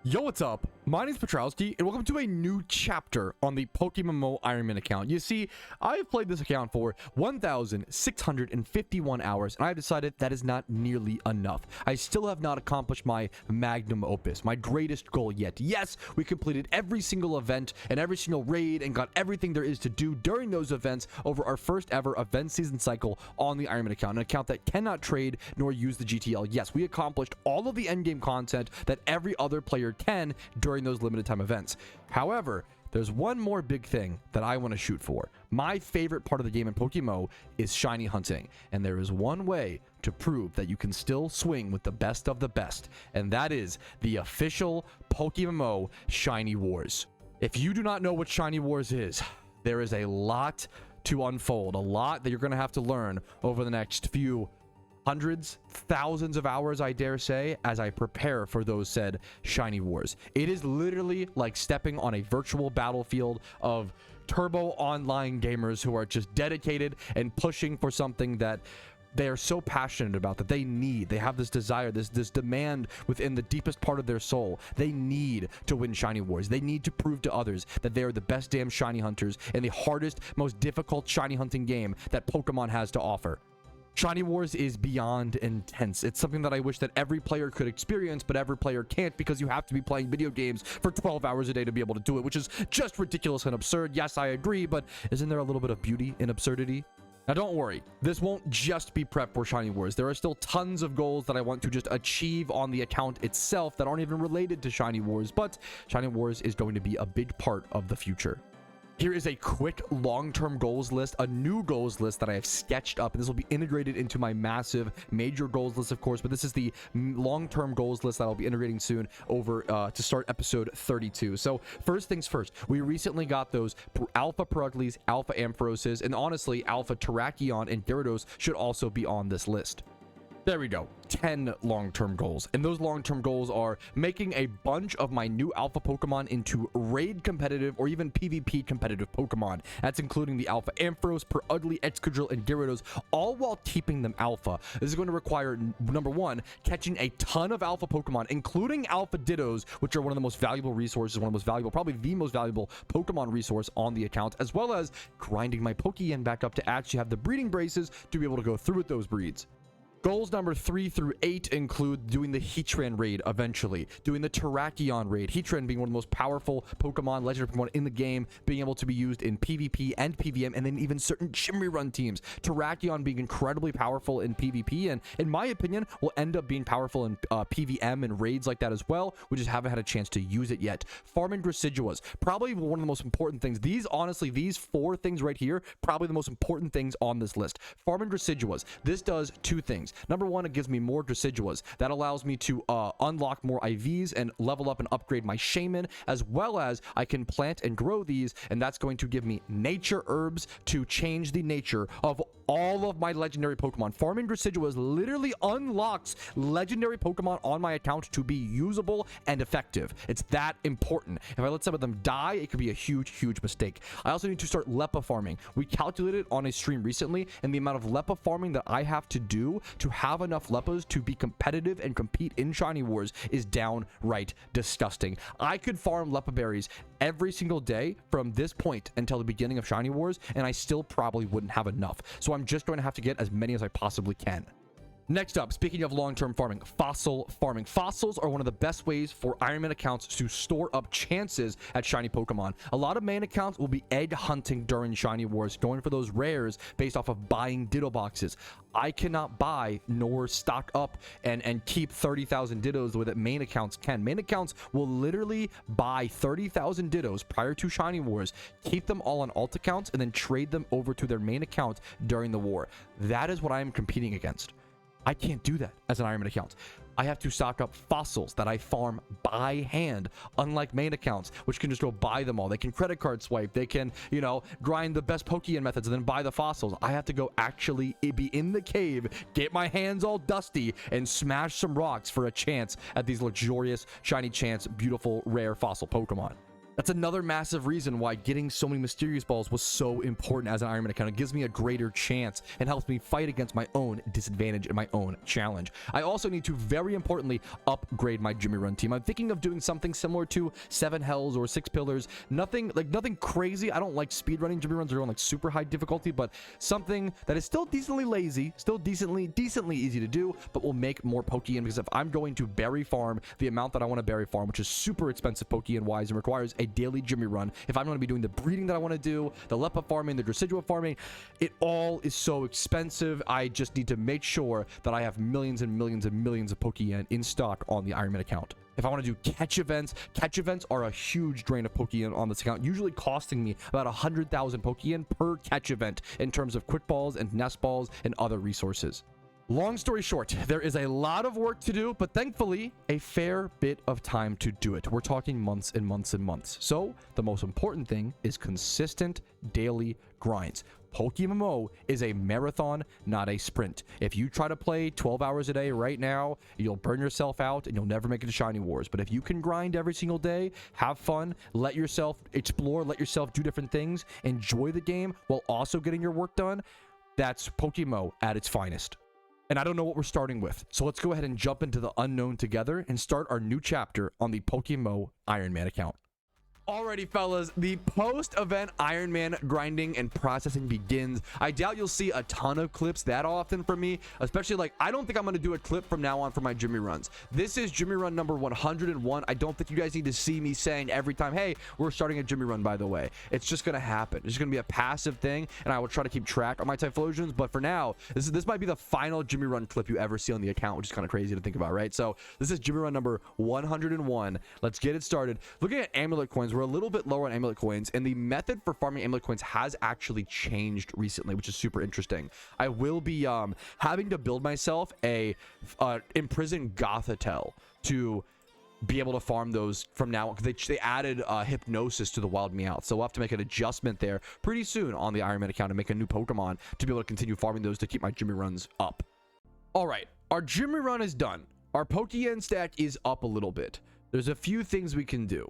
Yo, what's up? My name's Petrowski, and welcome to a new chapter on the PokeMMO Ironman account. You see, I have played this account for 1,651 hours, and I've decided that is not nearly enough. I still have not accomplished my magnum opus, my greatest goal yet. Yes, we completed every single event and every single raid and got everything there is to do during those events over our first ever event season cycle on the Ironman account, an account that cannot trade nor use the GTL. Yes, we accomplished all of the endgame content that every other player can during those limited time events. However, there's one more big thing that I want to shoot for. My favorite part of the game in PokeMMO is shiny hunting, and there is one way to prove that you can still swing with the best of the best, and that is the official PokeMMO Shiny Wars. If you do not know what Shiny Wars is, there is a lot to unfold, a lot that you're going to have to learn over the next few hundreds, thousands of hours, I dare say, as I prepare for those said Shiny Wars. It is literally like stepping on a virtual battlefield of turbo online gamers who are just dedicated and pushing for something that they are so passionate about, that they need. They have this desire, this demand within the deepest part of their soul. They need to win Shiny Wars. They need to prove to others that they are the best damn shiny hunters in the hardest, most difficult shiny hunting game that Pokemon has to offer. Shiny Wars is beyond intense. It's something that I wish that every player could experience, but every player can't, because you have to be playing video games for 12 hours a day to be able to do it, which is just ridiculous and absurd. Yes, I agree, but isn't there a little bit of beauty in absurdity? Now, don't worry. This won't just be prep for Shiny Wars. There are still tons of goals that I want to just achieve on the account itself that aren't even related to Shiny Wars, but Shiny Wars is going to be a big part of the future. Here is a quick long-term goals list, a new goals list that I have sketched up, and this will be integrated into my massive major goals list, of course, but this is the long-term goals list that I'll be integrating soon over to start episode 32. So first things first, we recently got those Alpha Peruglis, Alpha Ampharoses, and honestly, Alpha Terrakion and Gyarados should also be on this list. There we go. 10 long-term goals. And those long-term goals are making a bunch of my new alpha Pokemon into raid competitive or even PvP competitive Pokemon. That's including the Alpha Ampharos, Perugly, Excadrill, and Gyarados, all while keeping them alpha. This is going to require, number one, catching a ton of alpha Pokemon, including alpha Dittos, which are one of the most valuable resources, one of the most valuable, probably the most valuable Pokemon resource on the account, as well as grinding my Pokeyen back up to actually have the breeding braces to be able to go through with those breeds. Goals number 3 through 8 include doing the Heatran raid eventually, doing the Terrakion raid, Heatran being one of the most powerful Pokemon, legendary Pokemon in the game, being able to be used in PvP and PvM, and then even certain Shimmery Run teams. Terrakion being incredibly powerful in PvP, and in my opinion, will end up being powerful in PvM and raids like that as well. We just haven't had a chance to use it yet. Farming Graciduas, probably one of the most important things. These, honestly, these 4 things right here, probably the most important things on this list. Farming Graciduas, this does 2 things. Number one, it gives me more Graciduas. That allows me to unlock more IVs and level up and upgrade my Shaman, as well as I can plant and grow these, and that's going to give me nature herbs to change the nature of all of my legendary Pokemon. Farming Graciduas literally unlocks legendary Pokemon on my account to be usable and effective. It's that important. If I let some of them die, it could be a huge, huge mistake. I also need to start Leppa farming. We calculated on a stream recently, and the amount of Leppa farming that I have to do to have enough Leppas to be competitive and compete in Shiny Wars is downright disgusting. I could farm Leppa berries every single day from this point until the beginning of Shiny Wars, and I still probably wouldn't have enough. So I'm just going to have to get as many as I possibly can. Next up, speaking of long-term farming, fossil farming. Fossils are one of the best ways for Ironman accounts to store up chances at shiny Pokemon. A lot of main accounts will be egg hunting during Shiny Wars, going for those rares based off of buying Ditto boxes. I cannot buy nor stock up and keep 30,000 Dittos the way that main accounts can. Main accounts will literally buy 30,000 Dittos prior to Shiny Wars, keep them all on alt accounts, and then trade them over to their main account during the war. That is what I am competing against. I can't do that as an Ironman account. I have to stock up fossils that I farm by hand, unlike main accounts, which can just go buy them all. They can credit card swipe. They can, you know, grind the best Pokeyen methods and then buy the fossils. I have to go actually be in the cave, get my hands all dusty, and smash some rocks for a chance at these luxurious, shiny chance, beautiful, rare fossil Pokemon. That's another massive reason why getting so many mysterious balls was so important as an Iron Man account. It gives me a greater chance and helps me fight against my own disadvantage and my own challenge. I also need to, very importantly, upgrade my Jimmy Run team. I'm thinking of doing something similar to 7 Hells or 6 Pillars. Nothing crazy. I don't like speedrunning Jimmy Runs or going like super high difficulty, but something that is still decently lazy, still decently easy to do, but will make more Pokeyen, because if I'm going to berry farm the amount that I want to berry farm, which is super expensive Pokeyen wise and requires a daily Jimmy Run, if I'm going to be doing the breeding that I want to do, the Leppa farming, the Gracidea farming, it all is so expensive. I just need to make sure that I have millions and millions and millions of Pokeyen in stock on the Iron Man account. If I want to do catch events are a huge drain of Pokeyen on this account, usually costing me about 100,000 Pokeyen per catch event in terms of quick balls and nest balls and other resources. Long story short, there is a lot of work to do, but thankfully a fair bit of time to do it. We're talking months and months and months. So the most important thing is consistent daily grinds. PokeMMO is a marathon, not a sprint. If you try to play 12 hours a day right now, you'll burn yourself out and you'll never make it to Shiny Wars. But if you can grind every single day, have fun, let yourself explore, let yourself do different things, enjoy the game while also getting your work done, that's PokeMMO at its finest. And I don't know what we're starting with. So let's go ahead and jump into the unknown together and start our new chapter on the PokeMMO Iron Man account. Alrighty, fellas, the post-event Iron Man grinding and processing begins. I doubt you'll see a ton of clips that often from me, especially like, I don't think I'm going to do a clip from now on for my Jimmy Runs. This is Jimmy Run number 101. I don't think you guys need to see me saying every time, hey, we're starting a Jimmy Run, by the way. It's just going to happen. It's just going to be a passive thing, and I will try to keep track of my Typhlosions, but for now, this might be the final Jimmy Run clip you ever see on the account, which is kind of crazy to think about, right? So this is Jimmy Run number 101. Let's get it started. Looking at Amulet coins, we're a little bit lower on Amulet coins, and the method for farming Amulet coins has actually changed recently, which is super interesting. I will be having to build myself a imprisoned Gothitelle to be able to farm those from now on, because they added hypnosis to the wild Meowth, so we'll have to make an adjustment there pretty soon on the Iron Man account and make a new Pokemon to be able to continue farming those to keep my Jimmy Runs up. All right, our Jimmy Run is done. Our Pokeyen stack is up a little bit. There's a few things we can do.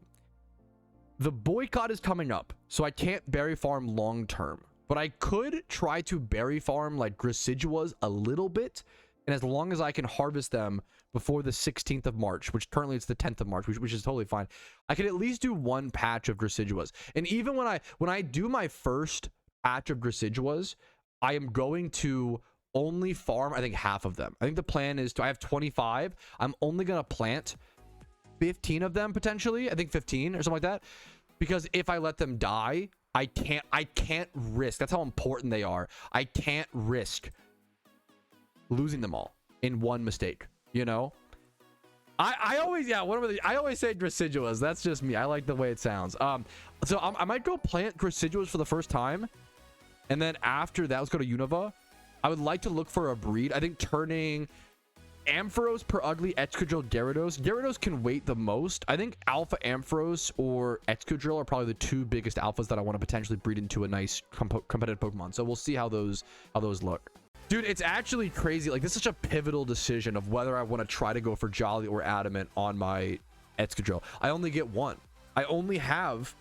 The boycott is coming up, so I can't berry farm long term, but I could try to berry farm like Grasiduas a little bit, and as long as I can harvest them before the 16th of March, which currently it's the 10th of March, which is totally fine, I can at least do one patch of Grasiduas. And even when I do my first patch of Grasiduas, I am going to only farm, I think, half of them. I think the plan is I have 25. I'm only going to plant 15 of them potentially. I think 15 or something like that, because if I let them die, I can't risk. That's how important they are. I can't risk losing them all in one mistake, you know. I always I always say Grasiduas. That's just me. I like the way it sounds. So I might go plant Grasiduas for the first time, and then after that, let's go to Unova. I would like to look for a breed. I think turning Ampharos per ugly, Excadrill, Gyarados can wait the most. I think Alpha Ampharos or Excadrill are probably the two biggest alphas that I want to potentially breed into a nice competitive Pokemon. So we'll see how those look. Dude, it's actually crazy. Like, this is such a pivotal decision of whether I want to try to go for Jolly or Adamant on my Excadrill. I only get one. I only have...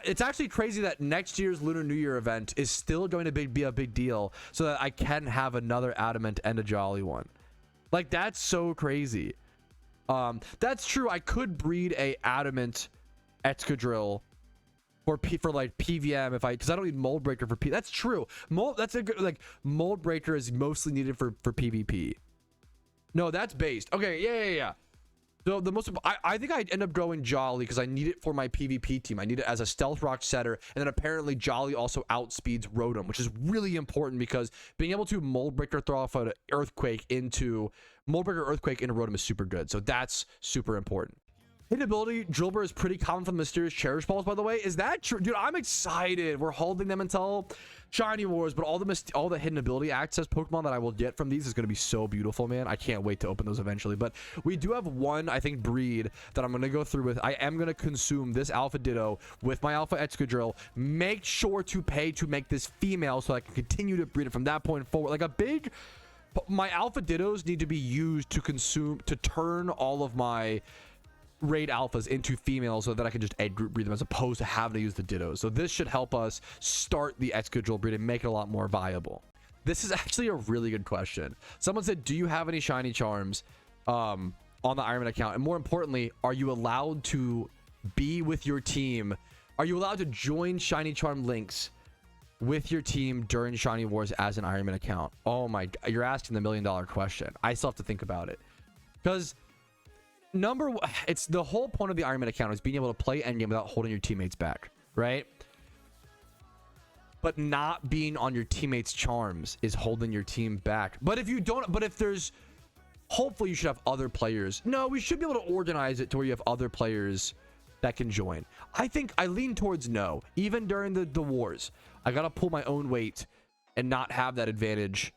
it's actually crazy that next year's Lunar New Year event is still going to be a big deal, so that I can have another Adamant and a Jolly one. Like, that's so crazy. That's true. I could breed a Adamant Excadrill for like PVM because I don't need Mold Breaker for P. That's true. That's a good, like, Mold Breaker is mostly needed for PvP. No, that's based. Okay, yeah. So the most, I think I'd end up going Jolly because I need it for my PvP team. I need it as a Stealth Rock setter, and then apparently Jolly also outspeeds Rotom, which is really important because being able to Mold Breaker throw off an Earthquake into Rotom is super good. So that's super important. Hidden ability, Drillbur is pretty common for the Mysterious Cherish Balls, by the way. Is that true? Dude, I'm excited. We're holding them until Shiny Wars, but all the hidden ability access Pokemon that I will get from these is going to be so beautiful, man. I can't wait to open those eventually. But we do have one, I think, breed that I'm going to go through with. I am going to consume this Alpha Ditto with my Alpha Excadrill. Make sure to pay to make this female so I can continue to breed it from that point forward. Like my Alpha Dittos need to be used to turn all of my raid alphas into females so that I can just egg group breed them as opposed to having to use the Dittos. So this should help us start the Excadrill breed and make it a lot more viable. This is actually a really good question. Someone said, do you have any shiny charms on the Ironman account? And more importantly, are you allowed to be with your team? Are you allowed to join shiny charm links with your team during Shiny Wars as an Ironman account? Oh my, you're asking the $1 million question. I still have to think about it. Because it's the whole point of the Ironman account is being able to play endgame without holding your teammates back, right? But not being on your teammates' charms is holding your team back. But if there's, hopefully you should have other players. No, we should be able to organize it to where you have other players that can join. I think I lean towards no. Even during the wars, I gotta pull my own weight and not have that advantage.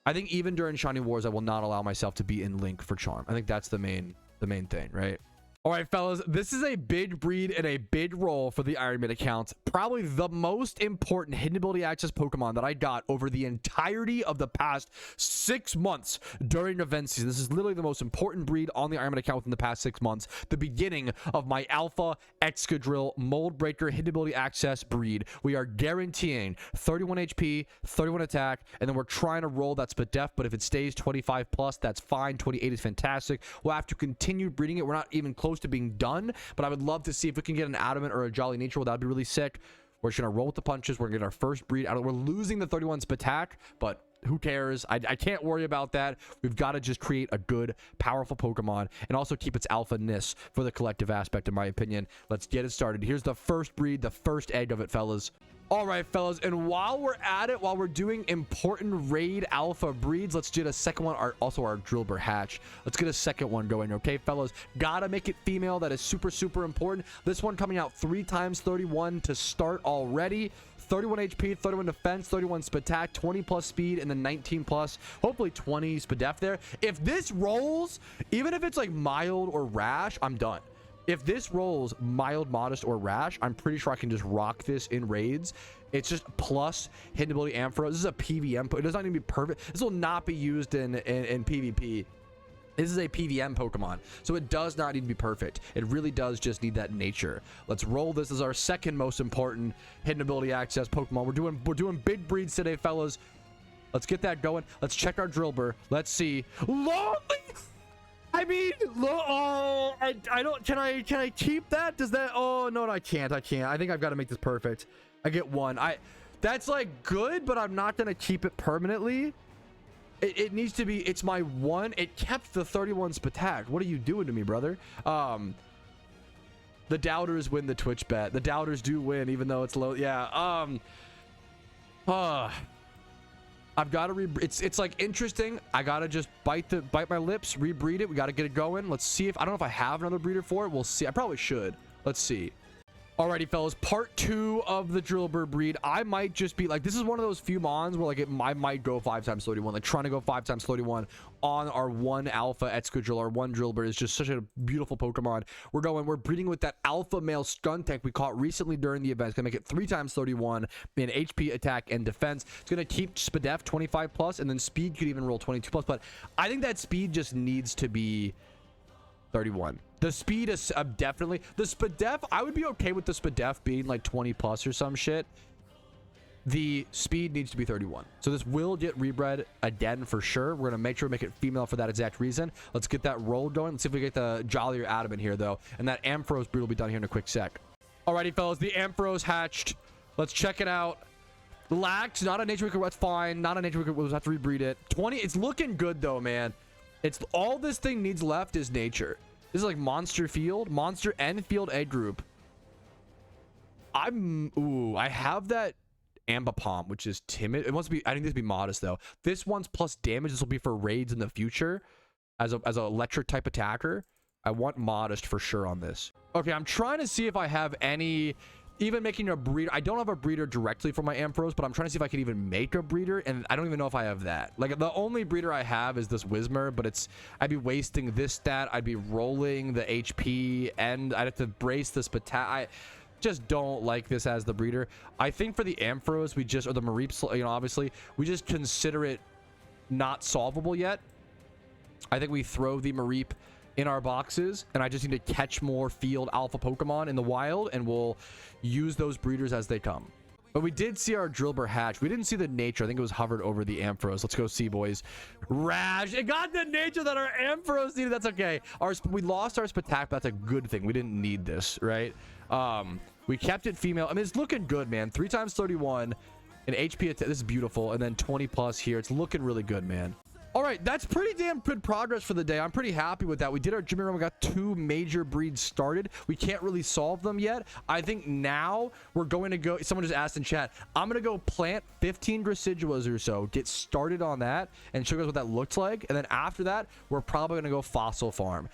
I think even during Shiny Wars, I will not allow myself to be in link for charm. I think that's the main thing, right? All right, fellas, this is a big breed and a big role for the Ironman account. Probably the most important hidden ability access Pokemon that I got over the entirety of the past 6 months during event season. This is literally the most important breed on the Ironman account within the past 6 months. The beginning of my Alpha Excadrill Mold Breaker hidden ability access breed. We are guaranteeing 31 HP, 31 attack, and then we're trying to roll that Spadef, but if it stays 25 plus, that's fine. 28 is fantastic. We'll have to continue breeding it. We're not even close to being done, but I would love to see if we can get an Adamant or a Jolly Nature. That'd be really sick. We're just gonna roll with the punches. We're gonna get our first breed out. We're losing the 31 Spatak, but who cares? I can't worry about that. We've got to just create a good, powerful Pokemon and also keep its alpha-ness for the collective aspect, in my opinion. Let's get it started. Here's the first breed, the first egg of it, fellas. All right, fellas, and while we're at it, while we're doing important raid alpha breeds, let's get a second one. Also our Drillbur hatch. Let's get a second one going, okay, fellas? Gotta make it female. That is super, super important. This one coming out 3 times 31 to start already. 31 HP, 31 defense, 31 Spatak, 20 plus speed, and then 19 plus, hopefully 20 Spadef there. If this rolls, even if it's like mild or rash, I'm done. If this rolls mild, modest, or rash, I'm pretty sure I can just rock this in raids. It's just plus hidden ability Ampharos. This is a PVM. It does not need to be perfect. This will not be used in PvP. This is a PVM Pokemon, so it does not need to be perfect. It really does just need that nature. Let's roll this as our second most important hidden ability access Pokemon. We're doing big breeds today, fellas. Let's get that going. Let's check our Drillbur. Let's see. Lonely. I mean, oh, I don't. Can I keep that? Does that? Oh no, I can't. I think I've got to make this perfect. I get one. That's like good, but I'm not gonna keep it permanently. It needs to be. It's my one. It kept the 31 Spatak. What are you doing to me, brother? The doubters win the Twitch bet. The doubters do win, even though it's low. Yeah. I've got to it's like interesting. I gotta just bite my lips, rebreed it. We gotta get it going. Let's see if I don't know if I have another breeder for it. We'll see. I probably should. Let's see. Alrighty, fellas, part 2 of the Drillbur breed. I might just be like, this is one of those few mons where like I might go 5 times 31, like trying to go 5 times 31 on our one alpha Excadrill. Our one Drillbur is just such a beautiful Pokemon. We're breeding with that alpha male Skuntank we caught recently during the event. It's gonna make it 3 times 31 in HP, attack, and defense. It's gonna keep Spadef 25 plus, and then speed could even roll 22 plus. But I think that speed just needs to be 31. The speed is definitely the Spadef. I would be okay with the Spadef being like 20 plus or some shit. The speed needs to be 31. So this will get rebred again for sure. We're gonna make sure to make it female for that exact reason. Let's get that roll going. Let's see if we get the Jolly or Adam in here though, and that Ampharos breed will be done here in a quick sec. Alrighty, fellas, the Ampharos hatched. Let's check it out. Lax, not a nature weaker. That's fine. Not a nature weaker. We'll have to rebreed it. 20. It's looking good though, man. It's all this thing needs left is nature. This is like monster and field egg group. I have that Ambipom, which is timid. It wants to be, I think this would be modest though. This one's plus damage. This will be for raids in the future as an electric type attacker. I want modest for sure on this. Okay, I'm trying to see if I have any, even making a breeder. I don't have a breeder directly for my Ampharos, but I'm trying to see if I can even make a breeder, and I don't even know if I have that. Like, the only breeder I have is this Whismur, but I'd be wasting this stat. I'd be rolling the HP, and I'd have to brace this Spatak. I just don't like this as the breeder. I think for the Ampharos, or the Mareep, you know, obviously, we just consider it not solvable yet. I think we throw the Mareep in our boxes, and I just need to catch more field alpha Pokemon in the wild, and we'll use those breeders as they come. But we did see our Drillbur hatch. We didn't see the nature. I think it was hovered over the Ampharos. Let's go see, boys. Rash. It got the nature that our Ampharos needed. That's okay. We lost our Spatak, but that's a good thing. We didn't need this, right? We kept it female. I mean, it's looking good, man. 3 times 31. An HP attack. This is beautiful. And then 20 plus here. It's looking really good, man. All right, that's pretty damn good progress for the day. I'm pretty happy with that. We did our Jimmy run. We got 2 major breeds started. We can't really solve them yet. I think now we're going to go. Someone just asked in chat. I'm going to go plant 15 Graciduas or so, get started on that, and show you guys what that looks like. And then after that, we're probably going to go fossil farm.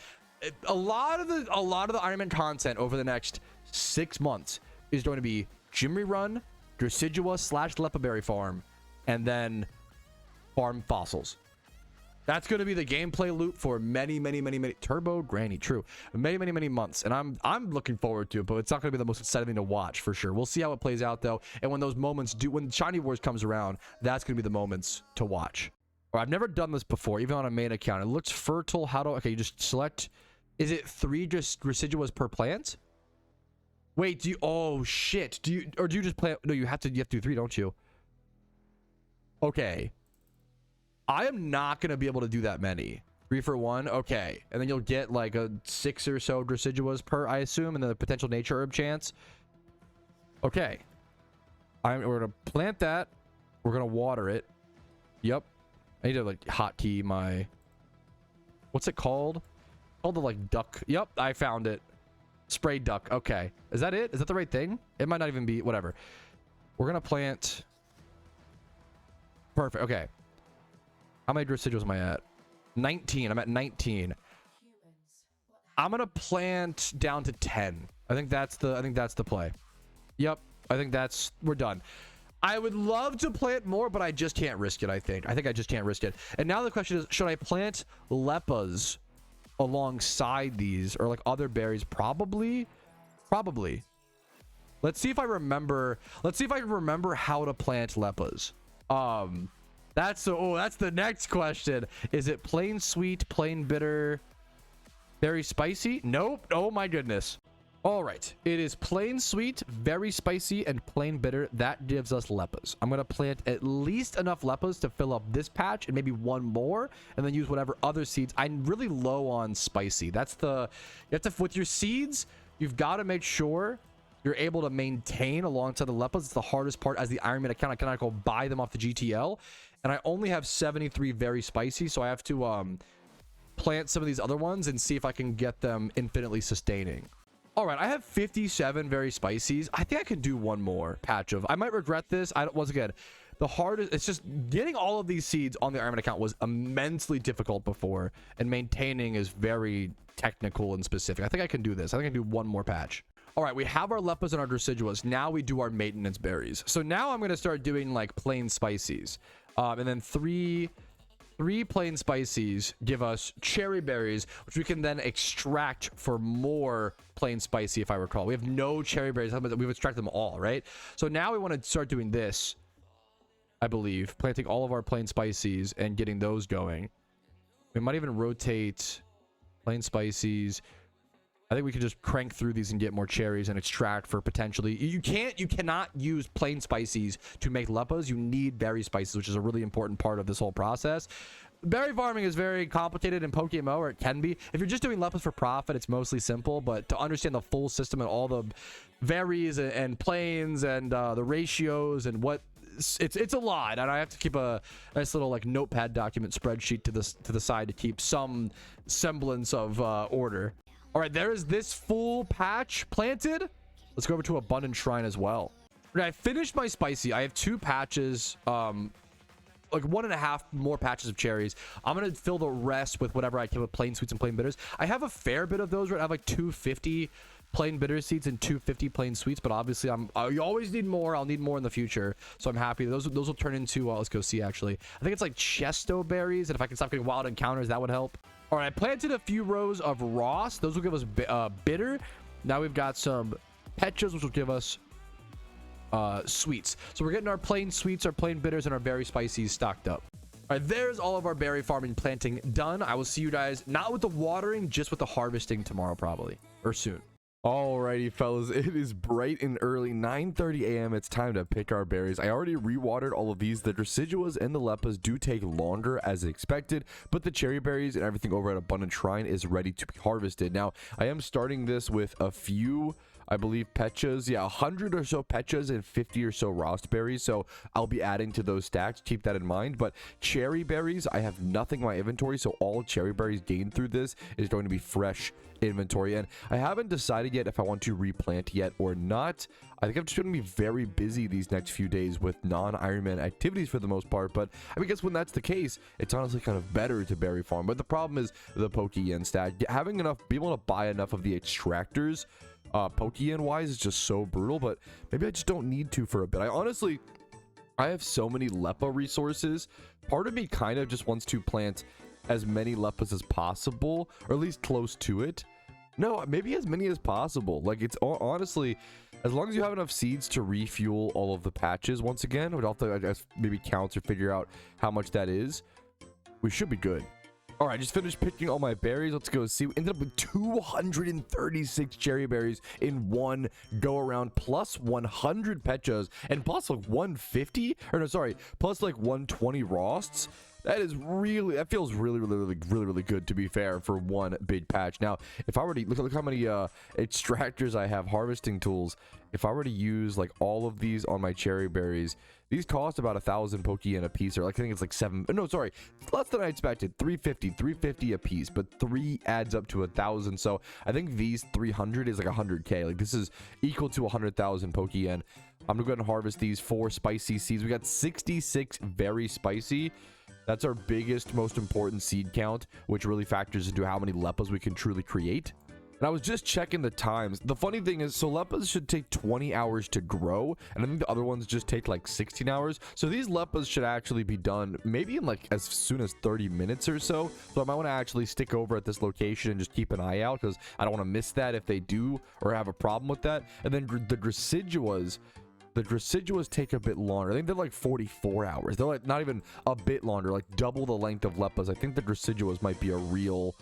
A lot of the Iron Man content over the next 6 months is going to be Jimmy run, Gracidua / Leppaberry farm, and then farm fossils. That's going to be the gameplay loop for many Turbo Granny, true, many months, and I'm looking forward to it. But it's not going to be the most exciting thing to watch for sure. We'll see how it plays out though, and when those moments do, when Shiny Wars comes around, that's going to be the moments to watch. Or I've never done this before, even on a main account. It looks fertile. How do? Okay, you just select. Is it 3 just Graciduas per plant? Wait, do you? Oh shit! Do you, or do you just plant? No, you have to do 3, don't you? Okay. I am not going to be able to do that many. 3 for 1. Okay. And then you'll get like a 6 or so Graciduas per, I assume, and then the potential nature herb chance. Okay. We're going to plant that. We're going to water it. Yep. I need to like hotkey my... What's it called? Called the like duck. Yep. I found it. Spray duck. Okay. Is that it? Is that the right thing? It might not even be. Whatever. We're going to plant... Perfect. Okay. How many Graciduas am I at? 19. I'm at 19. I'm gonna plant down to 10. I think that's the play. Yep. I think we're done. I would love to plant more, but I just can't risk it, I think. I just can't risk it. And now the question is, should I plant Leppas alongside these or like other berries? Probably. Let's see if I remember how to plant Leppas. That's the next question. Is it plain sweet, plain bitter, very spicy? Nope. Oh my goodness. All right. It is plain sweet, very spicy, and plain bitter. That gives us Leppas. I'm going to plant at least enough Leppas to fill up this patch and maybe one more, and then use whatever other seeds. I'm really low on spicy. With your seeds, you've got to make sure you're able to maintain alongside the Leppas. It's the hardest part as the Iron Man account. I cannot go buy them off the GTL. And I only have 73 very spicy, so I have to plant some of these other ones and see if I can get them infinitely sustaining. All right, I have 57 very spicies. I think I can do one more patch of. I might regret this. Once again, the hardest. It's just getting all of these seeds on the Iron Man account was immensely difficult before, and maintaining is very technical and specific. I think I can do this. I think I can do one more patch. All right, we have our Leppas and our Graciduas. Now we do our maintenance berries. So now I'm going to start doing like plain spicies. And then three plain spicies give us cherry berries, which we can then extract for more plain spicy, if I recall. We have no cherry berries. We've extracted them all, right? So now we want to start doing this, I believe. Planting all of our plain spicies and getting those going. We might even rotate plain spicies. I think we can just crank through these and get more cherries and extract for potentially... You cannot use plain spices to make Leppas. You need berry spices, which is a really important part of this whole process. Berry farming is very complicated in PokeMMO, or it can be. If you're just doing Leppas for profit, it's mostly simple, but to understand the full system and all the berries and plains and the ratios and what... It's a lot, and I have to keep a nice little like notepad document spreadsheet to the side to keep some semblance of order. All right, there is this full patch planted. Let's go over to Abundant Shrine as well. Okay, I finished my spicy. I have 2 patches, like 1.5 more patches of cherries. I'm going to fill the rest with whatever I can with plain sweets and plain bitters. I have a fair bit of those, right? I have like 250 plain bitter seeds and 250 plain sweets, but obviously you always need more. I'll need more in the future, so I'm happy. Those will turn into, let's go see actually. I think it's like Chesto berries, and if I can stop getting wild encounters, that would help. All right, I planted a few rows of Ross. Those will give us bitter. Now we've got some Petras, which will give us sweets. So we're getting our plain sweets, our plain bitters, and our berry spices stocked up. All right, there's all of our berry farming planting done. I will see you guys not with the watering, just with the harvesting tomorrow, probably, or soon. Alrighty, fellas, it is bright and early, 9:30 a.m. It's time to pick our berries. I already rewatered all of these. The Graciduas and the Leppas do take longer as expected, but the cherry berries and everything over at Abundant Shrine is ready to be harvested. Now, I am starting this with a few, I believe, Pechas. Yeah, 100 or so Pechas and 50 or so Rostberries. So I'll be adding to those stacks. Keep that in mind. But cherry berries, I have nothing in my inventory. So all cherry berries gained through this is going to be fresh inventory. And I haven't decided yet if I want to replant yet or not. I think I'm just going to be very busy these next few days with non-Ironman activities for the most part. But I guess when that's the case, it's honestly kind of better to berry farm. But the problem is the Pokeyen stack. Having enough, being able to buy enough of the extractors Pokeyen wise is just so brutal, but maybe I just don't need to for a bit. I have so many Leppa resources. Part of me kind of just wants to plant as many Leppas as possible, or at least close to it. No, maybe as many as possible. Like, it's honestly, as long as you have enough seeds to refuel all of the patches once again, we'd have to, I guess, maybe count or figure out how much that is. We should be good. All right, just finished picking all my berries. Let's go see. We ended up with 236 cherry berries in one go around, plus 100 Pechas, and plus like 150, or no, sorry, plus like 120 Rosts. That feels really good, to be fair, for one big patch. Now, if I were to look how many extractors I have, harvesting tools, if I were to use like all of these on my cherry berries, these cost about 1,000 Pokeyen a piece, or like, I think it's like less than I expected. 350 a piece, but 3 adds up to 1,000. So I think these 300 is like 100k. Like, this is equal to 100,000 Pokeyen. I'm gonna go ahead and harvest these 4 spicy seeds. We got 66 very spicy. That's our biggest, most important seed count, which really factors into how many Leppas we can truly create. And I was just checking the times. The funny thing is, so Leppas should take 20 hours to grow, and I think the other ones just take like 16 hours. So these Leppas should actually be done maybe in like as soon as 30 minutes or so. So I might want to actually stick over at this location and just keep an eye out, because I don't want to miss that if they do or have a problem with that. And then the Graciduas. The Graciduas take a bit longer. I think they're like 44 hours. They're like not even a bit longer, like double the length of Leppas. I think the Graciduas might be a real,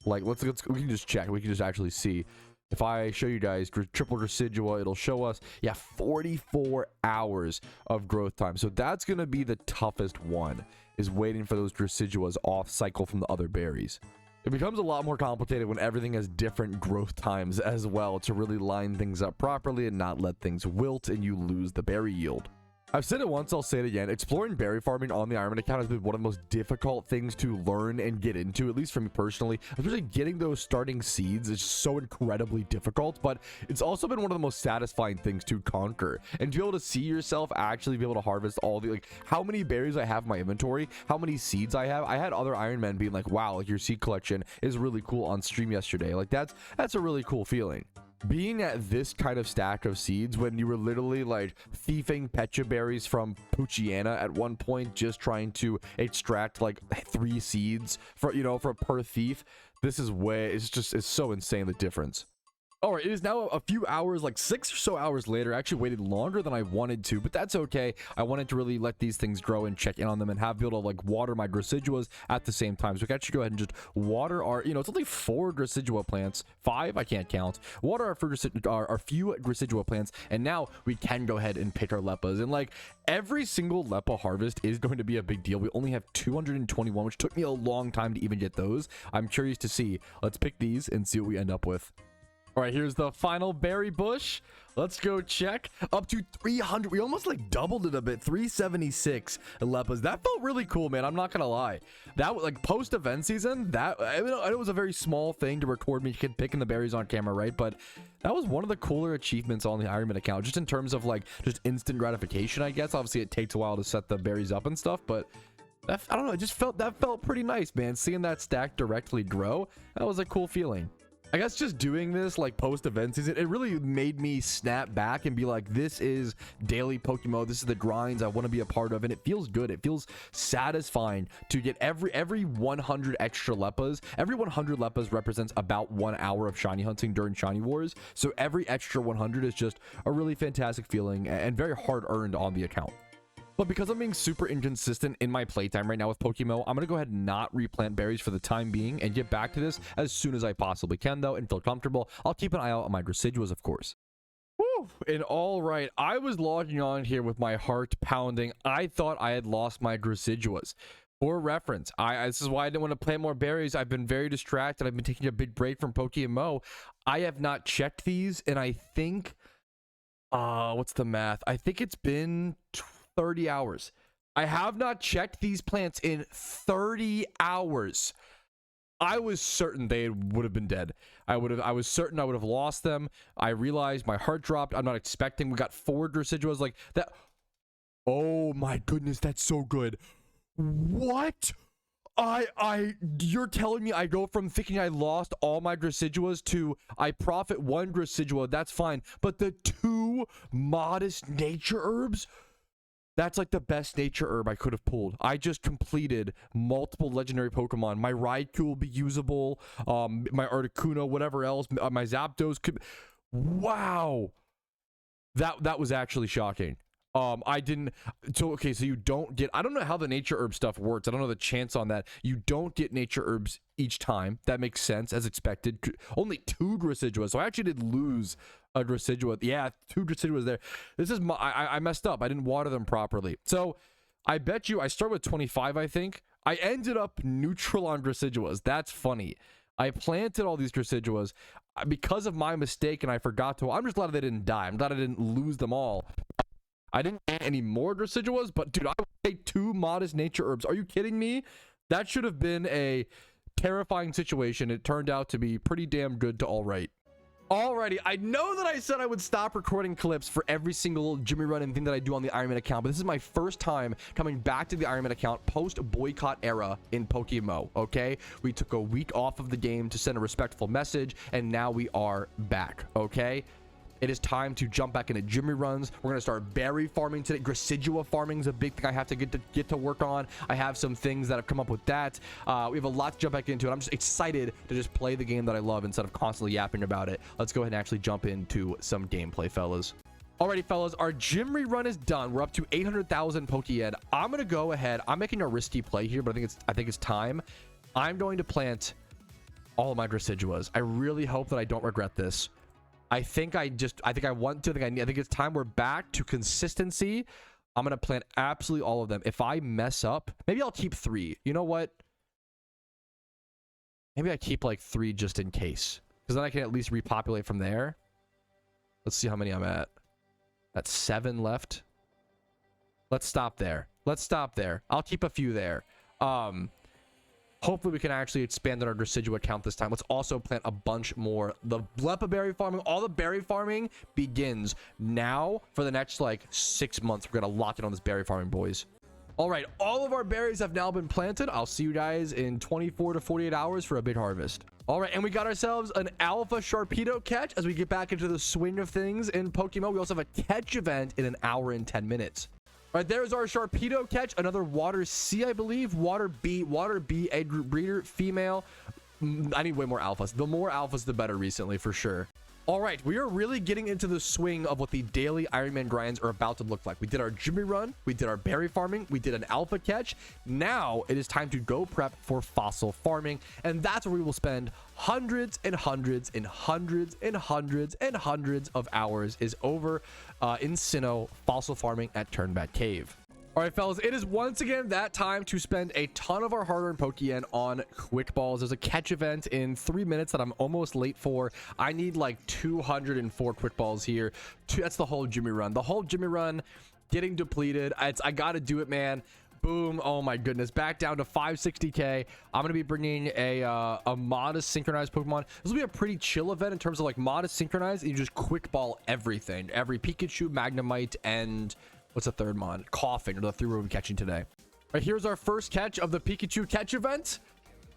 like, we can just check. We can just actually see. If I show you guys triple Gracidua, it'll show us, yeah, 44 hours of growth time. So that's going to be the toughest one, is waiting for those Graciduas off cycle from the other berries. It becomes a lot more complicated when everything has different growth times as well, to really line things up properly and not let things wilt and you lose the berry yield. I've said it once, I'll say it again. Exploring berry farming on the Ironman account has been one of the most difficult things to learn and get into, at least for me personally. Especially getting those starting seeds is so incredibly difficult, but it's also been one of the most satisfying things to conquer. And to be able to see yourself actually be able to harvest all the, like, how many berries I have in my inventory, how many seeds I have. I had other Ironmen being like, wow, like, your seed collection is really cool on stream yesterday. Like, that's a really cool feeling. Being at this kind of stack of seeds when you were literally like thieving Pecha berries from Poochyena at one point, just trying to extract like 3 seeds for per thief. This is it's so insane, the difference. All right, it is now a few hours, like 6 or so hours later. I actually waited longer than I wanted to, but that's okay. I wanted to really let these things grow and check in on them and be able to like water my Graciduas at the same time. So we can actually go ahead and just water our, it's only 4 Gracidua plants, 5, I can't count. Water our few Gracidua plants, and now we can go ahead and pick our Leppas. And like every single Leppa harvest is going to be a big deal. We only have 221, which took me a long time to even get those. I'm curious to see. Let's pick these and see what we end up with. All right, here's the final berry bush. Let's go check. Up to 300. We almost like doubled it a bit. 376 Leppas. That felt really cool, man. I'm not gonna lie. That was like post event season. That I know it was a very small thing to record me picking the berries on camera, right? But that was one of the cooler achievements on the Ironman account, just in terms of like just instant gratification, I guess. Obviously, it takes a while to set the berries up and stuff, but I don't know. That felt pretty nice, man. Seeing that stack directly grow, that was a cool feeling. I guess just doing this like post event season, it really made me snap back and be like, this is daily PokeMMO. This is the grinds I want to be a part of. And it feels good. It feels satisfying to get every 100 extra Leppas. Every 100 Leppas represents about 1 hour of shiny hunting during Shiny Wars. So every extra 100 is just a really fantastic feeling and very hard earned on the account. But because I'm being super inconsistent in my playtime right now with PokeMMO, I'm going to go ahead and not replant berries for the time being and get back to this as soon as I possibly can, though, and feel comfortable. I'll keep an eye out on my Graciduas, of course. Woo! And all right, I was logging on here with my heart pounding. I thought I had lost my Graciduas. For reference, this is why I didn't want to plant more berries. I've been very distracted. I've been taking a big break from PokeMMO. I have not checked these, and I think, what's the math? I think it's been 30 hours. I have not checked these plants in 30 hours. I was certain they would have been dead. I was certain I would have lost them. I realized my heart dropped. I'm not expecting. We got 4 Graciduas like that. Oh my goodness, that's so good. What? You're telling me I go from thinking I lost all my Graciduas to I profit 1 Gracidua. That's fine. But the 2 modest nature herbs? That's like the best nature herb I could have pulled. I just completed multiple legendary Pokemon. My Raikou will be usable. My Articuno, whatever else. My Zapdos could. Wow. That was actually shocking. I didn't. So you don't get. I don't know how the nature herb stuff works. I don't know the chance on that. You don't get nature herbs each time. That makes sense as expected. Only 2 Graciduas. So I actually did lose a Gracidua. Yeah, 2 Graciduas there. This is my. I messed up. I didn't water them properly. So I bet you I start with 25. I think I ended up neutral on Graciduas. That's funny. I planted all these Graciduas because of my mistake, and I forgot to. I'm just glad they didn't die. I'm glad I didn't lose them all. I didn't get any more Graciduas, but dude, I would take 2 modest nature herbs. Are you kidding me? That should have been a terrifying situation. It turned out to be pretty damn good to all right. Alrighty, I know that I said I would stop recording clips for every single Jimmy Run and thing that I do on the Iron Man account, but this is my first time coming back to the Iron Man account post Boycott Era in PokeMMO, okay? We took a week off of the game to send a respectful message, and now we are back, okay? It is time to jump back into Jimmy runs. We're going to start berry farming today. Gracidua farming is a big thing I have to get to work on. I have some things that have come up with that. We have a lot to jump back into, and I'm just excited to just play the game that I love instead of constantly yapping about it. Let's go ahead and actually jump into some gameplay, fellas. Alrighty, fellas, our Jimmy run is done. We're up to 800,000 Pokeyen. I'm going to go ahead. I'm making a risky play here, but I think it's time. I'm going to plant all of my Graciduas. I really hope that I don't regret this. I think it's time we're back to consistency. I'm going to plant absolutely all of them. If I mess up, maybe I'll keep 3. You know what? Maybe I keep like 3 just in case, because then I can at least repopulate from there. Let's see how many I'm at. That's 7 left. Let's stop there. I'll keep a few there. Hopefully we can actually expand on our Gracidua account this time. Let's also plant a bunch more. The Leppa berry farming, all the berry farming begins now for the next like 6 months. We're gonna lock it on this berry farming, boys. All right, all of our berries have now been planted. I'll see you guys in 24 to 48 hours for a big harvest. All right, and we got ourselves an alpha Sharpedo catch as we get back into the swing of things in PokeMMO. We also have a catch event in 1 hour and 10 minutes. All right, there's our Sharpedo catch, another water C, I believe. Water B, egg group breeder, female. I need way more alphas. The more alphas, the better recently, for sure. All right, we are really getting into the swing of what the daily Iron Man grinds are about to look like. We did our Jimmy run, we did our berry farming, we did an alpha catch. Now it is time to go prep for fossil farming, and that's where we will spend hundreds and hundreds and hundreds and hundreds and hundreds of hours is over in Sinnoh fossil farming at Turnbat Cave. All right, fellas, it is once again that time to spend a ton of our hard-earned Pokeyen on quick balls. There's a catch event in 3 minutes that I'm almost late for. I need like 204 quick balls here. That's the whole Jimmy run. The whole Jimmy run getting depleted. I got to do it, man. Boom. Oh my goodness. Back down to 560k. I'm going to be bringing a modest synchronized Pokemon. This will be a pretty chill event in terms of like modest synchronized. And you just quick ball everything. Every Pikachu, Magnemite, and what's the third mon? Coughing, or the 3 we're catching today. All right, here's our first catch of the Pikachu catch event.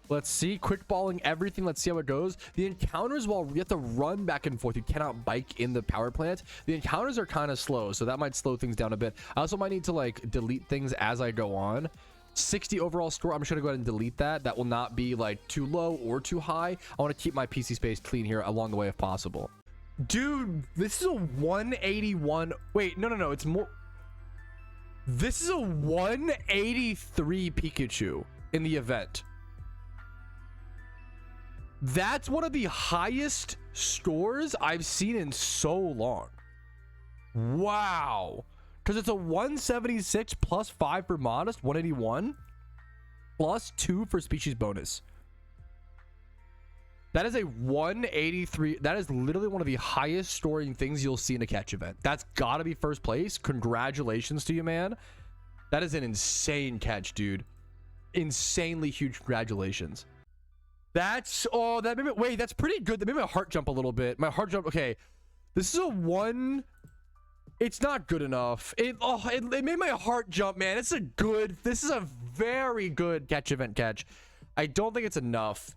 Let's see, quick balling everything. Let's see how it goes. The encounters, while you have to run back and forth, you cannot bike in the power plant. The encounters are kind of slow, so that might slow things down a bit. I also might need to like delete things as I go on. 60 overall score. I'm just gonna go ahead and delete that. That will not be like too low or too high. I want to keep my PC space clean here along the way if possible. Dude, this is a 181. Wait, no, it's more. This is a 183 Pikachu in the event. That's one of the highest scores I've seen in so long. Wow. Because it's a 176 plus 5 for modest, 181 plus 2 for species bonus. That is a 183. That is literally one of the highest scoring things you'll see in a catch event. That's got to be first place. Congratulations to you, man. That is an insane catch, dude. Insanely huge congratulations. That's, oh, that made me, wait, that's pretty good. That made my heart jump a little bit. My heart jump, okay. This is a 1. It's not good enough. It made my heart jump, man. This is a very good catch event catch. I don't think it's enough.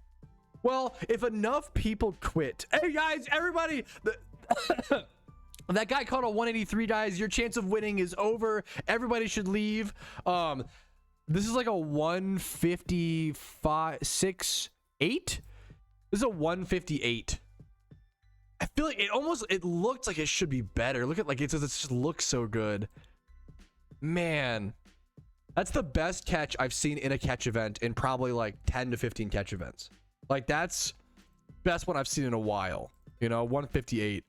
Well, if enough people quit. Hey, guys, everybody. That guy caught a 183, guys. Your chance of winning is over. Everybody should leave. This is like a 155, 6, 8. This is a 158. I feel like it looked like it should be better. Look at, like, it just looks so good. Man. That's the best catch I've seen in a catch event in probably like 10 to 15 catch events. Like, that's best one I've seen in a while. You know, 158.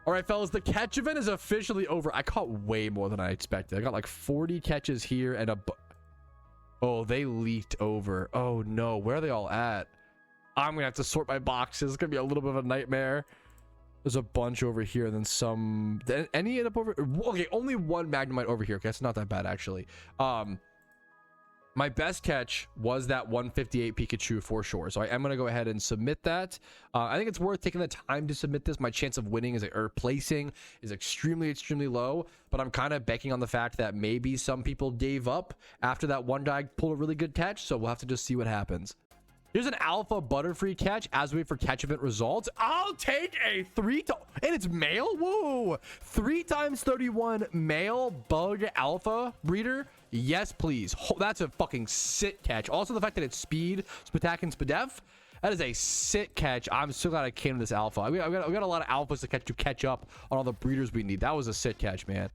All right, fellas, the catch event is officially over. I caught way more than I expected. I got like 40 catches here and oh, they leaked over. Oh no, where are they all at? I'm gonna have to sort my boxes. It's gonna be a little bit of a nightmare. There's a bunch over here and then some. Any end up over? Okay, only one Magnemite over here. Okay, that's not that bad actually. My best catch was that 158 Pikachu for sure. So I am going to go ahead and submit that. I think it's worth taking the time to submit this. My chance of winning or placing is extremely, extremely low. But I'm kind of banking on the fact that maybe some people gave up after that one guy pulled a really good catch. So we'll have to just see what happens. Here's an alpha Butterfree catch as we wait for catch event results. I'll take a and it's male. Whoa, 3 times 31 male bug alpha breeder. Yes, please. That's a fucking sit catch. Also, the fact that it's speed, Spatak, and Spadef. That is a sit catch. I'm so glad I came to this alpha. We got a lot of alphas to catch up on all the breeders we need. That was a sit catch, man.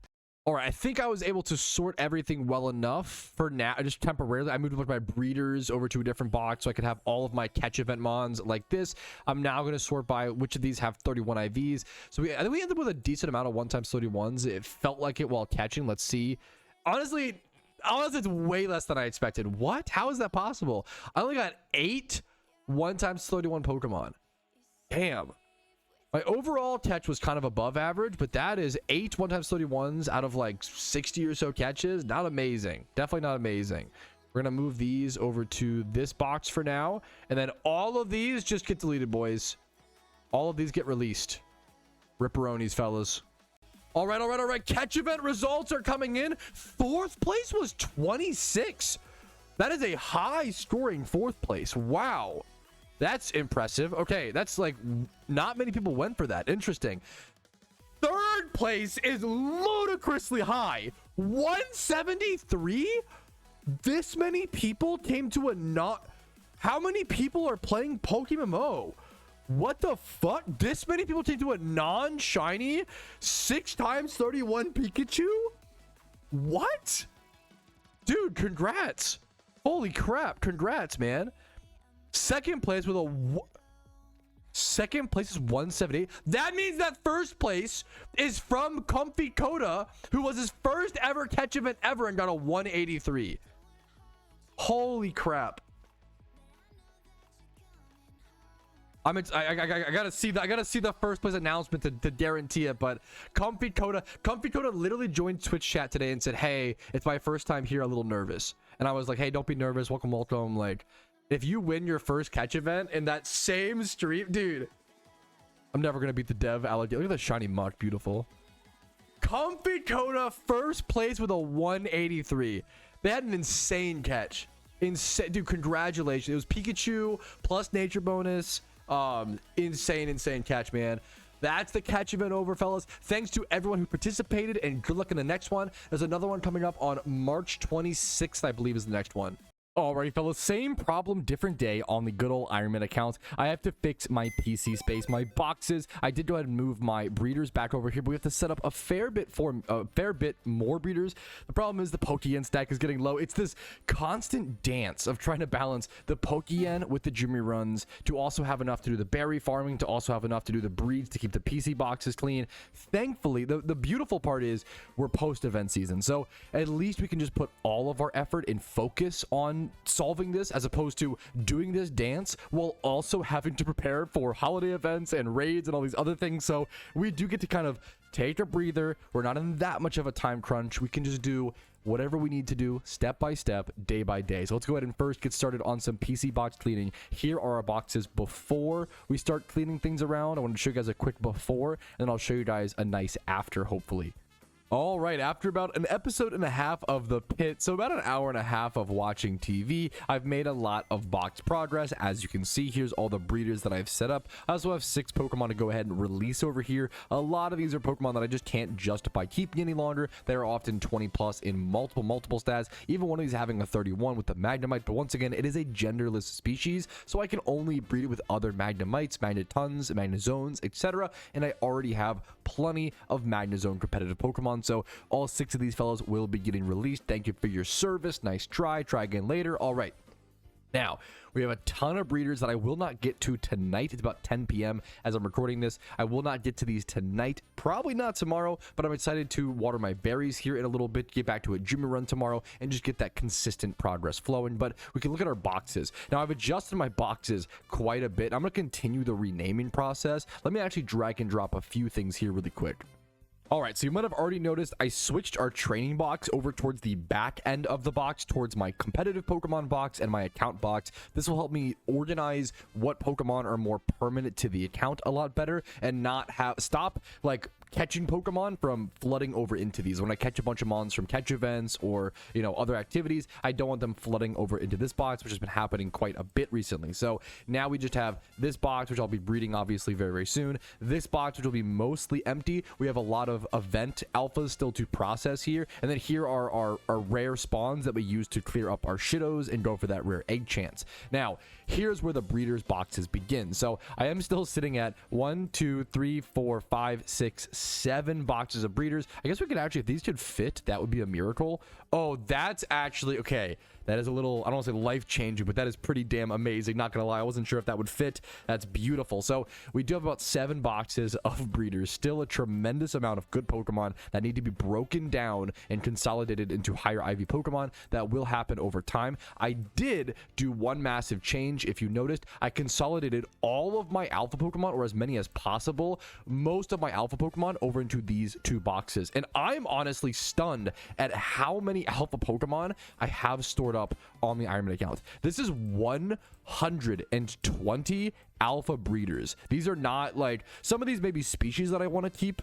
All right, I think I was able to sort everything well enough for now. Just temporarily, I moved a bunch of my breeders over to a different box so I could have all of my catch event mons like this. I'm now going to sort by which of these have 31 IVs. So I think we ended up with a decent amount of 1x31s. It felt like it while catching. Let's see. Honestly, it's way less than I expected. What? How is that possible? I only got 8 1x31 Pokemon. Damn. My overall catch was kind of above average, but that is 8 1x31s out of like 60 or so catches. Not amazing. Definitely not amazing. We're going to move these over to this box for now. And then all of these just get deleted, boys. All of these get released. Ripperonis, fellas. All right. Catch event results are coming in. 4th place was 26. That is a high scoring 4th place. Wow. That's impressive. Okay, that's like not many people went for that. Interesting. 3rd place is ludicrously high. 173? This many people came to a not... How many people are playing PokeMMO? What the fuck? This many people came to a non-shiny 6 times 31 Pikachu? What? Dude, congrats. Holy crap. Congrats, man. 2nd place with second place is 178. That means that 1st place is from Comfy Coda, who was his first ever catch event ever and got a 183. Holy crap. I gotta see that. I gotta see the 1st place announcement to guarantee it. But Comfy Coda literally joined Twitch chat today and said, "Hey, it's my first time here. A little nervous." And I was like, "Hey, don't be nervous. Welcome." Like, if you win your first catch event in that same stream, dude, I'm never gonna beat the dev alligator. Look at that shiny muck, beautiful. Comfy Coda 1st place with a 183. They had an insane catch. Insane, dude. Congratulations. It was Pikachu plus nature bonus. Insane catch, man. That's the catch event over, fellas. Thanks to everyone who participated, and good luck in the next one. There's another one coming up on March 26th, I believe, is the next one. Alrighty, fellas, same problem, different day on the good old Iron Man account. I have to fix my PC space, my boxes. I did go ahead and move my breeders back over here, but we have to set up a fair bit more breeders. The problem is the Pokeyen stack is getting low. It's this constant dance of trying to balance the Pokeyen with the Jimmy runs to also have enough to do the berry farming, to also have enough to do the breeds to keep the PC boxes clean. Thankfully, the beautiful part is we're post-event season, so at least we can just put all of our effort and focus on solving this as opposed to doing this dance while also having to prepare for holiday events and raids and all these other things. So we do get to kind of take a breather. We're not in that much of a time crunch. We can just do whatever we need to do step by step, day by day. So let's go ahead and first get started on some PC box cleaning. Here are our boxes before we start cleaning things around. I want to show you guys a quick before, and then I'll show you guys a nice after, hopefully. All right, after about an episode and a half of the pit, so about an hour and a half of watching TV, I've made a lot of box progress. As you can see, here's all the breeders that I've set up. I also have 6 Pokemon to go ahead and release over here. A lot of these are Pokemon that I just can't justify keeping any longer. They're often 20 plus in multiple stats. Even one of these having a 31 with the Magnemite, but once again, it is a genderless species, so I can only breed it with other Magnemites, Magnetons, Magnezones, etc. And I already have plenty of Magnezone competitive Pokemon. So all 6 of these fellows will be getting released. Thank you for your service. Nice try. Try again later. All right. Now, we have a ton of breeders that I will not get to tonight. It's about 10 p.m. as I'm recording this. I will not get to these tonight, probably not tomorrow, but I'm excited to water my berries here in a little bit, get back to a Jimmy run tomorrow, and just get that consistent progress flowing. But we can look at our boxes. Now, I've adjusted my boxes quite a bit. I'm going to continue the renaming process. Let me actually drag and drop a few things here really quick. All right, so you might have already noticed I switched our training box over towards the back end of the box, towards my competitive Pokemon box and my account box. This will help me organize what Pokemon are more permanent to the account a lot better and not stop like catching Pokemon from flooding over into these. When I catch a bunch of mons from catch events or, you know, other activities, I don't want them flooding over into this box, which has been happening quite a bit recently. So now we just have this box, which I'll be breeding obviously very, very soon. This box, which will be mostly empty. We have a lot of event alphas still to process here. And then here are our rare spawns that we use to clear up our Shiddos and go for that rare egg chance. Now, here's where the breeders boxes begin. So I am still sitting at 1, 2, 3, 4, 5, 6, 7 boxes of breeders. I guess we could actually, if these could fit, that would be a miracle. Oh, that's actually okay. That is a little, I don't want to say life-changing, but that is pretty damn amazing. Not gonna lie, I wasn't sure if that would fit. That's beautiful. So we do have about 7 boxes of breeders. Still a tremendous amount of good Pokemon that need to be broken down and consolidated into higher IV Pokemon. That will happen over time. I did do one massive change. If you noticed, I consolidated all of my alpha Pokemon, or as many as possible, most of my alpha Pokemon over into these 2 boxes. And I'm honestly stunned at how many alpha Pokemon I have stored up on the Iron Man account. This is 120 alpha breeders. These are not like, some of these may be species that I want to keep.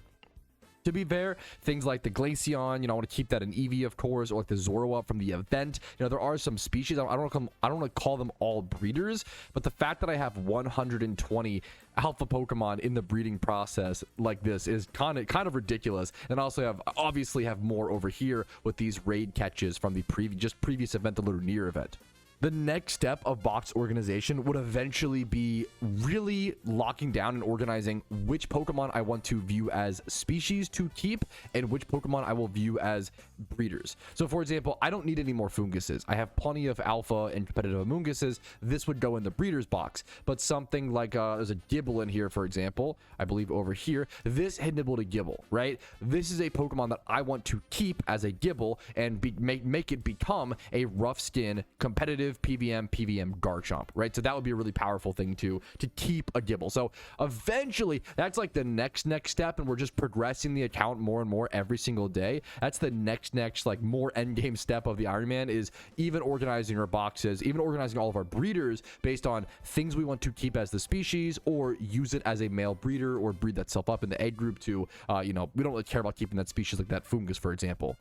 To be fair, things like the Glaceon, you know, I want to keep that in Eevee, of course, or like the Zoroark from the event. You know, there are some species. I don't want to call them all breeders, but the fact that I have 120 alpha Pokemon in the breeding process like this is kind of ridiculous. And I also obviously have more over here with these raid catches from the previous event, the Lunar event. The next step of box organization would eventually be really locking down and organizing which Pokemon I want to view as species to keep and which Pokemon I will view as breeders. So for example, I don't need any more Funguses. I have plenty of alpha and competitive Amoonguses. This would go in the breeders box, but something like there's a Gibble in here, for example, I believe over here, this had nibbled a Gibble, right? This is a Pokemon that I want to keep as a Gibble and make it become a rough skin competitive PVM Garchomp, right? So that would be a really powerful thing to keep a Gibble. So eventually that's like the next step, and we're just progressing the account more and more every single day. That's the next like more end game step of the Iron Man, is even organizing our boxes, even organizing all of our breeders based on things we want to keep as the species, or use it as a male breeder, or breed that self up in the egg group to you know, we don't really care about keeping that species like that Fungus, for example.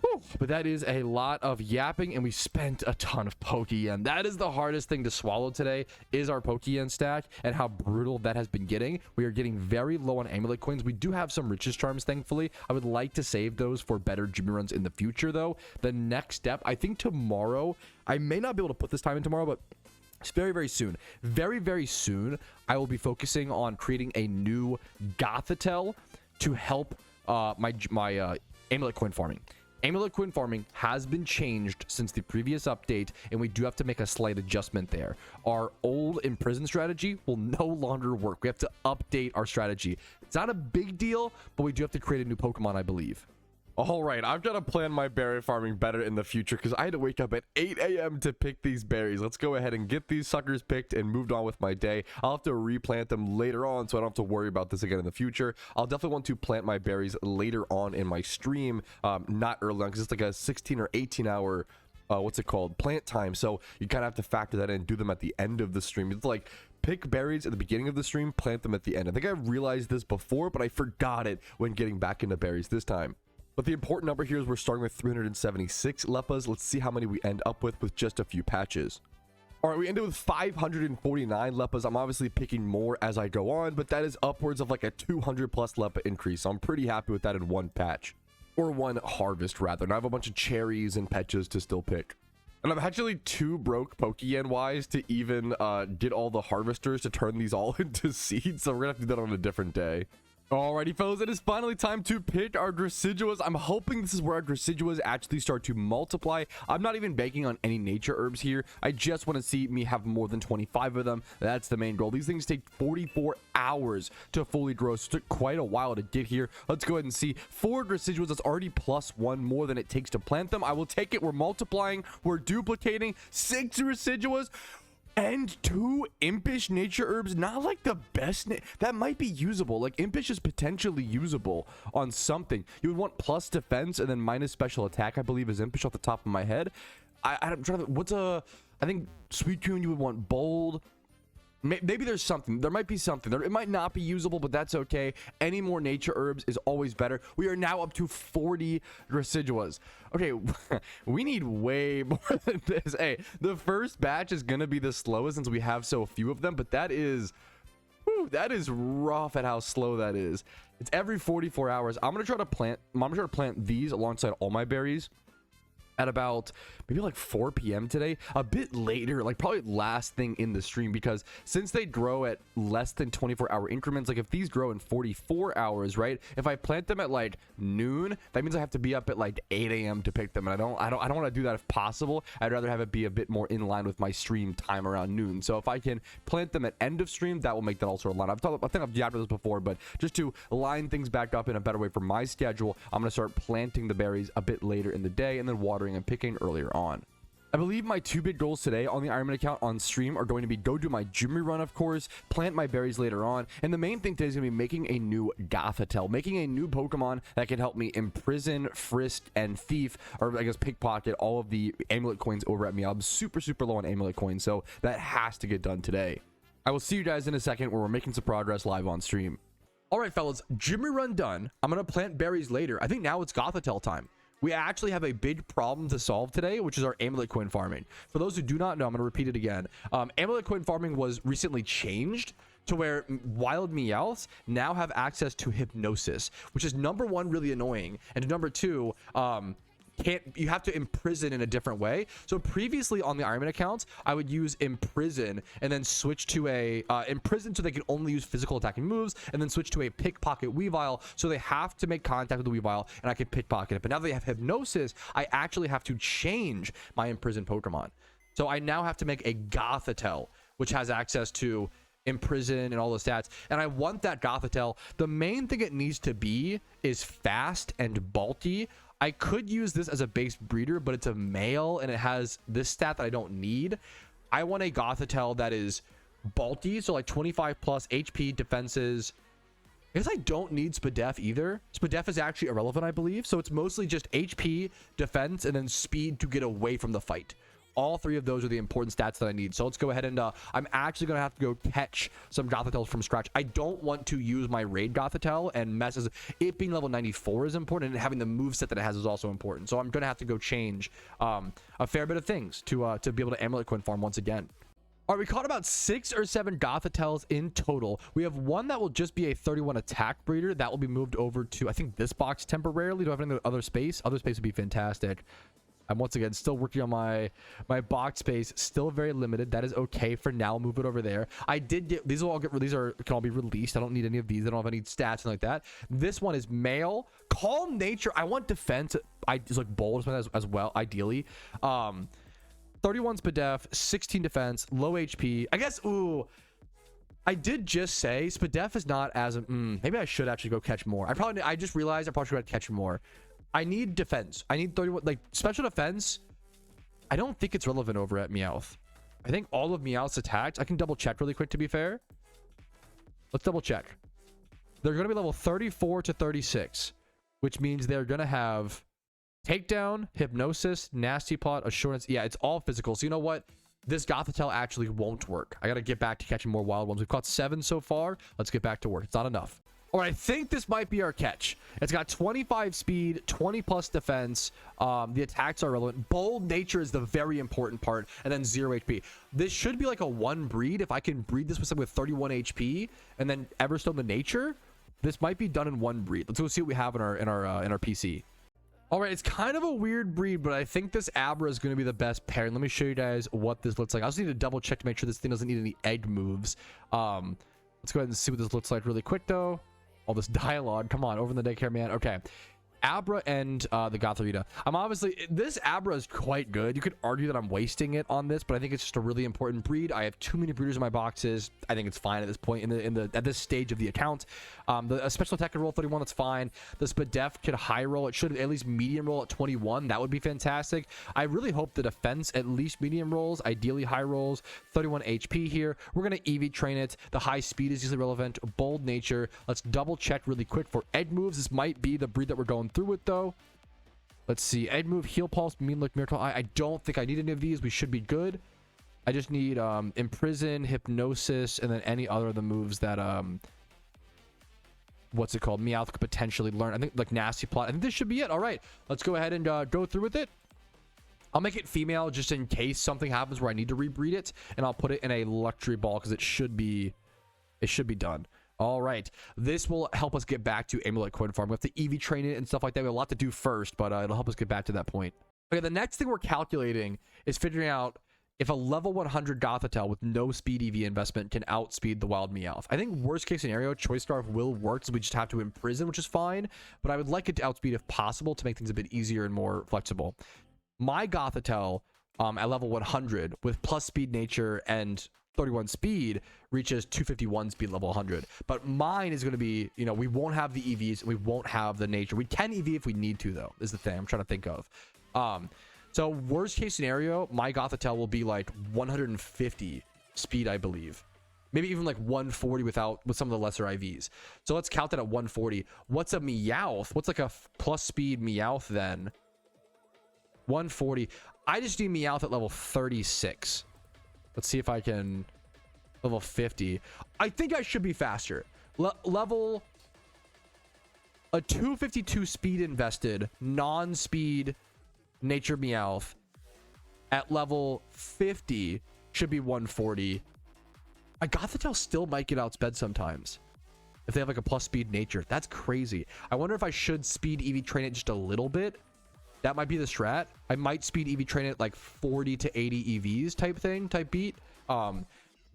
Whew. But that is a lot of yapping, and we spent a ton of Pokeyen. That is the hardest thing to swallow today, is our Pokeyen stack and how brutal that has been getting. We are getting very low on Amulet coins. We do have some Riches Charms, thankfully. I would like to save those for better Jimmy runs in the future, though. The next step, I think tomorrow, I may not be able to put this time in tomorrow, but it's very, very soon. Very, very soon, I will be focusing on creating a new Gothitelle to help my Amulet coin farming. Amulet coin farming has been changed since the previous update, and we do have to make a slight adjustment there. Our old imprison strategy will no longer work. We have to update our strategy. It's not a big deal, but we do have to create a new Pokemon, I believe. All right, I've got to plan my berry farming better in the future because I had to wake up at 8 a.m. to pick these berries. Let's go ahead and get these suckers picked and moved on with my day. I'll have to replant them later on so I don't have to worry about this again in the future. I'll definitely want to plant my berries later on in my stream, not early on because it's like a 16 or 18 hour what's it called, plant time. So you kind of have to factor that in, do them at the end of the stream. It's like pick berries at the beginning of the stream, plant them at the end. I think I realized this before, but I forgot it when getting back into berries this time. But the important number here is we're starting with 376 Leppas. Let's see how many we end up with just a few patches. All right, we ended with 549 Leppas. I'm obviously picking more as I go on, but that is upwards of like a 200 plus Leppa increase. So I'm pretty happy with that in one patch, or one harvest rather. And I have a bunch of cherries and Petchas to still pick. And I'm actually too broke Pokeyen wise to even get all the harvesters to turn these all into seeds. So we're gonna have to do that on a different day. Alrighty, fellas, it is finally time to pick our Graciduas. I'm hoping this is where our Graciduas actually start to multiply. I'm not even banking on any nature herbs here. I just want to see me have more than 25 of them. That's the main goal. These things take 44 hours to fully grow. So it took quite a while to get here. Let's go ahead and see. 4 Graciduas, that's already +1 more than it takes to plant them. I will take it. We're multiplying. We're duplicating. 6 Graciduas. And 2 impish nature herbs, not like the best. That might be usable. Like impish is potentially usable on something. You would want plus defense and then minus special attack, I believe, is impish off the top of my head. I'm trying to. I think Suicune you would want bold. Maybe there's something. There might be something. It might not be usable, but that's okay. Any more nature herbs is always better. We are now up to 40 Graciduas. Okay, we need way more than this. Hey, the first batch is going to be the slowest since we have so few of them, but that is rough at how slow that is. It's every 44 hours. I'm going to try to plant these alongside all my berries at about maybe like 4 p.m. today, a bit later, like probably last thing in the stream, because since they grow at less than 24-hour increments, like if these grow in 44 hours, right, if I plant them at like noon, that means I have to be up at like 8 a.m. to pick them, and I don't want to do that if possible. I'd rather have it be a bit more in line with my stream time around noon. So if I can plant them at end of stream, that will make that also a line. I think I've yapped this before, but just to line things back up in a better way for my schedule, I'm going to start planting the berries a bit later in the day and then watering and picking earlier on. I believe my 2 big goals today on the Ironman account on stream are going to be go do my Jimmy run, of course, plant my berries later on, and the main thing today is going to be making a new Gothitelle, making a new Pokemon that can help me imprison, frisk, and thief, or I guess pickpocket all of the Amulet coins over at me. I'm super low on Amulet coins, so that has to get done today. I will see you guys in a second where we're making some progress live on stream. All right, fellas, Jimmy run done. I'm going to plant berries later. I think now it's Gothitelle time. We actually have a big problem to solve today, which is our Amulet coin farming. For those who do not know, I'm going to repeat it again. Amulet coin farming was recently changed to where wild Meowths now have access to hypnosis, which is number 1, really annoying. And number 2, you have to imprison in a different way. So previously on the Ironman accounts, I would use imprison and then switch to a imprison so they can only use physical attacking moves, and then switch to a pickpocket Weavile so they have to make contact with the Weavile and I can pickpocket it. But now that they have hypnosis, I actually have to change my imprisoned Pokemon. So I now have to make a Gothitelle, which has access to imprison and all the stats, and I want that Gothitelle. The main thing it needs to be is fast and bulky. I could use this as a base breeder, but it's a male and it has this stat that I don't need. I want a Gothitelle that is bulky, so like 25 plus HP, defenses. I guess I don't need Spadef either. Spadef is actually irrelevant, I believe. So it's mostly just HP, defense, and then speed to get away from the fight. all three of those are the important stats that I need. So let's go ahead and I'm actually gonna have to go catch some Gothitelles from scratch. I don't want to use my raid Gothitelle and mess as it being level 94 is important, and having the moveset that it has is also important. So I'm gonna have to go change a fair bit of things to be able to Amulet Coin farm once again. All right, we caught about 6 or 7 Gothitelles in total. We have one that will just be a 31 attack breeder. That will be moved over to, I think, this box temporarily. Do I have any other space? Other space would be fantastic. I'm once again still working on my box space. Still very limited. That is okay for now. I'll move it over there. I did get, these can all be released. I don't need any of these. I don't have any stats and like that. This one is male. Calm nature. I want defense. I just like bold as well, ideally. 31 Spadef, 16 defense, low HP. I guess, ooh, I did just say Spadef is not as, maybe I should actually go catch more. I just realized I probably should catch more. I need defense. I need 31, like special defense. I don't think it's relevant over at Meowth. I think all of Meowth's attacks, I can double check really quick to be fair. Let's double check. They're going to be level 34 to 36, which means they're going to have Takedown, Hypnosis, Nasty Plot, Assurance. Yeah, it's all physical. So you know what? This Gothitelle actually won't work. I got to get back to catching more wild ones. We've caught 7 so far. Let's get back to work. It's not enough. All right, I think this might be our catch. It's got 25 speed, 20 plus defense. The attacks are relevant. Bold nature is the very important part, and then 0 HP. This should be like a 1 breed. If I can breed this with something with 31 HP, and then Everstone the nature, this might be done in 1 breed. Let's go see what we have in our PC. All right, it's kind of a weird breed, but I think this Abra is going to be the best pairing. Let me show you guys what this looks like. I also need to double check to make sure this thing doesn't need any egg moves. Let's go ahead and see what this looks like really quick, though. All this dialogue. Come on, over in the daycare, man. Okay. Abra and the Gothitelle. This Abra is quite good. You could argue that I'm wasting it on this, but I think it's just a really important breed. I have too many breeders in my boxes. I think it's fine at this point at this stage of the account. A special attack can roll 31, that's fine. The Spadef could high roll. It should at least medium roll at 21. That would be fantastic. I really hope the defense at least medium rolls, ideally high rolls. 31 HP here. We're gonna EV train it. The high speed is usually relevant. Bold nature. Let's double check really quick for egg moves. This might be the breed that we're going through it though. Let's see. Egg move, heal pulse, mean look, miracle eye. I don't think I need any of these. We should be good. I just need imprison, hypnosis, and then any other of the moves that what's it called, Meowth could potentially learn. I think like nasty plot. I think this should be it. All right, let's go ahead and go through with it. I'll make it female just in case something happens where I need to rebreed it, and I'll put it in a luxury ball because it should be done. All right, this will help us get back to Amulet Coin Farm. We have to EV train it and stuff like that. We have a lot to do first, but it'll help us get back to that point. Okay, the next thing we're calculating is figuring out if a level 100 Gothitelle with no speed EV investment can outspeed the wild Meowth. I think worst case scenario, Choice Scarf will work, so we just have to imprison, which is fine, but I would like it to outspeed if possible to make things a bit easier and more flexible. My Gothitelle at level 100 with plus speed nature and 31 speed reaches 251 speed level 100, but mine is going to be, you know, we won't have the EVs and we won't have the nature. We can EV if we need to, though, is the thing I'm trying to think of. So worst case scenario, my Gothitelle will be like 150 speed, I believe, maybe even like 140 with some of the lesser IVs. So let's count that at 140. What's a Meowth? What's like a plus speed Meowth then? 140. I just need Meowth at level 36. Let's see if I can level 50. I think I should be faster. Level a 252 speed invested, non-speed nature Meowth at level 50 should be 140. My Gothitelle still might get outsped sometimes if they have like a plus speed nature. That's crazy. I wonder if I should speed EV train it just a little bit. That might be the strat. I might speed EV train it like 40 to 80 EVs type beat.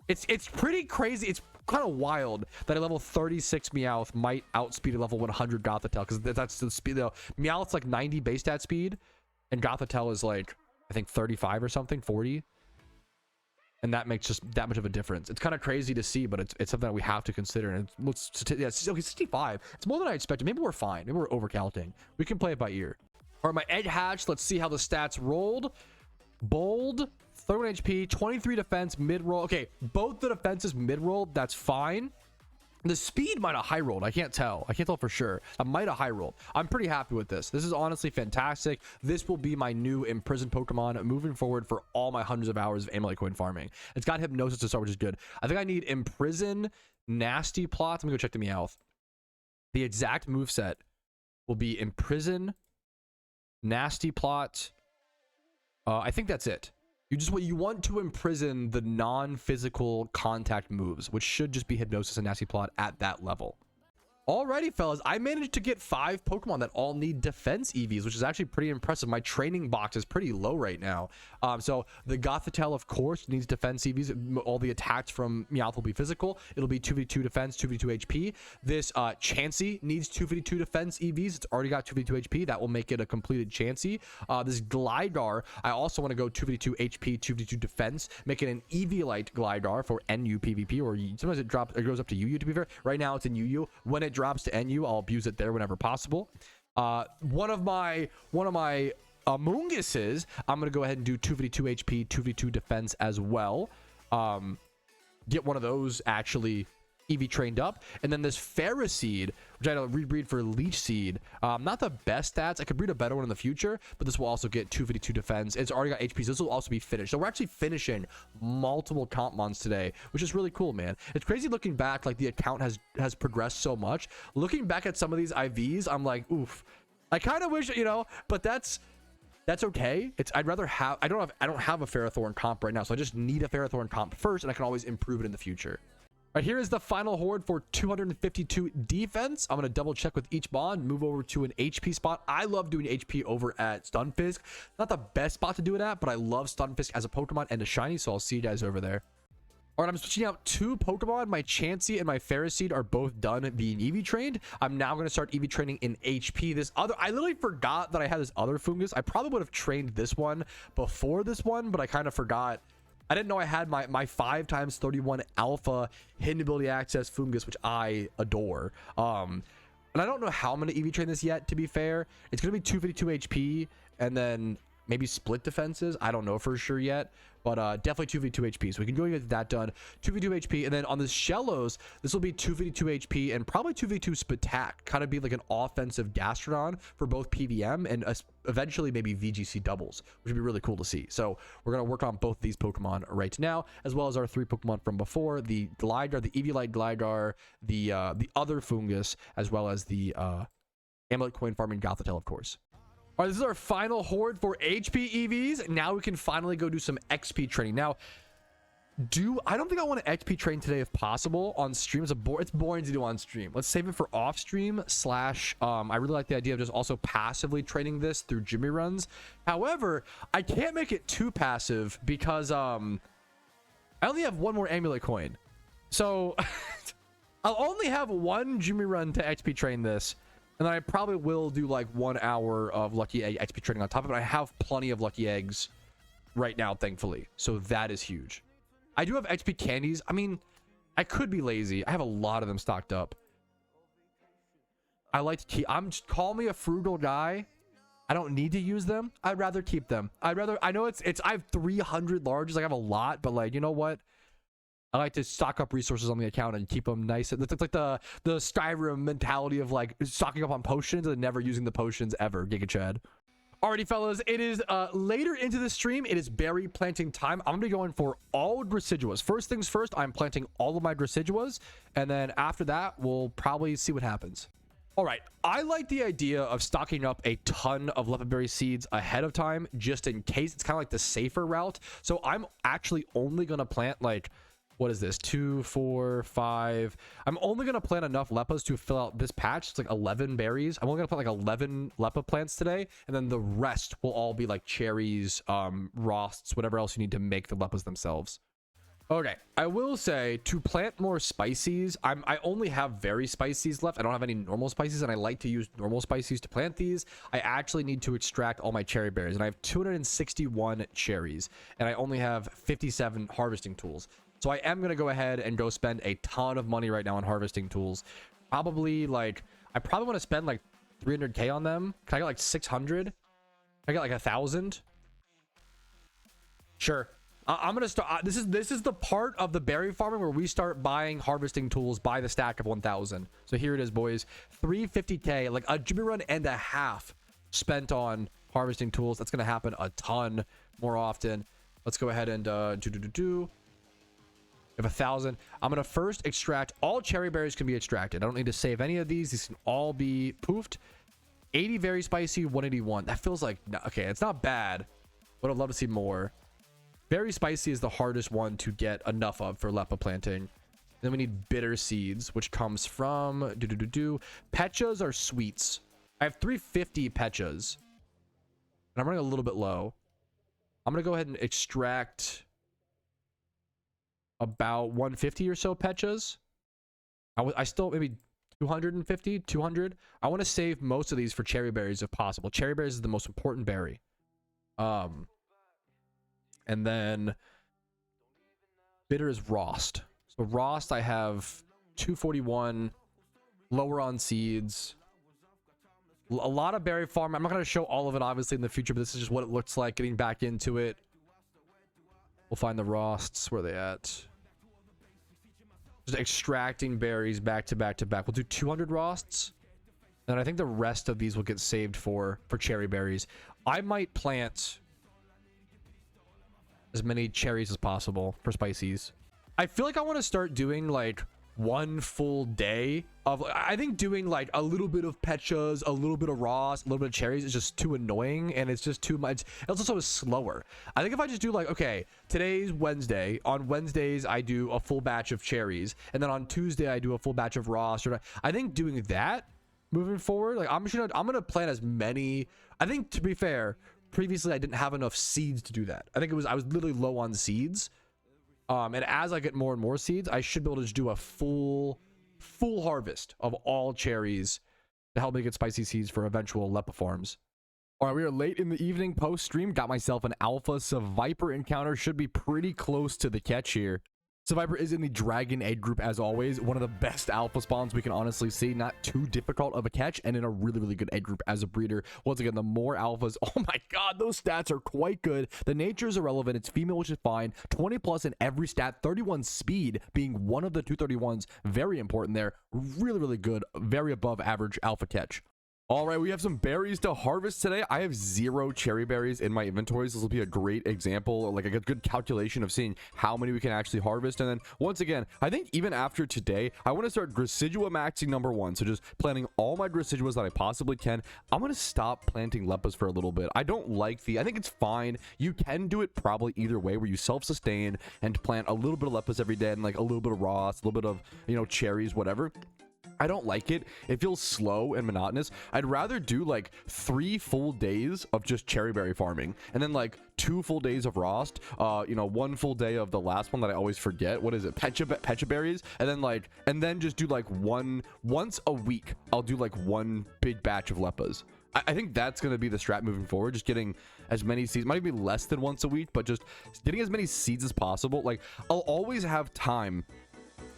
It's pretty crazy. It's kind of wild that a level 36 Meowth might outspeed a level 100 Gothitelle, because that's the speed though. Meowth's like 90 base stat speed, and Gothitelle is like, I think 35 or something, 40. And that makes just that much of a difference. It's kind of crazy to see, but it's something that we have to consider. And yeah, it's okay, 65. It's more than I expected. Maybe we're fine. Maybe we're overcounting. We can play it by ear. All right, my egg hatch. Let's see how the stats rolled. Bold, 31 HP, 23 defense, mid-roll. Okay, both the defenses mid-roll. That's fine. The speed might have high rolled. I can't tell. I can't tell for sure. I might have high rolled. I'm pretty happy with this. This is honestly fantastic. This will be my new imprisoned Pokemon moving forward for all my hundreds of hours of Amulet coin farming. It's got hypnosis to start, which is good. I think I need imprison, nasty plots. Let me go check the Meowth. The exact moveset will be imprison, nasty plot. I think that's it. You want to imprison the non-physical contact moves, which should just be hypnosis and nasty plot at that level. Alrighty, fellas, I managed to get 5 Pokemon that all need defense EVs, which is actually pretty impressive. My training box is pretty low right now. So the Gothitelle, of course, needs defense EVs. All the attacks from Meowth will be physical. It'll be 2v2 defense, 2v2 HP. This Chansey needs 2v2 defense EVs. It's already got 2v2 HP. That will make it a completed Chansey. This Gligar, I also want to go 2v2 HP, 2v2 defense, make it an Eviolite Gligar for NU PvP, or sometimes it goes up to UU, to be fair. Right now it's in UU. When it drops to NU, I'll abuse it there whenever possible. One of my Amoonguses, I'm gonna go ahead and do 2v2 HP, 2v2 defense as well. Get one of those actually EV trained up. And then this Ferroseed, which I had to rebreed for Leech Seed. Not the best stats. I could breed a better one in the future, but this will also get 2v2 defense. It's already got HP, so this will also be finished. So we're actually finishing multiple comp mons today, which is really cool, man. It's crazy looking back, like the account has progressed so much. Looking back at some of these IVs, I'm like, oof. I kind of wish, you know, but that's okay. I'd rather have, I don't have a Ferrothorn comp right now, so I just need a Ferrothorn comp first, and I can always improve it in the future. All right, here is the final horde for 252 defense. I'm going to double check with each bond, move over to an HP spot. I love doing HP over at Stunfisk. Not the best spot to do it at, but I love Stunfisk as a Pokemon and a shiny, so I'll see you guys over there. All right, I'm switching out 2 Pokemon. My Chansey and my Ferroseed are both done being EV trained. I'm now going to start EV training in HP. I literally forgot that I had this other Fungus. I probably would have trained this one before this one, but I kind of forgot. I didn't know I had my 5x31 alpha hidden ability access Fungus, which I adore. And I don't know how I'm going to EV train this yet, to be fair. It's going to be 252 HP and then maybe split defenses. I don't know for sure yet, but definitely 2v2 HP. So we can go get that done. 2v2 HP, and then on the Shellos, this will be 2v2 HP and probably 2v2 Spatak. Kind of be like an offensive Gastrodon for both PVM and eventually maybe VGC doubles, which would be really cool to see. So we're going to work on both these Pokemon right now, as well as our 3 Pokemon from before, the Gligar, the Eviolite Gligar, the other Fungus, as well as the Amulet Coin Farming Gothitelle, of course. All right, this is our final horde for HP EVs. Now we can finally go do some XP training. Now, I don't think I want to XP train today if possible on stream. It's boring to do on stream. Let's save it for off stream / I really like the idea of just also passively training this through Jimmy runs. However, I can't make it too passive because I only have 1 more Amulet coin. So I'll only have 1 Jimmy run to XP train this. And then I probably will do like 1 hour of Lucky Egg XP training on top of it. I have plenty of Lucky Eggs right now, thankfully. So that is huge. I do have XP candies. I mean, I could be lazy. I have a lot of them stocked up. I like to keep... call me a frugal guy. I don't need to use them. I'd rather keep them. I know I have 300 larges. I have a lot, but like, you know what? I like to stock up resources on the account and keep them nice. It's like the Skyrim mentality of like stocking up on potions and never using the potions ever. Giga Chad. Alrighty, fellas, it is later into the stream. It is berry planting time. I'm gonna be going for all Graciduas. First things first, I'm planting all of my Graciduas, and then after that, we'll probably see what happens. All right, I like the idea of stocking up a ton of Leppa berry seeds ahead of time, just in case. It's kind of like the safer route. So I'm actually only gonna plant like, what is this? 2, 4, 5. I'm only going to plant enough Leppas to fill out this patch. It's like 11 berries. I'm only going to plant like 11 Leppa plants today. And then the rest will all be like cherries, rosts, whatever else you need to make the Leppas themselves. Okay, I will say to plant more spices, I only have very spices left. I don't have any normal spices, and I like to use normal spices to plant these. I actually need to extract all my cherry berries, and I have 261 cherries, and I only have 57 harvesting tools. So I am going to go ahead and go spend a ton of money right now on harvesting tools. Probably like, I probably want to spend like 300k on them. Can I get like 600? Can I get like 1,000? Sure. I'm gonna start. This is the part of the berry farming where we start buying harvesting tools by the stack of 1,000. So here it is, boys. 350k, like a Jimmy run and a half spent on harvesting tools. That's gonna happen a ton more often. Let's go ahead and do. If 1,000, I'm gonna first extract. All cherry berries can be extracted. I don't need to save any of these. These can all be poofed. 80 very spicy, 181. That feels like, okay, it's not bad, but I'd love to see more. Very spicy is the hardest one to get enough of for Leppa planting. Then we need bitter seeds, which comes from Pechas are sweets. I have 350 Pechas, and I'm running a little bit low. I'm gonna go ahead and extract about 150 or so Pechas. I still maybe 250, 200. I want to save most of these for cherry berries if possible. Cherry berries is the most important berry. And then bitter is Rost. So Rost, I have 241, lower on seeds. A lot of berry farm. I'm not going to show all of it obviously in the future, but this is just what it looks like getting back into it. We'll find the Rosts. Where are they at? Just extracting berries back to back to back. We'll do 200 Rosts. And I think the rest of these will get saved for cherry berries. I might plant as many cherries as possible for spices. I feel like I want to start doing like one full day of, I think doing like a little bit of Pechas, a little bit of Ross, a little bit of cherries is just too annoying, and it's just too much. It's also slower. I think if I just do like, okay, today's Wednesday. On Wednesdays I do a full batch of cherries, and then on Tuesday I do a full batch of Ross. Or I think doing that moving forward, like I'm gonna plant as many. I think, to be fair, previously I didn't have enough seeds to do that. I think I was literally low on seeds. And as I get more and more seeds, I should be able to just do a full harvest of all cherries to help me get spicy seeds for eventual Leppa farms. All right, we are late in the evening post stream. Got myself an alpha Seviper encounter. Should be pretty close to the catch here. Seviper is in the Dragon Egg group as always. One of the best alpha spawns we can honestly see. Not too difficult of a catch, and in a really, really good egg group as a breeder. Once again, the more alphas. Oh my god, those stats are quite good. The nature is irrelevant. It's female, which is fine. 20 plus in every stat. 31 speed being one of the 231s. Very important there. Really, really good. Very above average alpha catch. All right, we have some berries to harvest today. I have 0 cherry berries in my inventories. This will be a great example, or like a good calculation of seeing how many we can actually harvest. And then once again, I think even after today, I want to start Gracidea maxing #1. So just planting all my Grasiduas that I possibly can. I'm going to stop planting Leppas for a little bit. I don't like I think it's fine. You can do it probably either way, where you self-sustain and plant a little bit of Leppas every day and like a little bit of Ross, a little bit of, you know, cherries, whatever. I don't like it. It feels slow and monotonous. I'd rather do like 3 full days of just cherry berry farming, and then like 2 full days of Rost, you know, 1 full day of the last one that I always forget. What is it? Pecha berries. And then just do like once a week, I'll do like 1 big batch of Leppas. I think that's going to be the strat moving forward. Just getting as many seeds, might be less than once a week, but just getting as many seeds as possible. Like, I'll always have time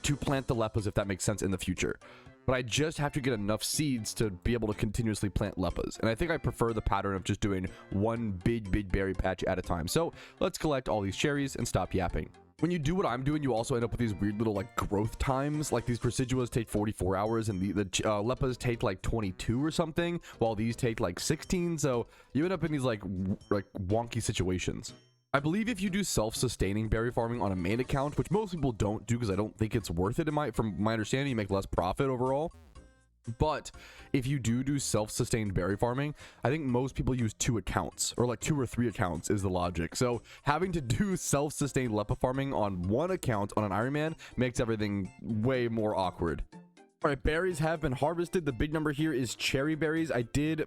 to plant the Leppas if that makes sense in the future, but I just have to get enough seeds to be able to continuously plant Leppas. And I think I prefer the pattern of just doing 1 big berry patch at a time. So let's collect all these cherries and stop yapping. When you do what I'm doing, you also end up with these weird little like growth times. Like these Grasiduas take 44 hours and the Leppas take like 22 or something, while these take like 16. So you end up in these like wonky situations. I believe if you do self-sustaining berry farming on a main account, which most people don't do because I don't think it's worth it, from my understanding, you make less profit overall. But if you do self-sustained berry farming, I think most people use 2 accounts, or like 2 or 3 accounts is the logic. So having to do self-sustained Leppa farming on 1 account on an Ironman makes everything way more awkward. All right, berries have been harvested. The big number here is cherry berries. I did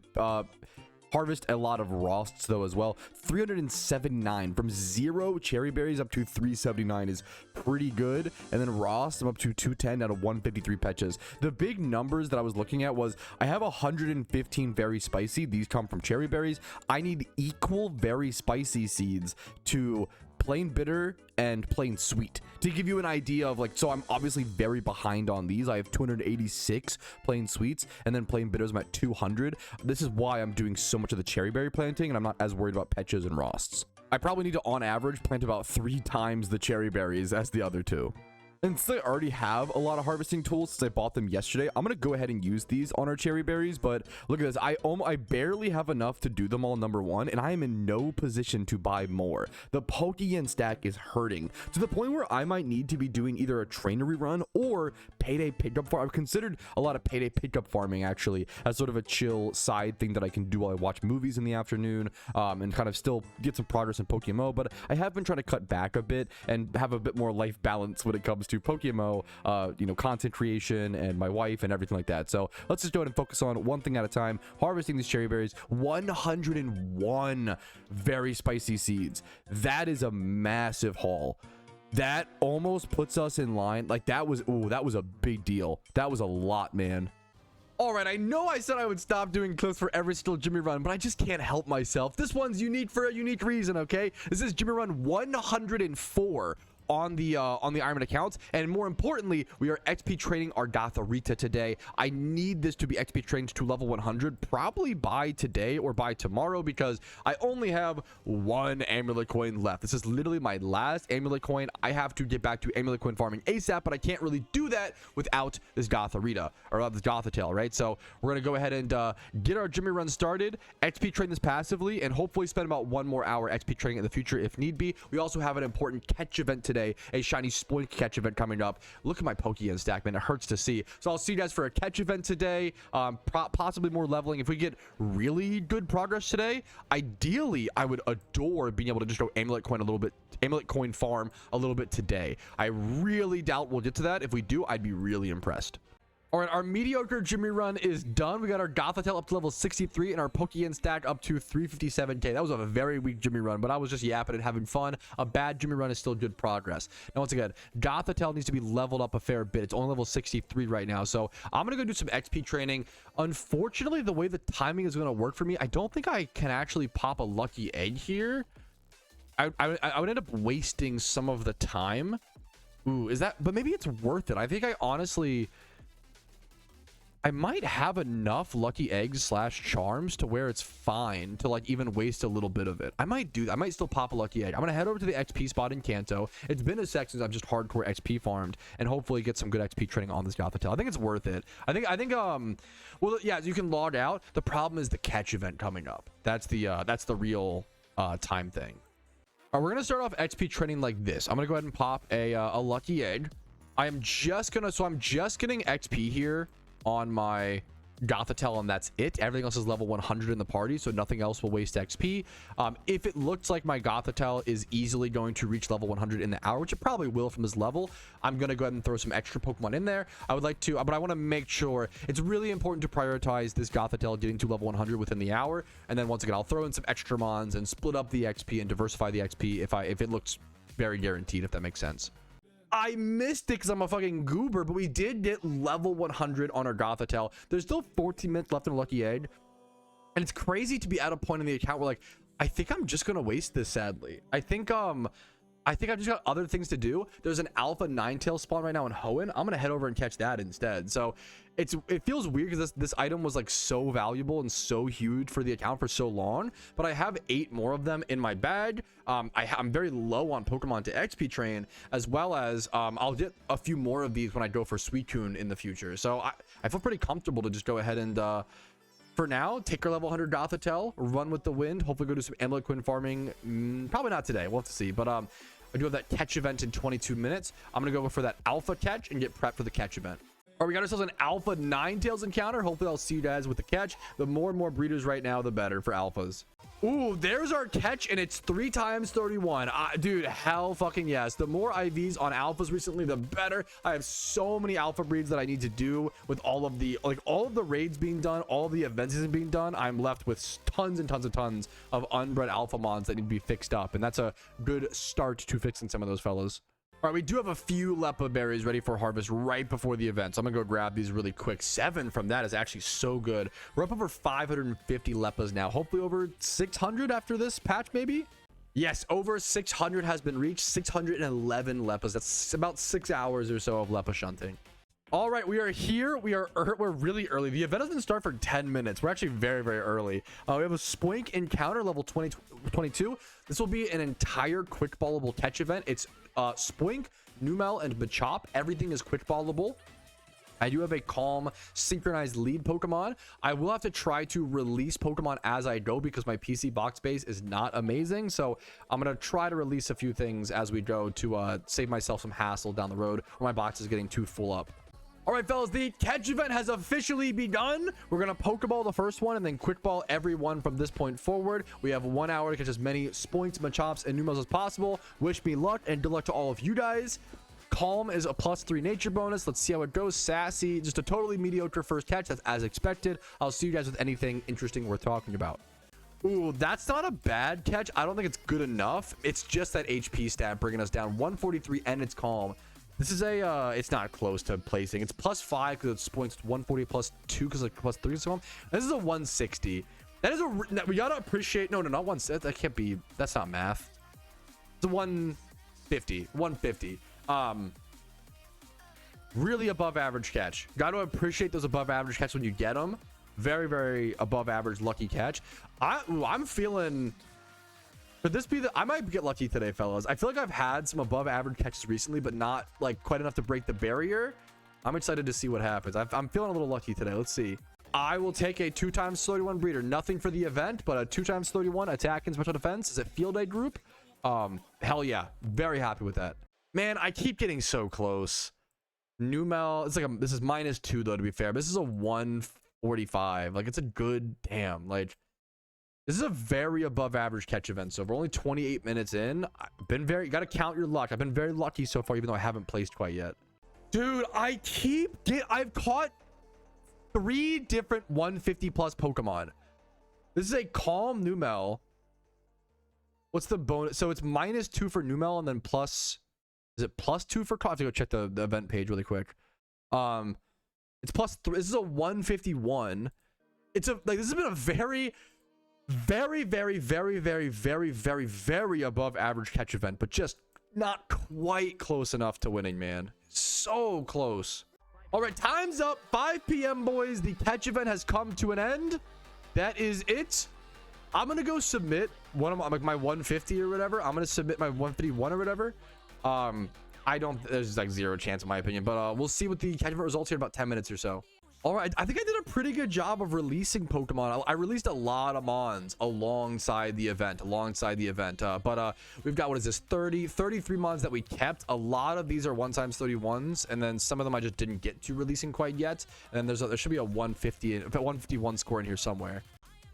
harvest a lot of Rosts though as well. 379 from 0 cherry berries up to 379 is pretty good. And then Rost, I'm up to 210 out of 153 Pechas. The big numbers that I was looking at was I have 115 very spicy. These come from cherry berries. I need equal very spicy seeds to plain bitter and plain sweet to give you an idea of like, so I'm obviously very behind on these. I have 286 plain sweets, and then plain bitters I'm at 200. This is why I'm doing so much of the cherry berry planting, and I'm not as worried about Pechas and Rosts. I probably need to, on average, plant about 3 times the cherry berries as the other 2. And since I already have a lot of harvesting tools since I bought them yesterday, I'm going to go ahead and use these on our cherry berries. But look at this. I barely have enough to do them all, number 1, and I am in no position to buy more. The Pokeyen stack is hurting to the point where I might need to be doing either a trainery run or payday pickup farm. I've considered a lot of payday pickup farming, actually, as sort of a chill side thing that I can do while I watch movies in the afternoon, and kind of still get some progress in PokeMMO. But I have been trying to cut back a bit and have a bit more life balance when it comes to PokeMMO, content creation and my wife and everything like that. So let's just go ahead and focus on one thing at a time. Harvesting these cherry berries. 101 very spicy seeds. That is a massive haul. That almost puts us in line. Like that was a big deal. That was a lot, man. All right, I know I said I would stop doing clips for every single Jimmy run, but I just can't help myself. This one's unique for a unique reason, okay? This is Jimmy run 104 on the Ironman accounts, and more importantly, we are XP training our Gothitelle today. I need this to be XP trained to level 100 probably by today or by tomorrow, because I only have 1 amulet coin left. This is literally my last amulet coin. I have to get back to amulet coin farming ASAP, but I can't really do that without this Gothitelle, or this Gothitelle, right? So we're gonna go ahead and get our Jimmy run started, XP train this passively, and hopefully spend about 1 more hour XP training in the future if need be. We also have an important catch event today, a shiny Spoink catch event coming up. Look at my Pokeyen stack, man. It hurts to see. So I'll see you guys for a catch event today, possibly more leveling. If we get really good progress today, ideally I would adore being able to just go amulet coin farm a little bit today. I really doubt we'll get to that. If we do, I'd be really impressed. All right, our mediocre Jimmy run is done. We got our Gothitelle up to level 63 and our Pokeyen stack up to 357k. That was a very weak Jimmy run, but I was just yapping and having fun. A bad Jimmy run is still good progress. Now, once again, Gothitelle needs to be leveled up a fair bit. It's only level 63 right now, so I'm going to go do some XP training. Unfortunately, the way the timing is going to work for me, I don't think I can actually pop a lucky egg here. I would end up wasting some of the time. Ooh, is that... But maybe it's worth it. I think I might have enough lucky eggs / charms to where it's fine to like even waste a little bit of it. I might do that. I might still pop a lucky egg. I'm gonna head over to the XP spot in Kanto. It's been a sec since I've just hardcore XP farmed, and hopefully get some good XP training on this Gothitelle. I think it's worth it. I think well, yeah, you can log out. The problem is the catch event coming up. That's the real time thing. All right, we're gonna start off XP training like this. I'm gonna go ahead and pop a lucky egg. I'm just getting XP here on my Gothitelle, and that's it. Everything else is level 100 in the party, so nothing else will waste XP. If it looks like my Gothitelle is easily going to reach level 100 in the hour, which it probably will from this level, I'm going to go ahead and throw some extra Pokemon in there. I would like to, but I want to make sure it's really important to prioritize this Gothitelle getting to level 100 within the hour. And then once again, I'll throw in some extra mons and split up the XP and diversify the XP if it looks very guaranteed, if that makes sense. I missed it because I'm a fucking goober, but we did get level 100 on our Gothitelle. There's still 14 minutes left in a lucky egg, and it's crazy to be at a point in the account where like, I think I'm just gonna waste this, sadly. I think I've just got other things to do. There's an alpha Ninetales spawn right now in Hoenn. I'm gonna head over and catch that instead. So it feels weird because this item was like so valuable and so huge for the account for so long, but I have 8 more of them in my bag. I'm very low on Pokemon to XP train, as well as I'll get a few more of these when I go for Suicune in the future. So I feel pretty comfortable to just go ahead and for now, take our level 100 Gothitelle, run with the wind, hopefully go do some amulet coin farming. Probably not today, we'll have to see, but I do have that catch event in 22 minutes. I'm gonna go for that alpha catch and get prepped for the catch event. All right, we got ourselves an alpha Ninetales encounter. Hopefully I'll see you guys with the catch. The more and more breeders right now, the better for alphas. Ooh, there's our catch, and it's 3 times 31. Dude, hell fucking yes. The more IVs on alphas recently, the better. I have so many alpha breeds that I need to do with all of the raids being done, all the events being done. I'm left with tons and tons and tons of unbred alpha mons that need to be fixed up, and that's a good start to fixing some of those fellas. All right, we do have a few Leppa berries ready for harvest right before the event, so I'm gonna go grab these really quick. 7 from that is actually so good. We're up over 550 Leppas now, hopefully over 600 after this patch, maybe. Yes, over 600 has been reached. 611 Leppas. That's about 6 hours or so of Leppa shunting. All right, we are here. We're really early. The event doesn't start for 10 minutes. We're actually very, very early. We have a Spoink encounter level 22. This will be an entire quick ballable catch event. It's Spoink, Numel, and Machop. Everything is quick ballable. I do have a calm synchronized lead Pokemon. I will have to try to release Pokemon as I go because my PC box space is not amazing. So I'm going to try to release a few things as we go to save myself some hassle down the road where my box is getting too full up. All right, fellas, the catch event has officially begun. We're going to Pokeball the first one and then Quick Ball every one from this point forward. We have 1 hour to catch as many Spoinks, Machops, and Numels as possible. Wish me luck and good luck to all of you guys. Calm is a +3 nature bonus. Let's see how it goes. Sassy, just a totally mediocre first catch. That's as expected. I'll see you guys with anything interesting worth talking about. Ooh, that's not a bad catch. I don't think it's good enough. It's just that HP stat bringing us down 143 and it's calm. This is a it's not close to placing. It's +5 because it's points 140 +2 because like +3 is calm. This is a 160. That is a we gotta appreciate. No, not 160. That can't be. That's not math. It's a 150. 150. Really above average catch. Got to appreciate those above average catch when you get them. Very, very above average lucky catch. I'm feeling. Could this be the? I might get lucky today, fellas. I feel like I've had some above average catches recently, but not like quite enough to break the barrier. I'm excited to see what happens. I'm feeling a little lucky today. Let's see. I will take a 2x31 breeder. Nothing for the event, but a 2x31 attack and special defense. Is it field day group? Hell yeah. Very happy with that. Man, I keep getting so close. Numel, it's like this is -2 though, to be fair. This is a 145. Like it's a good damn. Like this is a very above average catch event. So we're only 28 minutes in. I've been very, you gotta count your luck. I've been very lucky so far, even though I haven't placed quite yet. Dude, I've caught 3 different 150 plus Pokemon. This is a calm Numel. What's the bonus? So it's -2 for Numel and then plus. Is it +2 for calm? I have to go check the event page really quick. It's +3. This is a 151. It's a like this has been a very above average catch event, but just not quite close enough to winning, man. So close. All right, time's up. 5 p.m. boys. The catch event has come to an end. That is it. I'm gonna go submit one of my 150 or whatever. I'm gonna submit my 151 or whatever. There's like 0 chance in my opinion, but we'll see what the catch event results here in about 10 minutes or so. All right, I think I did a pretty good job of releasing Pokemon. I released a lot of Mons alongside the event, but we've got, what is this, 33 Mons that we kept. A lot of these are 1x31s, and then some of them I just didn't get to releasing quite yet. And then there should be a 151 score in here somewhere.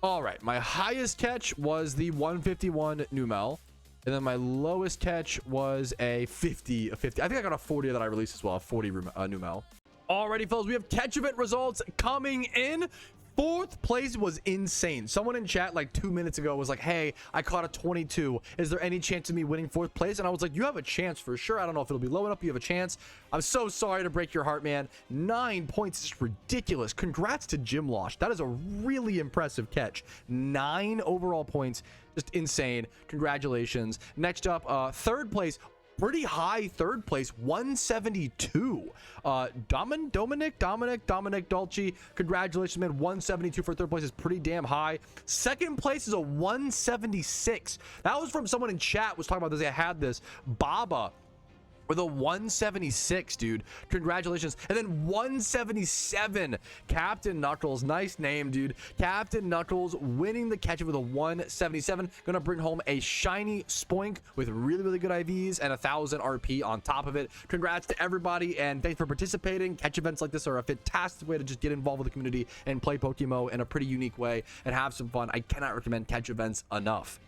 All right, my highest catch was the 151 Numel. And then my lowest catch was a 50. I think I got a 40 that I released as well, a 40 Numel. Alrighty, fellas, we have catch event results coming in. 4th place was insane. Someone in chat like 2 minutes ago was like, hey, I caught a 22. Is there any chance of me winning 4th place? And I was like, you have a chance for sure. I don't know if it'll be low enough, but you have a chance. I'm so sorry to break your heart, man. 9 points is ridiculous. Congrats to Jim Losh. That is a really impressive catch. 9 overall points. Just insane. Congratulations. Next up, 3rd place. Pretty high 3rd place, 172. Dominic Dolce, congratulations, man. 172 for 3rd place is pretty damn high. 2nd place is a 176. That was from someone in chat was talking about this. I had this Baba with a 176, dude. Congratulations. And then 177, Captain Knuckles. Nice name, dude. Captain Knuckles winning the catch with a 177. Gonna bring home a shiny Spoink with really good IVs and 1,000 RP on top of it. Congrats to everybody, and thanks for participating. Catch events like this are a fantastic way to just get involved with the community and play PokeMMO in a pretty unique way and have some fun. I cannot recommend catch events enough.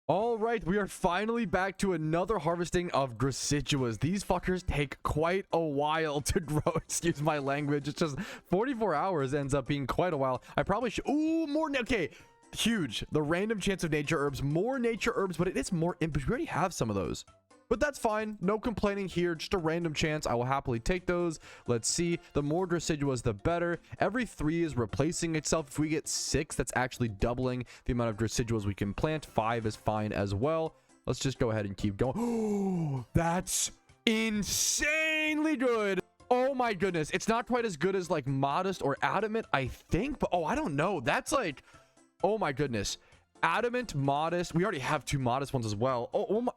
All right, we are finally back to another harvesting of Gracideas. These fuckers take quite a while to grow. Excuse my language. It's just 44 hours ends up being quite a while. I probably should. Ooh, more. Okay, huge. The random chance of nature herbs. More nature herbs, but it is more impish. We already have some of those. But that's fine. No complaining here. Just a random chance. I will happily take those. Let's see. The more Gracideas, the better. Every 3 is replacing itself. If we get 6, that's actually doubling the amount of Gracideas we can plant. 5 is fine as well. Let's just go ahead and keep going. Oh, that's insanely good. Oh my goodness. It's not quite as good as like Modest or Adamant, I think. But oh, I don't know. That's like, oh my goodness. Adamant, Modest. We already have 2 Modest ones as well.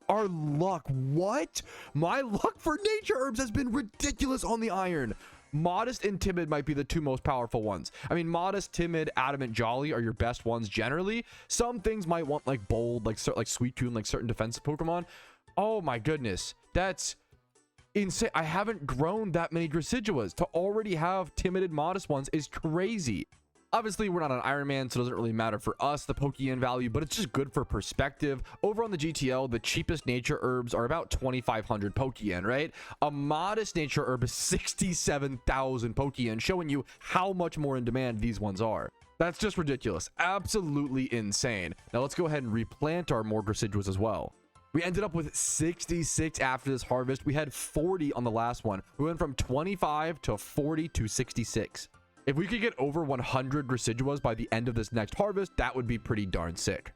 Our luck. What? My luck for nature herbs has been ridiculous on the iron. Modest and Timid might be the 2 most powerful ones. I mean, Modest, Timid, Adamant, Jolly are your best ones generally. Some things might want like Bold, like Suicune, like certain defensive Pokemon. Oh my goodness. That's insane. I haven't grown that many Graciduas. To already have Timid and Modest ones is crazy. Obviously, we're not an Iron Man, so it doesn't really matter for us, the Pokeyen value, but it's just good for perspective. Over on the GTL, the cheapest nature herbs are about 2,500 Pokeyen, right? A Modest nature herb is 67,000 Pokeyen, showing you how much more in demand these ones are. That's just ridiculous. Absolutely insane. Now let's go ahead and replant our more Graciduas as well. We ended up with 66 after this harvest. We had 40 on the last one. We went from 25 to 40 to 66. If we could get over 100 Graciduas by the end of this next harvest, that would be pretty darn sick.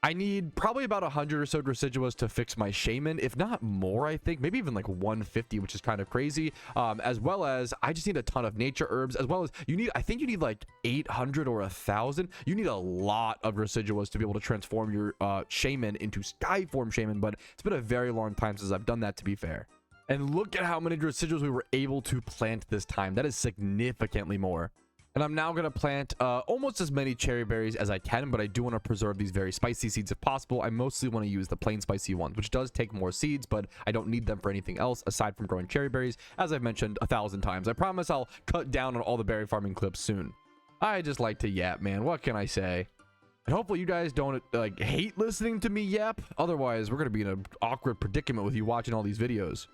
I need probably about 100 or so Graciduas to fix my Shaman, if not more, I think. Maybe even like 150, which is kind of crazy. As well as, I just need a ton of nature herbs, as well as I think you need like 800 or 1,000. You need a lot of Graciduas to be able to transform your Shaman into Skyform Shaman, but it's been a very long time since I've done that, to be fair. And look at how many Graciduas we were able to plant this time. That is significantly more. And I'm now going to plant almost as many cherry berries as I can, but I do want to preserve these very spicy seeds if possible. I mostly want to use the plain spicy ones, which does take more seeds, but I don't need them for anything else aside from growing cherry berries, as I've mentioned 1,000 times. I promise I'll cut down on all the berry farming clips soon. I just like to yap, man. What can I say? And hopefully you guys don't like hate listening to me yap. Otherwise, we're going to be in an awkward predicament with you watching all these videos.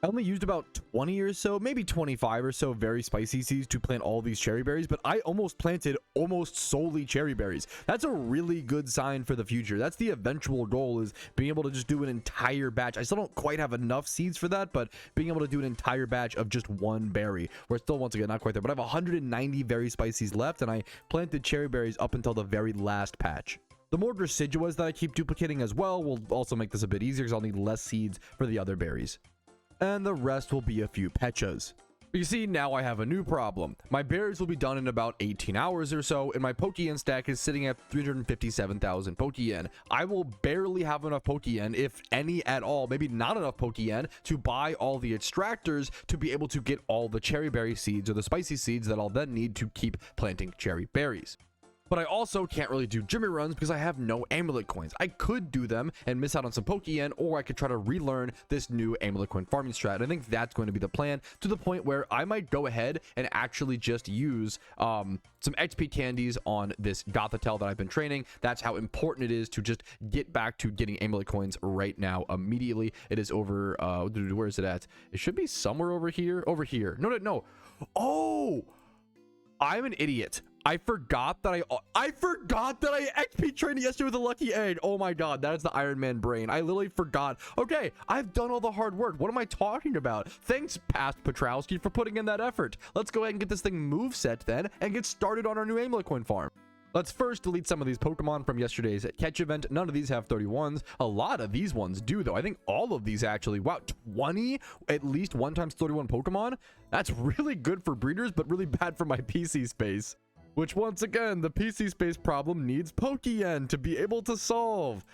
I only used about 20 or so, maybe 25 or so very spicy seeds to plant all these cherry berries, but I almost planted almost solely cherry berries. That's a really good sign for the future. That's the eventual goal, is being able to just do an entire batch. I still don't quite have enough seeds for that, but being able to do an entire batch of just one berry. We're still, once again, not quite there, but I have 190 very spices left, and I planted cherry berries up until the very last patch. The more Graciduas that I keep duplicating as well will also make this a bit easier, because I'll need less seeds for the other berries. And the rest will be a few Pechas. You see, now I have a new problem. My berries will be done in about 18 hours or so, and my Pokeyen stack is sitting at 357,000 Pokeyen. I will barely have enough Pokeyen, if any at all, maybe not enough Pokeyen, to buy all the extractors to be able to get all the cherry berry seeds, or the spicy seeds, that I'll then need to keep planting cherry berries. But I also can't really do Jimmy runs because I have no Amulet coins. I could do them and miss out on some Pokeyen, or I could try to relearn this new Amulet coin farming strat. I think that's going to be the plan, to the point where I might go ahead and actually just use some XP candies on this Gothitelle that I've been training. That's how important it is to just get back to getting Amulet coins right now, immediately. It is over, where is it at? It should be somewhere over here. Over here. No. Oh! I'm an idiot. I forgot that I XP trained yesterday with a lucky egg. Oh my god, that is the Iron Man brain. I literally forgot. Okay, I've done all the hard work. What am I talking about? Thanks, past Petrowski, for putting in that effort. Let's go ahead and get this thing moveset then, and get started on our new Amulet coin farm. Let's first delete some of these Pokemon from yesterday's catch event. None of these have 31s. A lot of these ones do, though. I think all of these actually. Wow, 20 at least 1 times 31 Pokemon? That's really good for breeders, but really bad for my PC space. Which, once again, the PC space problem needs Pokeyen to be able to solve.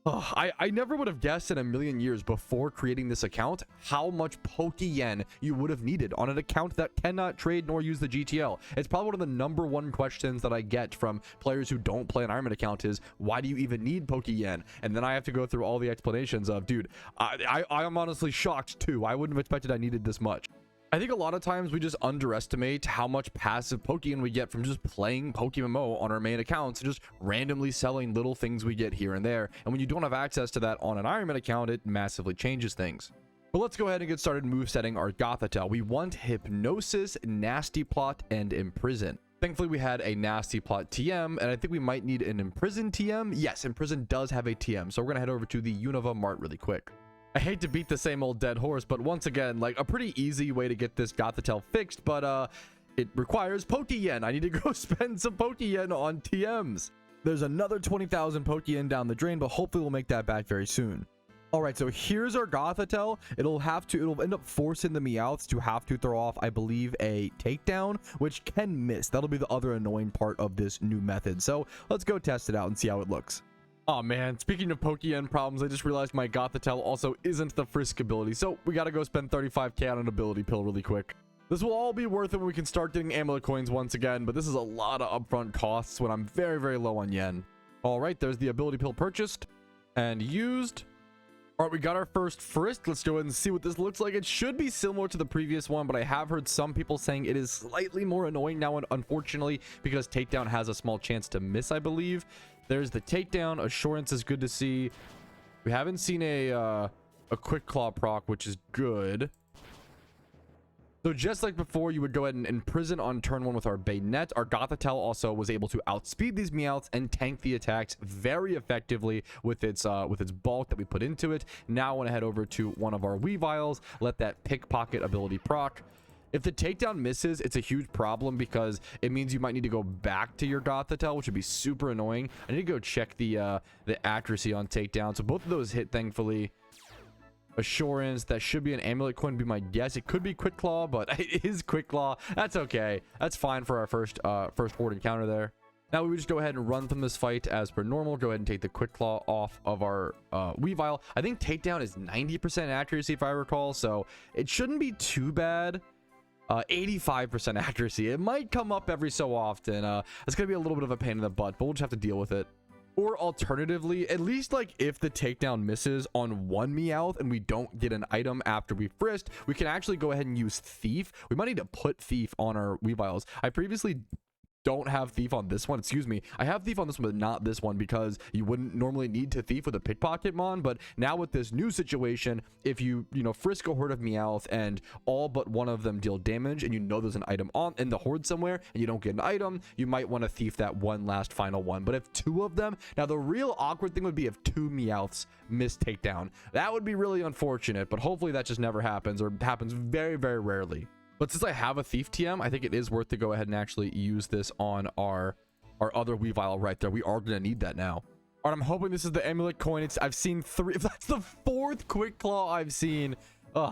Oh, I never would have guessed in a million years before creating this account how much Pokeyen you would have needed on an account that cannot trade nor use the GTL. It's probably one of the #1 questions that I get from players who don't play an Iron Man account is, why do you even need Pokeyen? And then I have to go through all the explanations of, dude, I am honestly shocked too. I wouldn't have expected I needed this much. I think a lot of times we just underestimate how much passive Pokeyen we get from just playing PokeMMO on our main accounts, just randomly selling little things we get here and there. And when you don't have access to that on an Iron Man account, it massively changes things. But let's go ahead and get started movesetting our Gothitelle. We want Hypnosis, Nasty Plot, and Imprison. Thankfully, we had a Nasty Plot TM, and I think we might need an Imprison TM. Yes, Imprison does have a TM, so we're going to head over to the Unova Mart really quick. I hate to beat the same old dead horse, but once again, like, a pretty easy way to get this Gothitelle fixed, but it requires Pokeyen. I need to go spend some Pokeyen on TMs. There's another 20,000 Pokeyen down the drain, but hopefully we'll make that back very soon. All right, so here's our Gothitelle. It'll end up forcing the Meowths to have to throw off, I believe, a takedown, which can miss. That'll be the other annoying part of this new method. So let's go test it out and see how it looks. Oh man, speaking of Pokeyen problems, I just realized my Gothitelle also isn't the Frisk ability, so we gotta go spend 35k on an ability pill really quick. This will all be worth it when we can start getting Amulet coins once again, but this is a lot of upfront costs when I'm very, very low on yen. All right, there's the ability pill purchased and used. All right, we got our first Frisk. Let's go ahead and see what this looks like. It should be similar to the previous one, but I have heard some people saying it is slightly more annoying now, unfortunately, because takedown has a small chance to miss, I believe. There's the takedown. Assurance is good to see. We haven't seen a quick claw proc, which is good. So just like before, you would go ahead and imprison on turn 1 with our Bayonet. Our Gothitelle also was able to outspeed these Meowths and tank the attacks very effectively with its bulk that we put into it. Now I want to head over to one of our Weaviles, let that Pickpocket ability proc. If the takedown misses, it's a huge problem because it means you might need to go back to your Gothitelle, which would be super annoying. I need to go check the accuracy on takedown. So both of those hit, thankfully. Assurance, that should be an Amulet coin, be my guess. It could be Quick Claw, but it is Quick Claw. That's okay. That's fine for our first horde encounter there. Now we would just go ahead and run from this fight as per normal. Go ahead and take the Quick Claw off of our Weavile. I think takedown is 90% accuracy if I recall, so it shouldn't be too bad. 85% accuracy. It might come up every so often. It's gonna be a little bit of a pain in the butt, but we'll just have to deal with it. Or alternatively, at least like if the takedown misses on one Meowth and we don't get an item after we frisked, we can actually go ahead and use Thief. We might need to put Thief on our Weaviles. I previously don't have Thief on this one. Excuse me. I have Thief on this one, but not this one because you wouldn't normally need to Thief with a Pickpocket Mon. But now with this new situation, if you frisk a horde of Meowth and all but one of them deal damage and there's an item on in the horde somewhere and you don't get an item, you might want to Thief that one last final one. But if two of them, now the real awkward thing would be if two Meowths miss takedown. That would be really unfortunate, but hopefully that just never happens or happens very, very rarely. But since I have a Thief TM, I think it is worth to go ahead and actually use this on our other Weavile right there. We are going to need that now. All right, I'm hoping this is the Amulet coin. I've seen 3. If that's the 4th Quick Claw I've seen.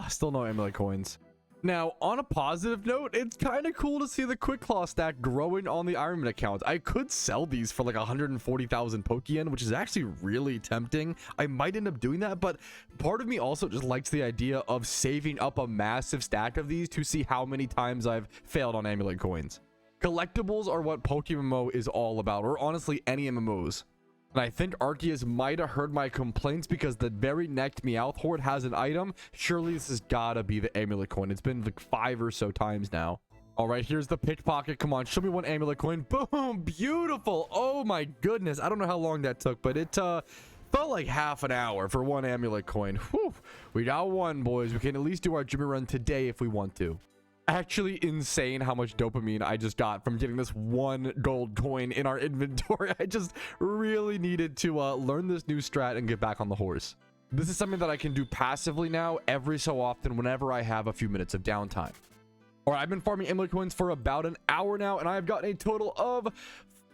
Still no Amulet coins. Now, on a positive note, it's kind of cool to see the Quick Claw stack growing on the Ironman account. I could sell these for like 140,000 Pokeyen, which is actually really tempting. I might end up doing that, but part of me also just likes the idea of saving up a massive stack of these to see how many times I've failed on Amulet coins. Collectibles are what PokeMMO is all about, or honestly, any MMOs. And I think Arceus might have heard my complaints because the very next Meowth horde has an item. Surely this has gotta be the Amulet coin. It's been like 5 or so times now. All right, here's the Pickpocket. Come on, show me one Amulet coin. Boom, beautiful. Oh my goodness. I don't know how long that took, but it felt like half an hour for one Amulet coin. Whew. We got one, boys. We can at least do our Jimmy run today if we want to. Actually insane how much dopamine I just got from getting this one gold coin in our inventory. I just really needed to learn this new strat and get back on the horse. This is something that I can do passively now every so often whenever I have a few minutes of downtime. All right, I've been farming Amulet coins for about an hour now, and I have gotten a total of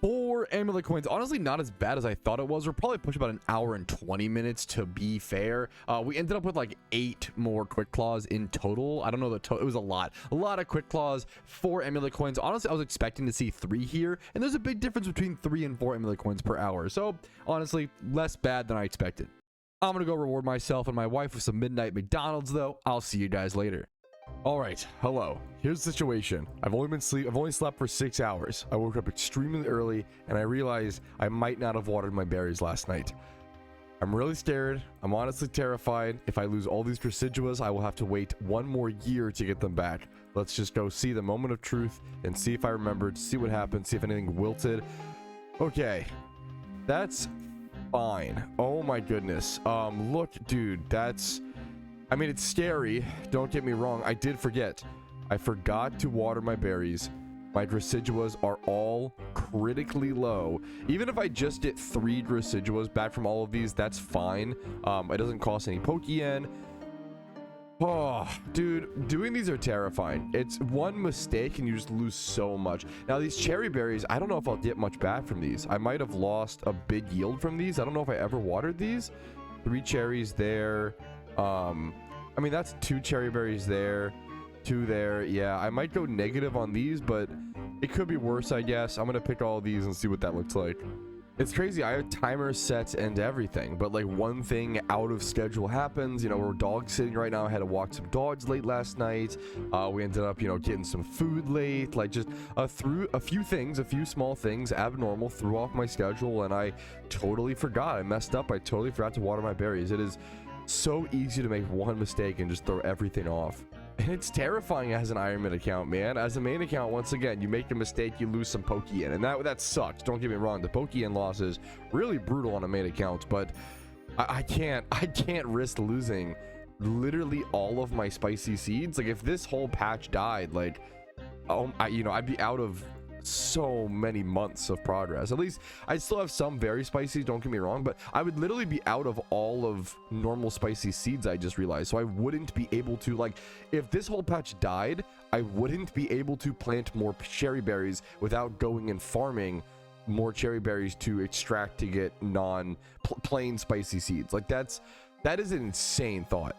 4 Amulet coins. Honestly, not as bad as I thought it was. We're probably pushing about an hour and 20 minutes to be fair. We ended up with like 8 more Quick Claws in total. I don't know the total. It was a lot of Quick Claws, 4 Amulet coins. Honestly, I was expecting to see 3 here, and there's a big difference between 3 and 4 Amulet coins per hour. So honestly, less bad than I expected. I'm gonna go reward myself and my wife with some midnight McDonald's though. I'll see you guys later. All right, hello. Here's the situation. I've only slept for 6 hours. I woke up extremely early and I realized I might not have watered my berries last night. I'm really scared. I'm honestly terrified. If I lose all these Gracideas, I will have to wait 1 more year to get them back. Let's just go see the moment of truth and see if I remembered, see what happened, see if anything wilted. Okay, that's fine. Oh my goodness. Look, dude, I mean, it's scary. Don't get me wrong. I did forget. I forgot to water my berries. My Gracideas are all critically low. Even if I just get 3 Gracideas back from all of these, that's fine. It doesn't cost any Pokeyen. Oh, dude, doing these are terrifying. It's one mistake and you just lose so much. Now, these cherry berries, I don't know if I'll get much back from these. I might have lost a big yield from these. I don't know if I ever watered these. 3 cherries there. I mean, that's 2 cherry berries there, 2 there. Yeah, I might go negative on these, but it could be worse, I guess. I'm gonna pick all of these and see what that looks like. It's crazy. I have timers set and everything, but like one thing out of schedule happens. You know, we're dog sitting right now. I had to walk some dogs late last night. We ended up, you know, getting some food late. Like just through a few things, a few small things, abnormal, threw off my schedule, and I totally forgot. I messed up. I totally forgot to water my berries. It is so easy to make one mistake and just throw everything off. And it's terrifying as an Ironman account, man. As a main account, once again, you make a mistake, you lose some Pokeyen, and that sucks. Don't get me wrong, the Pokeyen loss is really brutal on a main account, but I can't risk losing literally all of my spicy seeds. Like if this whole patch died, like I'd be out of so many months of progress. At least I still have some very spicy, don't get me wrong, but I would literally be out of all of normal spicy seeds, I just realized. So I wouldn't be able to, like, if this whole patch died, I wouldn't be able to plant more cherry berries without going and farming more cherry berries to extract to get plain spicy seeds. Like that is an insane thought.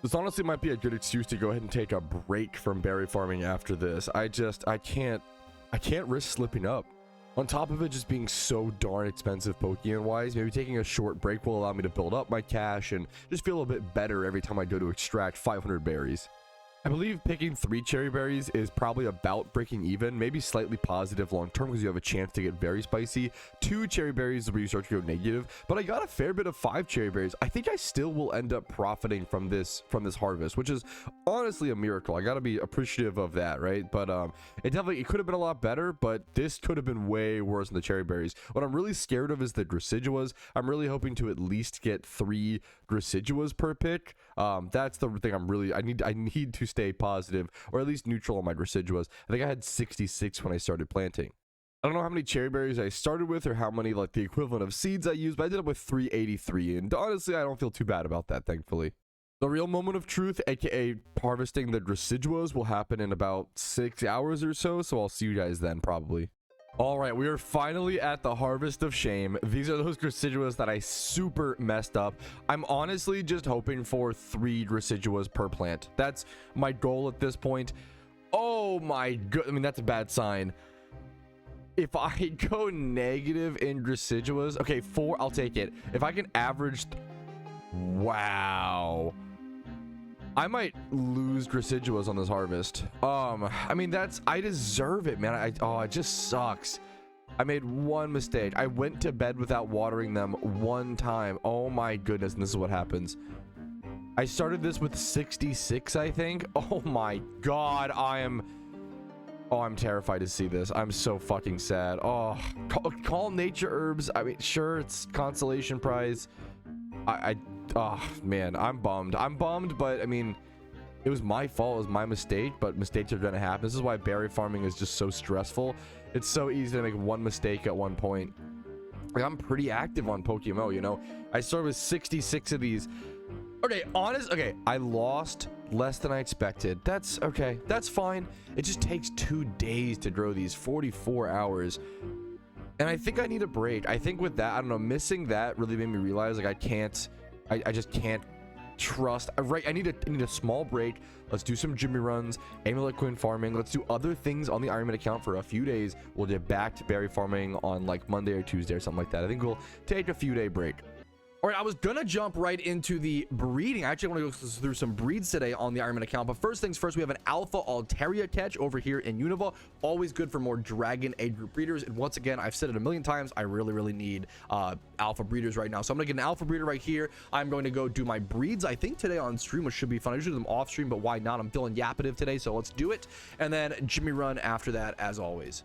This honestly might be a good excuse to go ahead and take a break from berry farming after this. I can't risk slipping up. On top of it just being so darn expensive Pokeyen wise, maybe taking a short break will allow me to build up my cash and just feel a bit better every time I go to extract 500 berries. I believe picking 3 cherry berries is probably about breaking even, maybe slightly positive long term because you have a chance to get very spicy. 2 cherry berries is where you start to go negative, but I got a fair bit of 5 cherry berries. I think I still will end up profiting from this harvest, which is honestly a miracle. I got to be appreciative of that, right? But it could have been a lot better, but this could have been way worse than the cherry berries. What I'm really scared of is the Graciduas. I'm really hoping to at least get 3 Graciduas per pick. That's the thing I need to stay positive or at least neutral on my Graciduas. I think I had 66 when I started planting. I don't know how many cherry berries I started with or how many like the equivalent of seeds I used, but I ended up with 383, and honestly I don't feel too bad about that, thankfully. The real moment of truth, aka harvesting the Graciduas, will happen in about 6 hours or so I'll see you guys then probably. All right, we are finally at the harvest of shame. These are those Graciduas that I super messed up. I'm honestly just hoping for 3 Graciduas per plant. That's my goal at this point. Oh my god, I mean, that's a bad sign. If I go negative in Graciduas, okay, 4, I'll take it. If I can average, wow. I might lose Graciduas on this harvest. I mean, I deserve it, man. It just sucks. I made one mistake. I went to bed without watering them one time. Oh my goodness, and this is what happens. I started this with 66, I think. Oh my god, I'm terrified to see this. I'm so fucking sad. Oh, call nature herbs. I mean, sure, it's consolation prize. Oh man, I'm bummed, but I mean, it was my fault, it was my mistake, but mistakes are gonna happen. This is why berry farming is just so stressful. It's so easy to make one mistake at one point. Like, I'm pretty active on PokeMMO, you know. I started with 66 of these. Okay, I lost less than I expected. That's okay, that's fine. It just takes 2 days to grow these, 44 hours. And I think I need a break. I think with that, I don't know, missing that really made me realize like I just can't trust. I need a small break. Let's do some Jimmy runs, Amulet Queen farming. Let's do other things on the Ironman account for a few days. We'll get back to berry farming on like Monday or Tuesday or something like that. I think we'll take a few day break. All right, I was gonna jump right into the breeding. I actually want to go through some breeds today on the Ironman account, but first things first, we have an Alpha Altaria catch over here in Unova. Always good for more Dragon Age group breeders, and once again, I've said it a million times, I really need Alpha breeders right now. So I'm gonna get an Alpha breeder right here. I'm going to go do my breeds, I think today on stream, which should be fun. I usually do them off stream, but why not? I'm feeling yapative today, so let's do it. And then Jimmy run after that, as always.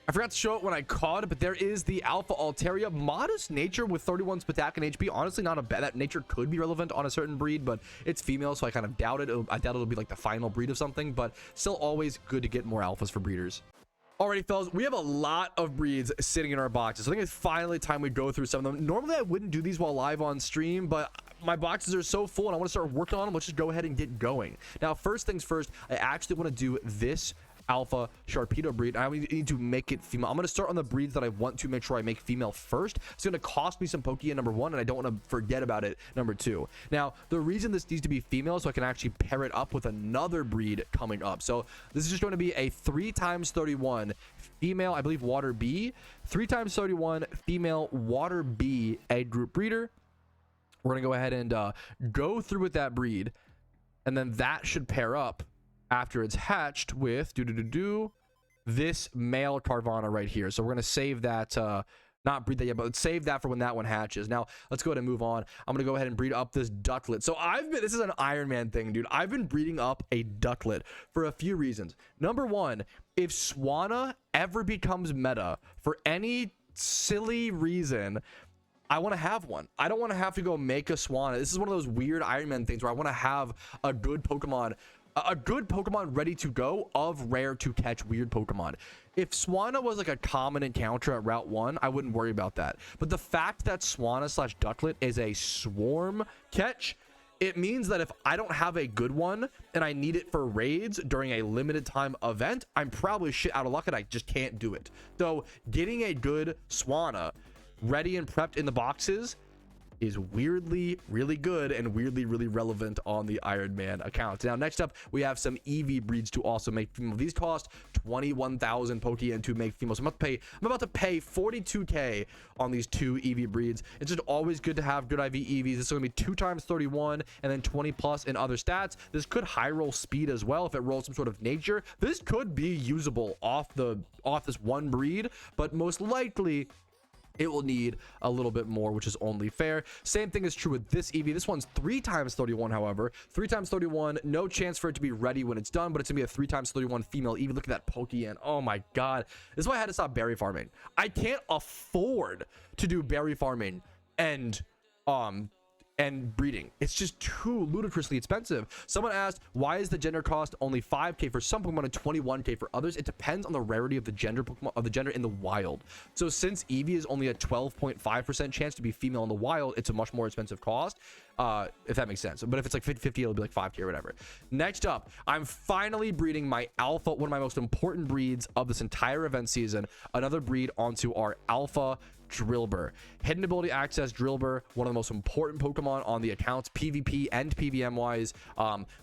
I forgot to show it when I caught it, but there is the Alpha Altaria. Modest nature with 31 Spatak and HP. Honestly, not a bad. That nature could be relevant on a certain breed, but it's female, so I kind of doubt it. I doubt it'll be like the final breed of something, but still always good to get more alphas for breeders. Alrighty, fellas, we have a lot of breeds sitting in our boxes. So I think it's finally time we go through some of them. Normally, I wouldn't do these while live on stream, but my boxes are so full and I want to start working on them. Let's just go ahead and get going. Now, first things first, I actually want to do this alpha Sharpedo breed. I need to make it female. I'm going to start on the breeds that I want to make sure I make female first. It's going to cost me some Pokeyen number 1, and I don't want to forget about it number 2. Now, the reason this needs to be female is so I can actually pair it up with another breed coming up. So this is just going to be a 3x31 female, I believe water B, 3x31 female water B egg group breeder. We're going to go ahead and go through with that breed, and then that should pair up after it's hatched with this male Carvana right here. So we're going to save that, not breed that yet, but let's save that for when that one hatches. Now let's go ahead and move on. I'm going to go ahead and breed up this ducklet. So this is an Iron Man thing, dude. I've been breeding up a ducklet for a few reasons. Number 1, if Swanna ever becomes meta for any silly reason, I want to have one. I don't want to have to go make a Swanna. This is one of those weird Iron Man things where I want to have a good Pokemon ready to go of rare to catch weird Pokemon. If Swanna was like a common encounter at Route 1, I wouldn't worry about that. But the fact that Swanna / Ducklet is a swarm catch, it means that if I don't have a good one and I need it for raids during a limited time event, I'm probably shit out of luck and I just can't do it. So getting a good Swanna ready and prepped in the boxes is weirdly really good and weirdly really relevant on the Iron Man account. Now next up, we have some EV breeds to also make female. These cost 21,000 Pokeyen to make female. So I'm about to pay 42k on these 2 EV breeds. It's just always good to have good IV EVs. This is going to be 2x31 and then 20 plus in other stats. This could high roll speed as well if it rolls some sort of nature. This could be usable off this one breed, but most likely it will need a little bit more, which is only fair. Same thing is true with this EV. This one's 3x31, however. 3x31, no chance for it to be ready when it's done, but it's gonna be a 3x31 female EV. Look at that Pokeyen. Oh my god. This is why I had to stop berry farming. I can't afford to do berry farming and breeding. It's just too ludicrously expensive. Someone asked, why is the gender cost only 5k for some Pokemon and 21k for others? It depends on the rarity of the gender in the wild. So since Eevee is only a 12.5% chance to be female in the wild, it's a much more expensive cost, if that makes sense. But if it's like 50-50, it'll be like 5k or whatever. Next up, I'm finally breeding my alpha, one of my most important breeds of this entire event season, another breed onto our alpha Drillbur. Hidden ability access Drillbur, one of the most important Pokemon on the accounts, PvP and PvM wise.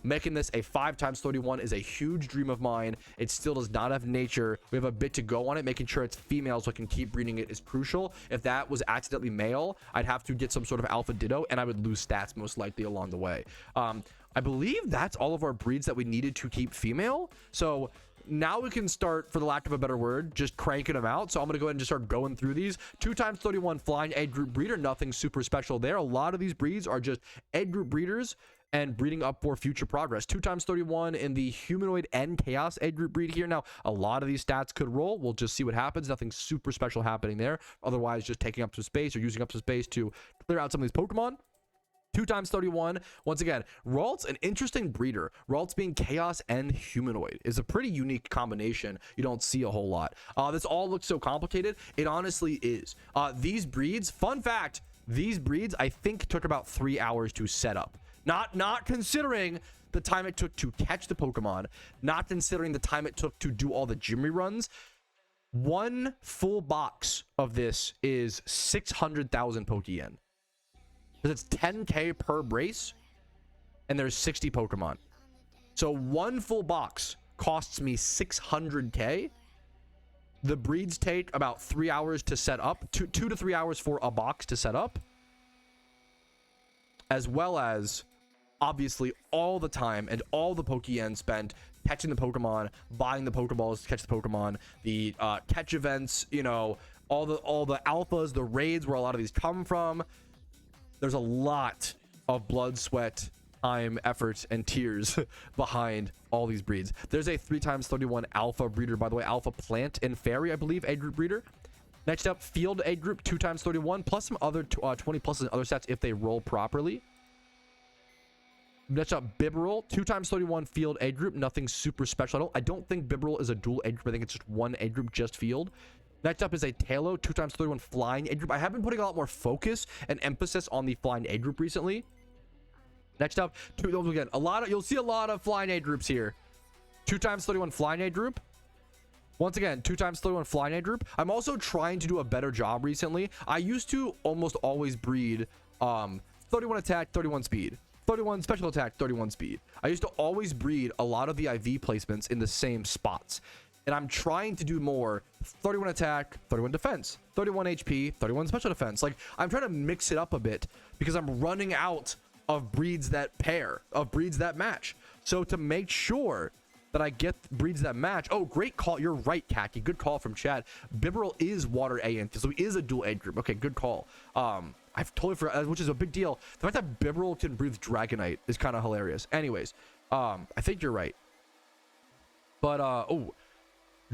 Making this a 5x31 is a huge dream of mine. It still does not have nature. We have a bit to go on it. Making sure it's female so I can keep breeding it is crucial. If that was accidentally male, I'd have to get some sort of alpha Ditto and I would lose stats most likely along the way. I believe that's all of our breeds that we needed to keep female. So now we can start, for the lack of a better word, just cranking them out. So I'm going to go ahead and just start going through these. 2x31 flying egg group breeder, nothing super special there. A lot of these breeds are just egg group breeders and breeding up for future progress. 2x31 in the humanoid and chaos egg group breed here. Now, a lot of these stats could roll. We'll just see what happens. Nothing super special happening there. Otherwise, just taking up some space or using up some space to clear out some of these Pokemon. 2x31. Once again, Ralt's an interesting breeder. Ralt's being chaos and humanoid is a pretty unique combination. You don't see a whole lot. This all looks so complicated. It honestly is. These breeds, fun fact, these breeds I think took about 3 hours to set up. Not considering the time it took to catch the Pokemon, not considering the time it took to do all the gym reruns. One full box of this is 600,000 Pokeyen. Because it's 10k per brace and there's 60 Pokemon. So one full box costs me 600k. The breeds take about 3 hours to set up, 2 to 3 hours for a box to set up, as well as obviously all the time and all the Pokeyen spent catching the Pokemon, buying the Pokeballs to catch the Pokemon, the catch events, you know, all the alphas, the raids where a lot of these come from. There's a lot of blood, sweat, time, effort, and tears behind all these breeds. There's a 3x31 alpha breeder, by the way, alpha plant and fairy, I believe, egg group breeder. Next up, field egg group, 2x31, plus some other 20 pluses and other stats if they roll properly. Next up, Bibarel, 2x31 field egg group, nothing super special. I don't think Bibarel is a dual egg group. I think it's just one egg group, just field. Next up is a Talo, 2x31 flying egg group. I have been putting a lot more focus and emphasis on the flying egg group recently. Next up, again, you'll see a lot of flying egg groups here. 2x31 flying egg group, Once again, 2x31 flying egg group. I'm also trying to do a better job recently. I used to almost always breed 31 attack, 31 speed. 31 special attack, 31 speed. I used to always breed a lot of the IV placements in the same spots. And I'm trying to do more 31 attack, 31 defense, 31 HP, 31 special defense. Like, I'm trying to mix it up a bit because I'm running out of breeds that pair, of breeds that match. So to make sure that I get breeds that match. Oh, great call. You're right, Kaki. Good call from chat. Bibarel is water A, so he is a dual egg group. Okay, good call. I've totally forgot, which is a big deal. The fact that Bibarel can breathe Dragonite is kind of hilarious. Anyways, I think you're right. But, oh,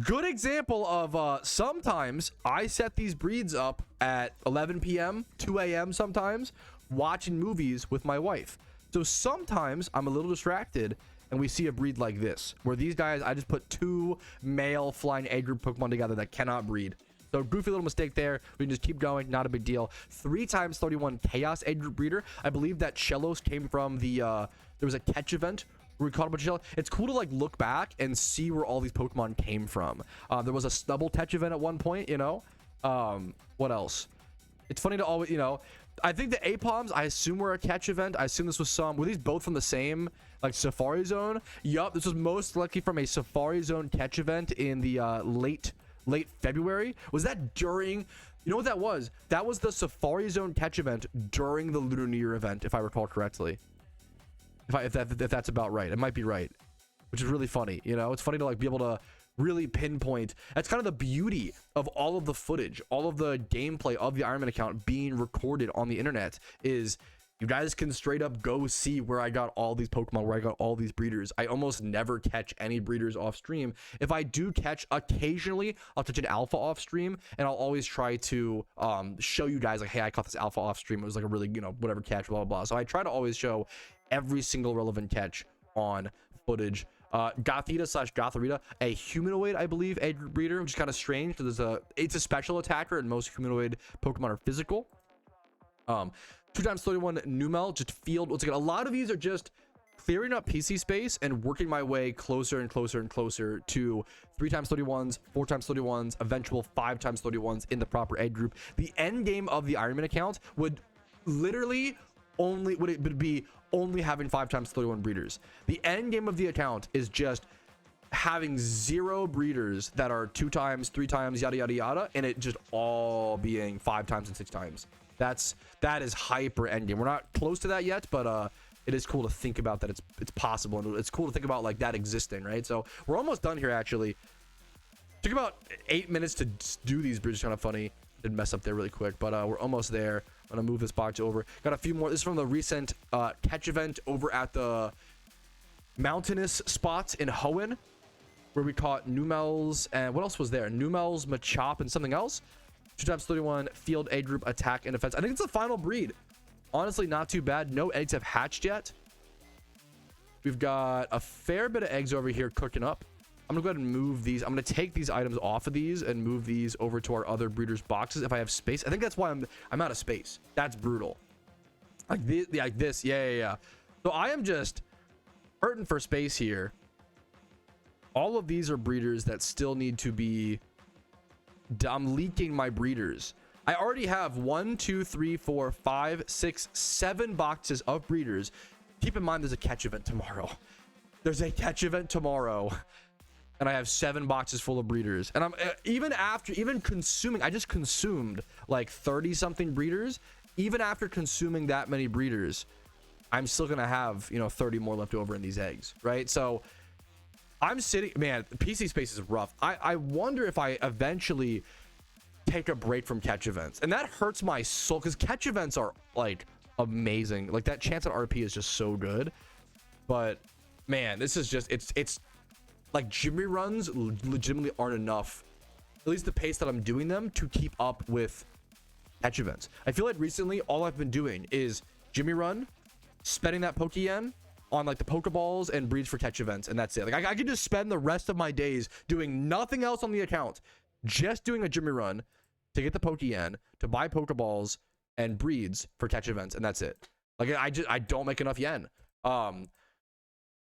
good example of sometimes I set these breeds up at 11 p.m., 2 a.m. sometimes, watching movies with my wife. So sometimes I'm a little distracted and we see a breed like this, where these guys, I just put 2 male flying egg group Pokemon together that cannot breed. So goofy little mistake there. We can just keep going. Not a big deal. 3x31 Chaos egg group breeder. I believe that Shellos came from the, there was a catch event where we caught a bunch of Shellos. It's cool to like look back and see where all these Pokemon came from. There was a Snubble catch event at one point, you know. What else? It's funny to always, you know, I think the Apoms, I assume were a catch event. I assume this was were these both from the same, like, Safari Zone? Yup, this was most likely from a Safari Zone catch event in the late February. Was that during, you know what that was? That was the Safari Zone catch event during the Lunar New Year event, if I recall correctly. If that's about right. It might be right, which is really funny. You know, it's funny to like be able to really pinpoint. That's kind of the beauty of all of the footage, all of the gameplay of the Ironman account being recorded on the internet, is you guys can straight up go see where I got all these Pokemon, where I got all these breeders. I almost never catch any breeders off stream. If I do catch, occasionally I'll catch an alpha off stream, and I'll always try to show you guys like, hey, I caught this alpha off stream. It was like a really, you know, whatever catch, blah, blah, blah. So I try to always show every single relevant catch on footage. Gothita/Gothorita, a humanoid, I believe, egg group breeder, which is kind of strange because it's a special attacker, and most humanoid Pokemon are physical. 2x31 Numel, just field. Once again, a lot of these are just clearing up PC space and working my way closer and closer and closer to 3x31s, 4x31s, eventual 5x31s in the proper egg group. The end game of the Ironman account would literally be only having 5x31 breeders. The end game of the account is just having 0 breeders that are 2x, 3x, yada yada yada, and it just all being 5x and 6x. That is hyper end game. We're not close to that yet, but it is cool to think about that it's possible, and it's cool to think about like that existing, right? So we're almost done here. Actually, took about 8 minutes to do these breeders. Kind of funny. Did mess up there really quick, but we're almost there. I'm gonna move this box over. Got a few more. This is from the recent catch event over at the mountainous spots in Hoenn, where we caught Numels, and what else was there? Numels, Machop, and something else. 2x31 field egg group attack and defense. I think it's the final breed. Honestly, not too bad. No eggs have hatched yet. We've got a fair bit of eggs over here cooking up. I'm gonna go ahead and move these. I'm gonna take these items off of these and move these over to our other breeders' boxes if I have space. I think that's why I'm out of space. That's brutal. Like this. Yeah. So I am just hurting for space here. All of these are breeders that still need to be. I'm leaking my breeders. I already have 1, 2, 3, 4, 5, 6, 7 boxes of breeders. Keep in mind there's a catch event tomorrow. There's a catch event tomorrow. And I have 7 boxes full of breeders. And I'm even consuming, I just consumed like 30 something breeders. Even after consuming that many breeders, I'm still gonna have, you know, 30 more left over in these eggs, right? So I'm sitting, man, PC space is rough. I wonder if I eventually take a break from catch events, and that hurts my soul because catch events are like amazing. Like that chance at RP is just so good. But man, this is just, it's like Jimmy runs legitimately aren't enough, at least the pace that I'm doing them, to keep up with catch events. I feel like recently all I've been doing is Jimmy run, spending that Pokeyen on like the Pokeballs and breeds for catch events, and that's it. Like I could just spend the rest of my days doing nothing else on the account, just doing a Jimmy run to get the Pokeyen, to buy Pokeballs and breeds for catch events, and that's it. Like I don't make enough yen.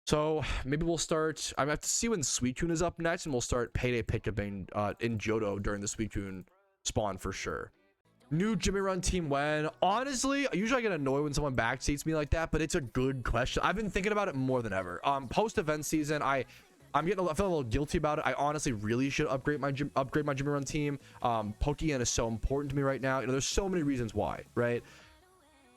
So maybe we'll start. I have to see when Suicune is up next, and we'll start Payday Pickupping in Johto during the Suicune spawn for sure. New Jimmy Run team when? Honestly, usually I get annoyed when someone backseats me like that, but it's a good question. I've been thinking about it more than ever. Post event season, I feeling a little guilty about it. I honestly really should upgrade my Jimmy Run team. Pokeyen is so important to me right now. You know, there's so many reasons why, right?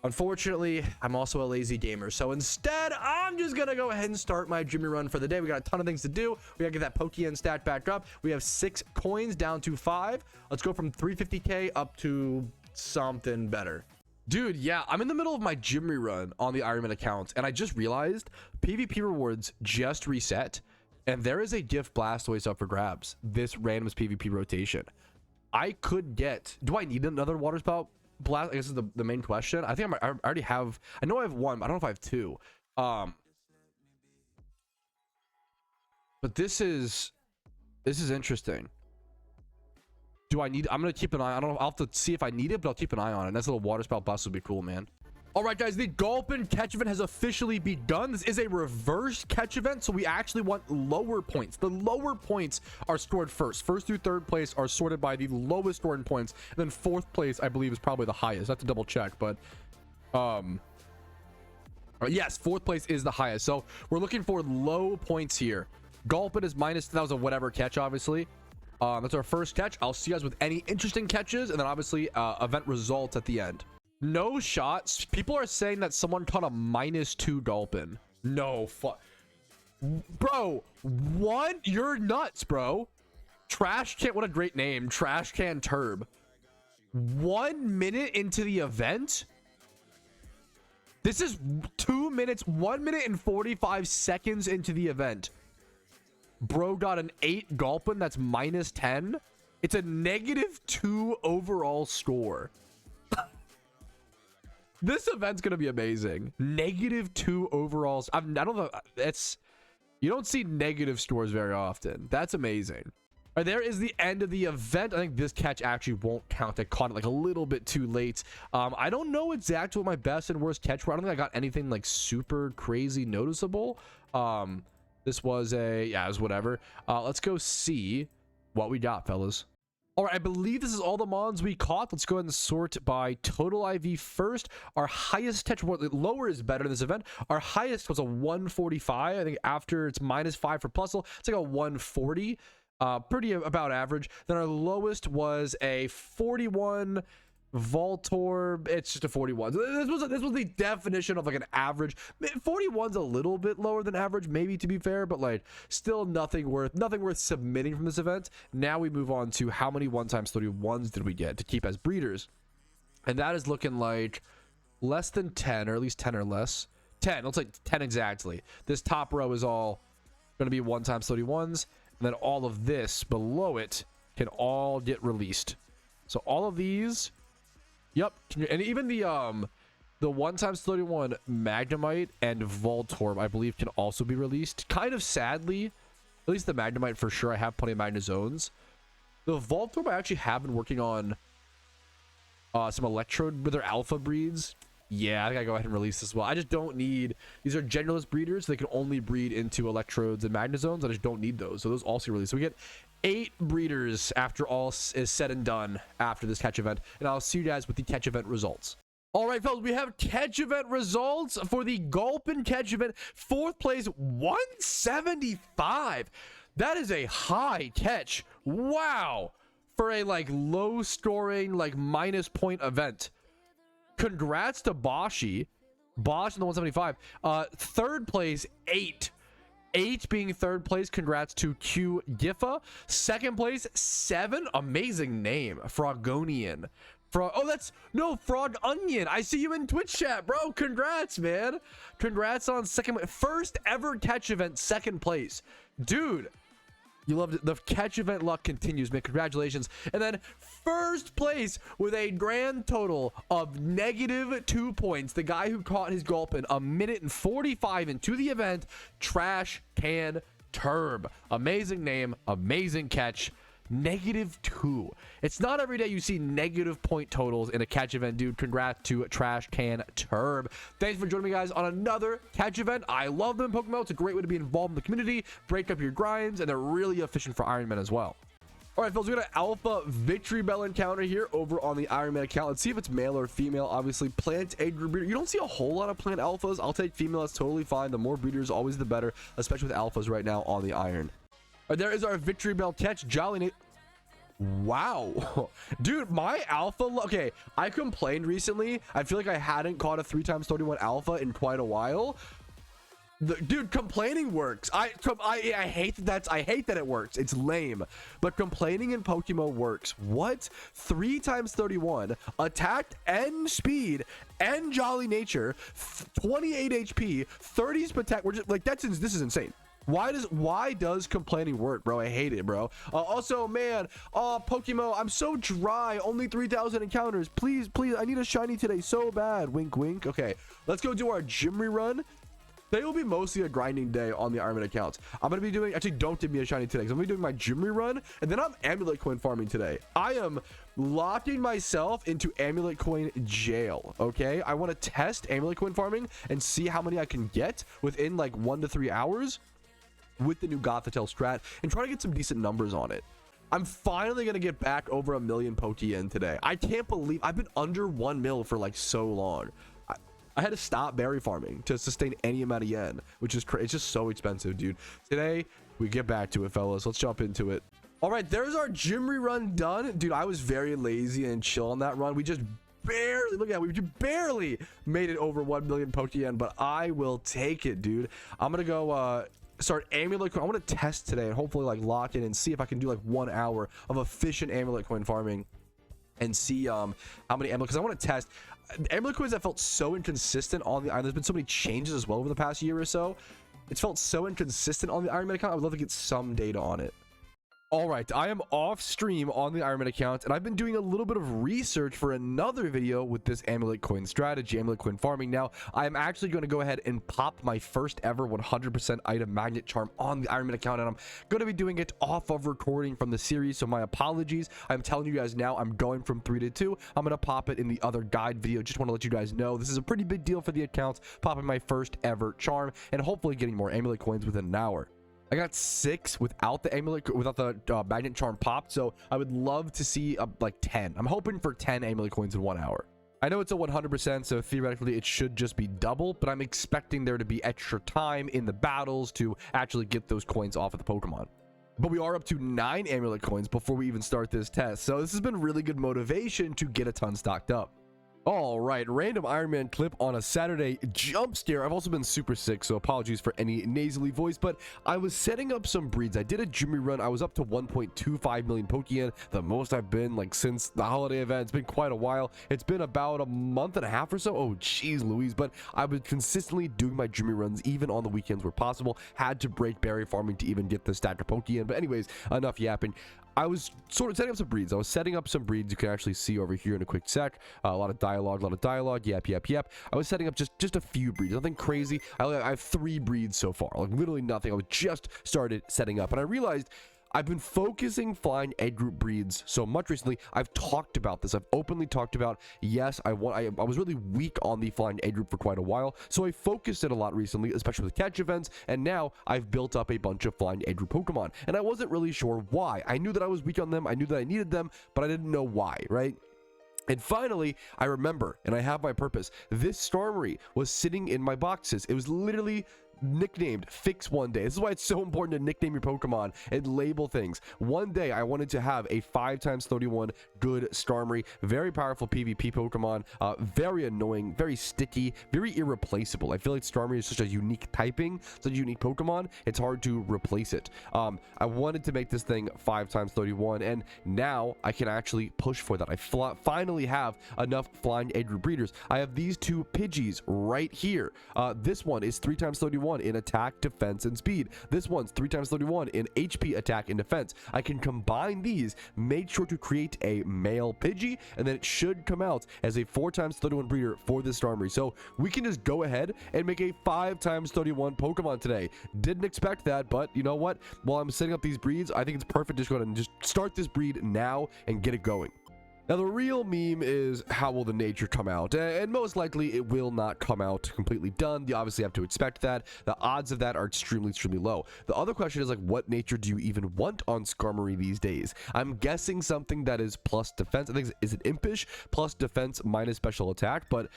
Unfortunately, I'm also a lazy gamer, so instead I'm just gonna go ahead and start my Jimmy Run for the day. We got a ton of things to do. We gotta get that Pokeyen stat back up. We have 6 coins down to 5. Let's go from 350k up to something better. Dude, yeah, I'm in the middle of my Jimmy Run on the Ironman account, and I just realized PvP rewards just reset, and there is a gift Blastoise up for grabs this random's PvP rotation. I could get, do I need another water spout blast? I guess is the main question. I think I already have, I know I have 1, but I don't know if I have 2. But this is interesting. Do I need, I'm gonna keep an eye, I don't know, I'll have to see if I need it, but I'll keep an eye on it. This little water spout blast would be cool, man. All right, guys, the Gulpin catch event has officially begun. This is a reverse catch event, so we actually want lower points. The lower points are scored first. First through third place are sorted by the lowest scoring points, and then fourth place, I believe, is probably the highest. I have to double check, but yes, fourth place is the highest. So we're looking for low points here. Gulpin is minus, that was a whatever catch, obviously. That's our first catch. I'll see you guys with any interesting catches, and then obviously event results at the end. No shots. People are saying that someone caught a -2 Gulpin. No fuck, bro. What? You're nuts, bro. Trash can, what a great name. Trash can Turb. 1 minute into the event. This is 2 minutes, 1 minute and 45 seconds into the event. Bro got an 8 Gulpin. That's -10. It's a -2 overall score. This event's gonna be amazing. -2 overalls. I don't know. It's, you don't see negative scores very often. That's amazing. All right, there is the end of the event. I think this catch actually won't count. I caught it like a little bit too late. I don't know exactly what my best and worst catch were. I don't think I got anything like super crazy noticeable. This was a, yeah, it was whatever. Let's go see what we got, fellas. All right, I believe this is all the mons we caught. Let's go ahead and sort by total IV first. Our highest catch, lower is better in this event. Our highest was a 145. I think after it's -5 for Plusle, it's like a 140. Pretty about average. Then our lowest was a 41 Voltorb. It's just a 41. This was the definition of like an average. 41's a little bit lower than average, maybe, to be fair, but like still nothing worth submitting from this event. Now we move on to how many 1x31s did we get to keep as breeders, and that is looking like less than 10, or at least 10 or less. 10. Let's like 10 exactly. This top row is all going to be 1x31s, and then all of this below it can all get released. So all of these. Yep, and even the 1x31 Magnemite and Voltorb, I believe, can also be released. Kind of sadly, at least the Magnemite for sure. I have plenty of Magnezones. The Voltorb, I actually have been working on some Electrode with their alpha breeds. Yeah, I think I go ahead and release this as well. I just don't need, these are generalist breeders. So they can only breed into Electrodes and Magnezones. I just don't need those. So those also release. So we get 8 breeders after all is said and done after this catch event. And I'll see you guys with the catch event results. All right, fellas, we have catch event results for the Gulpin catch event. 4th place, 175. That is a high catch. Wow. For a like low scoring, like -point event. Congrats to Bosch in the 175. 3rd place, 8. 8 being 3rd place. Congrats to Q Giffa. 2nd place, 7. Amazing name. Frogonian. Frog Onion. I see you in Twitch chat, bro. Congrats, man. Congrats on 2nd. First ever catch event, 2nd place. Dude. You loved it. The catch event luck continues, man. Congratulations. And then 1st place with a grand total of -2 points. The guy who caught his Gulpin 1 minute and 45 into the event, Trash Can Turb. Amazing name, amazing catch. -2. It's not every day you see negative point totals in a catch event, dude. Congrats to Trash Can Turb. Thanks for joining me, guys, on another catch event. I love them in PokeMMO. It's a great way to be involved in the community, break up your grinds, and they're really efficient for Iron Man as well. All right, folks, we got an alpha Victreebell encounter here over on the Iron Man account. Let's see if it's male or female. Obviously, plant age group breeder. You don't see a whole lot of plant alphas. I'll take female. That's totally fine. The more breeders, always the better, especially with alphas right now on the Iron. All right, there is our Victreebell catch. Jolly Wow. Dude, my alpha. Okay, I complained recently. I feel like I hadn't caught a 3x31 alpha in quite a while. Dude, complaining works. I hate that it works. It's lame, but complaining in PokeMMO works. What? 3x31 attack and speed and jolly nature, 28 HP, 30s protect. We're just like, this is insane. Why does complaining work, bro? I hate it, bro. Also, man, PokeMMO, I'm so dry. Only 3,000 encounters. Please, I need a shiny today so bad. Wink, wink. Okay, let's go do our gym rerun. Today will be mostly a grinding day on the Iron Man accounts. I'm going to be doing, actually, don't give me a shiny today, because I'm going to be doing my gym rerun, and then I'm Amulet Coin farming today. I am locking myself into Amulet Coin jail, okay? I want to test Amulet Coin farming and see how many I can get within like 1 to 3 hours with the new Gothitelle strat and try to get some decent numbers on it. I'm finally going to get back over 1 million Pokeyen today. I can't believe I've been under 1 mil for like so long. I had to stop berry farming to sustain any amount of yen, which is crazy. It's just so expensive, dude. Today, we get back to it, fellas. Let's jump into it. All right, there's our gym rerun done. Dude, I was very lazy and chill on that run. We just barely, look at that, we just barely made it over 1 million Pokeyen, but I will take it, dude. I'm going to go start Amulet Coin. I want to test today and hopefully like lock in and see if I can do like 1 hour of efficient Amulet Coin farming and see how many Amulet, because I want to test Amulet Coins that felt so inconsistent on the Iron. There's been so many changes as well over the past year or so. It's felt so inconsistent on the Iron Man account. I would love to get some data on it. All right, I am off stream on the Iron Man account, and I've been doing a little bit of research for another video with this Amulet Coin strategy, Amulet Coin farming. Now, I am actually going to go ahead and pop my first ever 100% item magnet charm on the Iron Man account, and I'm going to be doing it off of recording from the series, so my apologies. I'm telling you guys now, I'm going from 3 to 2. I'm going to pop it in the other guide video. Just want to let you guys know this is a pretty big deal for the accounts, popping my first ever charm, and hopefully getting more Amulet Coins within an hour. I got 6 without the Amulet, without the magnet charm popped, so I would love to see like 10. I'm hoping for 10 Amulet Coins in 1 hour. I know it's a 100%, so theoretically it should just be double, but I'm expecting there to be extra time in the battles to actually get those coins off of the Pokemon. But we are up to 9 Amulet Coins before we even start this test, so this has been really good motivation to get a ton stocked up. All right, random Iron Man clip on a Saturday jump scare. I've also been super sick, so apologies for any nasally voice, but I was setting up some breeds. I did a Jimmy run. I was up to 1.25 million Pokeyen, the most I've been like since the holiday event. It's been quite a while. It's been about a month and a half or so. Oh, geez, Louise. But I was consistently doing my Jimmy runs, even on the weekends where possible. Had to break berry farming to even get the stack of Pokeyen. But anyways, enough yapping. I was sort of setting up some breeds. I was setting up some breeds you can actually see over here in a quick sec. A lot of dialogue, yap. I was setting up just a few breeds, nothing crazy. I have 3 breeds so far, like literally nothing. I was just started setting up, and I realized I've been focusing flying egg group breeds so much recently. I've talked about this. I've openly talked about, yes, I was really weak on the flying egg group for quite a while, so I focused it a lot recently, especially with catch events, and now I've built up a bunch of flying egg group Pokemon, and I wasn't really sure why. I knew that I was weak on them, I knew that I needed them, but I didn't know why, right? And finally, I remember, and I have my purpose. This Skarmory was sitting in my boxes. It was literally nicknamed Fix One Day. This is why it's so important to nickname your Pokemon and label things. One day I wanted to have a 5x31 good Skarmory, very powerful PvP Pokemon, very annoying, very sticky, very irreplaceable. I feel like Skarmory is such a unique typing, such a unique Pokemon, it's hard to replace it. I wanted to make this thing 5x31, and now I can actually push for that. I finally have enough flying egg group breeders. I have these 2 Pidgeys right here. This one is 3x31. 31 in attack, defense, and speed. This one's 3 times 31 in HP, attack, and defense. I can combine these, make sure to create a male Pidgey, and then it should come out as a 4 times 31 breeder for this Skarmory. So we can just go ahead and make a 5 times 31 Pokemon today. Didn't expect that, but you know what? While I'm setting up these breeds, I think it's perfect to just go ahead and just start this breed now and get it going. Now, the real meme is, how will the nature come out? And most likely, it will not come out completely done. You obviously have to expect that. The odds of that are extremely, extremely low. The other question is, like, what nature do you even want on Skarmory these days? I'm guessing something that is plus defense. I think, is it Impish? Plus defense minus special attack, but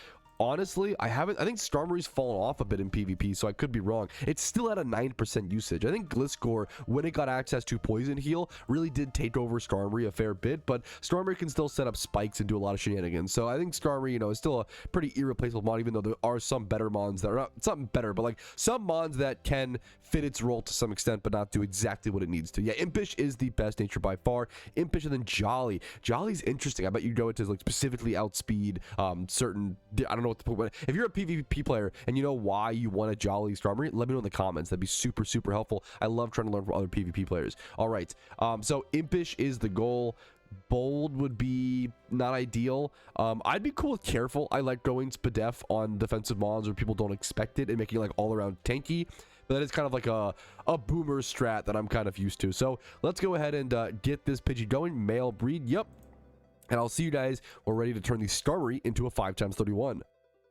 honestly, I think Skarmory's fallen off a bit in PvP, so I could be wrong. It's still at a 9% usage. I think Gliscor, when it got access to Poison Heal, really did take over Skarmory a fair bit, but Skarmory can still set up spikes and do a lot of shenanigans. So I think Skarmory, is still a pretty irreplaceable mon, even though there are some better mons that are not something better, but like some mons that can fit its role to some extent, but not do exactly what it needs to. Yeah, Impish is the best nature by far. Impish, and then Jolly. Jolly's interesting. I bet you go into like specifically outspeed certain, I don't know what the Pokemon. If you're a PvP player and you know why you want a Jolly Skarmory, let me know in the comments. That'd be super, super helpful. I love trying to learn from other PvP players. All right, so Impish is the goal. Bold would be not ideal. I'd be cool with Careful. I like going Spadef on defensive mons where people don't expect it and making it like all around tanky. But that is kind of like a boomer strat that I'm kind of used to. So let's go ahead and get this Pidgey going. Male breed, yep. And I'll see you guys. We're ready to turn the Skarmory into a 5 times 31.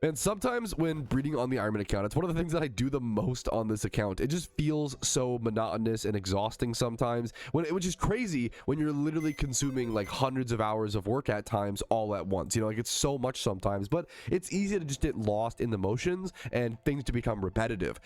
And sometimes when breeding on the Ironman account, it's one of the things that I do the most on this account. It just feels so monotonous and exhausting sometimes, which is crazy when you're literally consuming like hundreds of hours of work at times all at once. Like it's so much sometimes, but it's easy to just get lost in the motions and things to become repetitive.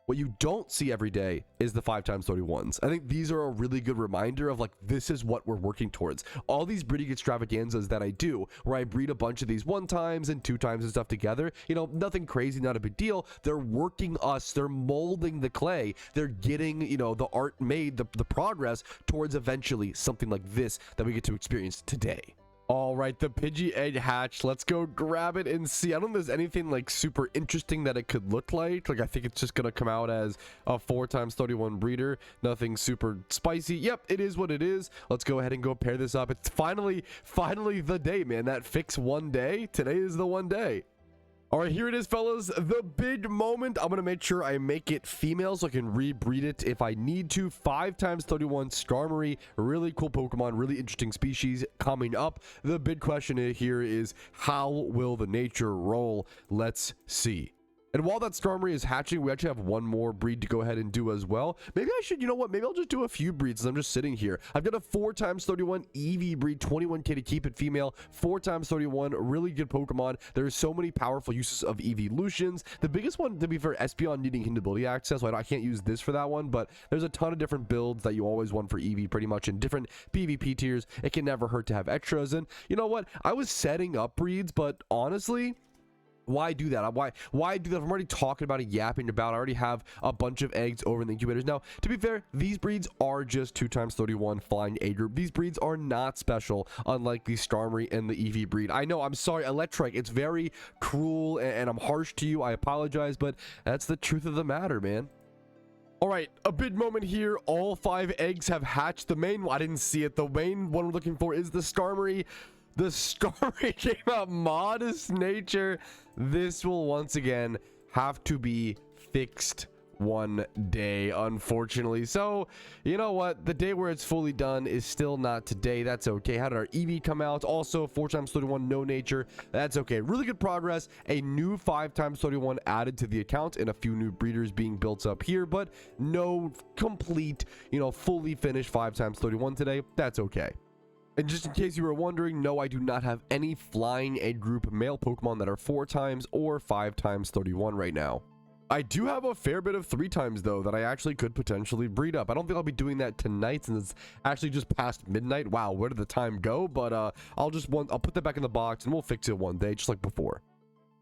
What you don't see every day is the 5 times 31s. I think these are a really good reminder of like, this is what we're working towards. All these breeding extravaganzas that I do, where I breed a bunch of these 1 times and 2 times and stuff together, nothing crazy, not a big deal. They're working us, they're molding the clay. They're getting, the art made, the progress towards eventually something like this that we get to experience today. All right, the Pidgey egg hatched. Let's go grab it and see. I don't know if there's anything like super interesting that it could look like. I think it's just gonna come out as a 4 times 31 breeder. Nothing super spicy. Yep, it is what it is. Let's go ahead and go pair this up. It's finally the day, man. That fix one day. Today is the one day. All right, here it is, fellas. The big moment. I'm going to make sure I make it female so I can rebreed it if I need to. 5 times 31 Skarmory. Really cool Pokemon. Really interesting species coming up. The big question here is, how will the nature roll? Let's see. And while that Skarmory is hatching, we actually have one more breed to go ahead and do as well. Maybe I should, maybe I'll just do a few breeds as I'm just sitting here. I've got a 4 times 31 EV breed, 21k to keep it female. 4 times 31, really good Pokemon. There's so many powerful uses of evolutions. The biggest one, to be fair, Espeon needing hidden ability access, so I can't use this for that one, but there's a ton of different builds that you always want for Eevee pretty much in different PvP tiers. It can never hurt to have extras. And you know what? I was setting up breeds, but honestly, why do that? Why do that? I'm already talking about it, yapping about. I already have a bunch of eggs over in the incubators. Now, to be fair, these breeds are just 2 times 31 flying A group. These breeds are not special, unlike the Skarmory and the Eevee breed. I know, I'm sorry, Electric. It's very cruel and I'm harsh to you. I apologize, but that's the truth of the matter, man. All right, a big moment here. All 5 eggs have hatched. The main one, I didn't see it. The main one we're looking for is the Skarmory. The Skarmory came out modest nature. This will once again have to be fixed one day, unfortunately. So, you know what? The day where it's fully done is still not today. That's okay. How did our Eevee come out? Also, 4 times 31, no nature. That's okay. Really good progress. A new 5 times 31 added to the account and a few new breeders being built up here, but no complete, fully finished 5 times 31 today. That's okay. And just in case you were wondering, no, I do not have any flying egg group male Pokemon that are 4 times or 5 times 31 right now. I do have a fair bit of 3 times though that I actually could potentially breed up. I don't think I'll be doing that tonight since it's actually just past midnight. Wow, where did the time go? But I'll put that back in the box and we'll fix it one day just like before.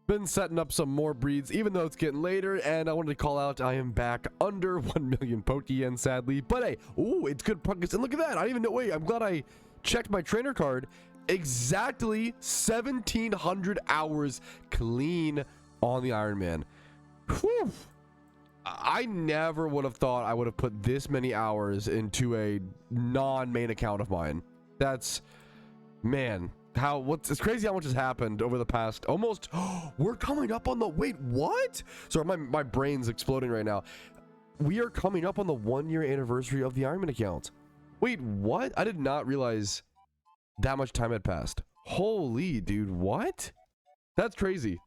Been setting up some more breeds even though it's getting later, and I wanted to call out I am back under 1 million Pokeyen sadly, but hey, ooh, it's good progress. And look at that, I didn't even know. Wait, I'm glad I checked my trainer card. Exactly 1700 hours clean on the Iron Man. Whew. I never would have thought I would have put this many hours into a non-main account of mine. That's, man, it's crazy how much has happened over the past almost, we're coming up on the, wait, what? Sorry, my brain's exploding right now. We are coming up on the 1-year anniversary of the Ironman account. Wait, what? I did not realize that much time had passed. Holy dude, what? That's crazy.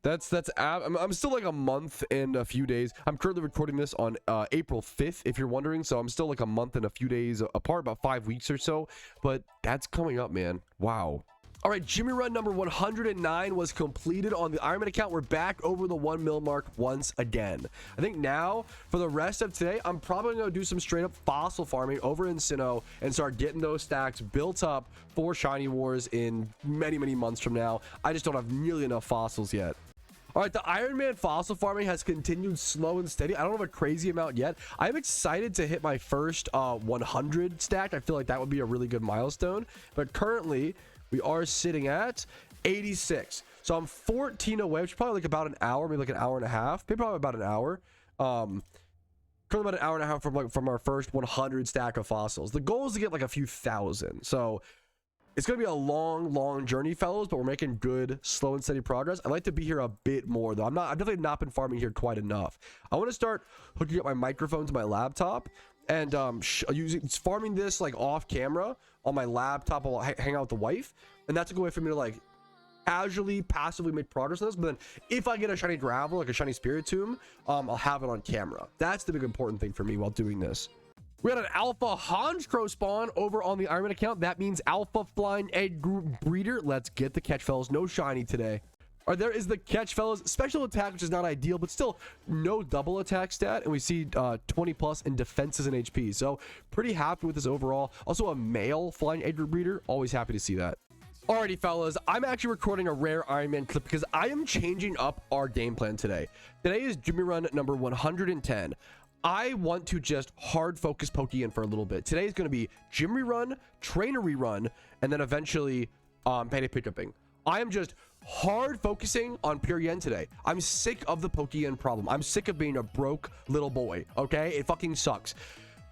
I'm still like a month and a few days. I'm currently recording this on April 5th, if you're wondering. So I'm still like a month and a few days apart, about 5 weeks or so. But that's coming up, man. Wow. All right, Jimmy Run number 109 was completed on the Ironman account. We're back over the 1 mil mark once again. I think now for the rest of today, I'm probably going to do some straight up fossil farming over in Sinnoh and start getting those stacks built up for Shiny Wars in many, many months from now. I just don't have nearly enough fossils yet. All right, the Iron Man fossil farming has continued slow and steady. I don't have a crazy amount yet. I'm excited to hit my first 100 stack. I feel like that would be a really good milestone. But currently, we are sitting at 86. So I'm 14 away, which is probably like about an hour, maybe like an hour and a half. Maybe probably about an hour. Currently about an hour and a half from our first 100 stack of fossils. The goal is to get like a few thousand. So it's going to be a long journey, fellows, but we're making good, slow and steady progress. I'd like to be here a bit more, though. I've definitely not been farming here quite enough. I want to start hooking up my microphone to my laptop and farming this like off camera on my laptop while I hang out with the wife. And that's a good way for me to like casually, passively make progress on this. But then if I get a shiny gravel, like a shiny Spiritomb, I'll have it on camera. That's the big important thing for me while doing this. We had an alpha Honchkrow spawn over on the Ironman account. That means alpha flying egg group breeder. Let's get the catch, fellas. No shiny today. All right, there is the catch, fellas. Special attack, which is not ideal, but still no double attack stat. And we see 20 plus in defenses and HP. So pretty happy with this overall. Also a male flying egg group breeder. Always happy to see that. Alrighty, fellas, I'm actually recording a rare Iron Man clip because I am changing up our game plan today. Today is Jimmy Run number 110. I want to just hard focus Pokeyen for a little bit. Today is going to be Jimmy Run, Trainer Rerun, and then eventually Payday Pickuping. I am just hard focusing on pure yen today. I'm sick of the Pokeyen problem. I'm sick of being a broke little boy, okay? It fucking sucks.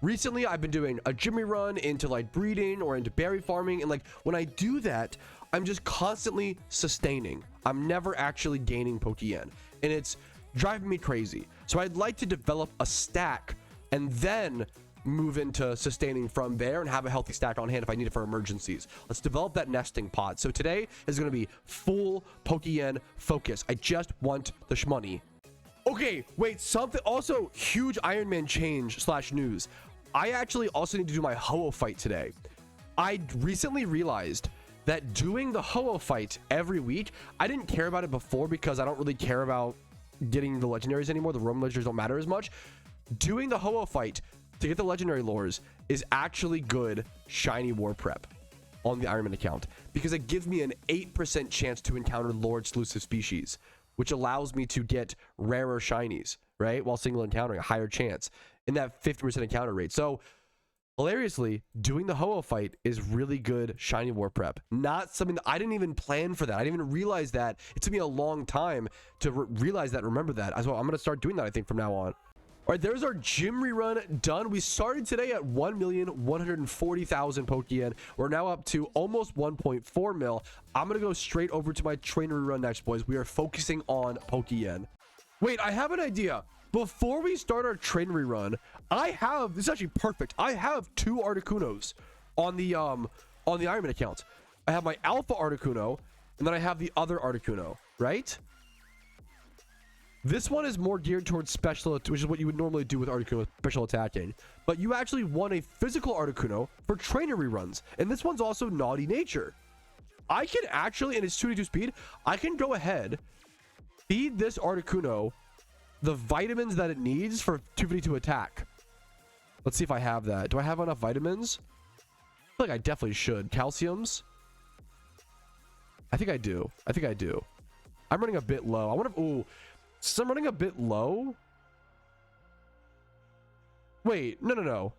Recently, I've been doing a Jimmy Run into like breeding or into berry farming. And like when I do that, I'm just constantly sustaining. I'm never actually gaining Pokeyen. And it's driving me crazy. So I'd like to develop a stack and then move into sustaining from there and have a healthy stack on hand if I need it for emergencies. Let's develop that nesting pod. So today is going to be full Pokeyen focus. I just want the shmoney. Okay, wait, something also huge Iron Man change / news. I actually also need to do my Ho-Oh fight today. I recently realized that doing the Ho-Oh fight every week, I didn't care about it before because I don't really care about getting the legendaries anymore. The Roman legendaries don't matter as much. Doing the Ho-Oh fight to get the legendary lures is actually good shiny war prep on the Iron Man account because it gives me an 8% chance to encounter lore exclusive species, which allows me to get rarer shinies, right? While single encountering a higher chance in that 50% encounter rate. So hilariously, doing the Ho-Oh fight is really good shiny war prep. Not something that I didn't even plan for that. I didn't even realize that. It took me a long time to realize that, remember that. As well, I'm going to start doing that, I think, from now on. All right, there's our gym rerun done. We started today at 1,140,000 Pokeyen. We're now up to almost 1.4 mil. I'm going to go straight over to my trainer rerun next, boys. We are focusing on Pokeyen. Wait, I have an idea. Before we start our train rerun, this is actually perfect. I have 2 Articunos on the Iron Man account. I have my Alpha Articuno, and then I have the other Articuno, right? This one is more geared towards special, which is what you would normally do with Articuno, special attacking. But you actually want a physical Articuno for trainer reruns, and this one's also naughty nature. I can actually, and it's 282 speed, I can go ahead, feed this Articuno the vitamins that it needs for 252 attack. Let's see if I have that. Do I have enough vitamins? I feel like I definitely should. Calciums? I think I do. I'm running a bit low. I wonder if, ooh, so I'm running a bit low. Wait, no.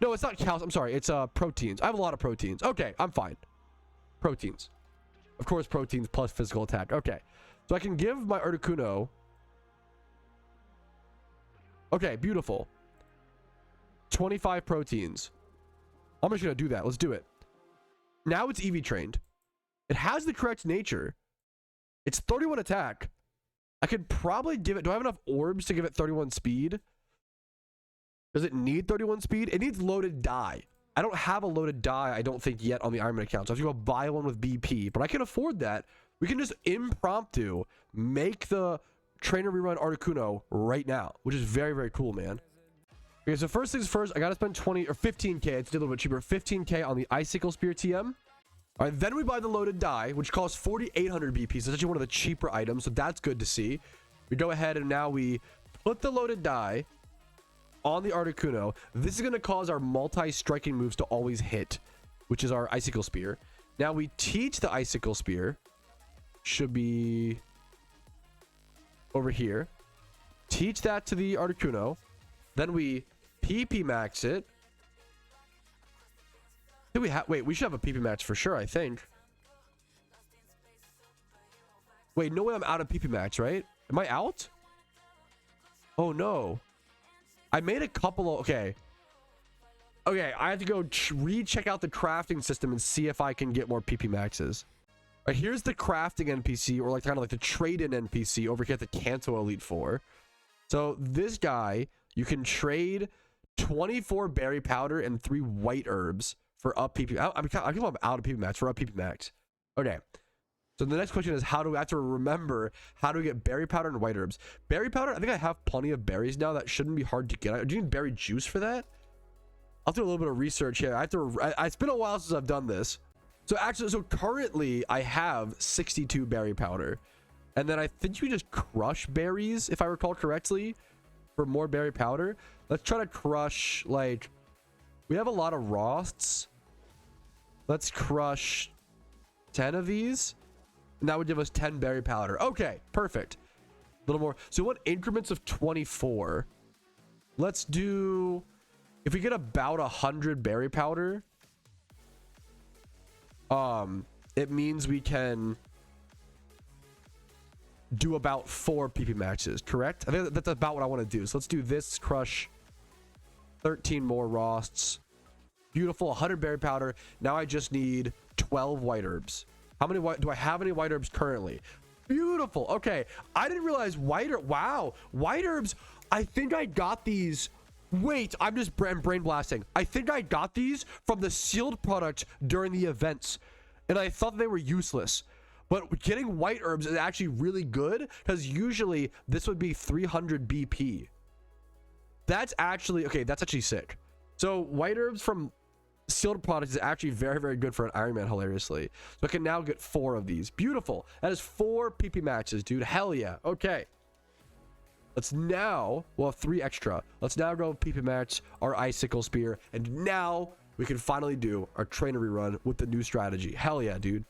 No, it's not calcium. I'm sorry. It's proteins. I have a lot of proteins. Okay, I'm fine. Proteins. Of course, proteins plus physical attack. Okay. So I can give my Articuno Okay, beautiful. 25 proteins. I'm just gonna do that. Let's do it. Now it's EV trained. It has the correct nature. It's 31 attack. I could probably give it... Do I have enough orbs to give it 31 speed? Does it need 31 speed? It needs loaded die. I don't have a loaded die, I don't think, yet on the Ironman account. So I have to go buy one with BP. But I can afford that. We can just impromptu make the trainer rerun Articuno right now, which is very, very cool, man. Okay, so first things first, I gotta spend 20 or 15k. It's a little bit cheaper. 15k on the Icicle Spear TM. All right, then we buy the loaded die, which costs 4,800 BP. So that's actually one of the cheaper items, so that's good to see. We go ahead and now we put the loaded die on the Articuno. This is going to cause our multi-striking moves to always hit, which is our Icicle Spear. Now we teach the Icicle Spear. Should be over here. Teach that to the Articuno. Then we PP max it. Do we have... Wait, we should have a PP max for sure, I think. Wait, no way I'm out of PP max, right? Am I out? Oh, no. I made a couple of... Okay. Okay, I have to go recheck out the crafting system and see if I can get more PP maxes. All right, here's the crafting NPC, or like kind of like the trade-in NPC over here at the Kanto Elite Four. So this guy, you can trade 24 berry powder and 3 white herbs for up PP. I'm out of PP max for up PP max. Okay. So the next question is, how do I have to remember how do we get berry powder and white herbs? Berry powder, I think I have plenty of berries now. That shouldn't be hard to get. Do you need berry juice for that? I'll do a little bit of research here. It's been a while since I've done this. So actually, currently I have 62 berry powder. And then I think you just crush berries, if I recall correctly, for more berry powder. Let's try to crush, like, we have a lot of rosts. Let's crush 10 of these. And that would give us 10 berry powder. Okay, perfect. A little more. So what increments of 24? Let's do... If we get about 100 berry powder, it means we can do about 4 PP maxes, correct? I think that's about what I want to do. So let's do this, crush 13 more rosts. Beautiful, 100 berry powder. Now I just need 12 white herbs. How many do I have any white herbs currently? Beautiful. Okay, I didn't realize wow, white herbs. I think I got these. Wait, I'm just brain blasting. I think I got these from the sealed product during the events, and I thought they were useless. But getting white herbs is actually really good, because usually this would be 300 BP. That's actually, okay, that's actually sick. So white herbs from sealed products is actually very, very good for an Iron Man, hilariously. So I can now get 4 of these. Beautiful. That is 4 PP maxes, dude. Hell yeah. Okay. Let's now, we'll have 3 extra. Let's now go PP max our Icicle Spear, and now we can finally do our trainer rerun with the new strategy. Hell yeah, dude.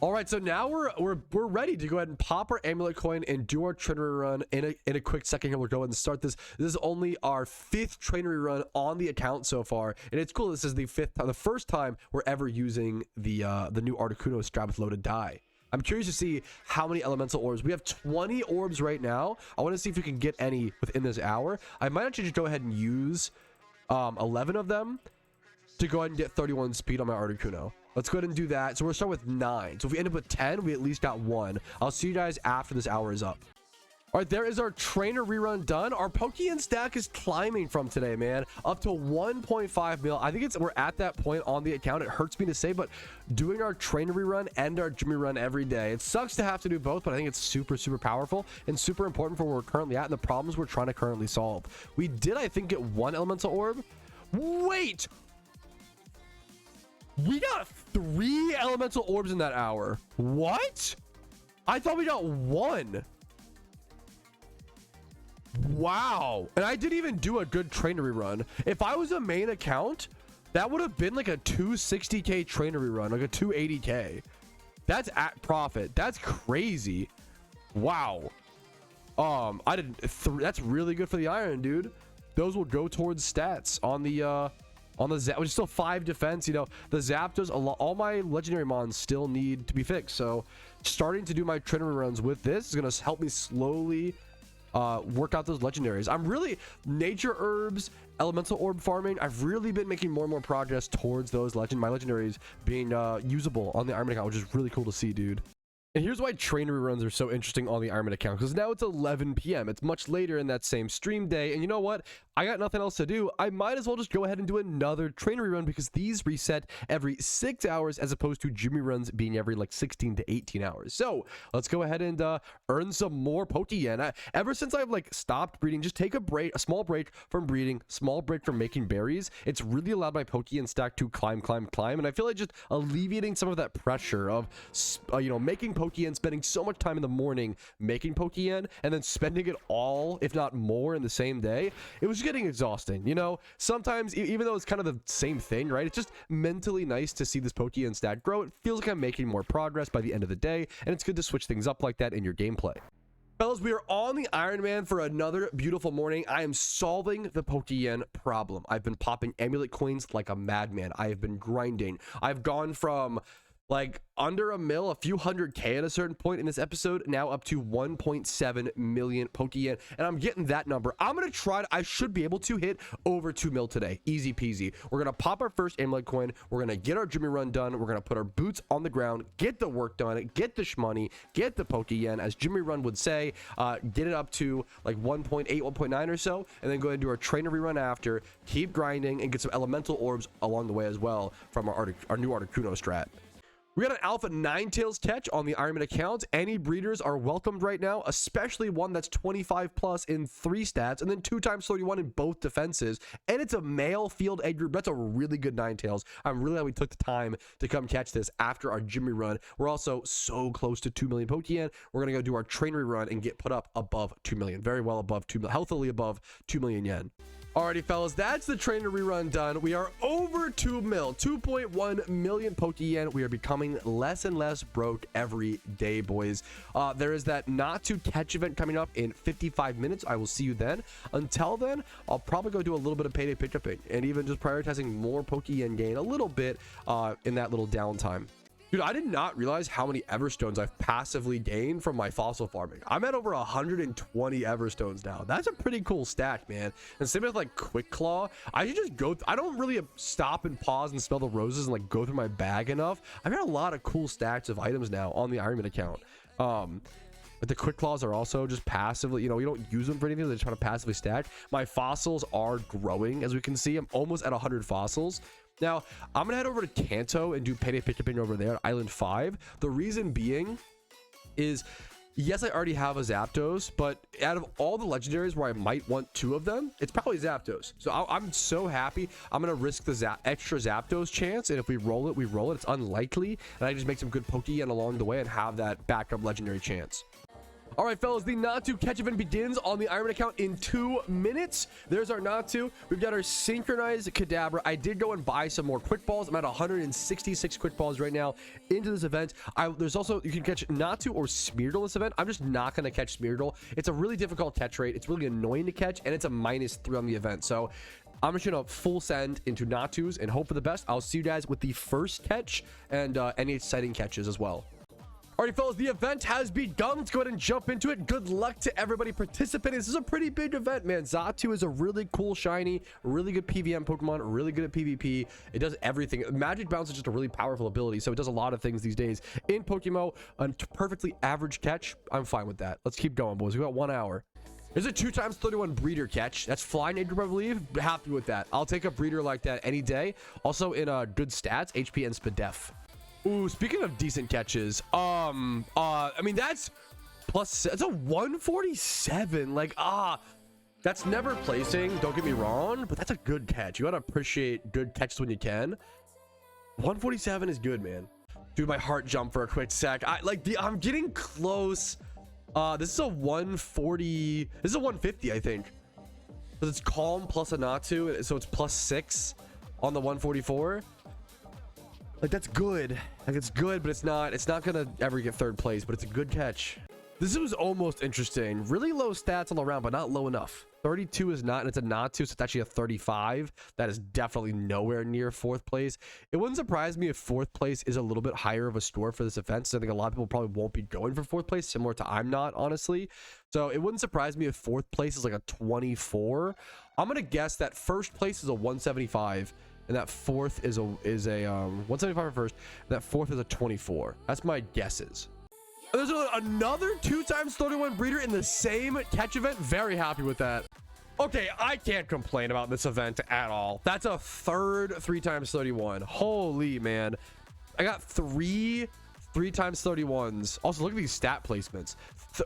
All right, so now we're ready to go ahead and pop our Amulet coin and do our trainer run in a quick second. Here we'll go ahead and start this. This is only our 5th trainer run on the account so far, and it's cool. This is the first time we're ever using the new Articuno Strat with loaded die. I'm curious to see how many elemental orbs. We have 20 orbs right now. I want to see if we can get any within this hour. I might actually just go ahead and use 11 of them to go ahead and get 31 speed on my Articuno. Let's go ahead and do that. So we'll start with 9. So if we end up with 10, we at least got 1. I'll see you guys after this hour is up. All right, there is our trainer rerun done. Our Pokeyen stack is climbing from today, man, up to 1.5 mil. I think we're at that point on the account. It hurts me to say, but doing our trainer rerun and our gym rerun every day, it sucks to have to do both, but I think it's super, super powerful and super important for where we're currently at and the problems we're trying to currently solve. We did, I think, get 1 elemental orb. Wait! We got 3 elemental orbs in that hour. What? I thought we got 1. Wow. And I didn't even do a good trainer rerun. If I was a main account, that would have been like a 260k trainer rerun, like a 280k. That's at profit. That's crazy. Wow. That's really good for the iron, dude. Those will go towards stats on the Zap, which is still 5 defense. You know, the Zapdos, all my legendary mons still need to be fixed. So starting to do my trainer runs with this is going to help me slowly work out those legendaries. I'm really nature herbs, elemental orb farming. I've really been making more and more progress towards those my legendaries being usable on the Ironman account, which is really cool to see, dude. And here's why train reruns are so interesting on the Ironman account, because now it's 11 p.m. It's much later in that same stream day, and you know what? I got nothing else to do. I might as well just go ahead and do another train rerun, because these reset every 6 hours as opposed to gym reruns being every like 16 to 18 hours. So let's go ahead and earn some more Pokeyen. Ever since I've like stopped breeding, just take a break, a small break from breeding, small break from making berries, it's really allowed my Pokeyen stack to climb, and I feel like just alleviating some of that pressure of making Pokeyen, spending so much time in the morning making Pokeyen, and then spending it all, if not more, in the same day. It was getting exhausting, you know. Sometimes, even though it's kind of the same thing, right, it's just mentally nice to see this Pokeyen stat grow. It feels like I'm making more progress by the end of the day, and it's good to switch things up like that in your gameplay. Fellas, we are on the Iron Man for another beautiful morning. I am solving the Pokeyen problem. I've been popping amulet coins like a madman. I have been grinding. I've gone from like under a mil, a few 100K at a certain point in this episode, now up to 1.7 million Pokeyen, and I'm getting that number. I'm gonna try I should be able to hit over 2 mil today, easy peasy. We're gonna pop our first amulet coin, we're gonna get our Jimmy run done, we're gonna put our boots on the ground, get the work done, get the shmoney, get the Pokeyen, as Jimmy run would say, get it up to like 1.8, 1.9 or so, and then go ahead and do our trainer rerun after, keep grinding, and get some elemental orbs along the way as well from our new Articuno strat. We got an Alpha Ninetales catch on the Ironman account. Any breeders are welcomed right now, especially one that's 25 plus in 3 stats, and then 2 times 31 in both defenses. And it's a male field egg group. That's a really good Ninetales. I'm really glad we took the time to come catch this after our Jimmy run. We're also so close to 2 million Pokeyen. We're going to go do our trainer run and get put up above 2 million. Very well above 2 million, healthily above 2 million yen. Alrighty, fellas, that's the trainer rerun done. We are over 2 mil, 2.1 million Pokeyen. We are becoming less and less broke every day, boys. There is that Natu catch event coming up in 55 minutes. I will see you then. Until then, I'll probably go do a little bit of payday pickuping and even just prioritizing more Pokeyen gain a little bit in that little downtime. Dude, I did not realize how many Everstones I've passively gained from my fossil farming. I'm at over 120 Everstones now. That's a pretty cool stack, man. And same with like Quick Claw. I should just go. I don't really stop and pause and smell the roses and like go through my bag enough. I've got a lot of cool stacks of items now on the Ironman account. But the Quick Claws are also just passively, you know, you don't use them for anything. They just try to passively stack. My fossils are growing, as we can see. I'm almost at 100 fossils. Now, I'm going to head over to Kanto and do payday pickuping over there at Island 5. The reason being is, yes, I already have a Zapdos, but out of all the legendaries where I might want 2 of them, it's probably Zapdos. So I'm so happy. I'm going to risk the extra Zapdos chance, and if we roll it, we roll it. It's unlikely, and I just make some good Pokeyen along the way and have that backup legendary chance. All right, fellas, the Natu catch event begins on the Ironman account in 2 minutes. There's our Natu. We've got our synchronized Kadabra. I did go and buy some more quick balls. I'm at 166 quick balls right now into this event. There's also, you can catch Natu or Smeargle this event. I'm just not going to catch Smeargle. It's a really difficult catch rate. It's really annoying to catch, and it's a -3 on the event. So I'm just going to full send into Natus and hope for the best. I'll see you guys with the first catch and any exciting catches as well. Alright, fellas, the event has begun. Let's go ahead and jump into it. Good luck to everybody participating. This is a pretty big event, man. Xatu is a really cool shiny, really good PVM Pokemon, really good at PvP. It does everything. Magic Bounce is just a really powerful ability, so it does a lot of things these days. In PokeMMO, a perfectly average catch, I'm fine with that. Let's keep going, boys. We got 1 hour. There's a 2 times 31 breeder catch. That's flying age group, I believe. Happy with that. I'll take a breeder like that any day. Also in good stats, HP and Spadef. Ooh, speaking of decent catches, I mean, that's a 147. Like, that's never placing, don't get me wrong, but that's a good catch. You gotta appreciate good catches when you can. 147 is good, man. Dude, my heart jumped for a quick sec. I'm getting close. This is a 140. This is a 150, I think. Because it's Calm plus a Natu, so it's +6 on the 144. Like, that's good. Like, it's good, but it's not gonna ever get 3rd place, but it's a good catch. This was almost interesting. Really low stats all around, but not low enough. 32 is not, and it's a Natu, so it's actually a 35. That is definitely nowhere near 4th place. It wouldn't surprise me if 4th place is a little bit higher of a score for this event, so I think a lot of people probably won't be going for 4th place, similar to I'm not, honestly. So it wouldn't surprise me if 4th place is like a 24. I'm going to guess that 1st place is a 175, and that 4th is a 175 for 1st, and that 4th is a 24. That's my guesses. There's another 2x31 breeder in the same catch event. Very happy with that. Okay, I can't complain about this event at all. That's a third 3x31. Holy man. I got three 3x31s. Also, look at these stat placements.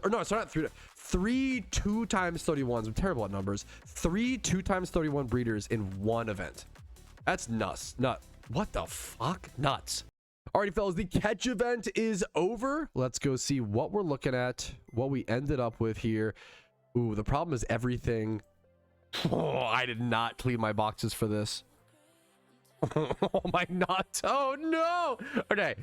No, it's not three 2x31s. I'm terrible at numbers. 3 2x31 breeders in one event. That's nuts. What the fuck? Nuts. Alrighty, fellas, the catch event is over. Let's go see what we're looking at, what we ended up with here. Ooh, the problem is everything. Oh, I did not clean my boxes for this. Oh my nuts. Oh no. Okay.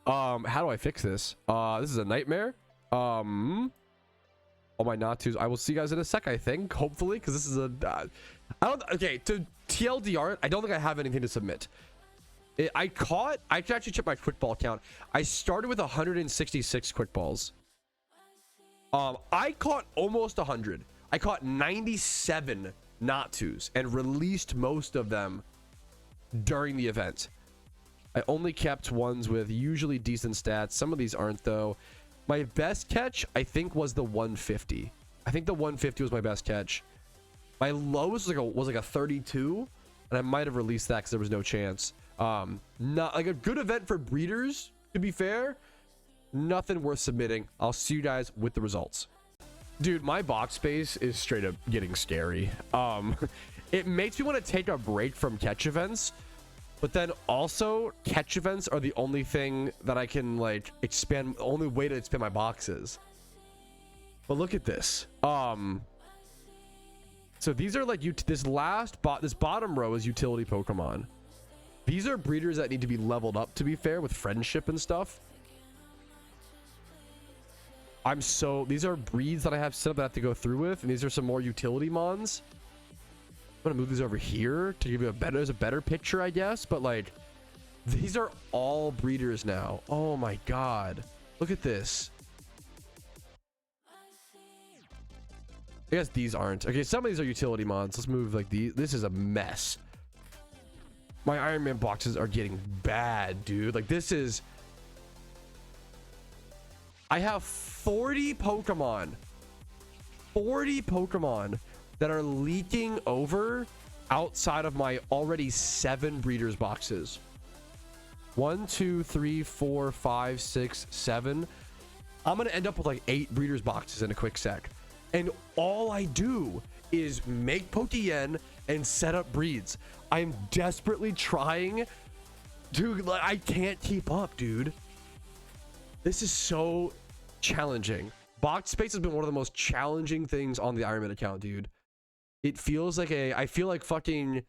How do I fix this? This is a nightmare. Oh my Natus. I will see you guys in a sec, I think. Hopefully, because this is a okay, to TLDR, I don't think I have anything to submit. I can actually check my quick ball count. I started with 166 quick balls. I caught almost 100. I caught 97 Natus and released most of them during the event. I only kept ones with usually decent stats. Some of these aren't though. My best catch, I think, was the 150. I think the 150 was my best catch. My lowest was like a 32, and I might have released that because there was no chance. Not like a good event for breeders, to be fair. Nothing worth submitting. I'll see you guys with the results. Dude, my box space is straight up getting scary. It makes me want to take a break from catch events, but then also catch events are the only thing that I can like expand, only way to expand my boxes. But look at this. So these are like this bottom row is utility Pokemon. These are breeders that need to be leveled up, to be fair, with friendship and stuff. These are breeds that I have set up that I have to go through with, and these are some more utility mons. I'm gonna move these over here to give you a better picture, I guess. But like, these are all breeders now. Oh my god, look at this. I guess these aren't. Okay, some of these are utility mons. Let's move like these. This is a mess. My Iron Man boxes are getting bad, dude. Like, this is... I have 40 Pokemon. 40 Pokemon that are leaking over outside of my already 7 breeders boxes. 1, 2, 3, 4, 5, 6, 7. I'm going to end up with like 8 breeders boxes in a quick sec. And all I do is make Pokeyen and set up breeds. I'm desperately trying to, like, I can't keep up, dude. This is so challenging. Box space has been one of the most challenging things on the Iron Man account, dude. It feels like I feel like fucking,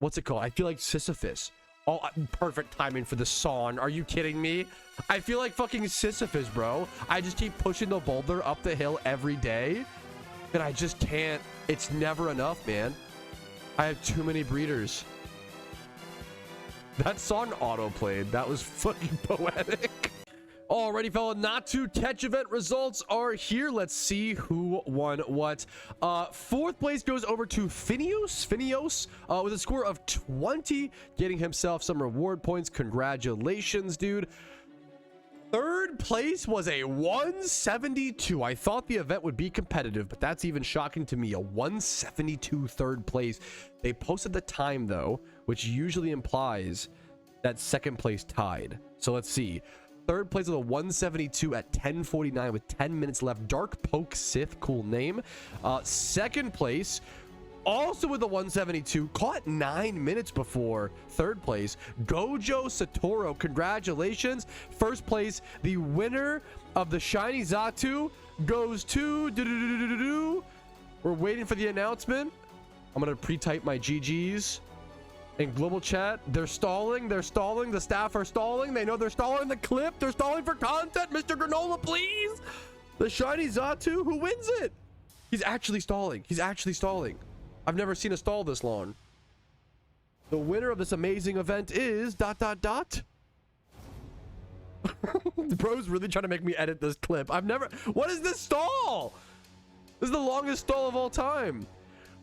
what's it called? I feel like Sisyphus. Oh, perfect timing for the song. Are you kidding me? I feel like fucking Sisyphus, bro. I just keep pushing the boulder up the hill every day, and I just can't. It's never enough, man. I have too many breeders. That song auto-played. That was fucking poetic. Alrighty, fella, Natu catch event results are here. Let's see who won what. 4th place goes over to Phineos with a score of 20, getting himself some reward points. Congratulations, dude. 3rd place was a 172. I thought the event would be competitive, but that's even shocking to me. A 172 3rd place. They posted the time though, which usually implies that 2nd place tied. So let's see. 3rd place with a 172 at 10:49 with 10 minutes left. Dark Poke Sith, cool name. 2nd place, also with a 172, caught 9 minutes before 3rd place. Gojo Satoru, congratulations. 1st place, the winner of the Shiny Xatu goes to... We're waiting for the announcement. I'm gonna pre-type my GGs. In global chat, they're stalling. The staff are stalling. They know they're stalling the clip. They're stalling for content. Mr. Granola, please. The shiny Xatu, who wins it? He's actually stalling. He's actually stalling. I've never seen a stall this long. The winner of this amazing event is ... The bro's really trying to make me edit this clip. What is this stall? This is the longest stall of all time.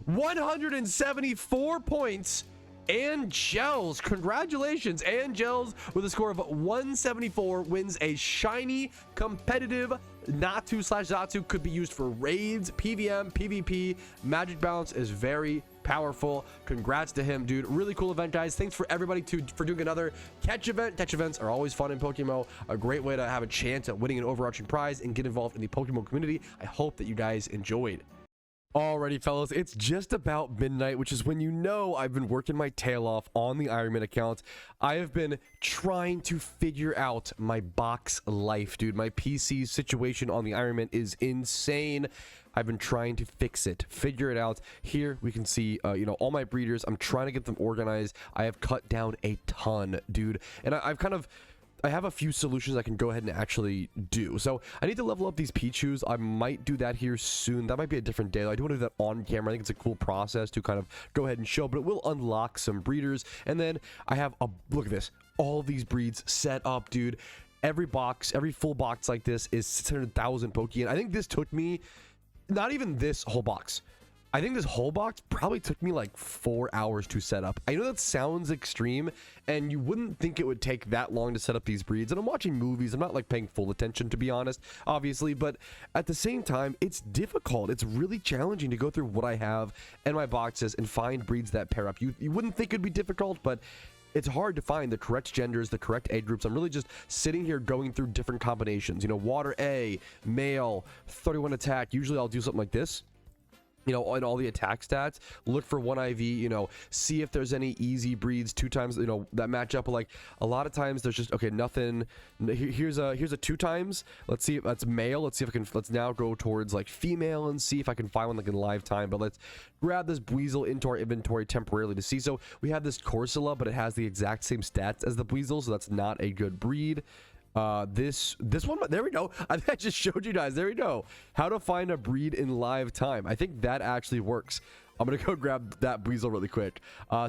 174 points. Angels, congratulations. Angels with a score of 174 wins a shiny competitive Natu/Xatu. Could be used for raids, PVM, PvP. Magic balance is very powerful. Congrats to him, dude. Really cool event, guys. Thanks for everybody for doing another catch event. Catch events are always fun in PokeMMO. A great way to have a chance at winning an overarching prize and get involved in the PokeMMO community. I hope that you guys enjoyed. Alrighty, fellas, it's just about midnight, which is when you know I've been working my tail off on the Ironman account. I have been trying to figure out my box life, dude. My PC situation on the Ironman is insane. I've been trying to fix it, figure it out. Here we can see, you know, all my breeders. I'm trying to get them organized. I have cut down a ton, dude, and I have a few solutions I can go ahead and actually do. So I need to level up these Pichus. I might do that here soon. That might be a different day. I do want to do that on camera. I think it's a cool process to kind of go ahead and show, but it will unlock some breeders. And then I have look at this, all these breeds set up, dude. Every full box like this is 600,000 Pokeyen. I think this took me, not even this whole box. I think this whole box probably took me like 4 hours to set up. I know that sounds extreme, and you wouldn't think it would take that long to set up these breeds. And I'm watching movies. I'm not like paying full attention, to be honest, obviously. But at the same time, it's difficult. It's really challenging to go through what I have and my boxes and find breeds that pair up. You wouldn't think it'd be difficult, but it's hard to find the correct genders, the correct age groups. I'm really just sitting here going through different combinations. You know, water A, male, 31 attack. Usually I'll do something like this. You know, in all the attack stats, look for 1 IV, you know, see if there's any easy breeds 2 times, you know, that match up. Like a lot of times there's just, okay, nothing. Here's a 2 times. Let's see if that's male. Let's see if I can, let's now go towards like female and see if I can find one like in live time. But let's grab this Weasel into our inventory temporarily to see. So we have this Corsola, but it has the exact same stats as the Weasel, so that's not a good breed. This one, there we go. I think I just showed you guys. There we go. How to find a breed in live time. I think that actually works. I'm gonna go grab that Weasel really quick.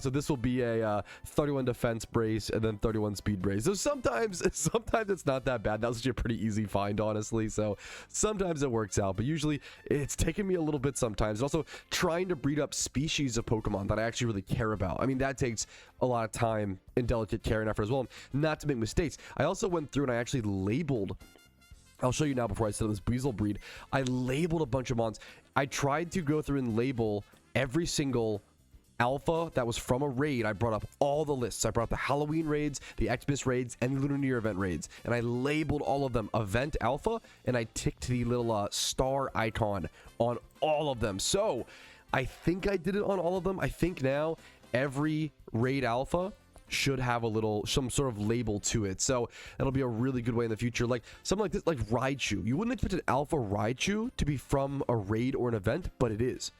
So this will be a 31 defense brace and then 31 speed brace. So sometimes it's not that bad. That was actually a pretty easy find, honestly. So sometimes it works out, but usually it's taken me a little bit sometimes. Also trying to breed up species of Pokemon that I actually really care about. I mean, that takes a lot of time and delicate care and effort as well. Not to make mistakes. I also went through and I actually labeled, I'll show you now before I set up this Weasel breed. I labeled a bunch of mons. I tried to go through and label every single alpha that was from a raid. I brought up all the lists. I brought up the Halloween raids, the Xmas raids, and the Lunar New Year event raids. And I labeled all of them event alpha, and I ticked the little star icon on all of them. So I think I did it on all of them. I think now every raid alpha should have some sort of label to it. So that'll be a really good way in the future. Like something like this, like Raichu. You wouldn't expect an alpha Raichu to be from a raid or an event, but it is.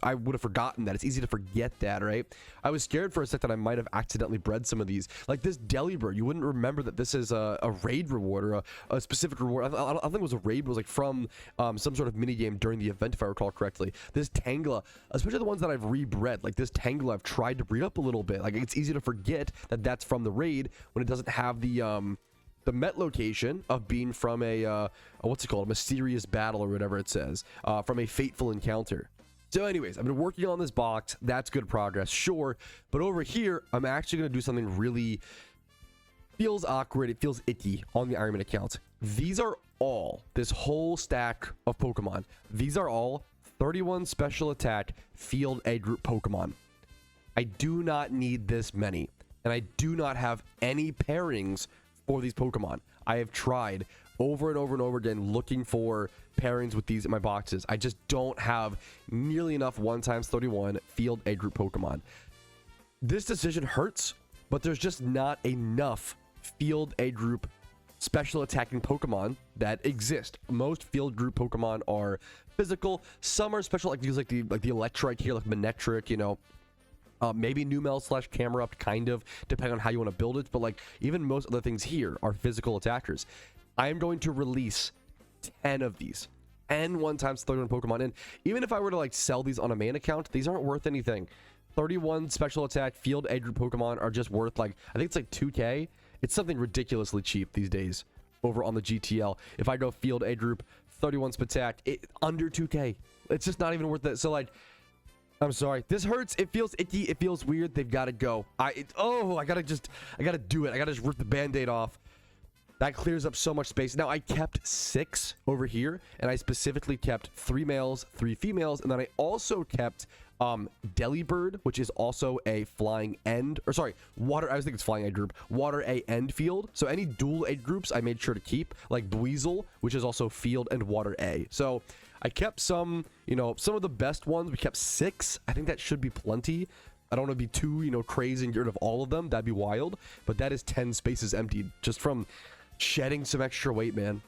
I would have forgotten that. It's easy to forget that, right? I was scared for a sec that I might have accidentally bred some of these. Like this Delibird, you wouldn't remember that this is a raid reward or a specific reward. I don't think it was a raid, but it was like from some sort of mini game during the event, if I recall correctly. This Tangela, especially the ones that I've rebred, like this Tangela, I've tried to breed up a little bit. Like it's easy to forget that that's from the raid when it doesn't have the Met location of being from a what's it called, a mysterious battle or whatever it says, from a fateful encounter. So anyways, I've been working on this box. That's good progress, sure. But over here, I'm actually going to do something really feels awkward. It feels icky on the Ironman account. These are all, this whole stack of Pokemon, these are all 31 special attack field A group Pokemon. I do not need this many. And I do not have any pairings for these Pokemon. I have tried over and over and over again looking for pairings with these in my boxes. I just don't have nearly enough 1x31 field A group Pokemon. This decision hurts, but there's just not enough field A group special attacking Pokemon that exist. Most field group Pokemon are physical. Some are special, like these, like the Electrike here, like Manectric, you know. Maybe Numel / Camerupt, kind of, depending on how you want to build it. But like even most other things here are physical attackers. I am going to release 10 of these. And 1 times 31 Pokemon. And even if I were to like sell these on a main account, these aren't worth anything. 31 special attack field egg group Pokemon are just worth like, I think it's like 2K. It's something ridiculously cheap these days over on the GTL. If I go field egg group, 31 attack, under 2K. It's just not even worth it. So like, I'm sorry. This hurts. It feels icky. It feels weird. They've got to go. I gotta do it. I gotta just rip the band-aid off. That clears up so much space. Now, I kept 6 over here, and I specifically kept 3 males, 3 females, and then I also kept Delibird, which is also a flying end, or sorry, water, I was thinking it's flying egg group, water A end field. So any dual egg groups I made sure to keep, like Buizel, which is also field and water A. So I kept some, you know, some of the best ones. We kept 6. I think that should be plenty. I don't want to be too, you know, crazy and get rid of all of them. That'd be wild. But that is 10 spaces emptied just from shedding some extra weight, man.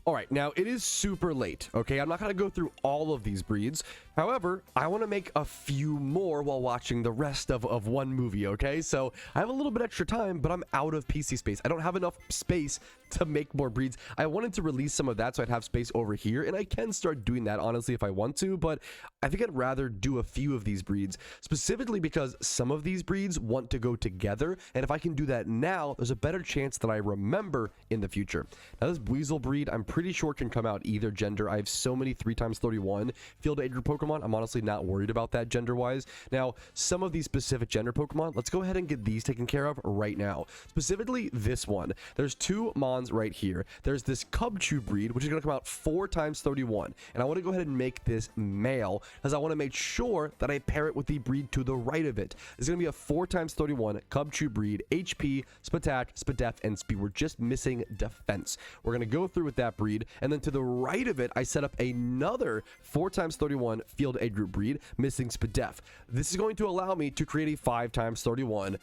All right, now it is super late, okay? I'm not going to go through all of these breeds. However, I want to make a few more while watching the rest of one movie, okay? So I have a little bit extra time, but I'm out of PC space. I don't have enough space to make more breeds. I wanted to release some of that so I'd have space over here, and I can start doing that, honestly, if I want to, but I think I'd rather do a few of these breeds, specifically because some of these breeds want to go together, and if I can do that now, there's a better chance that I remember in the future. Now, this Buizel breed, I'm pretty sure can come out either gender. I have so many 3x31 field egg group Pokemon. I'm honestly not worried about that gender-wise. Now, some of these specific gender Pokemon, let's go ahead and get these taken care of right now. Specifically, this one. There's 2 Mons right here. There's this Cubchoo breed, which is going to come out 4x31. And I want to go ahead and make this male, because I want to make sure that I pair it with the breed to the right of it. It's going to be a 4x31 Cubchoo breed, HP, Spatak, Spadef, and Speed. We're just missing defense. We're going to go through with that breed, and then to the right of it, I set up another 4x31 field egg group breed, missing Spadef. This is going to allow me to create a 5x31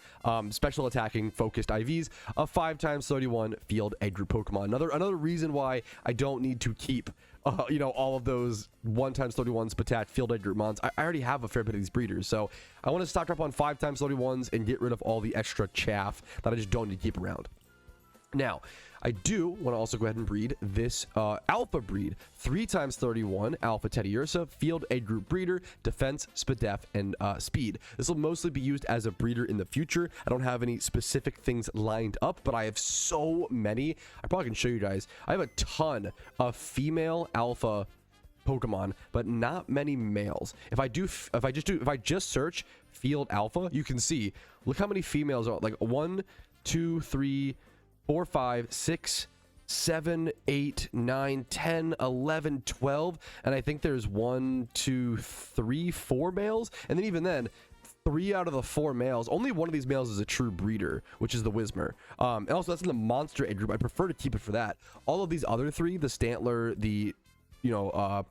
special attacking focused IVs, a 5x31 field egg group Pokemon. Another reason why I don't need to keep you know, all of those 1x31 Spatak field egg group mons. I already have a fair bit of these breeders, so I want to stock up on 5x31s and get rid of all the extra chaff that I just don't need to keep around. Now, I do want to also go ahead and breed this alpha breed, 3x31 Alpha Teddiursa, field egg group breeder, defense, Spadef, and speed. This will mostly be used as a breeder in the future. I don't have any specific things lined up, but I have so many. I probably can show you guys. I have a ton of female alpha Pokemon, but not many males. If I just search field alpha, you can see, look how many females are, like 1, 2, 3, 4, 5, 6, 7, 8, 9, 10, 11, 12, and I think there's 1, 2, 3, 4 males, and then even then, 3 out of the 4 males, only one of these males is a true breeder, which is the Whismur. And also that's in the monster egg group. I prefer to keep it for that. All of these other 3, the Stantler, the, you know,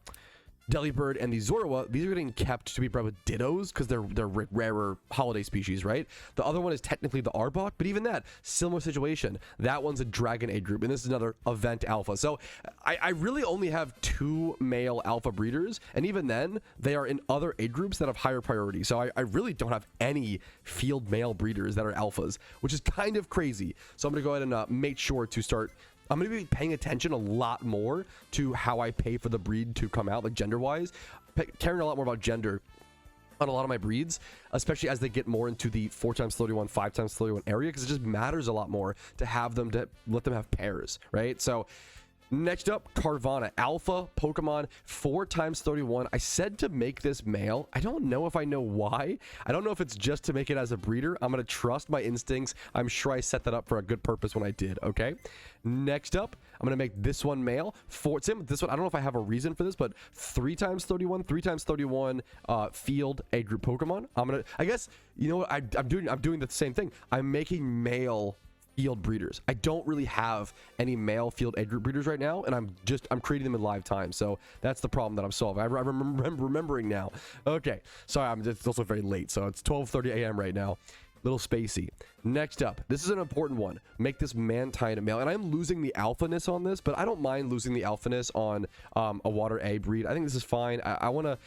Delibird, and the Zorua, these are getting kept to be bred with Dittos because they're rarer holiday species, right? The other one is technically the Arbok, but even that, similar situation. That one's a Dragon Egg group, and this is another Event Alpha. So I really only have 2 male alpha breeders, and even then, they are in other egg groups that have higher priority. So I really don't have any field male breeders that are alphas, which is kind of crazy. So I'm going to go ahead and make sure to start. I'm going to be paying attention a lot more to how I pay for the breed to come out, like gender-wise. Caring a lot more about gender on a lot of my breeds, especially as they get more into the 4x31, 5x31 area, because it just matters a lot more to have them, to let them have pairs, right? So next up, Carvana, alpha Pokemon, 4x31. I said to make this male. I don't know if I know why. I don't know if it's just to make it as a breeder. I'm going to trust my instincts. I'm sure I set that up for a good purpose when I did, okay? Next up, I'm going to make this one male. Same with this one. I don't know if I have a reason for this, but 3x31 field egg group Pokemon. I guess, you know what, I'm doing the same thing. I'm making male field breeders. I don't really have any male field egg group breeders right now, and I'm creating them in live time. So that's the problem that I'm solving. I'm remembering now. Okay, sorry, it's also very late, so it's 12:30 a.m. right now. Little spacey. Next up, this is an important one. Make this Mantine male, and I'm losing the alphaness on this, but I don't mind losing the alphaness on a water A breed. I think this is fine. I want to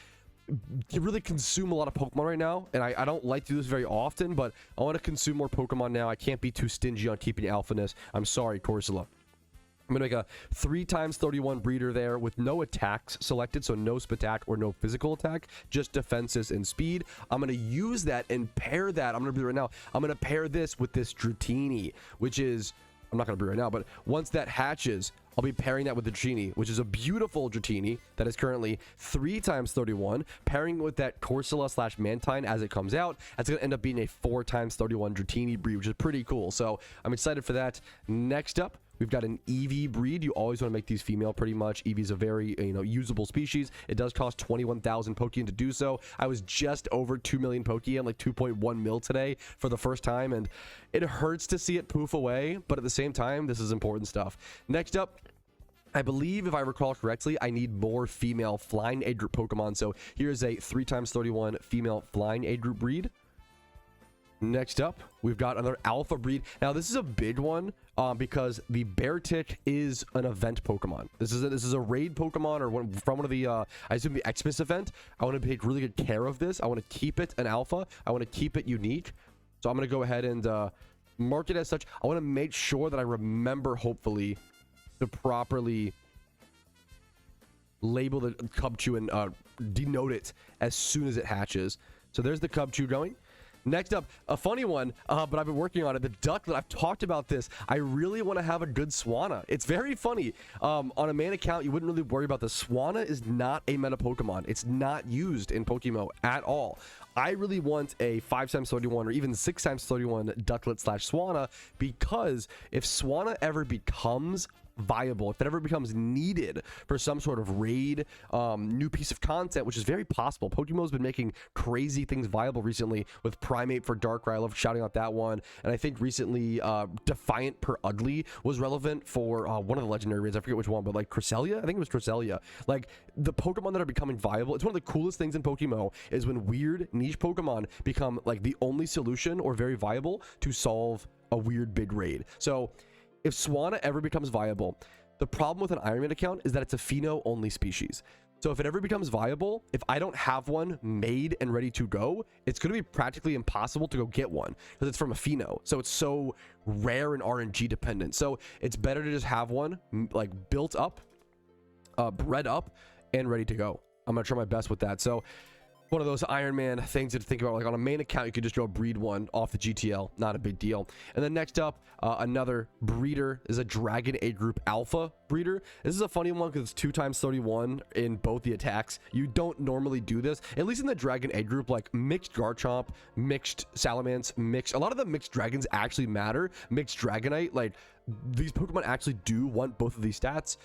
really consume a lot of Pokemon right now, and I don't like to do this very often, but I want to consume more Pokemon now. I can't be too stingy on keeping alphaness. I'm sorry, Corsola. I'm going to make a 3x31 breeder there with no attacks selected, so no spatak or no physical attack, just defenses and speed. I'm going to use that and pair that. I'm going to do it right now. I'm going to pair this with this Dratini, which is, I'm not going to breed right now, but once that hatches, I'll be pairing that with the Dratini, which is a beautiful Dratini that is currently 3x31, pairing with that Corsola / Mantine as it comes out. That's going to end up being a 4x31 Dratini breed, which is pretty cool. So I'm excited for that. Next up, we've got an Eevee breed. You always want to make these female pretty much. Eevee's a very, usable species. It does cost 21,000 Pokeyen to do so. I was just over 2 million Pokeyen, like 2.1 mil today for the first time, and it hurts to see it poof away, but at the same time, this is important stuff. Next up, I believe, if I recall correctly, I need more female flying age group Pokemon. So here's a 3x31 female flying age group breed. Next up, we've got another alpha breed. Now, this is a big one because the Beartic is an event Pokemon. This is a raid Pokemon or from one of the, I assume the Xmas event. I want to take really good care of this. I want to keep it an alpha. I want to keep it unique. So I'm going to go ahead and mark it as such. I want to make sure that I remember, hopefully, to properly label the Cubchoo and denote it as soon as it hatches. So there's the Cubchoo going. Next up, a funny one, but I've been working on it. The Ducklet, I've talked about this. I really want to have a good Swanna. It's very funny. On a main account, you wouldn't really worry about this. Swanna is not a meta Pokemon. It's not used in PokeMMO at all. I really want a 5x31 or even 6x31 Ducklet / Swanna, because if Swanna ever becomes viable, if it ever becomes needed for some sort of raid, new piece of content, which is very possible. PokeMMO's been making crazy things viable recently with Primate for Darkrai. I love shouting out that one. And I think recently Defiant per Ugly was relevant for one of the legendary raids. I forget which one, but like Cresselia? I think it was Cresselia. Like, the Pokemon that are becoming viable, it's one of the coolest things in PokeMMO is when weird niche Pokemon become like the only solution or very viable to solve a weird big raid. So if Swanna ever becomes viable, the problem with an Ironman account is that it's a Pheno only species. So if it ever becomes viable, if I don't have one made and ready to go, it's going to be practically impossible to go get one because it's from a Pheno. So it's so rare and RNG dependent. So it's better to just have one like built up, bred up, and ready to go. I'm going to try my best with that. So one of those Iron Man things to think about. Like on a main account, you could just go breed one off the GTL, not a big deal. And then next up, another breeder is a Dragon Age Group Alpha breeder. This is a funny one because it's 2x31 in both the attacks. You don't normally do this, at least in the Dragon Age Group. Like mixed Garchomp, mixed Salamence, mixed, a lot of the mixed dragons actually matter. Mixed Dragonite, like these Pokemon actually do want both of these stats.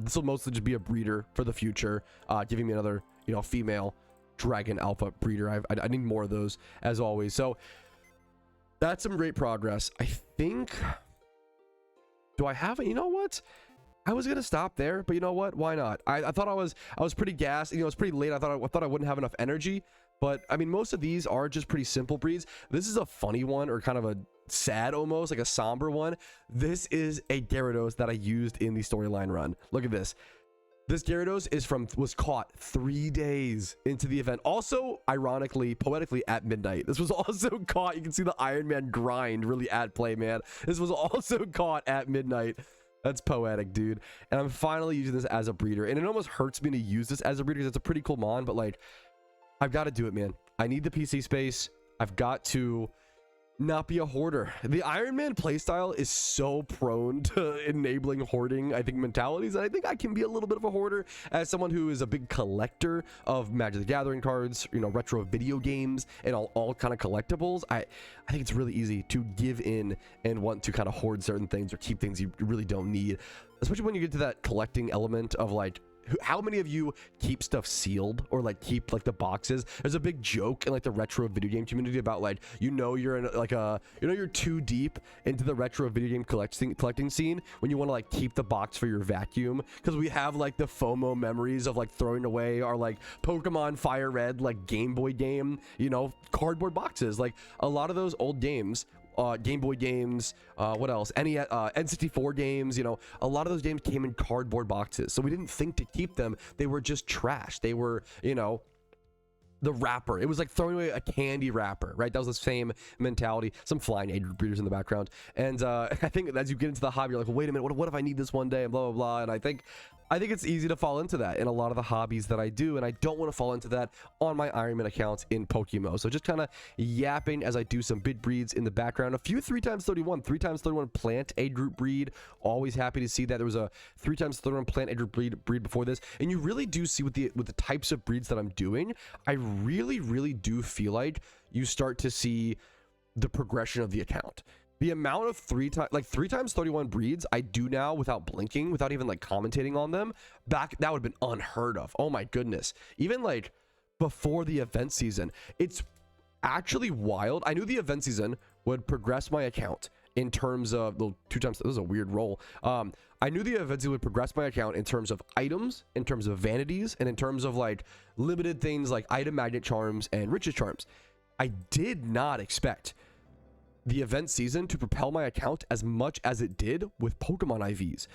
This will mostly just be a breeder for the future, giving me another, female Dragon Alpha breeder. I need more of those as always. So that's some great progress. I think, do I have it? You know what? I was gonna stop there, but you know what? Why not? I thought I was pretty gassed. It's pretty late. I thought I wouldn't have enough energy, but I mean, most of these are just pretty simple breeds. This is a funny one, or kind of a sad, almost like a somber one. This is a Gyarados that I used in the storyline run. Look at this. This Gyarados was caught 3 days into the event. Also, ironically, poetically, at midnight. This was also caught. You can see the Iron Man grind really at play, man. This was also caught at midnight. That's poetic, dude. And I'm finally using this as a breeder. And it almost hurts me to use this as a breeder because it's a pretty cool mon, but like, I've got to do it, man. I need the PC space. I've got to not be a hoarder. The Iron Man playstyle is so prone to enabling hoarding, I think, mentalities, and I think I can be a little bit of a hoarder as someone who is a big collector of Magic the Gathering cards, retro video games, and all kind of collectibles. I think it's really easy to give in and want to kind of hoard certain things or keep things you really don't need, especially when you get to that collecting element of like, how many of you keep stuff sealed or like keep like the boxes? There's a big joke in like the retro video game community about like, you're in like you're too deep into the retro video game collecting scene when you want to like keep the box for your vacuum, because we have like the FOMO memories of like throwing away our like Pokemon Fire Red like Game Boy game, cardboard boxes. Like a lot of those old games, Game Boy games, what else? N64 games, a lot of those games came in cardboard boxes. So we didn't think to keep them. They were just trash. They were, the wrapper. It was like throwing away a candy wrapper, right? That was the same mentality. Some flying age group breeders in the background. And I think as you get into the hobby, you're like, well, wait a minute, what if I need this one day, and blah, blah, blah. And I think it's easy to fall into that in a lot of the hobbies that I do, and I don't want to fall into that on my Ironman account in PokeMMO. So just kind of yapping as I do some bid breeds in the background. A few 3x31 plant age group breed. Always happy to see that. There was a 3x31 plant age group breed before this, and you really do see with the types of breeds that I'm doing, I really do feel like you start to see the progression of the account. The amount of 3x31 breeds I do now without blinking, without even like commentating on them, that would have been unheard of. Oh my goodness. Even like before the event season, it's actually wild. I knew the event season would progress my account in terms of the 2x. This is a weird roll. I knew the event season would progress my account in terms of items, in terms of vanities, and in terms of like limited things like item magnet charms and riches charms. I did not expect the event season to propel my account as much as it did with Pokemon IVs,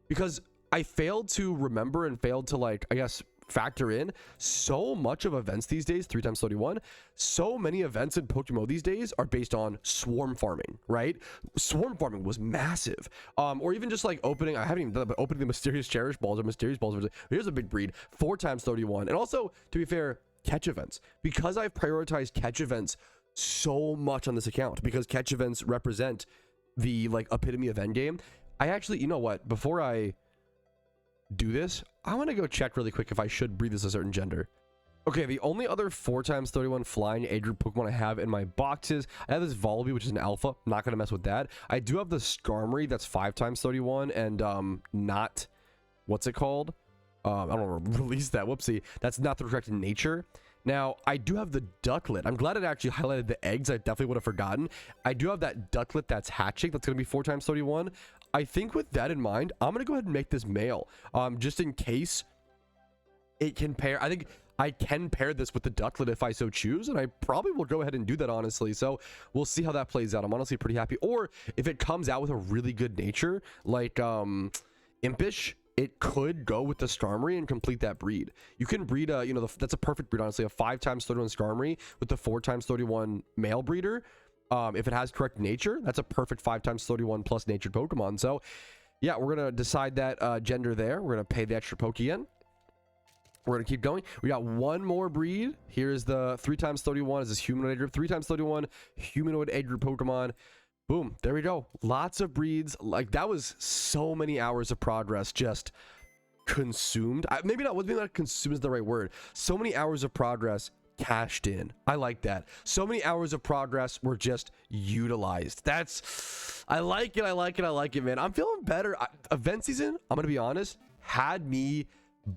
because I failed to remember and failed to, like, I guess, factor in so much of events these days. 3x31, so many events in Pokemon these days are based on swarm farming, right? Swarm farming was massive. Or even just like opening, I haven't even done it, but opening the mysterious cherish balls or mysterious balls. Here's a big breed. 4x31. And also, to be fair, catch events, because I've prioritized catch events so much on this account, because catch events represent the like epitome of endgame. I actually, you know what, before I do this, I want to go check really quick if I should breed this a certain gender. Okay, the only other 4x31 flying age group Pokemon I have in my boxes, I have this Volibee, which is an alpha. I'm not gonna mess with that. I do have the Skarmory, that's 5x31, and not, what's it called, I don't want to release that, whoopsie, that's not the correct nature. Now, I do have the Ducklet. I'm glad it actually highlighted the eggs. I definitely would have forgotten. I do have that Ducklet that's hatching. That's going to be 4x31. I think with that in mind, I'm going to go ahead and make this male. Just in case it can pair. I think I can pair this with the Ducklet if I so choose. And I probably will go ahead and do that, honestly. So we'll see how that plays out. I'm honestly pretty happy. Or if it comes out with a really good nature, like Impish, it could go with the Skarmory and complete that breed. You can breed a, that's a perfect breed, honestly, a 5x31 Skarmory with the 4x31 male breeder. If it has correct nature, that's a perfect 5x31 plus natured Pokemon. So yeah, we're going to decide that gender there. We're going to pay the extra Pokeyen. We're going to keep going. We got one more breed. Here's the 3x31 is this humanoid age group. 3x31 humanoid age group Pokemon. Boom, there we go. Lots of breeds. Like, that was so many hours of progress just consumed. Maybe not consumed is the right word. So many hours of progress cashed in. I like that. So many hours of progress were just utilized. I like it, man. I'm feeling better. Event season, I'm going to be honest, had me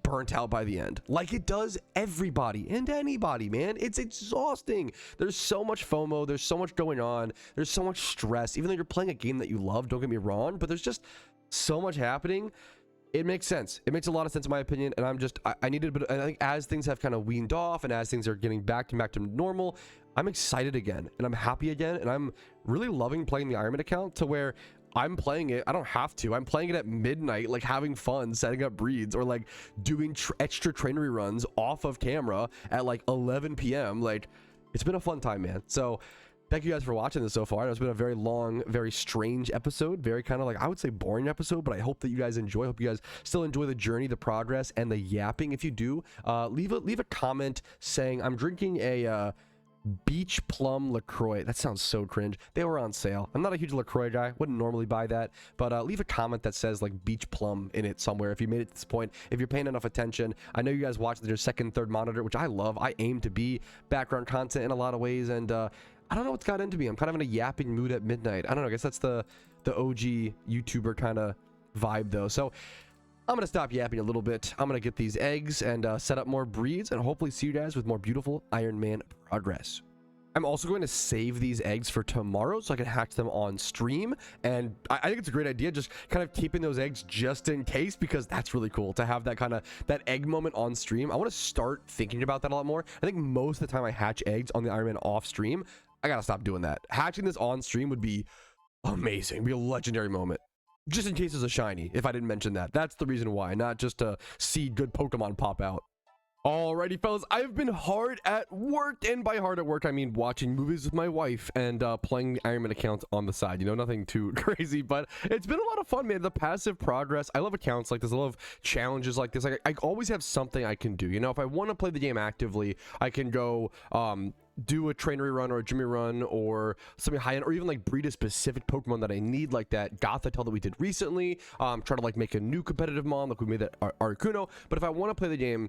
burnt out by the end, like it does everybody and anybody, man. It's exhausting. There's so much FOMO, there's so much going on, there's so much stress, even though you're playing a game that you love, don't get me wrong, but there's just so much happening. It makes sense. It makes a lot of sense in my opinion, and I needed a bit. I think as things have kind of weaned off and as things are getting back to normal, I'm excited again and I'm happy again, and I'm really loving playing the Ironman account to where I'm playing it. I don't have to. I'm playing it at midnight, like having fun, setting up breeds, or like doing extra trainery runs off of camera at like 11 p.m. Like, it's been a fun time, man. So thank you guys for watching this so far. I know it's been a very long, very strange episode, very kind of like, I would say boring episode, but I hope that you guys enjoy. I hope you guys still enjoy the journey, the progress, and the yapping. If you do, leave a comment saying I'm drinking a Beach Plum LaCroix. That sounds so cringe. They were on sale. I'm not a huge LaCroix guy, wouldn't normally buy that, but leave a comment that says like Beach Plum in it somewhere if you made it to this point, if you're paying enough attention. I know you guys watch their second, third monitor, which I love. I aim to be background content in a lot of ways, and I don't know what's got into me. I'm kind of in a yapping mood at midnight. I don't know, I guess that's the OG YouTuber kind of vibe though. So I'm going to stop yapping a little bit. I'm going to get these eggs and set up more breeds, and hopefully see you guys with more beautiful Iron Man progress. I'm also going to save these eggs for tomorrow so I can hatch them on stream, and I think it's a great idea, just kind of keeping those eggs just in case, because that's really cool to have that egg moment on stream. I want to start thinking about that a lot more. I think most of the time I hatch eggs on the Iron Man off stream. I got to stop doing that. Hatching this on stream would be amazing. It'd be a legendary moment. Just in case it's a shiny, if I didn't mention that. That's the reason why, not just to see good Pokemon pop out. Alrighty, fellas, I've been hard at work, and by hard at work, I mean watching movies with my wife and playing the Iron Man account on the side. You know, nothing too crazy, but it's been a lot of fun, man. The passive progress. I love accounts like this. I love challenges like this. I always have something I can do. You know, if I want to play the game actively, I can go do a trainery run or a Jimmy run or something high end, or even like breed a specific Pokemon that I need, like that Gothitelle that we did recently. Try to like make a new competitive mon, like we made that Articuno. But if I want to play the game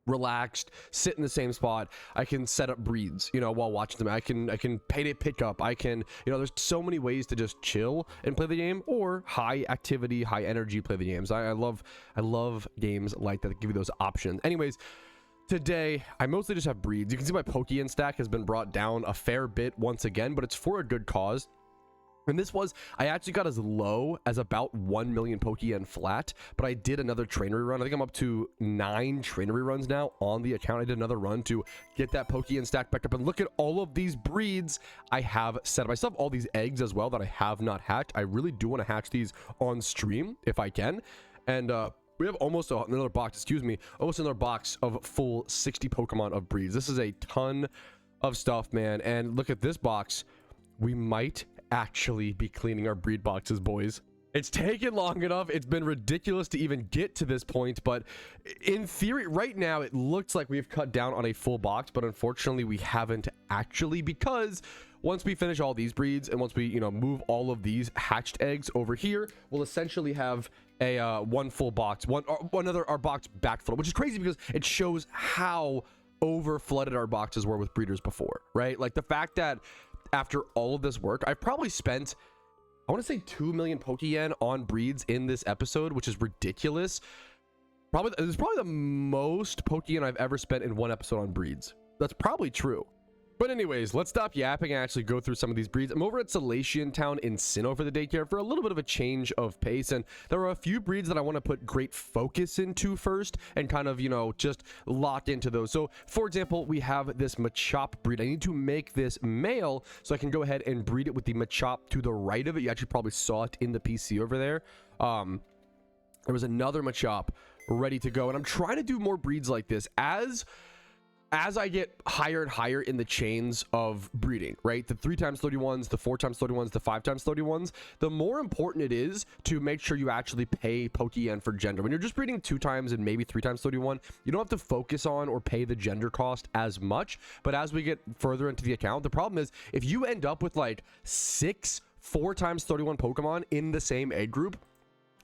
relaxed, sit in the same spot, I can set up breeds, you know, while watching them. I can payday pick up. I can, you know, there's so many ways to just chill and play the game, or high activity, high energy play the games. I love games like that give you those options. Anyways, today I mostly just have breeds. You can see my Pokeyen stack has been brought down a fair bit once again, but it's for a good cause. And this was, I actually got as low as about 1 million Pokeyen flat, but I did another trainery run. I think I'm up to 9 trainery runs now on the account. I did another run to get that Pokeyen stack back up, and look at all of these breeds I have set up. I still have all these eggs as well that I have not hatched. I really do want to hatch these on stream if I can. And we have almost another box, almost another box of full 60 Pokemon of breeds. This is a ton of stuff, man. And look at this box. We might actually be cleaning our breed boxes, boys. It's taken long enough. It's been ridiculous to even get to this point, but in theory right now it looks like we've cut down on a full box, but unfortunately we haven't actually, because once we finish all these breeds and once we, you know, move all of these hatched eggs over here, we'll essentially have a one full box, our box backfilled, which is crazy because it shows how over flooded our boxes were with breeders before, right? Like the fact that after all of this work, I've probably spent, I want to say 2 million Pokeyen on breeds in this episode, which is ridiculous. It's probably the most Pokeyen I've ever spent in one episode on breeds. That's probably true. But anyways, let's stop yapping and actually go through some of these breeds. I'm over at Salation Town in Sinnoh for the daycare for a little bit of a change of pace, and there are a few breeds that I want to put great focus into first and kind of, you know, just lock into those. So for example, we have this Machop breed. I need to make this male so I can go ahead and breed it with the Machop to the right of it. You actually probably saw it in the PC over there. There was another Machop ready to go, and I'm trying to do more breeds like this as I get higher and higher in the chains of breeding, right? The 3x31s, the 4x31s, the 5x31s, the more important it is to make sure you actually pay Pokeyen for gender. When you're just breeding 2x and maybe 3x31, you don't have to focus on or pay the gender cost as much. But as we get further into the account, the problem is if you end up with like 6 4x31 Pokemon in the same egg group,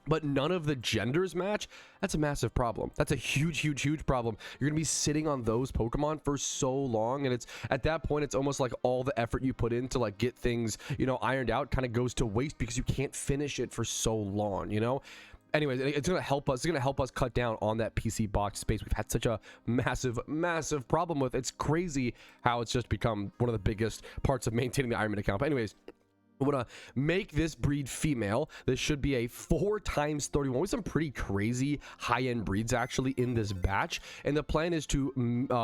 but none of the genders match, that's a massive problem. That's a huge problem. You're gonna be sitting on those Pokemon for so long, and it's at that point it's almost like all the effort you put in to like get things, you know, ironed out kind of goes to waste because you can't finish it for so long, you know. Anyways, it's gonna help us. It's gonna help us cut down on that PC box space we've had such a massive problem with. It's crazy how it's just become one of the biggest parts of maintaining the Iron Man account. But anyways, I want to make this breed female. This should be a 4x31 with some pretty crazy high-end breeds actually in this batch, and the plan is to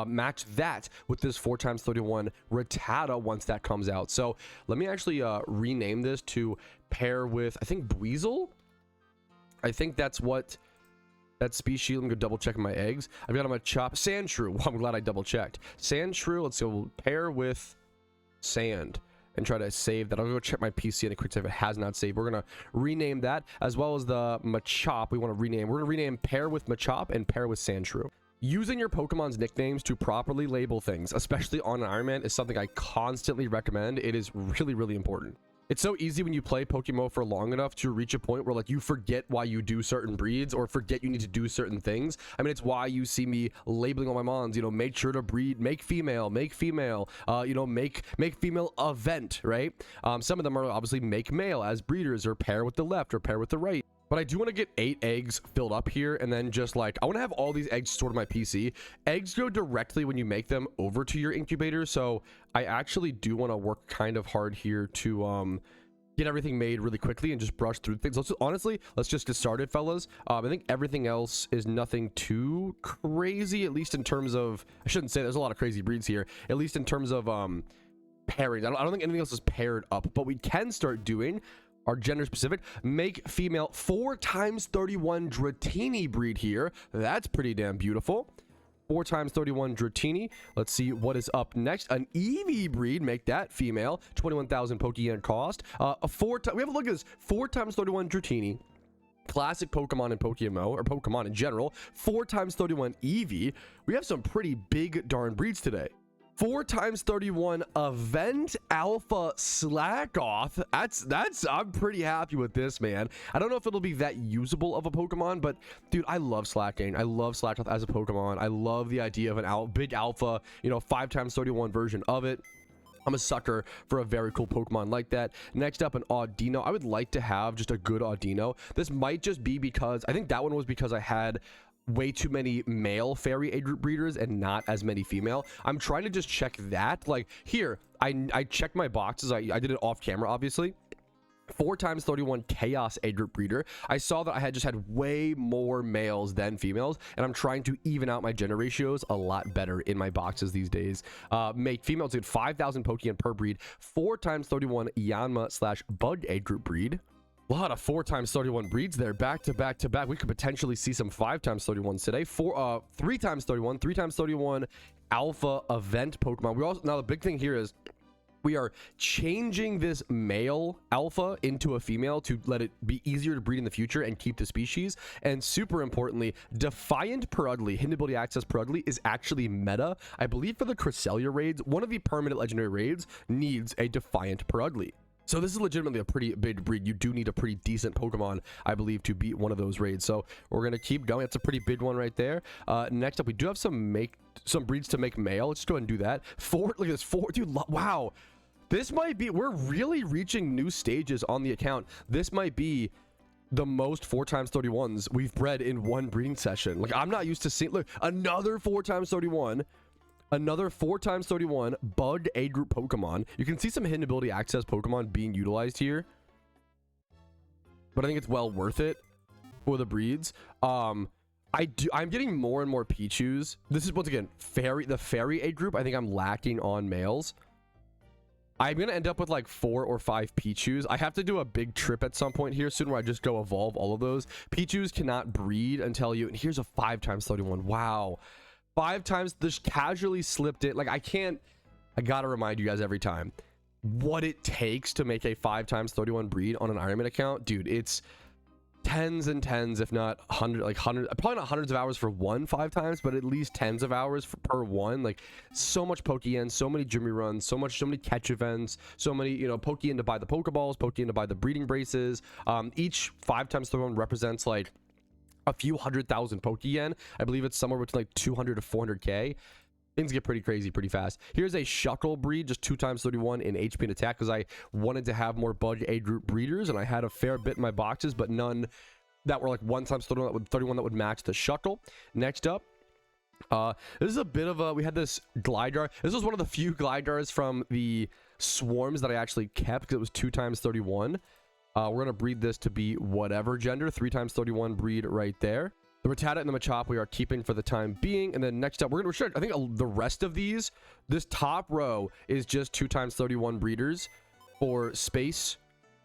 match that with this 4x31 Rattata once that comes out. So let me actually rename this to pair with, I think, Buizel. I think that's what that species. Let me go double check my eggs. I've got them a chop Sandshrew. Well, I'm glad I double checked. Sandshrew. Let's go pair with Sand and try to save that. I'll go check my PC and a quick save. It has not saved. We're gonna rename that, as well as the Machop. We want to rename. We're gonna rename pair with Machop and pair with Sandshrew. Using your Pokemon's nicknames to properly label things, especially on an Iron Man, is something I constantly recommend. It is really important. It's so easy when you play PokeMMO for long enough to reach a point where like you forget why you do certain breeds or forget you need to do certain things. I mean, it's why you see me labeling all my mons, you know, make sure to breed, make female, you know, make female event, right? Some of them are obviously make male as breeders, or pair with the left or pair with the right. But I do want to get 8 eggs filled up here, and then just like, I want to have all these eggs stored in my PC. Eggs go directly when you make them over to your incubator, so I actually do want to work kind of hard here to get everything made really quickly and just brush through things. Let's just get started, fellas. I think everything else is nothing too crazy, at least in terms of, I shouldn't say there's a lot of crazy breeds here, at least in terms of pairing. I don't think anything else is paired up, but we can start doing our gender specific. Make female 4x31 Dratini breed here. That's pretty damn beautiful. 4 times 31 Dratini. Let's see what is up next. An Eevee breed, make that female. 21,000 Pokeyen cost. We have a look at this. 4 times 31 Dratini. Classic Pokemon and PokeMMO, or Pokemon in general. 4 times 31 Eevee. We have some pretty big darn breeds today. 4 times 31 Event Alpha Slackoth. I'm pretty happy with this, man. I don't know if it'll be that usable of a Pokemon, but dude, I love Slacking. I love Slackoth as a Pokemon. I love the idea of an big alpha, 5 times 31 version of it. I'm a sucker for a very cool Pokemon like that. Next up, an Audino. I would like to have just a good Audino. This might just be because, I think that one was because I had way too many male fairy age group breeders and not as many female. I'm trying to just check that. Like here, I checked my boxes. I did it off camera, obviously. 4 times 31 Chaos age group breeder. I saw that I had just had way more males than females, and I'm trying to even out my gender ratios a lot better in my boxes these days. Make females get 5,000 Pokeyen per breed. 4 times 31 Yanma / Bug age group breed. A lot of 4 times 31 breeds there, back to back to back. We could potentially see some 5 times 31s today. 3 times 31 Alpha Event Pokemon. We also, now the big thing here is we are changing this male alpha into a female to let it be easier to breed in the future and keep the species. And super importantly, Defiant Purugly, Hidden Ability Access Purugly, is actually meta. I believe for the Cresselia raids, one of the permanent legendary raids needs a Defiant Purugly. So this is legitimately a pretty big breed. You do need a pretty decent Pokemon, I believe, to beat one of those raids. So we're going to keep going. It's a pretty big one right there. Next up, we do have some breeds to make male. Let's just go ahead and do that. Look at this. Dude, wow. This might be, we're really reaching new stages on the account. This might be the most 4 times 31s we've bred in one breeding session. Like, I'm not used to seeing, look, another 4 times 31. Another 4 times 31 Bug age group Pokemon. You can see some hidden ability access Pokemon being utilized here, but I think it's well worth it for the breeds. I'm getting more and more Pichus. This is once again the fairy age group. I think I'm lacking on males. I'm gonna end up with like 4 or 5 Pichus. I have to do a big trip at some point here soon where I just go evolve all of those. Pichus cannot breed until you, and here's a 5 times 31. Wow. 5 times, just casually slipped it. Like, I gotta remind you guys every time what it takes to make a 5 times 31 breed on an Ironman account. Dude, it's tens and tens, if not hundred, probably not hundreds of hours for one 5 times, but at least tens of hours per one. Like, so much Pokeyen, so many Jimmy runs, so many catch events, so many, Pokeyen to buy the Pokeballs, Pokeyen to buy the breeding braces. Each 5 times 31 represents like a few 100,000 Pokeyen. I believe it's somewhere between like 200 to 400k. Things get pretty crazy pretty fast. Here's a Shuckle breed, just 2 times 31 in HP and attack, because I wanted to have more Bug age group breeders, and I had a fair bit in my boxes, but none that were like 1 times 31 that would match the Shuckle. Next up, this is a bit of a, we had this Gligar. This was one of the few Gligars from the swarms that I actually kept because it was 2 times 31. We're going to breed this to be whatever gender. 3 times 31 breed right there. The Rattata and the Machop we are keeping for the time being. And then next up, we're going to restrict, I think the rest of these, this top row is just 2 times 31 breeders for space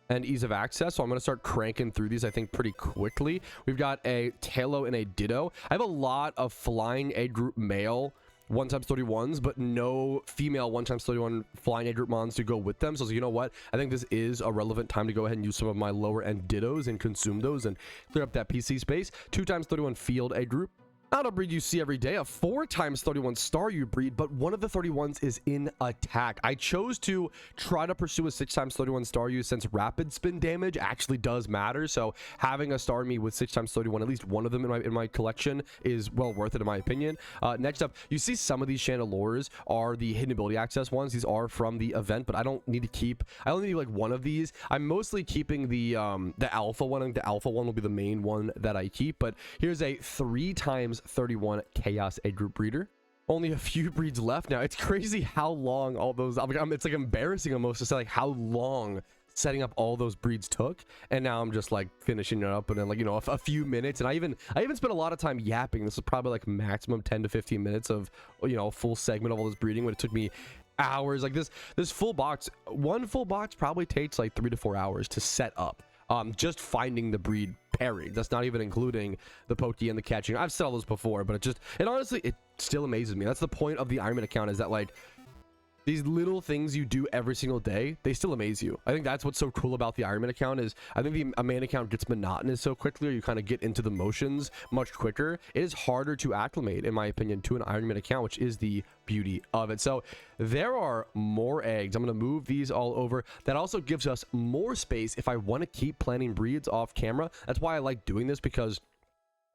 and ease of access. So I'm going to start cranking through these, I think, pretty quickly. We've got a Taillow and a Ditto. I have a lot of flying age group male 1 times 31s, but no female 1 times 31 flying age group mons to go with them. So you know what? I think this is a relevant time to go ahead and use some of my lower end Dittos and consume those and clear up that PC space. 2 times 31 field age group. Not a breed you see every day, a 4 times 31 Staryu breed, but one of the 31s is in attack. I chose to try to pursue a 6 times 31 Staryu since rapid spin damage actually does matter. So having a Starmie with 6 times 31, at least one of them in my collection, is well worth it in my opinion. Next up, you see some of these Chandelures are the hidden ability access ones. These are from the event, but I don't need to keep, I only need like one of these. I'm mostly keeping the alpha one. I think the alpha one will be the main one that I keep, but here's a 3 times 31 Chaos age group breeder. Only a few breeds left now. It's crazy how long all those, it's like embarrassing almost to say like how long setting up all those breeds took, and now I'm just like finishing it up and then like a few minutes, and I even spent a lot of time yapping. This is probably like maximum 10 to 15 minutes of a full segment of all this breeding, when it took me hours. Like this full box, one full box probably takes like 3 to 4 hours to set up. just finding the breed pairing. That's not even including the Pokeyen, the catching. I've said all those before, but it honestly, it still amazes me. That's the point of the Ironman account, is that like these little things you do every single day, they still amaze you. I think that's what's so cool about the Ironman account, is I think the main account gets monotonous so quickly, or you kind of get into the motions much quicker. It is harder to acclimate, in my opinion, to an Ironman account, which is the beauty of it. So there are more eggs. I'm going to move these all over. That also gives us more space if I want to keep planning breeds off camera. That's why I like doing this, because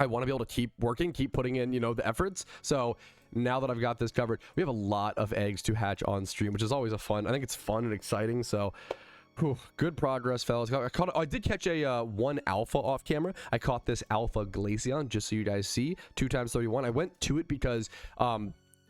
I want to be able to keep working, keep putting in, you know, the efforts. So now that I've got this covered, we have a lot of eggs to hatch on stream, which is always I think it's fun and exciting. So whew, good progress, fellas. I did catch a one alpha off camera. I caught this alpha Glaceon, just so you guys see, 2x31. I went to it because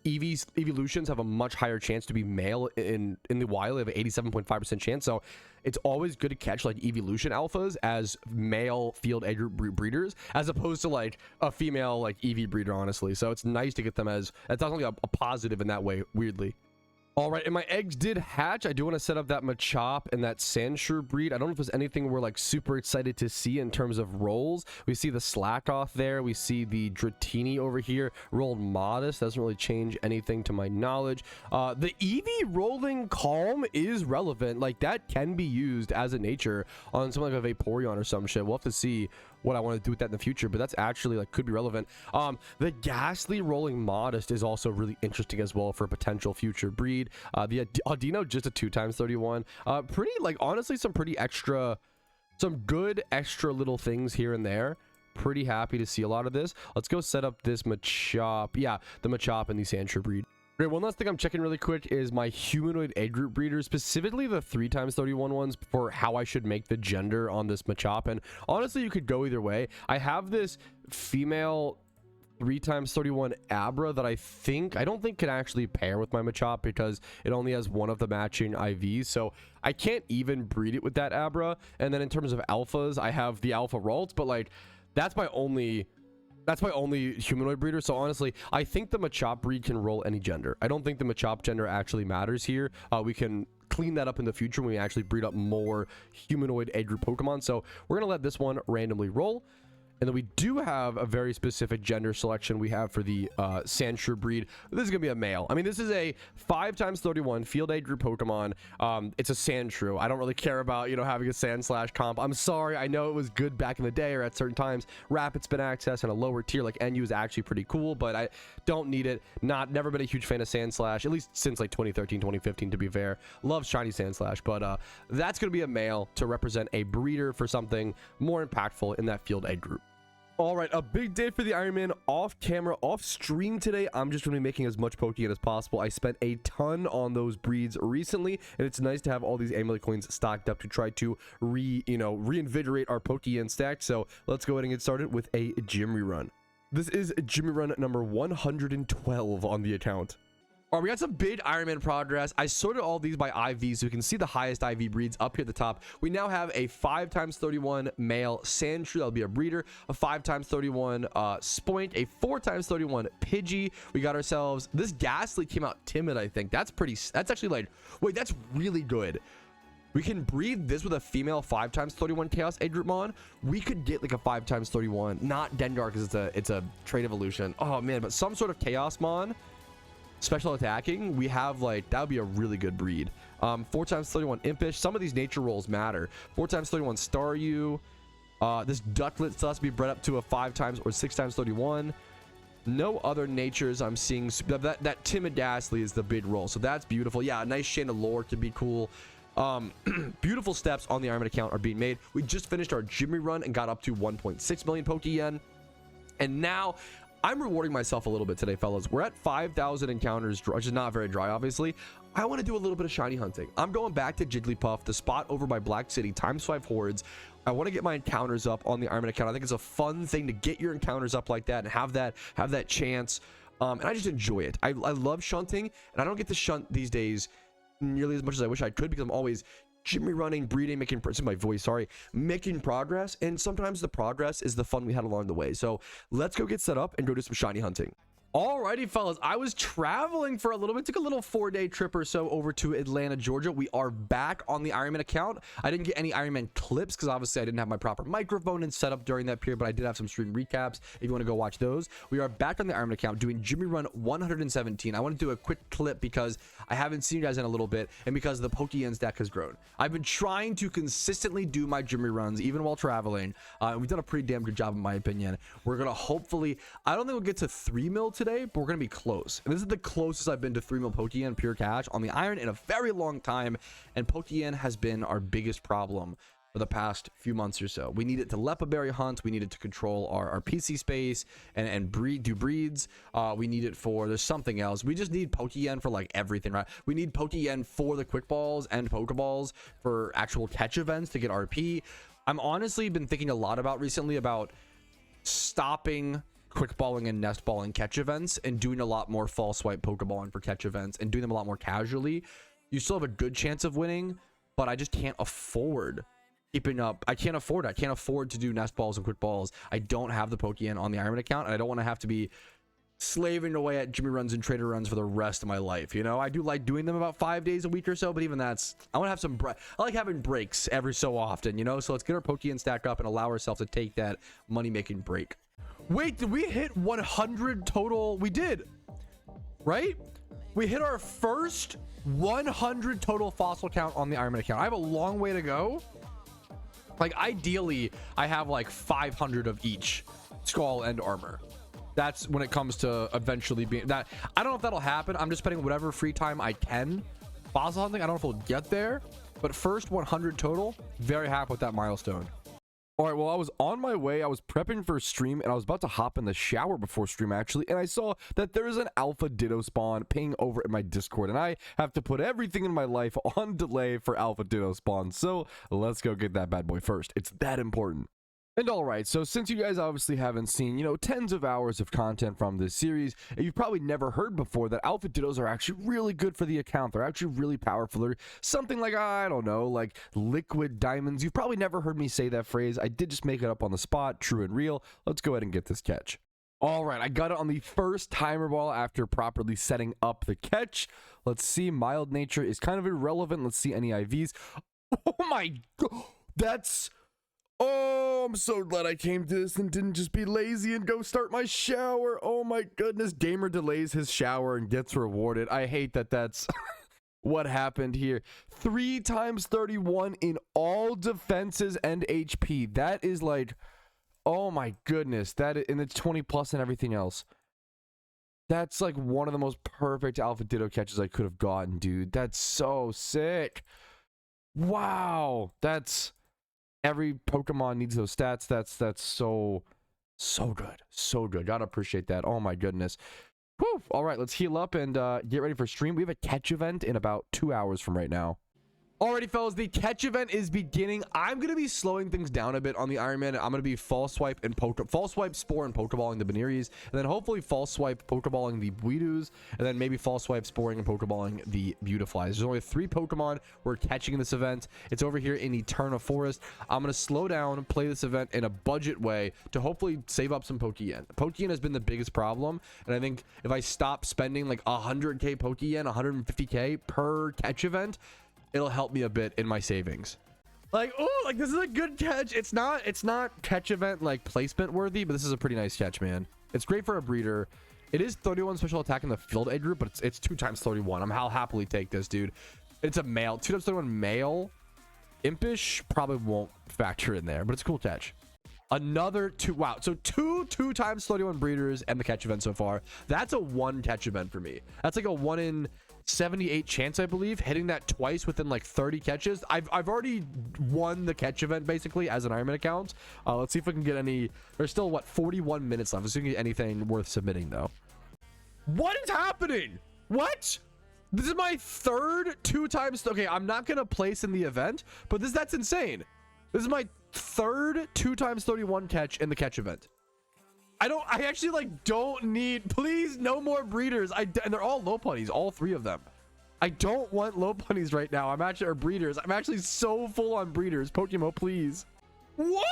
evolutions have a much higher chance to be male in the wild. They have an 87.5% chance. So it's always good to catch like evolution alphas as male field egg group breeders, as opposed to like a female like EV breeder, honestly. So it's nice to get them as, it's definitely a positive in that way, weirdly. All right, and my eggs did hatch. I do want to set up that Machop and that Sandshrew breed. I don't know if there's anything we're like super excited to see in terms of rolls. We see the Slack off there. We see the Dratini over here. Rolled Modest. Doesn't really change anything to my knowledge. The Eevee rolling Calm is relevant. Like, that can be used as a nature on something like a Vaporeon or some shit. We'll have to see what I want to do with that in the future, but that's actually like could be relevant. The Ghastly rolling Modest is also really interesting as well for a potential future breed. The Audino, just a 2x31. Pretty, like, honestly, some good extra little things here and there. Pretty happy to see a lot of this. Let's go set up this Machop. Yeah, the Machop and the Sandshrew breed. Great. One last thing I'm checking really quick is my humanoid egg group breeders, specifically the 3x31 ones, for how I should make the gender on this Machop. And honestly, you could go either way. I have this female 3x31 Abra that I don't think can actually pair with my Machop, because it only has one of the matching IVs, so I can't even breed it with that Abra. And then in terms of alphas, I have the Alpha Ralts, but like that's my only humanoid breeder. So honestly, I think the Machop breed can roll any gender. I don't think the Machop gender actually matters here. We can clean that up in the future when we actually breed up more humanoid egg group Pokemon. So we're gonna let this one randomly roll. And then we do have a very specific gender selection we have for the Sandshrew breed. This is going to be a male. I mean, this is a 5x31 field egg group Pokemon. It's a Sandshrew. I don't really care about, you know, having a Sandslash comp. I'm sorry. I know it was good back in the day or at certain times. Rapid Spin Access and a lower tier like NU is actually pretty cool, but I don't need it. Never been a huge fan of Sandslash, at least since like 2013, 2015, to be fair. Love shiny Sandslash, but that's going to be a male to represent a breeder for something more impactful in that field egg group. All right, a big day for the Ironman off camera, off stream today. I'm just going to be making as much Pokeyen as possible. I spent a ton on those breeds recently, and it's nice to have all these Amulet coins stocked up to try to reinvigorate our Pokeyen stack. So let's go ahead and get started with a gym rerun. This is gym rerun number 112 on the account. All right, we got some big Ironman progress. I sorted all these by IV, so you can see the highest IV breeds up here at the top. We now have a 5x31 male Sandshrew, that'll be a breeder, a 5x31 Spoink, a 4x31 Pidgey. We got ourselves, this Ghastly came out timid, I think. That's actually like, wait, that's really good. We can breed this with a female 5x31 Chaos Egg Group Mon. We could get like a 5x31, not Dengar because it's a trait evolution. Oh man, but some sort of Chaos Mon. Special attacking, we have like, that would be a really good breed. 4x31 Impish. Some of these nature rolls matter. 4x31 Staryu. This Ducklet still has to be bred up to a 5x or 6x31. No other natures I'm seeing. That Timid Ghastly is the big roll, so that's beautiful. Yeah, a nice Chandelure could be cool. Beautiful steps on the Ironman account are being made. We just finished our gym run and got up to 1.6 million Pokeyen, and now I'm rewarding myself a little bit today, fellas. We're at 5,000 encounters, which is not very dry, obviously. I want to do a little bit of shiny hunting. I'm going back to Jigglypuff, the spot over by Black City, ×5 hordes. I want to get my encounters up on the Ironman account. I think it's a fun thing to get your encounters up like that and have that chance. And I just enjoy it. I love shunting, and I don't get to shunt these days nearly as much as I wish I could, because I'm always Jimmy running, breeding, making progress, and sometimes the progress is the fun we had along the way. So let's go get set up and go do some shiny hunting. Alrighty, fellas, I was traveling for a little bit, took a little 4-day trip or so over to Atlanta, Georgia. We are back on the Ironman account. I didn't get any Ironman clips because obviously I didn't have my proper microphone and setup during that period, but I did have some stream recaps if you want to go watch those. We are back on the Ironman account doing Jimmy Run 117. I want to do a quick clip because I haven't seen you guys in a little bit and because the Pokeyen's deck has grown. I've been trying to consistently do my Jimmy runs even while traveling. We've done a pretty damn good job in my opinion. We're going to hopefully, I don't think we'll get to 3 mil today, but we're gonna be close. And this is the closest I've been to 3 mil Pokeyen pure cash on the Iron in a very long time, and Pokeyen has been our biggest problem for the past few months or so. We need it to Leppa berry hunt, we need it to control our PC space and do breeds. We need it for, there's something else. We just need Pokeyen for like everything, right? We need Pokeyen for the quick balls and Pokeballs for actual catch events to get RP. I'm honestly been thinking a lot about recently about stopping quick balling and nest balling catch events and doing a lot more false swipe Pokeballing for catch events and doing them a lot more casually. You still have a good chance of winning, but I just can't afford keeping up. I can't afford it. I can't afford to do nest balls and quick balls. I don't have the Pokeyen on the Ironman account, and I don't want to have to be slaving away at Jimmy runs and trader runs for the rest of my life. You know, I do like doing them about 5 days a week or so, but even that's, I want to have some I like having breaks every so often, you know. So let's get our Pokeyen stack up and allow ourselves to take that money making break. Wait, did we hit 100 total? We did, right? We hit our first 100 total fossil count on the Ironman account. I have a long way to go. Like ideally I have like 500 of each skull and armor. That's when it comes to eventually being that. I don't know if that'll happen. I'm just spending whatever free time I can fossil hunting. I don't know if we'll get there, but first 100 total, very happy with that milestone. All right, well, I was on my way. I was prepping for stream, and I was about to hop in the shower before stream, actually, and I saw that there is an alpha Ditto spawn ping over in my Discord, and I have to put everything in my life on delay for alpha Ditto spawn, so let's go get that bad boy first. It's that important. And all right, so since you guys obviously haven't seen, you know, tens of hours of content from this series, and you've probably never heard before that alpha dittos are actually really good for the account. They're actually really powerful. They're something like, I don't know, like liquid diamonds. You've probably never heard me say that phrase. I did just make it up on the spot, true and real. Let's go ahead and get this catch. All right, I got it on the first timer ball after properly setting up the catch. Let's see, mild nature is kind of irrelevant. Let's see any IVs. Oh my god, that's... Oh, I'm so glad I came to this and didn't just be lazy and go start my shower. Oh my goodness, gamer delays his shower and gets rewarded. I hate that that's what happened here. 3 times 31 in all defenses and HP. That is like, oh my goodness. And it's 20 plus and everything else. That's like one of the most perfect alpha ditto catches I could have gotten, dude. That's so sick. Wow. That's... Every Pokemon needs those stats. That's so good. So good. Gotta appreciate that. Oh my goodness. Whew. All right, let's heal up and get ready for stream. We have a catch event in about 2 hours from right now. Alrighty, fellas, the catch event is beginning. I'm gonna be slowing things down a bit on the Ironman. I'm gonna be false swipe spore and Pokeballing the Bunearys, and then hopefully false swipe Pokeballing the Buidoos, and then maybe false swipe sporing and Pokeballing the Beautiflies. There's only 3 Pokemon we're catching in this event. It's over here in Eterna Forest. I'm gonna slow down, play this event in a budget way to hopefully save up some Pokeyen. Pokeyen has been the biggest problem, and I think if I stop spending like 100k Pokeyen, 150k per catch event, it'll help me a bit in my savings. Like, oh, like this is a good catch. It's not catch event like placement worthy, but this is a pretty nice catch, man. It's great for a breeder. It is 31 special attack in the field A group, but it's 2 times 31. I'll happily take this, dude. It's a male, 2 times 31 male. Impish probably won't factor in there, but it's a cool catch. Another 2. Wow, so 2 times 31 breeders and the catch event so far. That's a 1 catch event for me. That's like a 1 in 78 chance, I believe, hitting that twice within like 30 catches. I've already won the catch event basically as an Ironman account. Let's see if we can get any. There's still what, 41 minutes left. Let's see if we can get anything worth submitting though. What is happening? What? This is my 3rd 2 times. Okay, I'm not gonna place in the event, but that's insane. This is my 3rd 2 times 31 catch in the catch event. I actually like don't need, please, no more breeders. And they're all low putties, all 3 of them. I don't want low putties right now. Or breeders. I'm actually so full on breeders. PokeMMO, please. What?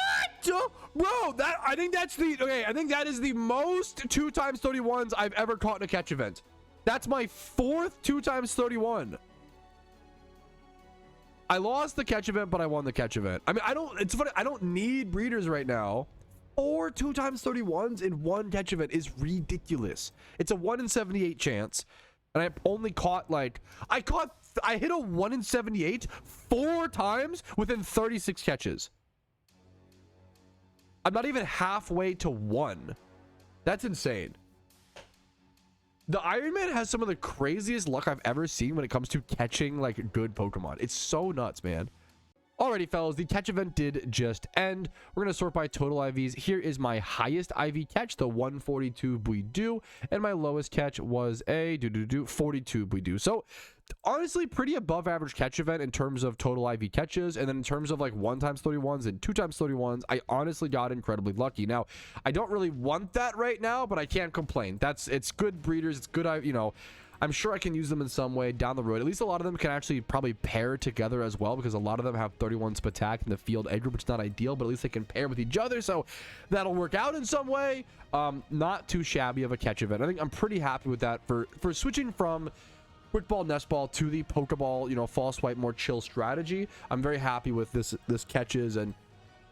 Bro, I think that's the, okay, I think that is the most 2x31s I've ever caught in a catch event. That's my 4th 2x31. I lost the catch event, but I won the catch event. I mean, it's funny, I don't need breeders right now. 4 2x31s in one catch event is ridiculous. It's a 1 in 78 chance. And I only caught like, I hit a 1 in 78 4 times within 36 catches. I'm not even halfway to 1. That's insane. The Iron Man has some of the craziest luck I've ever seen when it comes to catching like good Pokemon. It's so nuts, man. Alrighty, fellas, the catch event did just end. We're going to sort by total IVs. Here is my highest IV catch, the 142 Buidu, and my lowest catch was a 42 Buidu. So, honestly, pretty above average catch event in terms of total IV catches, and then in terms of like 1x31s and 2x31s, I honestly got incredibly lucky. Now, I don't really want that right now, but I can't complain. It's good breeders, it's good, you know, I'm sure I can use them in some way down the road. At least a lot of them can actually probably pair together as well, because a lot of them have 31 Spatak in the field egg group, which is not ideal, but at least they can pair with each other, so that'll work out in some way. Not too shabby of a catch event. I think I'm pretty happy with that for switching from Quick Ball, Nest Ball to the Pokeball, you know, Fall Swipe, more chill strategy. I'm very happy with this catches, and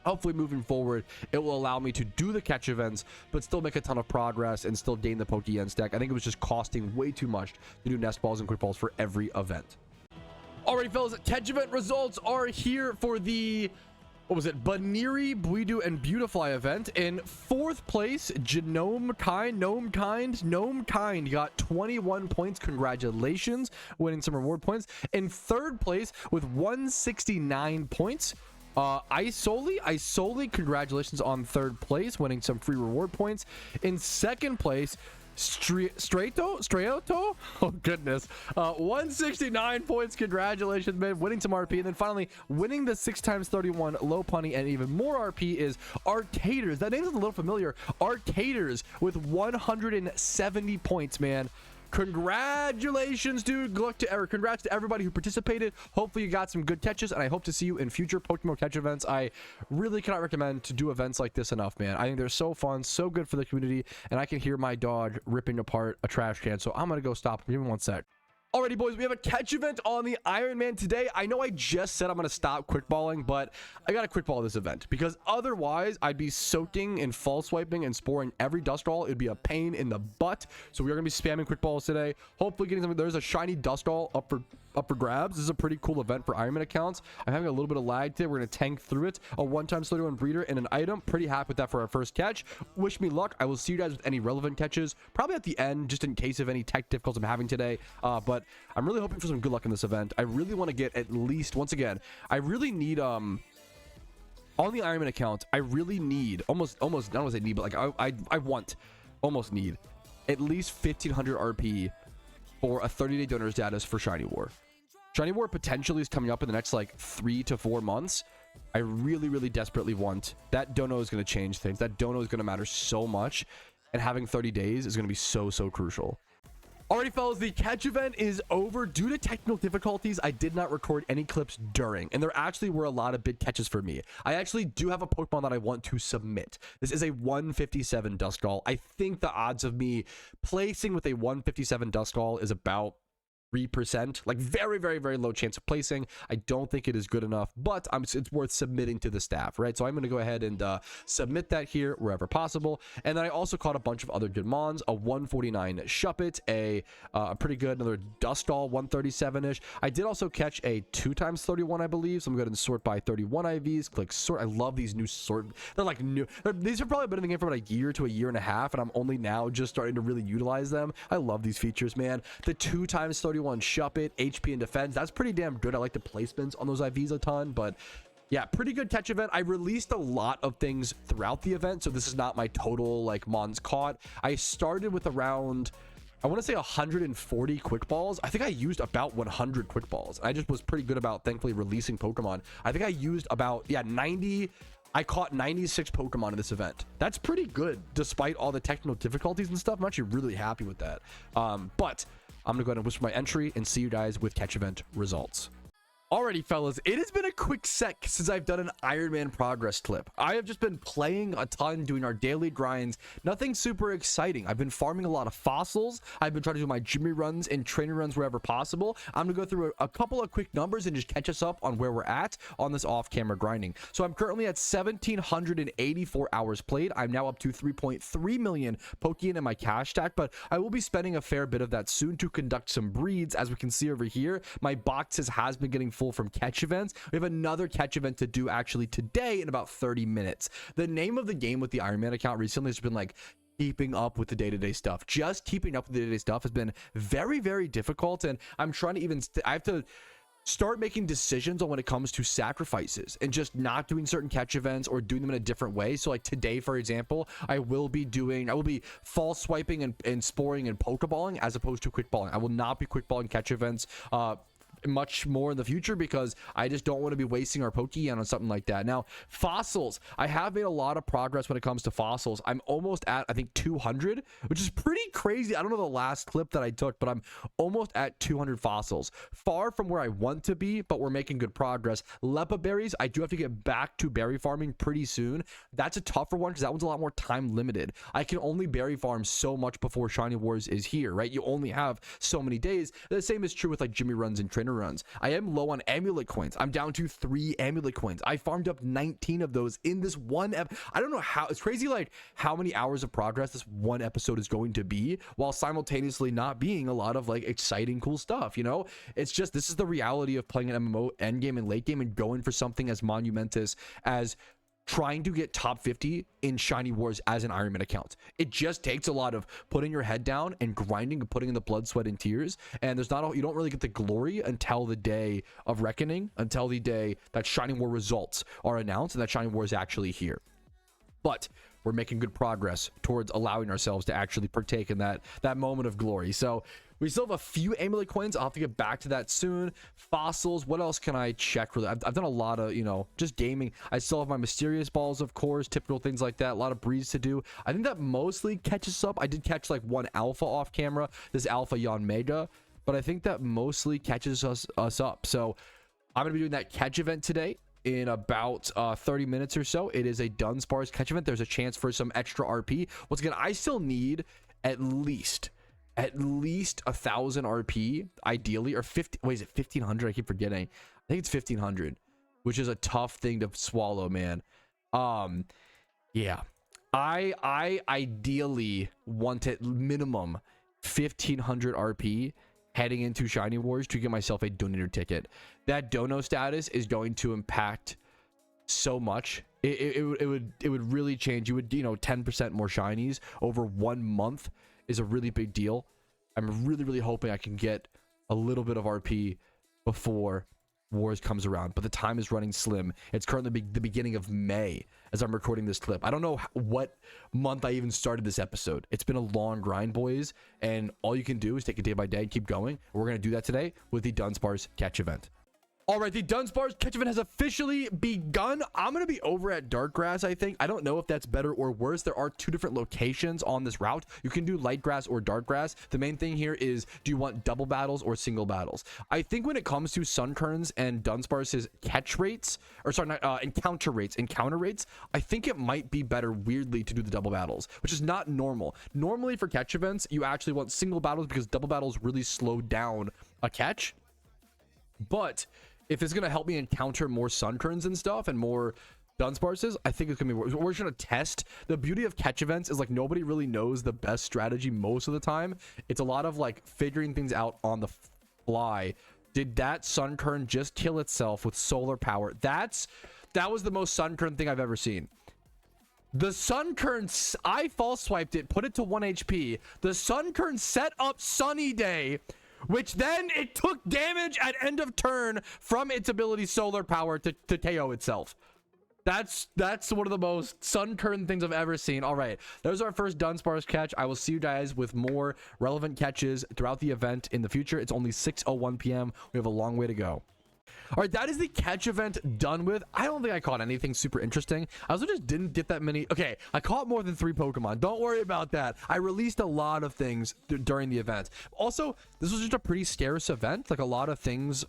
hopefully moving forward, it will allow me to do the catch events, but still make a ton of progress and still gain the Pokeyen stack. I think it was just costing way too much to do Nest Balls and Quick Balls for every event. Alrighty, fellas, catch event results are here for the, what was it, Buneary, Buidu, and Beautifly event. In 4th place, Gnome Kind got 21 points. Congratulations, winning some reward points. In 3rd place with 169 points, Isoli, congratulations on 3rd place, winning some free reward points. In 2nd place, Strato, oh goodness, 169 points. Congratulations, man, winning some RP. And then finally, winning the 6x31 low punny and even more RP is Arcators. That name is a little familiar. Arcators with 170 points, man. Congratulations, dude. Good luck to congrats to everybody who participated. Hopefully you got some good catches, and I hope to see you in future Pokemon catch events. I really cannot recommend to do events like this enough, man. I think they're so fun, so good for the community, and I can hear my dog ripping apart a trash can, so I'm gonna go stop him. Give me one sec. Alrighty, boys, we have a catch event on the Iron Man today. I know I just said I'm going to stop quick balling, but I got to quick ball this event because otherwise I'd be soaking and fall swiping and sporing every Duskull. It'd be a pain in the butt. So we are going to be spamming quick balls today. Hopefully getting something. There's a shiny Duskull up for grabs. This is a pretty cool event for Iron Man accounts. I'm having a little bit of lag today. We're going to tank through it. A 1x31 breeder and an item. Pretty happy with that for our first catch. Wish me luck. I will see you guys with any relevant catches probably at the end, just in case of any tech difficulties I'm having today. But I'm really hoping for some good luck in this event. I really want to get at least, once again, I really need on the Iron Man account, I really need almost I don't want to say need, but like I want almost need at least 1500 RP for a 30-day donor status for Shiny War. Shiny War potentially is coming up in the next like 3 to 4 months. I really desperately want that. Dono is going to change things. That Dono is going to matter so much, and having 30 days is going to be so crucial. Alrighty, fellas, the catch event is over. Due to technical difficulties, I did not record any clips during, and there actually were a lot of big catches for me. I actually do have a Pokemon that I want to submit. This is a 157 Duskull. I think the odds of me placing with a 157 Duskull is about 3%, like very low chance of placing. I don't think it is good enough, but it's worth submitting to the staff, right? So I'm going to go ahead and submit that here wherever possible. And then I also caught a bunch of other good mons, a 149 Shuppet, a pretty good, another Duskull 137-ish. I did also catch a 2x31, I believe, so I'm going to sort by 31 IVs. Click sort. I love these new sort. They're like new. These have probably been in the game for about a year to a year and a half, and I'm only now just starting to really utilize them. I love these features, man. The 2x31 Shuppet, HP and defense, that's pretty damn good. I like the placements on those IVs a ton, but yeah, pretty good catch event. I released a lot of things throughout the event, so this is not my total like mons caught. I started with around, I want to say 140 quick balls. I think I used about 100 quick balls. I just was pretty good about thankfully releasing Pokemon. I think I used about 90. I caught 96 Pokemon in this event. That's pretty good despite all the technical difficulties and stuff. I'm actually really happy with that. But I'm gonna go ahead and whisper my entry and see you guys with catch event results. Alrighty, fellas, it has been a quick sec since I've done an Iron Man progress clip. I have just been playing a ton, doing our daily grinds, nothing super exciting. I've been farming a lot of fossils. I've been trying to do my Jimmy runs and trainer runs wherever possible. I'm gonna go through a couple of quick numbers and just catch us up on where we're at on this off-camera grinding. So I'm currently at 1,784 hours played. I'm now up to 3.3 million Pokeyen in my cash stack, but I will be spending a fair bit of that soon to conduct some breeds. As we can see over here, my boxes has been getting full from catch events. We have another catch event to do actually today in about 30 minutes. The name of the game with the Iron Man account recently has been like keeping up with the day-to-day stuff. Just keeping up with the day-to-day stuff has been very, very difficult, and I'm trying to even I have to start making decisions on when it comes to sacrifices and just not doing certain catch events or doing them in a different way. So like today, for example, I will be false swiping and sporing and pokeballing as opposed to quick balling. I will not be quick balling catch events much more in the future because I just don't want to be wasting our Pokeyen on something like that. Now, fossils, I have made a lot of progress when it comes to fossils. I'm almost at, I think, 200, which is pretty crazy. I don't know the last clip that I took, but I'm almost at 200 fossils. Far from where I want to be, but we're making good progress. Leppa berries, I do have to get back to berry farming pretty soon. That's a tougher one because that one's a lot more time limited. I can only berry farm so much before Shiny Wars is here, right? You only have so many days. The same is true with like Jimmy runs and trainer runs. I am low on amulet coins. I'm down to 3 amulet coins. I farmed up 19 of those in this one I don't know how. It's crazy like how many hours of progress this one episode is going to be while simultaneously not being a lot of like exciting cool stuff, you know? It's just, this is the reality of playing an MMO endgame and late game and going for something as monumentous as trying to get top 50 in Shiny Wars as an Iron Man account. It just takes a lot of putting your head down and grinding and putting in the blood, sweat, and tears. And you don't really get the glory until the day of reckoning, until the day that Shiny War results are announced and that Shiny War is actually here. But we're making good progress towards allowing ourselves to actually partake in that moment of glory. So we still have a few amulet coins. I'll have to get back to that soon. Fossils, what else can I check? I've done a lot of, just gaming. I still have my mysterious balls, of course, typical things like that. A lot of breeds to do. I think that mostly catches up. I did catch like one alpha off camera, this alpha Yon Mega, but I think that mostly catches us up. So I'm going to be doing that catch event today in about 30 minutes or so. It is a Dunsparce catch event. There's a chance for some extra RP. Once again, I still need at least 1,000 RP ideally, or 50. Wait, is it 1,500? I keep forgetting. I think it's 1,500, which is a tough thing to swallow, man. Yeah, I ideally want at minimum 1,500 RP heading into Shiny Wars to get myself a donator ticket. That dono status is going to impact so much. It would really change. You would 10% more shinies over 1 month is a really big deal. I'm really hoping I can get a little bit of RP before Wars comes around, but the time is running slim. It's currently the beginning of May as I'm recording this clip. I don't know what month I even started this episode. It's been a long grind, boys, and all you can do is take it day by day and keep going. We're going to do that today with the Dunsparce catch event. All right, the Dunsparce catch event has officially begun. I'm going to be over at Darkgrass, I think. I don't know if that's better or worse. There are 2 different locations on this route. You can do light grass or dark grass. The main thing here is, do you want double battles or single battles? I think when it comes to Sunkerns and Dunsparce's catch rates, or sorry, not, encounter rates, I think it might be better, weirdly, to do the double battles, which is not normal. Normally for catch events, you actually want single battles because double battles really slow down a catch. But if it's going to help me encounter more Sunkerns and stuff and more Dunsparces, I think it's going to be worse. We're just going to test. The beauty of catch events is like nobody really knows the best strategy most of the time. It's a lot of like figuring things out on the fly. Did that Sunkern just kill itself with solar power? That was the most Sunkern thing I've ever seen. The Sunkern, I false swiped it, put it to 1 HP. The Sunkern set up Sunny Day, which then it took damage at end of turn from its ability solar power to KO itself. That's one of the most Sunkern things I've ever seen. All right, there's our first Dunsparce catch. I will see you guys with more relevant catches throughout the event in the future. It's only 6:01 p.m. We have a long way to go. All right, that is the catch event done with. I don't think I caught anything super interesting. I also just didn't get that many. Okay, I caught more than 3 Pokemon. Don't worry about that. I released a lot of things during the event. Also, this was just a pretty scarce event. Like a lot of things,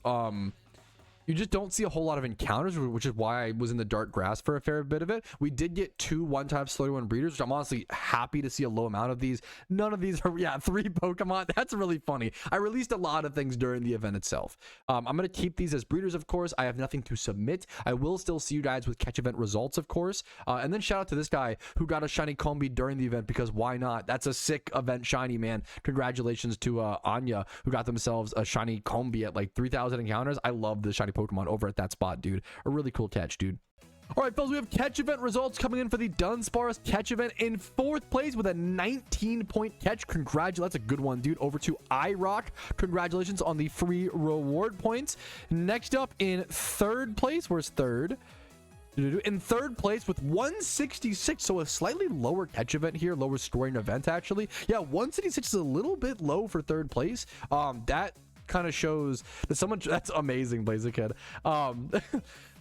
you just don't see a whole lot of encounters, which is why I was in the dark grass for a fair bit of it. We did get 2 one-time slow one breeders, which I'm honestly happy to see a low amount of these. None of these are, yeah, 3 Pokemon. That's really funny. I released a lot of things during the event itself. I'm going to keep these as breeders, of course. I have nothing to submit. I will still see you guys with catch event results, of course. And then shout out to this guy who got a shiny Combi during the event, because why not? That's a sick event shiny, man. Congratulations to Anya, who got themselves a shiny Combi at like 3,000 encounters. I love the shiny Pokemon over at that spot, dude. A really cool catch, dude. All right, fellas, we have catch event results coming in for the Dunsparce catch event. In 4th place with a 19-point catch. Congratulations. That's a good one, dude. Over to iRock. Congratulations on the free reward points. Next up in 3rd place, where's 3rd? In 3rd place with 166, so a slightly lower catch event here, lower scoring event actually. Yeah, 166 is a little bit low for 3rd place. That kind of shows that someone, that's amazing, Blaziken.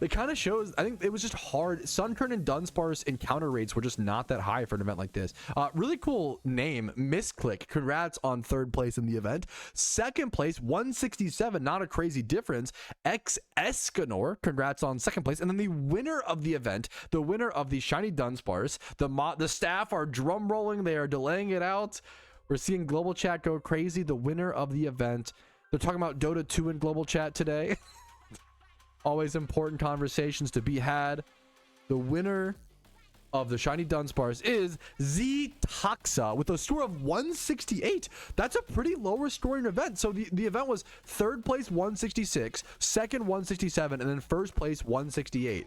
It kind of shows, I think it was just hard. Sunkern and Dunsparce encounter rates were just not that high for an event like this. Really cool name, Misclick. Congrats on 3rd place in the event. 2nd place, 167, not a crazy difference. Escanor, congrats on 2nd place. And then the winner of the event, the winner of the shiny Dunsparce, the staff are drum rolling, they are delaying it out. We're seeing global chat go crazy. The winner of the event, they're talking about Dota 2 in global chat today. Always important conversations to be had. The winner of the shiny Dunsparce is Z-Toxa with a score of 168. That's a pretty lower scoring event. So the event was 3rd place 166, 2nd 167, and then 1st place 168.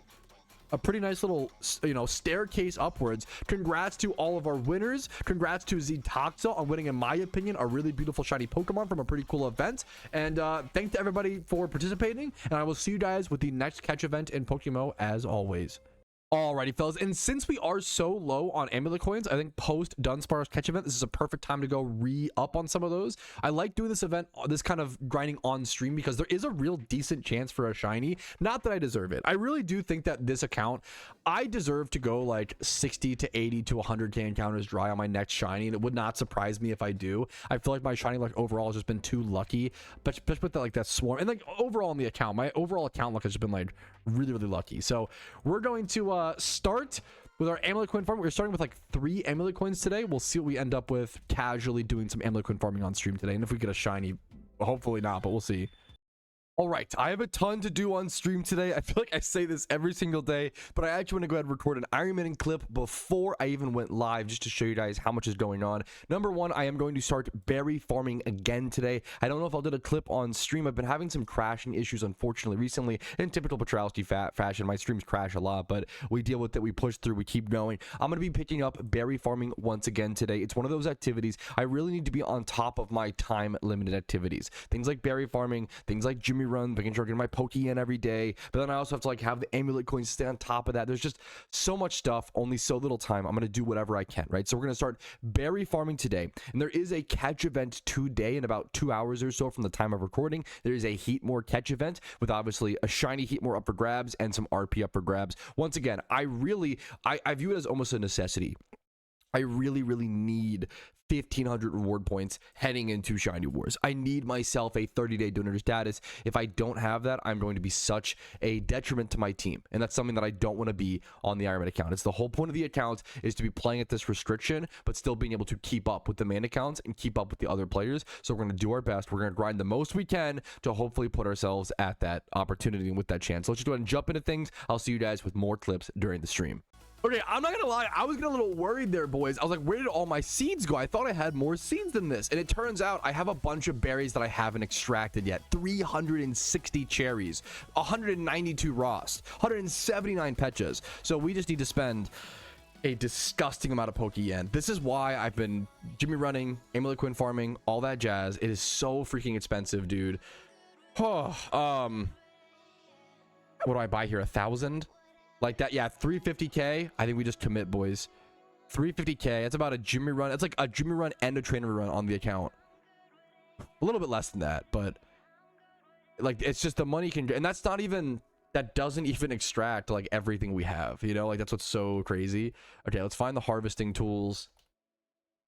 A pretty nice little, you know, staircase upwards. Congrats to all of our winners. Congrats to Z-Toxa on winning, in my opinion, a really beautiful shiny Pokemon from a pretty cool event. And thanks to everybody for participating. And I will see you guys with the next catch event in PokeMMO as always. Alrighty, fellas, and since we are so low on Amulet coins, I think post Dunsparce catch event, this is a perfect time to go re-up on some of those. I like doing this event, this kind of grinding on stream, because there is a real decent chance for a shiny. Not that I deserve it. I really do think that this account, I deserve to go like 60 to 80 to 100k encounters dry on my next shiny, and it would not surprise me if I do. I feel like my shiny luck overall has just been too lucky, but with that, like that swarm, and like overall on the account, my overall account luck has just been like really lucky. So we're going to start with our Amulet coin farm. We're starting with like 3 Amulet coins today. We'll see what we end up with casually doing some Amulet coin farming on stream today, and if we get a shiny, hopefully not, but we'll see. All right, I have a ton to do on stream today. I feel like I say this every single day, but I actually want to go ahead and record an Iron Man clip before I even went live, just to show you guys how much is going on. Number 1, I am going to start berry farming again today. I don't know if I'll do a clip on stream. I've been having some crashing issues, unfortunately, recently. In typical Petrowski fashion, my streams crash a lot, but we deal with it. We push through. We keep going. I'm going to be picking up berry farming once again today. It's one of those activities. I really need to be on top of my time-limited activities. Things like berry farming, things like Jimmy run, making sure I get my Pokeyen every day, but then I also have to like have the Amulet coins stay on top of that. There's just so much stuff, only so little time. I'm going to do whatever I can, right? So we're going to start berry farming today, and there is a catch event today in about 2 hours or so from the time of recording. There is a Heatmore catch event with obviously a shiny Heatmore up for grabs and some RP up for grabs. Once again, I view it as almost a necessity. I really need 1,500 reward points heading into Shiny Wars. I need myself a 30-day donor status. If I don't have that, I'm going to be such a detriment to my team, and that's something that I don't want to be on the Iron Man account. It's the whole point of the account is to be playing at this restriction, but still being able to keep up with the main accounts and keep up with the other players. So we're going to do our best. We're going to grind the most we can to hopefully put ourselves at that opportunity and with that chance. So let's just go ahead and jump into things. I'll see you guys with more clips during the stream. Okay, I'm not gonna lie, I was getting a little worried there, boys. I was like, where did all my seeds go? I thought I had more seeds than this, and it turns out I have a bunch of berries that I haven't extracted yet. 360 cherries, 192 Rost, 179 Petchas. So we just need to spend a disgusting amount of Pokeyen. This is why I've been Jimmy running, Amulet Quinn farming, all that jazz. It is so freaking expensive, dude. Oh, what do I buy here? 1,000? Like that, yeah, 350k. I think we just commit, boys. 350k. That's about a Jimmy run. It's like a Jimmy run and a trainer run on the account. A little bit less than that, but like it's just the money can, and that's not even, that doesn't even extract like everything we have, you know, like that's what's so crazy. Okay, let's find the harvesting tools.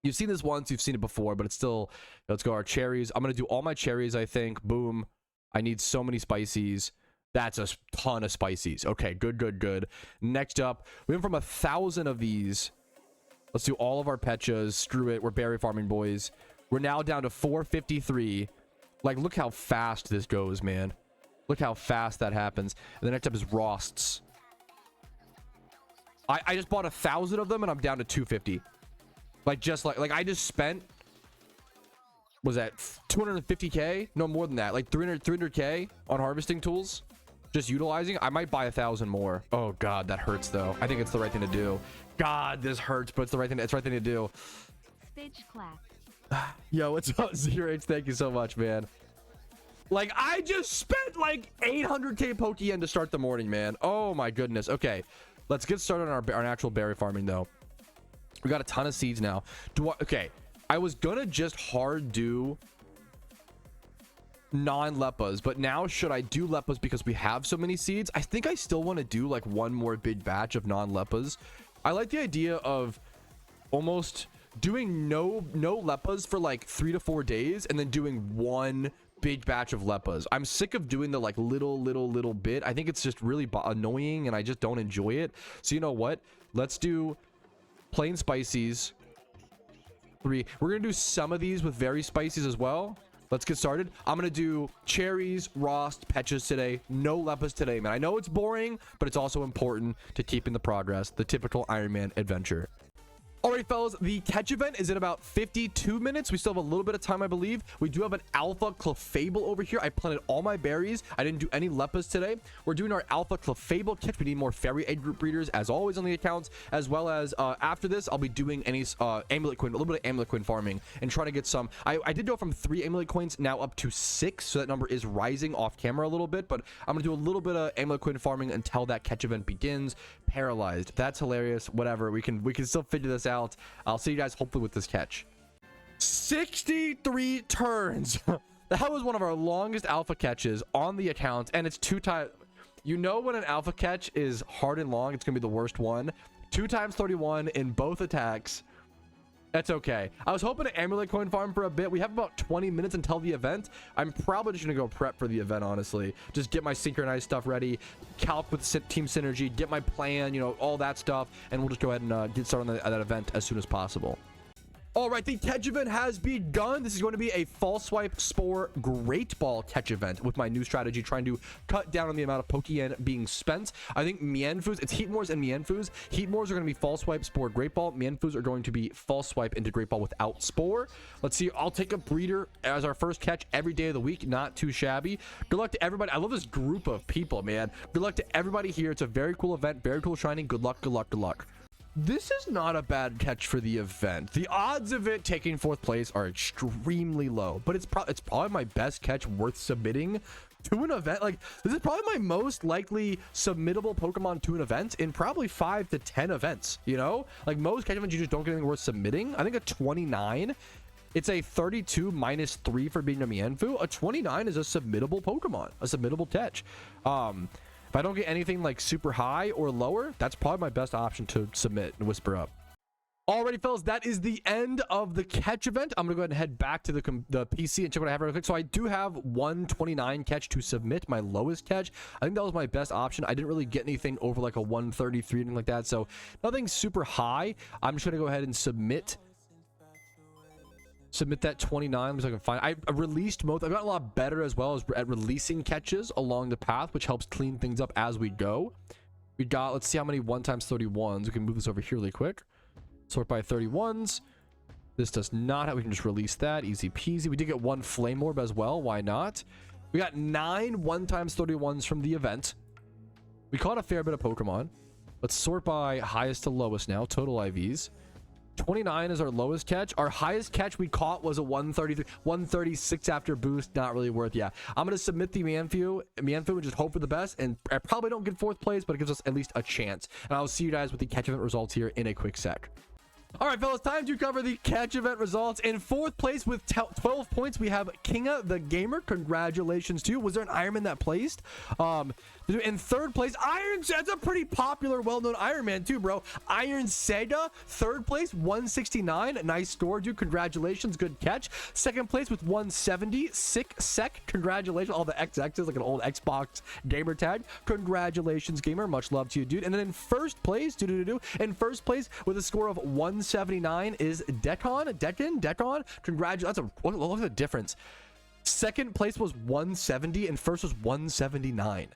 You've seen this once, you've seen it before, but it's still, let's go our cherries. I'm gonna do all my cherries, I think. Boom. I need so many spices. That's a ton of spices. Okay, good, good, good. Next up, we went from 1,000 of these. Let's do all of our Petchas. Screw it. We're berry farming, boys. We're now down to 453. Like, look how fast this goes, man. Look how fast that happens. And the next up is Rosts. I just bought 1,000 of them, and I'm down to 250. Like, just like I just spent... Was that 250k? No, more than that. Like 300k on harvesting tools. Just utilizing. I might buy 1,000 more. Oh god, that hurts though. I think it's the right thing to do. God, this hurts, but it's the right thing. It's the right thing to do. Bitch clap. Yo, what's up, Zero-H? Thank you so much, man. Like, I just spent like 800k Pokeyen to start the morning, man. Oh my goodness. Okay, let's get started on our actual berry farming though. We got a ton of seeds now. Okay, I was gonna just hard do non-Leppas, but now should I do Leppas because we have so many seeds? I think I still want to do like one more big batch of non-Leppas. I like the idea of almost doing no Leppas for like 3 to 4 days and then doing one big batch of Leppas. I'm sick of doing the like little bit. I think it's just really annoying and I just don't enjoy it. So you know what? Let's do plain spices. 3. We're gonna do some of these with very spices as well. Let's get started. I'm gonna do cherries, Rost, Petchas today. No Leppas today, man. I know it's boring, but it's also important to keep in the progress. The typical Iron Man adventure. Alright, fellas, the catch event is in about 52 minutes. We still have a little bit of time, I believe. We do have an Alpha Clefable over here. I planted all my berries. I didn't do any Leppas today. We're doing our Alpha Clefable catch. We need more Fairy Egg Group breeders, as always, on the accounts, as well as after this, I'll be doing any Amulet Coin, a little bit of Amulet Coin farming, and trying to get some. I did go from 3 Amulet Coins now up to 6, so that number is rising off camera a little bit, but I'm gonna do a little bit of Amulet Coin farming until that catch event begins. Paralyzed. That's hilarious. Whatever. We can still figure this out. I'll see you guys hopefully with this catch. 63 turns. That was one of our longest alpha catches on the account, and it's 2 times. You know when an alpha catch is hard and long, it's gonna be the worst one. 2 times 31 in both attacks. That's okay. I was hoping to Amulet Coin farm for a bit. We have about 20 minutes until the event. I'm probably just gonna go prep for the event, honestly. Just get my synchronized stuff ready, calc with team synergy, get my plan, you know, all that stuff, and we'll just go ahead and get started on that event as soon as possible. All right, the catch event has begun. This is going to be a False Swipe Spore Great Ball catch event with my new strategy, trying to cut down on the amount of Pokeyen being spent. I think Mienfoos, it's Heatmores and Mienfoos. Heatmores are going to be False Swipe Spore Great Ball. Mienfoos are going to be False Swipe into Great Ball without Spore. Let's see. I'll take a breeder as our first catch every day of the week. Not too shabby. Good luck to everybody. I love this group of people, man. Good luck to everybody here. It's a very cool event. Very cool shining. Good luck, good luck, good luck. This is not a bad catch for the event. The odds of it taking 4th place are extremely low, but it's probably my best catch worth submitting to an event. Like, this is probably my most likely submittable Pokemon to an event in probably 5 to 10 events, you know? Like, most catch events, you just don't get anything worth submitting. I think a 29, it's a 32 minus 3 for being a Mienfoo. A 29 is a submittable Pokemon, a submittable catch. If I don't get anything like super high or lower, that's probably my best option to submit and whisper up. Alrighty, fellas, that is the end of the catch event. I'm gonna go ahead and head back to the PC and check what I have real quick. So I do have 129 catch to submit, my lowest catch. I think that was my best option. I didn't really get anything over like a 133 or anything like that, so nothing super high. I'm just gonna go ahead and submit that 29 so I can find. I released most. I've gotten a lot better as well as at releasing catches along the path, which helps clean things up as we go. We got, let's see how many 1 times 31s. We can move this over here really quick. Sort by 31s. This does not have, we can just release that. Easy peasy. We did get 1 Flame Orb as well. Why not? We got 9 1 times 31s from the event. We caught a fair bit of Pokemon. Let's sort by highest to lowest now. Total IVs. 29 is our lowest catch. Our highest catch we caught was a 133, 136 after boost. Not really worth. Yeah, I'm gonna submit the Mienfoo and just hope for the best. And I probably don't get 4th place, but it gives us at least a chance. And I'll see you guys with the catch event results here in a quick sec. All right, fellas, time to cover the catch event results. In fourth place with 12 points, we have Kinga the Gamer. Congratulations to you. Was there an Ironman that placed? In third place, that's a pretty popular, well-known Iron Man too, bro. Iron Sega, third place, 169. Nice score, dude. Congratulations. Good catch. Second place with 170. Sick Sec. Congratulations. All the XXs, like an old Xbox gamer tag. Congratulations, gamer. Much love to you, dude. And then in first place, in first place with a score of 179 is Decon. Congratulations. Look at the difference. Second place was 170 and first was 179.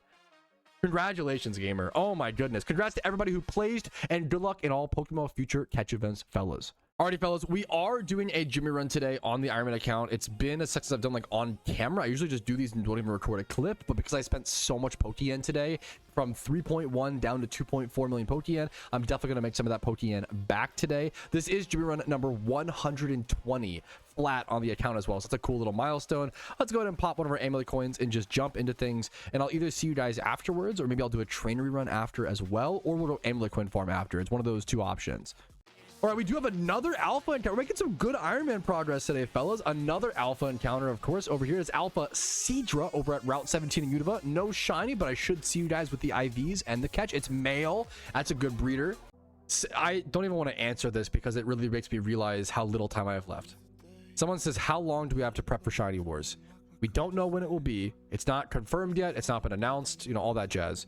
Congratulations, gamer. Oh my goodness. Congrats to everybody who placed, and good luck in all PokeMMO future catch events, fellas. Alrighty, fellas, we are doing a Jimmy run today on the Ironman account. It's been a success I've done like on camera. I usually just do these and don't even record a clip, but because I spent so much Pokeyen today, from 3.1 down to 2.4 million Pokeyen, I'm definitely gonna make some of that Pokeyen back today. This is Jimmy run number 120 flat on the account as well, so it's a cool little milestone. Let's go ahead and pop one of our Amulet coins and just jump into things, and I'll either see you guys afterwards, or maybe I'll do a trainery run after as well, or we'll go Amulet coin farm after. It's one of those two options. All right, we do have another alpha encounter. We're making some good Iron Man progress today, fellas. Another alpha encounter, of course. Over here is Alpha Cedra over at Route 17 in Unova. No shiny, but I should see you guys with the IVs and the catch. It's male. That's a good breeder. I don't even want to answer this because it really makes me realize how little time I have left. Someone says, how long do we have to prep for Shiny Wars? We don't know when it will be. It's not confirmed yet. It's not been announced. You know, all that jazz.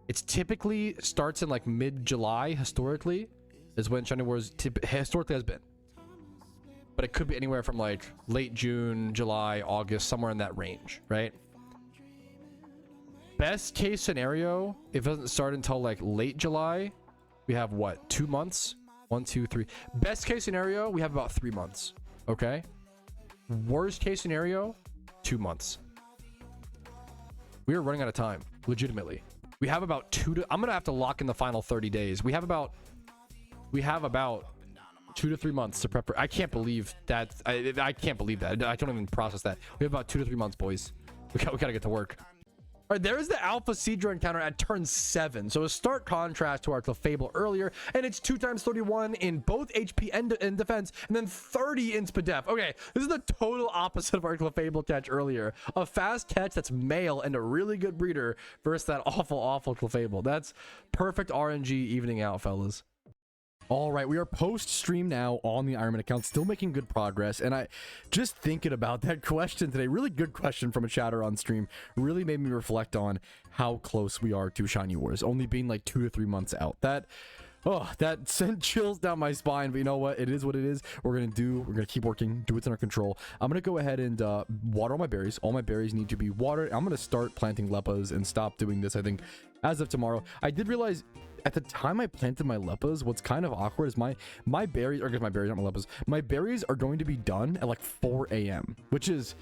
It's typically starts in like mid-July, historically, is when Shiny Wars historically has been. But it could be anywhere from like late June, July, August, somewhere in that range, right? Best case scenario, if it doesn't start until like late July, we have what, 2 months? 1, 2, 3. Best case scenario, we have about 3 months. Okay. Worst case scenario, 2 months. We are running out of time, legitimately. We have about I'm gonna have to lock in the final 30 days. We have about 2 to 3 months to prep for. I can't believe that. I can't believe that. I don't even process that. We have about 2 to 3 months, boys. We gotta get to work. All right, there's the Alpha Cedra encounter at turn 7. So a stark contrast to our Clefable earlier, and it's 2 times 31 in both HP and defense, and then 30 in speed def. Okay, this is the total opposite of our Clefable catch earlier. A fast catch that's male and a really good breeder versus that awful Clefable. That's perfect RNG evening out, fellas. All right, we are post-stream now on the Ironman account, still making good progress, and I just thinking about that question today, really good question from a chatter on stream, really made me reflect on how close we are to Shiny Wars, only being like 2 to 3 months out. That sent chills down my spine, but you know what? It is what it is. We're gonna keep working, do what's in our control. I'm gonna go ahead and water all my berries. All my berries need to be watered. I'm gonna start planting Leppas and stop doing this, I think, as of tomorrow. I did realize at the time I planted my Leppas, what's kind of awkward is my berries, or I guess my berries, not my Leppas, my berries are going to be done at like 4 a.m., which is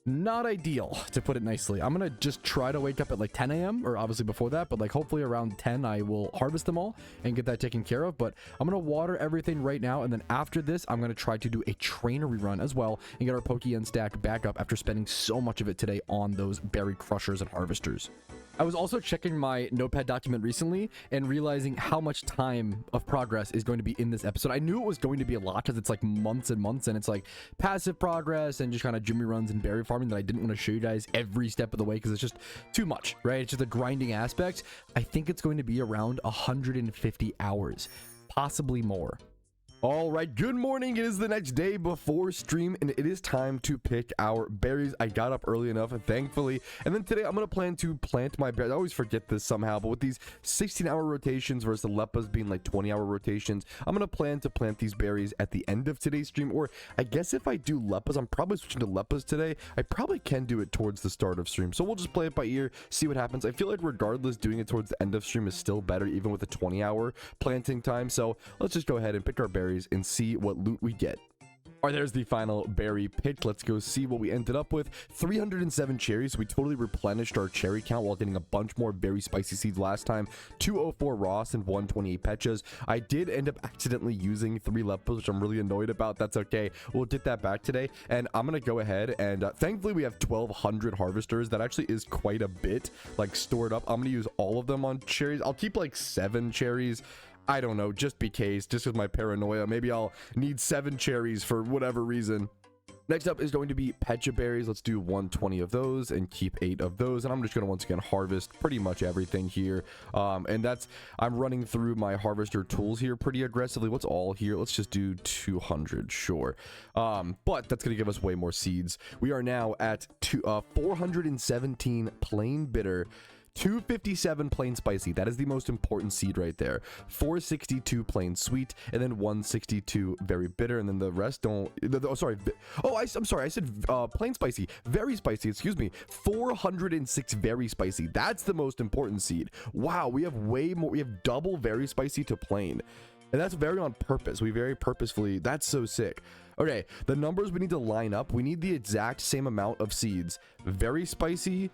not ideal, to put it nicely. I'm gonna just try to wake up at like 10 a.m. or obviously before that, but like hopefully around 10 I will harvest them all and get that taken care of. But I'm gonna water everything right now, and then after this I'm gonna try to do a trainery run as well and get our Pokeyen stack back up after spending so much of it today on those berry crushers and harvesters. I was also checking my notepad document recently and realizing how much time of progress is going to be in this episode. I knew it was going to be a lot because it's like months and months, and it's like passive progress and just kind of Jimmy runs and berry farming that I didn't want to show you guys every step of the way because it's just too much, right? It's just the grinding aspect. I think it's going to be around 150 hours, possibly more. All right, good morning. It is the next day before stream, and it is time to pick our berries. I got up early enough, thankfully, and then today I'm going to plan to plant my berries. I always forget this somehow, but with these 16-hour rotations versus the Leppas being like 20-hour rotations, I'm going to plan to plant these berries at the end of today's stream, or I guess if I do Leppas, I'm probably switching to Leppas today. I probably can do it towards the start of stream, so we'll just play it by ear, see what happens. I feel like regardless, doing it towards the end of stream is still better, even with a 20-hour planting time, so let's just go ahead and pick our berries and see what loot we get. All right, there's the final berry pick. Let's go see what we ended up with. 307 cherries. We totally replenished our cherry count while getting a bunch more very spicy seeds last time. 204 Ross and 128 Petchas. I did end up accidentally using 3 Leppas, which I'm really annoyed about. That's okay. We'll get that back today. And I'm going to go ahead and thankfully we have 1,200 harvesters. That actually is quite a bit like stored up. I'm going to use all of them on cherries. I'll keep like 7 cherries. I don't know, just because my paranoia. Maybe I'll need 7 cherries for whatever reason. Next up is going to be Pecha berries. Let's do 120 of those and keep 8 of those. And I'm just going to once again harvest pretty much everything here. And I'm running through my harvester tools here pretty aggressively. What's all here? Let's just do 200, sure. But that's going to give us way more seeds. We are now at 417 plain bitter, 257 plain spicy. That is the most important seed right there. 462 plain sweet, and then 162 very bitter, and then the rest don't. I'm sorry. I said plain spicy, very spicy. Excuse me. 406 very spicy. That's the most important seed. Wow, we have way more. We have double very spicy to plain, and that's very on purpose. We very purposefully. That's so sick. Okay, the numbers we need to line up. We need the exact same amount of seeds. Very spicy,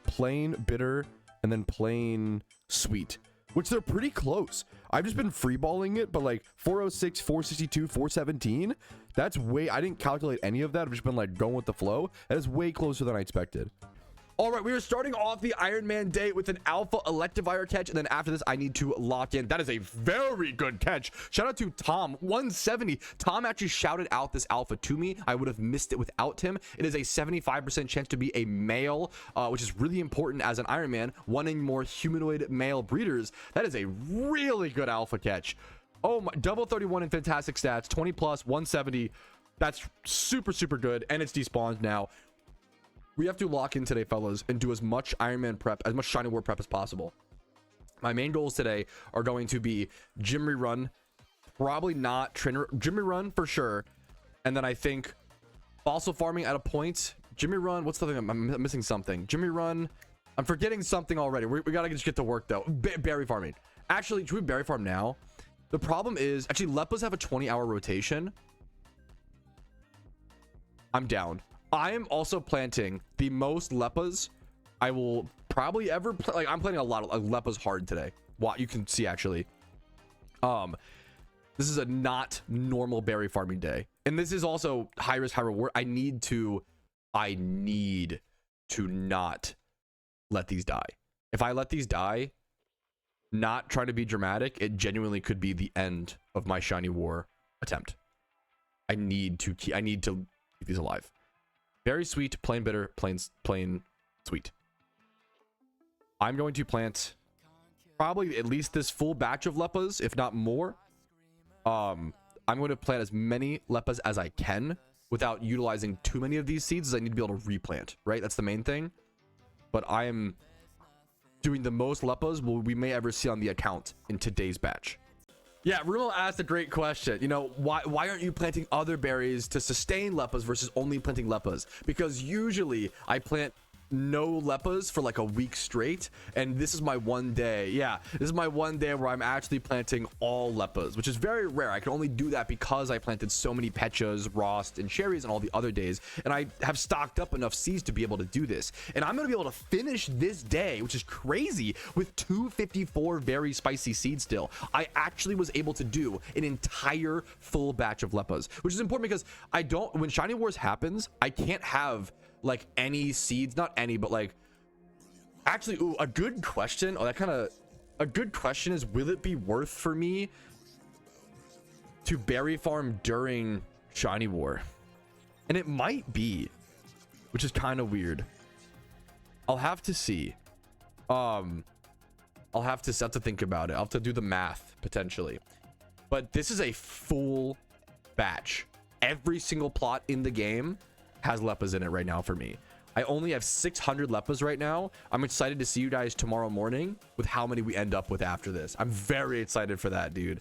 plain bitter, and then plain sweet, which they're pretty close. I've just been freeballing it, but like 406, 462, 417, that's way, I didn't calculate any of that. I've just been like going with the flow. That is way closer than I expected. All right, we are starting off the Iron Man day with an Alpha Electivire catch, and then after this, I need to lock in. That is a very good catch. Shout out to Tom, 170. Tom actually shouted out this Alpha to me. I would have missed it without him. It is a 75% chance to be a male, which is really important as an Iron Man, wanting more humanoid male breeders. That is a really good Alpha catch. Oh my, double 31 in fantastic stats, 20 plus, 170. That's super good, and it's despawned now. We have to lock in today, fellas, and do as much Iron Man prep, as much Shiny War prep as possible. My main goals today are going to be gym rerun, probably not trainer, gym rerun for sure, and then I think fossil farming at a point. Gym rerun, what's the thing? I'm missing something. Gym rerun, I'm forgetting something already. We gotta just get to work though. Berry farming. Actually, should we berry farm now? The problem is, actually, Leppas have a 20-hour rotation. I'm down. I am also planting the most Leppas I will probably ever play. Like, I'm planting a lot of Leppas hard today. Wow, you can see actually. This is a not normal berry farming day, and this is also high risk, high reward. I need to not let these die. If I let these die, not trying to be dramatic, it genuinely could be the end of my Shiny War attempt. I need to keep these alive. Very sweet, plain bitter, plain sweet. I'm going to plant probably at least this full batch of Leppas, if not more. I'm going to plant as many Leppas as I can without utilizing too many of these seeds, as I need to be able to replant, right? That's the main thing. But I am doing the most Leppas we may ever see on the account in today's batch. Yeah, Rumo asked a great question. You know, why aren't you planting other berries to sustain Leppas versus only planting Leppas? Because usually I plant no Leppas for like a week straight, and this is my one day. Yeah, this is my one day where I'm actually planting all Leppas, which is very rare. I can only do that because I planted so many Pechas, Rost, and Cherries on all the other days, and I have stocked up enough seeds to be able to do this. And I'm going to be able to finish this day, which is crazy, with 254 very spicy seeds still. I actually was able to do an entire full batch of Leppas, which is important because when Shiny Wars happens, I can't have like any seeds, not any, but like, actually, ooh, a good question. A good question is, will it be worth for me to berry farm during Shiny War? And it might be, which is kind of weird. I'll have to see. I'll have to think about it. I'll have to do the math potentially, but this is a full batch. Every single plot in the game has Leppas in it right now for me. I only have 600 Leppas right now. I'm excited to see you guys tomorrow morning with how many we end up with after this. I'm very excited for that, dude.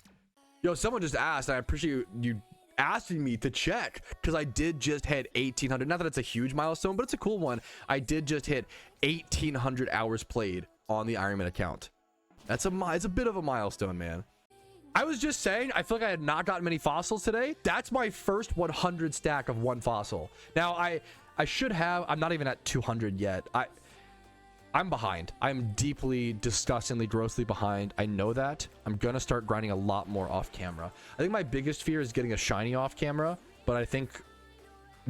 Yo, someone just asked, and I appreciate you asking me to check, because I did just hit 1800. Not that it's a huge milestone, but it's a cool one. I did just hit 1800 hours played on the Iron Man account. It's a bit of a milestone, man. I was just saying, I feel like I had not gotten many fossils today. That's my first 100 stack of one fossil. Now, I should have, I'm not even at 200 yet. I'm behind. I'm deeply, disgustingly, grossly behind. I know that. I'm going to start grinding a lot more off camera. I think my biggest fear is getting a shiny off camera, but I think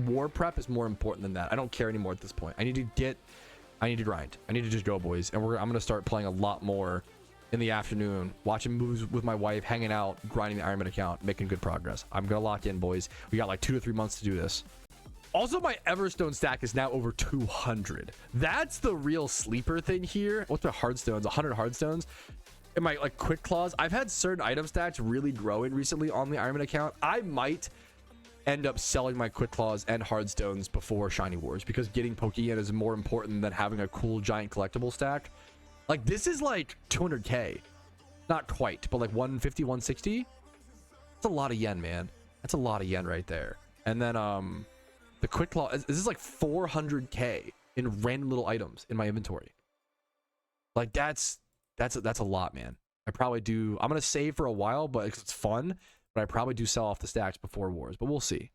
war prep is more important than that. I don't care anymore at this point. I need to grind. I need to just go, boys. And I'm going to start playing a lot more in the afternoon, watching movies with my wife, hanging out, grinding the Ironman account, making good progress. I'm gonna lock in, boys. We got like 2 to 3 months to do this. Also, my Everstone stack is now over 200. That's the real sleeper thing here. What's my Hardstones? 100 Hardstones. And my like Quick Claws. I've had certain item stacks really growing recently on the Ironman account. I might end up selling my Quick Claws and Hardstones before Shiny Wars because getting Pokeyen is more important than having a cool giant collectible stack. Like, this is like 200k. Not quite, but like 150, 160. That's a lot of yen, man. That's a lot of yen right there. And then the Quick Claw, this is like 400k in random little items in my inventory. Like, that's a lot, man. I probably do. I'm gonna save for a while, but it's fun. But I probably do sell off the stacks before Wars, but we'll see.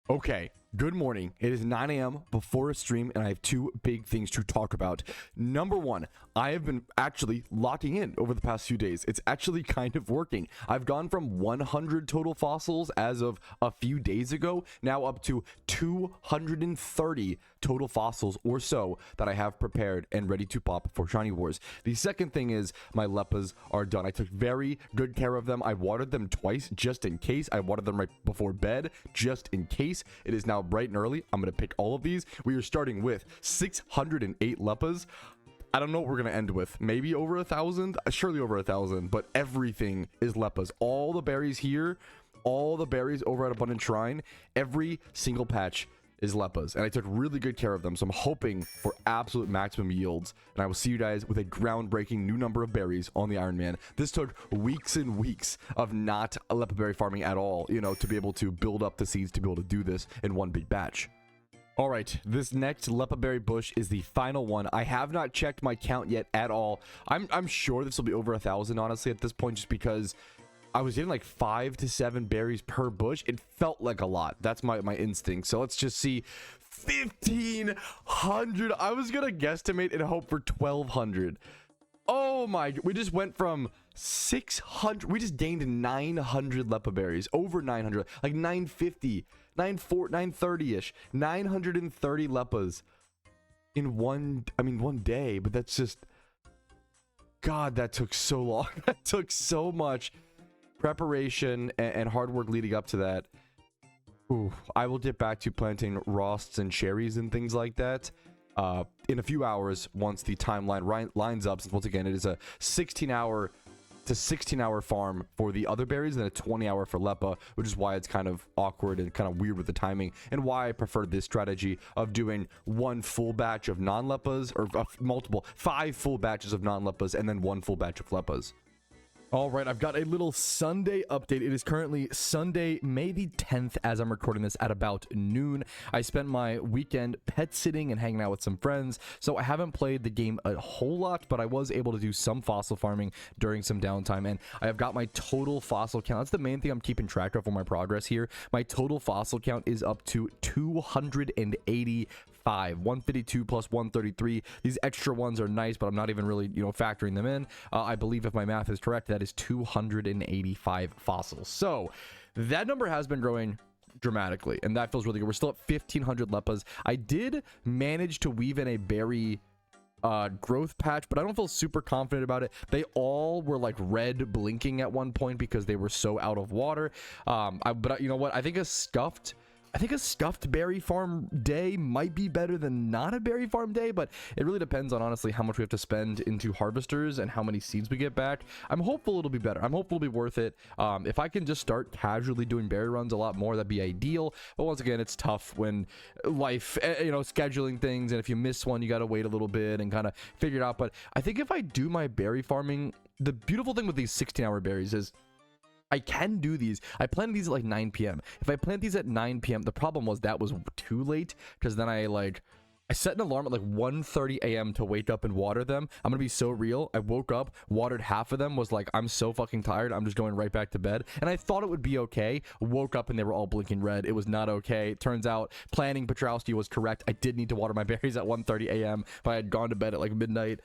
Okay, good morning. It is 9 a.m. before a stream, and I have 2 big things to talk about. Number 1, I have been actually locking in over the past few days. It's actually kind of working. I've gone from 100 total fossils as of a few days ago, now up to 230 total fossils or so that I have prepared and ready to pop for Shiny Wars. The second thing is my Leppas are done. I took very good care of them. I watered them twice just in case. I watered them right before bed just in case. It is now bright and early. I'm going to pick all of these. We are starting with 608 Leppas. I don't know what we're going to end with. Maybe over 1,000? Surely over 1,000, but everything is Leppas. All the berries here, all the berries over at Abundant Shrine, every single patch is Leppas, and I took really good care of them, so I'm hoping for absolute maximum yields, and I will see you guys with a groundbreaking new number of berries on the Iron Man. This took weeks and weeks of not Leppa berry farming at all, you know, to be able to build up the seeds to be able to do this in one big batch. All right, this next Leppa berry bush is the final one. I have not checked my count yet at all. I'm sure this will be over 1,000, honestly, at this point, just because I was getting like 5 to 7 berries per bush. It felt like a lot. That's my instinct. So let's just see. 1,500. I was gonna guesstimate and hope for 1,200. Oh my, we just went from 600. We just gained 900 Leppa berries. Over 900. Like 950. 930-ish. 930 Leppas in one day. But that's just, God, that took so long. That took so much preparation and hard work leading up to that. Ooh, I will get back to planting rosts and cherries and things like that in a few hours once the timeline lines up, since once again it is a 16-hour to 16-hour farm for the other berries and a 20-hour for Leppa, which is why it's kind of awkward and kind of weird with the timing, and why I prefer this strategy of doing one full batch of non-Leppas, or multiple 5 full batches of non-Leppas and then 1 full batch of Leppas. All right, I've got a little Sunday update. It is currently Sunday, May the 10th, as I'm recording this at about noon. I spent my weekend pet sitting and hanging out with some friends, so I haven't played the game a whole lot, but I was able to do some fossil farming during some downtime, and I have got my total fossil count. That's the main thing I'm keeping track of for my progress here. My total fossil count is up to 285. 152 plus 133. These extra ones are nice, but I'm not even really, factoring them in. I believe if my math is correct, that is 285 fossils. So that number has been growing dramatically, and that feels really good. We're still at 1,500 Leppas. I did manage to weave in a berry growth patch, but I don't feel super confident about it. They all were like red blinking at one point because they were so out of water. But you know what? I think a scuffed berry farm day might be better than not a berry farm day, but it really depends on, honestly, how much we have to spend into harvesters and how many seeds we get back. I'm hopeful it'll be better. I'm hopeful it'll be worth it. If I can just start casually doing berry runs a lot more, that'd be ideal. But once again, it's tough when life, scheduling things, and if you miss one, you got to wait a little bit and kind of figure it out. But I think if I do my berry farming, the beautiful thing with these 16-hour berries is I can do these. I planted these at like 9 p.m. If I plant these at 9 p.m., the problem was that was too late, because then I set an alarm at like 1:30 a.m. to wake up and water them. I'm gonna be so real. I woke up, watered half of them, was like, I'm so fucking tired, I'm just going right back to bed. And I thought it would be okay. Woke up and they were all blinking red. It was not okay. Turns out planning Petrowski was correct. I did need to water my berries at 1:30 a.m. but I had gone to bed at like midnight.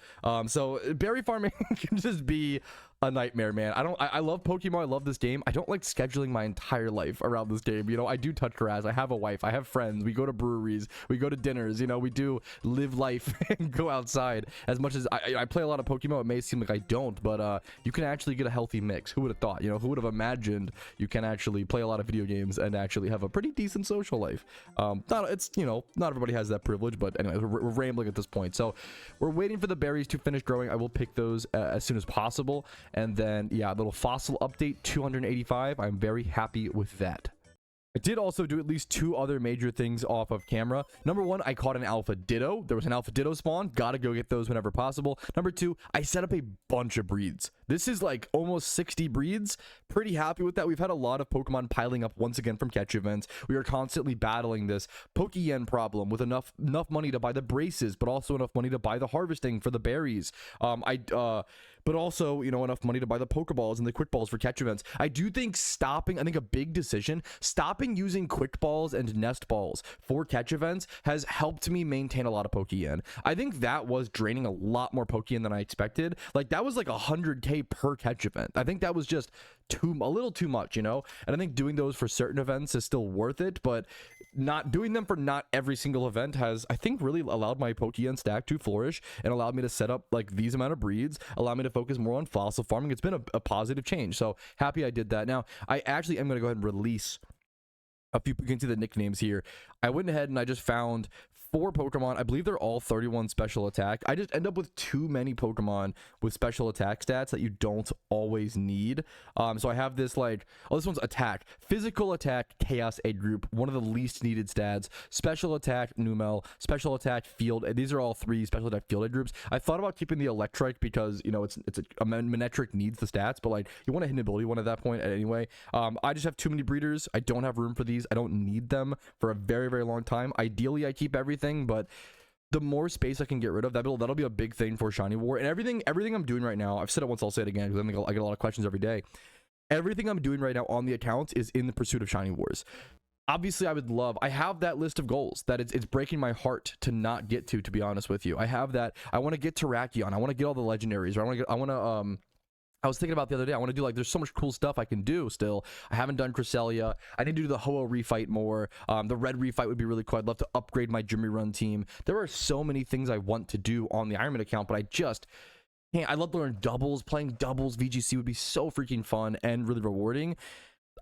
So berry farming can just be a nightmare, man. I love Pokemon. I love this game. I don't like scheduling my entire life around this game. You know, I do touch grass. I have a wife. I have friends. We go to breweries. We go to dinners. You know, we do live life and go outside. As much as I play a lot of Pokemon, it may seem like I don't, but you can actually get a healthy mix. Who would have thought? You know, who would have imagined you can actually play a lot of video games and actually have a pretty decent social life? It's, you know, not everybody has that privilege, but anyway, we're rambling at this point. So we're waiting for the berries to finish growing. I will pick those as soon as possible. And then, yeah, a little fossil update, 285. I'm very happy with that. I did also do at least 2 other major things off of camera. Number 1, I caught an alpha ditto. There was an alpha ditto spawn. Gotta go get those whenever possible. Number 2, I set up a bunch of breeds. This is like almost 60 breeds. Pretty happy with that. We've had a lot of Pokemon piling up once again from catch events. We are constantly battling this Pokeyen problem with enough money to buy the braces, but also enough money to buy the harvesting for the berries. But also, you know, enough money to buy the Pokeballs and the Quick Balls for catch events. I do think I think a big decision, stopping using Quick Balls and Nest Balls for catch events has helped me maintain a lot of Pokeyen. I think that was draining a lot more Pokeyen than I expected. Like, that was like 100k per catch event. I think that was just a little too much, you know? And I think doing those for certain events is still worth it, but not doing them for not every single event has, I think, really allowed my Pokeyen stack to flourish and allowed me to set up like these amount of breeds, allow me to focus more on fossil farming. It's been a positive change, so happy I did that. Now I actually am going to go ahead and release a few. You can see the nicknames here. I went ahead and I just found 4 Pokemon. I believe they're all 31 special attack. I just end up with too many Pokemon with special attack stats that you don't always need. So I have this like, oh, this one's attack, physical attack, chaos egg group, one of the least needed stats, special attack, Numel, special attack, field. These are all 3 special attack field egg groups. I thought about keeping the electric because, you know, it's a Manectric needs the stats, but like you want a hidden ability one at that point anyway. I just have too many breeders. I don't have room for these. I don't need them for a very, very long time. Ideally, I keep everything, but the more space I can get rid of, that'll be a big thing for Shiny War. And everything I'm doing right now, I've said it once, I'll say it again, because I get a lot of questions every day. Everything I'm doing right now on the accounts is in the pursuit of Shiny Wars. Obviously, I have that list of goals that it's breaking my heart to not get to be honest with you. I have that. I want to get Terrakion. I want to get all the legendaries. I was thinking about the other day, I want to do, like, there's so much cool stuff I can do still. I haven't done Cresselia. I need to do the Ho-Oh refight more. The Red refight would be really cool. I'd love to upgrade my Jimmy Run team. There are so many things I want to do on the Ironman account, but I just can't. I'd love to learn doubles. Playing doubles VGC would be so freaking fun and really rewarding.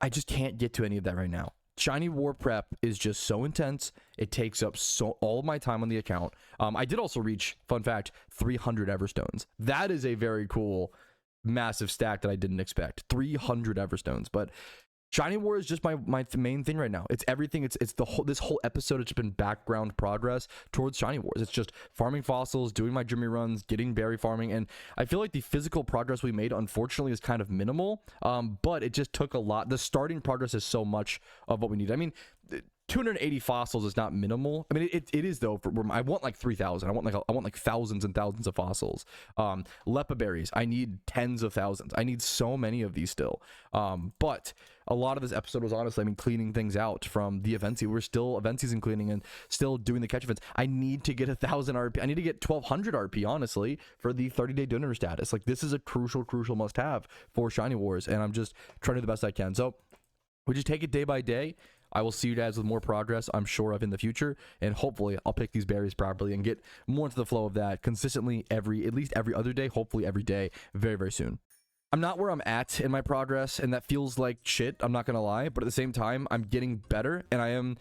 I just can't get to any of that right now. Shiny War prep is just so intense. It takes up all of my time on the account. I did also reach, fun fact, 300 Everstones. That is a very cool, massive stack that I didn't expect. 300 Everstones. But Shiny War is just my main thing right now. It's everything. It's this whole episode has just been background progress towards Shiny Wars. It's just farming fossils, doing my Jimmy runs, getting berry farming, and I feel like the physical progress we made, unfortunately, is kind of minimal. But it just took a lot. The starting progress is so much of what we need. I mean, 280 fossils is not minimal. I mean, it is though. I want like 3,000. I want like thousands and thousands of fossils. Leppa berries. I need tens of thousands. I need so many of these still. But a lot of this episode was honestly, I mean, cleaning things out from the event season. We're still event season cleaning and still doing the catch events. I need to get 1,000 RP. I need to get 1,200 RP, honestly, for the 30-day donor status. Like, this is a crucial must-have for Shiny Wars, and I'm just trying to do the best I can. So we just take it day by day. I will see you guys with more progress, I'm sure, of in the future, and hopefully I'll pick these berries properly and get more into the flow of that consistently at least every other day, hopefully every day, very, very soon. I'm not where I'm at in my progress, and that feels like shit, I'm not gonna lie, but at the same time, I'm getting better, and I am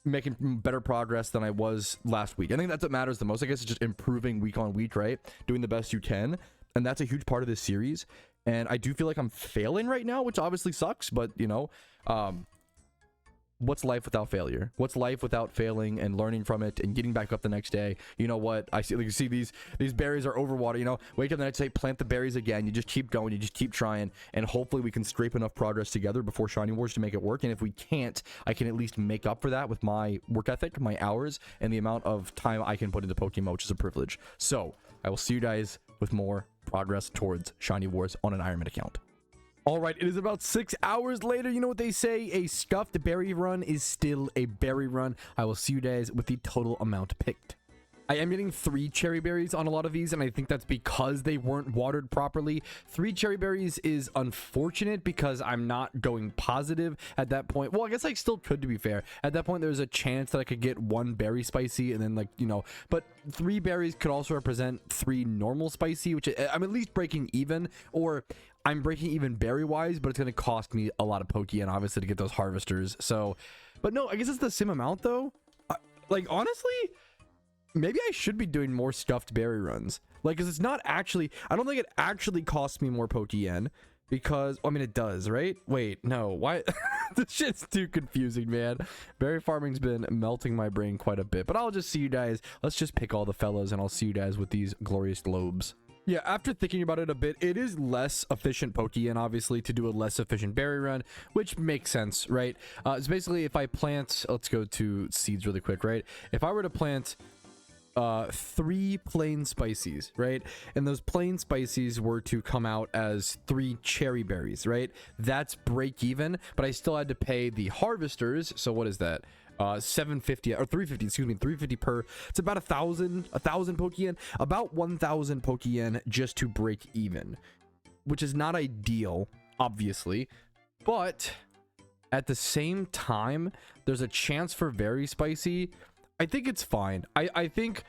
making better progress than I was last week. I think that's what matters the most. I guess it's just improving week on week, right? Doing the best you can, and that's a huge part of this series, and I do feel like I'm failing right now, which obviously sucks, but, you know, what's life without failure? What's life without failing and learning from it and getting back up the next day? You know what? I see, like, you see these berries are overwatered, you know, wake up the next day, plant the berries again. You just keep going, you just keep trying, and hopefully we can scrape enough progress together before Shiny Wars to make it work. And if we can't, I can at least make up for that with my work ethic, my hours, and the amount of time I can put into PokeMMO, which is a privilege. So I will see you guys with more progress towards Shiny Wars on an Ironman account. All right, it is about 6 hours later. You know what they say? A scuffed berry run is still a berry run. I will see you guys with the total amount picked. I am getting 3 cherry berries on a lot of these, and I think that's because they weren't watered properly. 3 cherry berries is unfortunate because I'm not going positive at that point. Well, I guess I still could, to be fair. At that point, there's a chance that I could get 1 berry spicy, and then, like, you know, but 3 berries could also represent 3 normal spicy, which I'm at least breaking even, or I'm breaking even berry-wise, but it's going to cost me a lot of Pokeyen, obviously, to get those harvesters. So, but no, I guess it's the same amount, though. Like, honestly, maybe I should be doing more stuffed berry runs. Like, because it's not actually, I don't think it actually costs me more Pokeyen. Because, I mean, it does, right? Wait, no, why? This shit's too confusing, man. Berry farming's been melting my brain quite a bit. But I'll just see you guys. Let's just pick all the fellas, and I'll see you guys with these glorious lobes. Yeah, after thinking about it a bit, it is less efficient Pokeyen, obviously, to do a less efficient berry run, which makes sense, right? It's basically if I plant, let's go to seeds really quick, right? If I were to plant 3 plain spices, right? And those plain spices were to come out as 3 cherry berries, right? That's break even, but I still had to pay the harvesters. So what is that? 750 or 350, excuse me, 350 per. It's about 1,000 Pokeyen, about 1,000 Pokeyen just to break even, which is not ideal, obviously, but at the same time, there's a chance for very spicy. I think it's fine. I think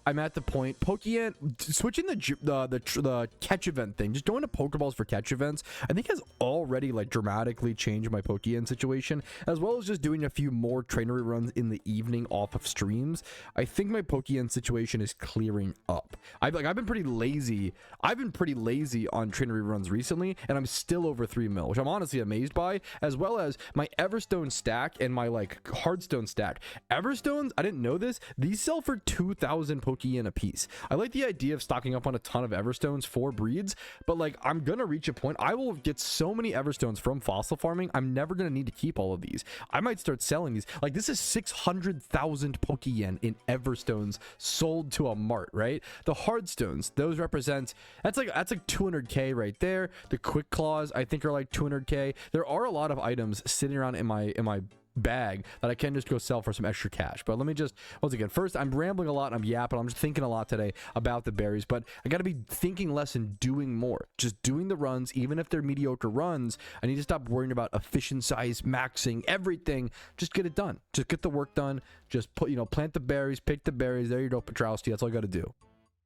I'm at the point. Pokeyen switching the catch event thing, just going to Pokeballs for catch events, I think has already like dramatically changed my Pokeyen situation, as well as just doing a few more trainery runs in the evening off of streams. I think my Pokeyen situation is clearing up. I've been pretty lazy. I've been pretty lazy on trainery runs recently, and I'm still over 3 mil, which I'm honestly amazed by, as well as my Everstone stack and my like Hardstone stack. Everstones, I didn't know this. These sell for 2,000 Pokeyen a piece. I like the idea of stocking up on a ton of Everstones for breeds, but like I'm gonna reach a point, I will get so many Everstones from fossil farming, I'm never gonna need to keep all of these. I might start selling these. Like, this is 600,000 Pokeyen in Everstones sold to a mart, right? The Hardstones, those represent, that's like 200k right there. The Quick Claws, I think, are like 200k. There are a lot of items sitting around in my bag that I can just go sell for some extra cash. But let me just, once again, first, I'm rambling a lot and I'm yapping. I'm just thinking a lot today about the berries, but I got to be thinking less and doing more. Just doing the runs, even if they're mediocre runs. I need to stop worrying about efficient size, maxing, everything. Just get it done. Just get the work done. Just put, you know, plant the berries, pick the berries. There you go, Petrowski. That's all you got to do.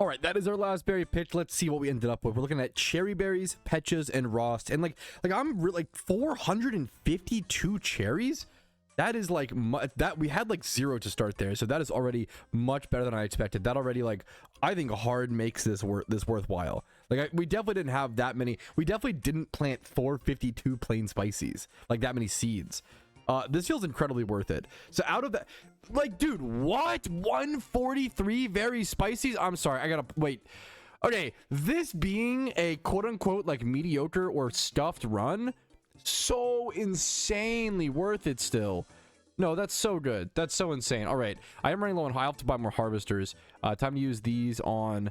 All right, that is our last berry pick. Let's see what we ended up with. We're looking at cherry berries, Petchas, and Rost. And like I'm really, like 452 cherries. That is like that we had like 0 to start there, so that is already much better than I expected. That already, like, I think hard makes this worthwhile. Like, we definitely didn't have that many. We definitely didn't plant 452 plain spices, like that many seeds. This feels incredibly worth it. So out of that, like, dude, what? 143 very spices? I'm sorry, I gotta wait. Okay, this being a quote unquote like mediocre or stuffed run, so insanely worth it still. No, that's so good. That's so insane. All right, I am running low on high. I have to buy more harvesters. Time to use these on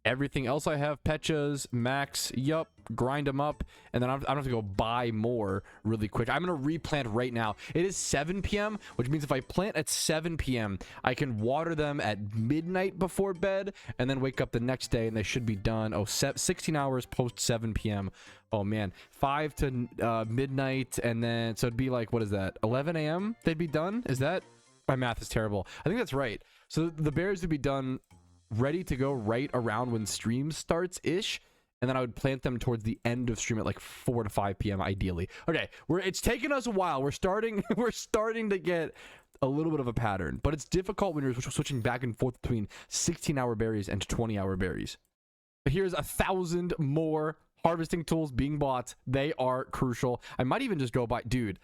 everything else I have. Petchas, Max, yup, grind them up, and then I don't have to go buy more really quick. I'm gonna replant right now. It is 7 p.m., which means if I plant at 7 p.m., I can water them at midnight before bed, and then wake up the next day, and they should be done. Oh, 16 hours post 7 p.m. Oh man, 5 to midnight, and then so it'd be like, what is that? 11 a.m. they'd be done. Is that, my math is terrible? I think that's right. So the berries would be done, ready to go right around when stream starts ish, and then I would plant them towards the end of stream at like 4 to 5 p.m. ideally. Okay, it's taken us a while. We're starting to get a little bit of a pattern, but it's difficult when you're switching back and forth between 16-hour berries and 20-hour berries. But here's 1,000 more harvesting tools being bought. They are crucial. I might even just go buy, dude,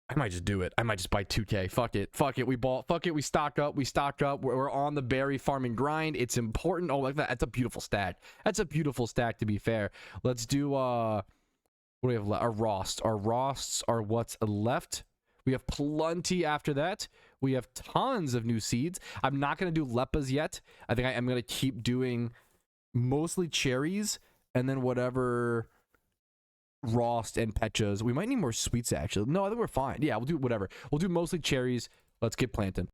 I might just do it. I might just buy 2k. Fuck it. We bought. Fuck it. We stock up. We're on the berry farming grind. It's important. Oh, like that. That's a beautiful stack. To be fair. Let's do what do we have left? Our Rosts. Our Rosts are what's left. We have plenty after that. We have tons of new seeds. I'm not going to do Leppas yet. I think I am going to keep doing mostly cherries, and then whatever Rost and Petchas. We might need more sweets, actually. No, I think we're fine. Yeah, we'll do whatever. We'll do mostly cherries. Let's get planting.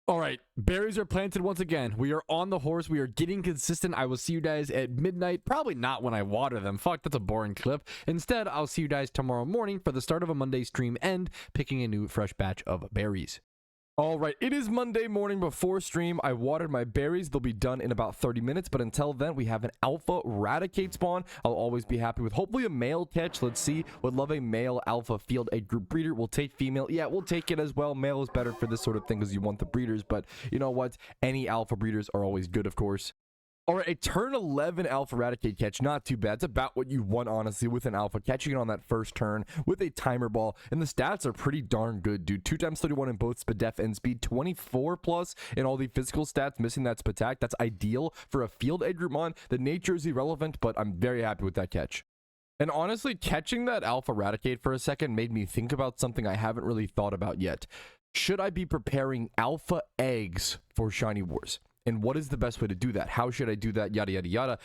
All right, berries are planted once again. We are on the horse. We are getting consistent. I will see you guys at midnight. Probably not when I water them. Fuck, that's a boring clip. Instead, I'll see you guys tomorrow morning for the start of a Monday stream and picking a new fresh batch of berries. All right, it is Monday morning before stream. I watered my berries. They'll be done in about 30 minutes, but until then, we have an alpha Raticate spawn. I'll always be happy with hopefully a male catch. Let's see. Would love a male alpha field egg group breeder. We'll take female. Yeah, we'll take it as well. Male is better for this sort of thing because you want the breeders, but you know what? Any alpha breeders are always good, of course. All right, a turn 11 alpha Raticate catch, not too bad. It's about what you want, honestly, with an alpha. Catching it on that first turn with a timer ball. And the stats are pretty darn good, dude. 2x31 in both Spadef and speed. 24 plus in all the physical stats, missing that Spatak. That's ideal for a field egg group mon. The nature is irrelevant, but I'm very happy with that catch. And honestly, catching that alpha Raticate for a second made me think about something I haven't really thought about yet. Should I be preparing alpha eggs for Shiny Wars? And what is the best way to do that? How should I do that? Yada, yada, yada.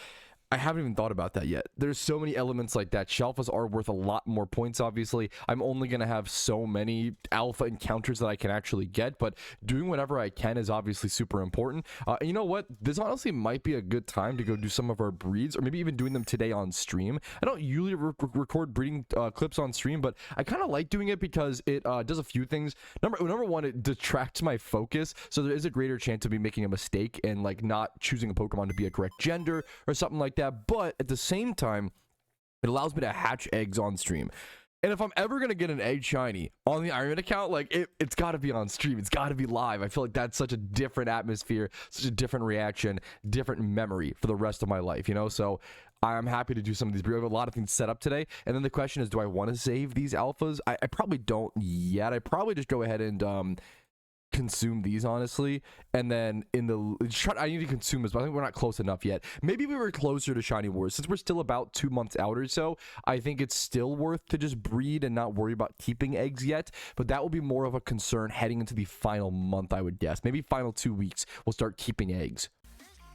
I haven't even thought about that yet. There's so many elements like that. Shelfas are worth a lot more points, obviously. I'm only going to have so many alpha encounters that I can actually get, but doing whatever I can is obviously super important. And you know what? This honestly might be a good time to go do some of our breeds, or maybe even doing them today on stream. I don't usually record breeding clips on stream, but I kind of like doing it because it does a few things. Number one, it detracts my focus, so there is a greater chance of me making a mistake and like not choosing a Pokemon to be a correct gender or something like that. But at the same time, it allows me to hatch eggs on stream. And if I'm ever going to get an egg shiny on the Iron Man account, like it's got to be on stream. It's got to be live. I feel like that's such a different atmosphere, such a different reaction, different memory for the rest of my life, you know? So I'm happy to do some of these. We have a lot of things set up today. And then the question is, do I want to save these alphas? I probably don't yet. I probably just go ahead and consume these, honestly, and then in the I need to consume this, but I think we're not close enough yet. Maybe we were closer to Shiny Wars. Since we're still about 2 months out or so, I think it's still worth to just breed and not worry about keeping eggs yet, but that will be more of a concern heading into the final month, I would guess. Maybe final 2 weeks we'll start keeping eggs.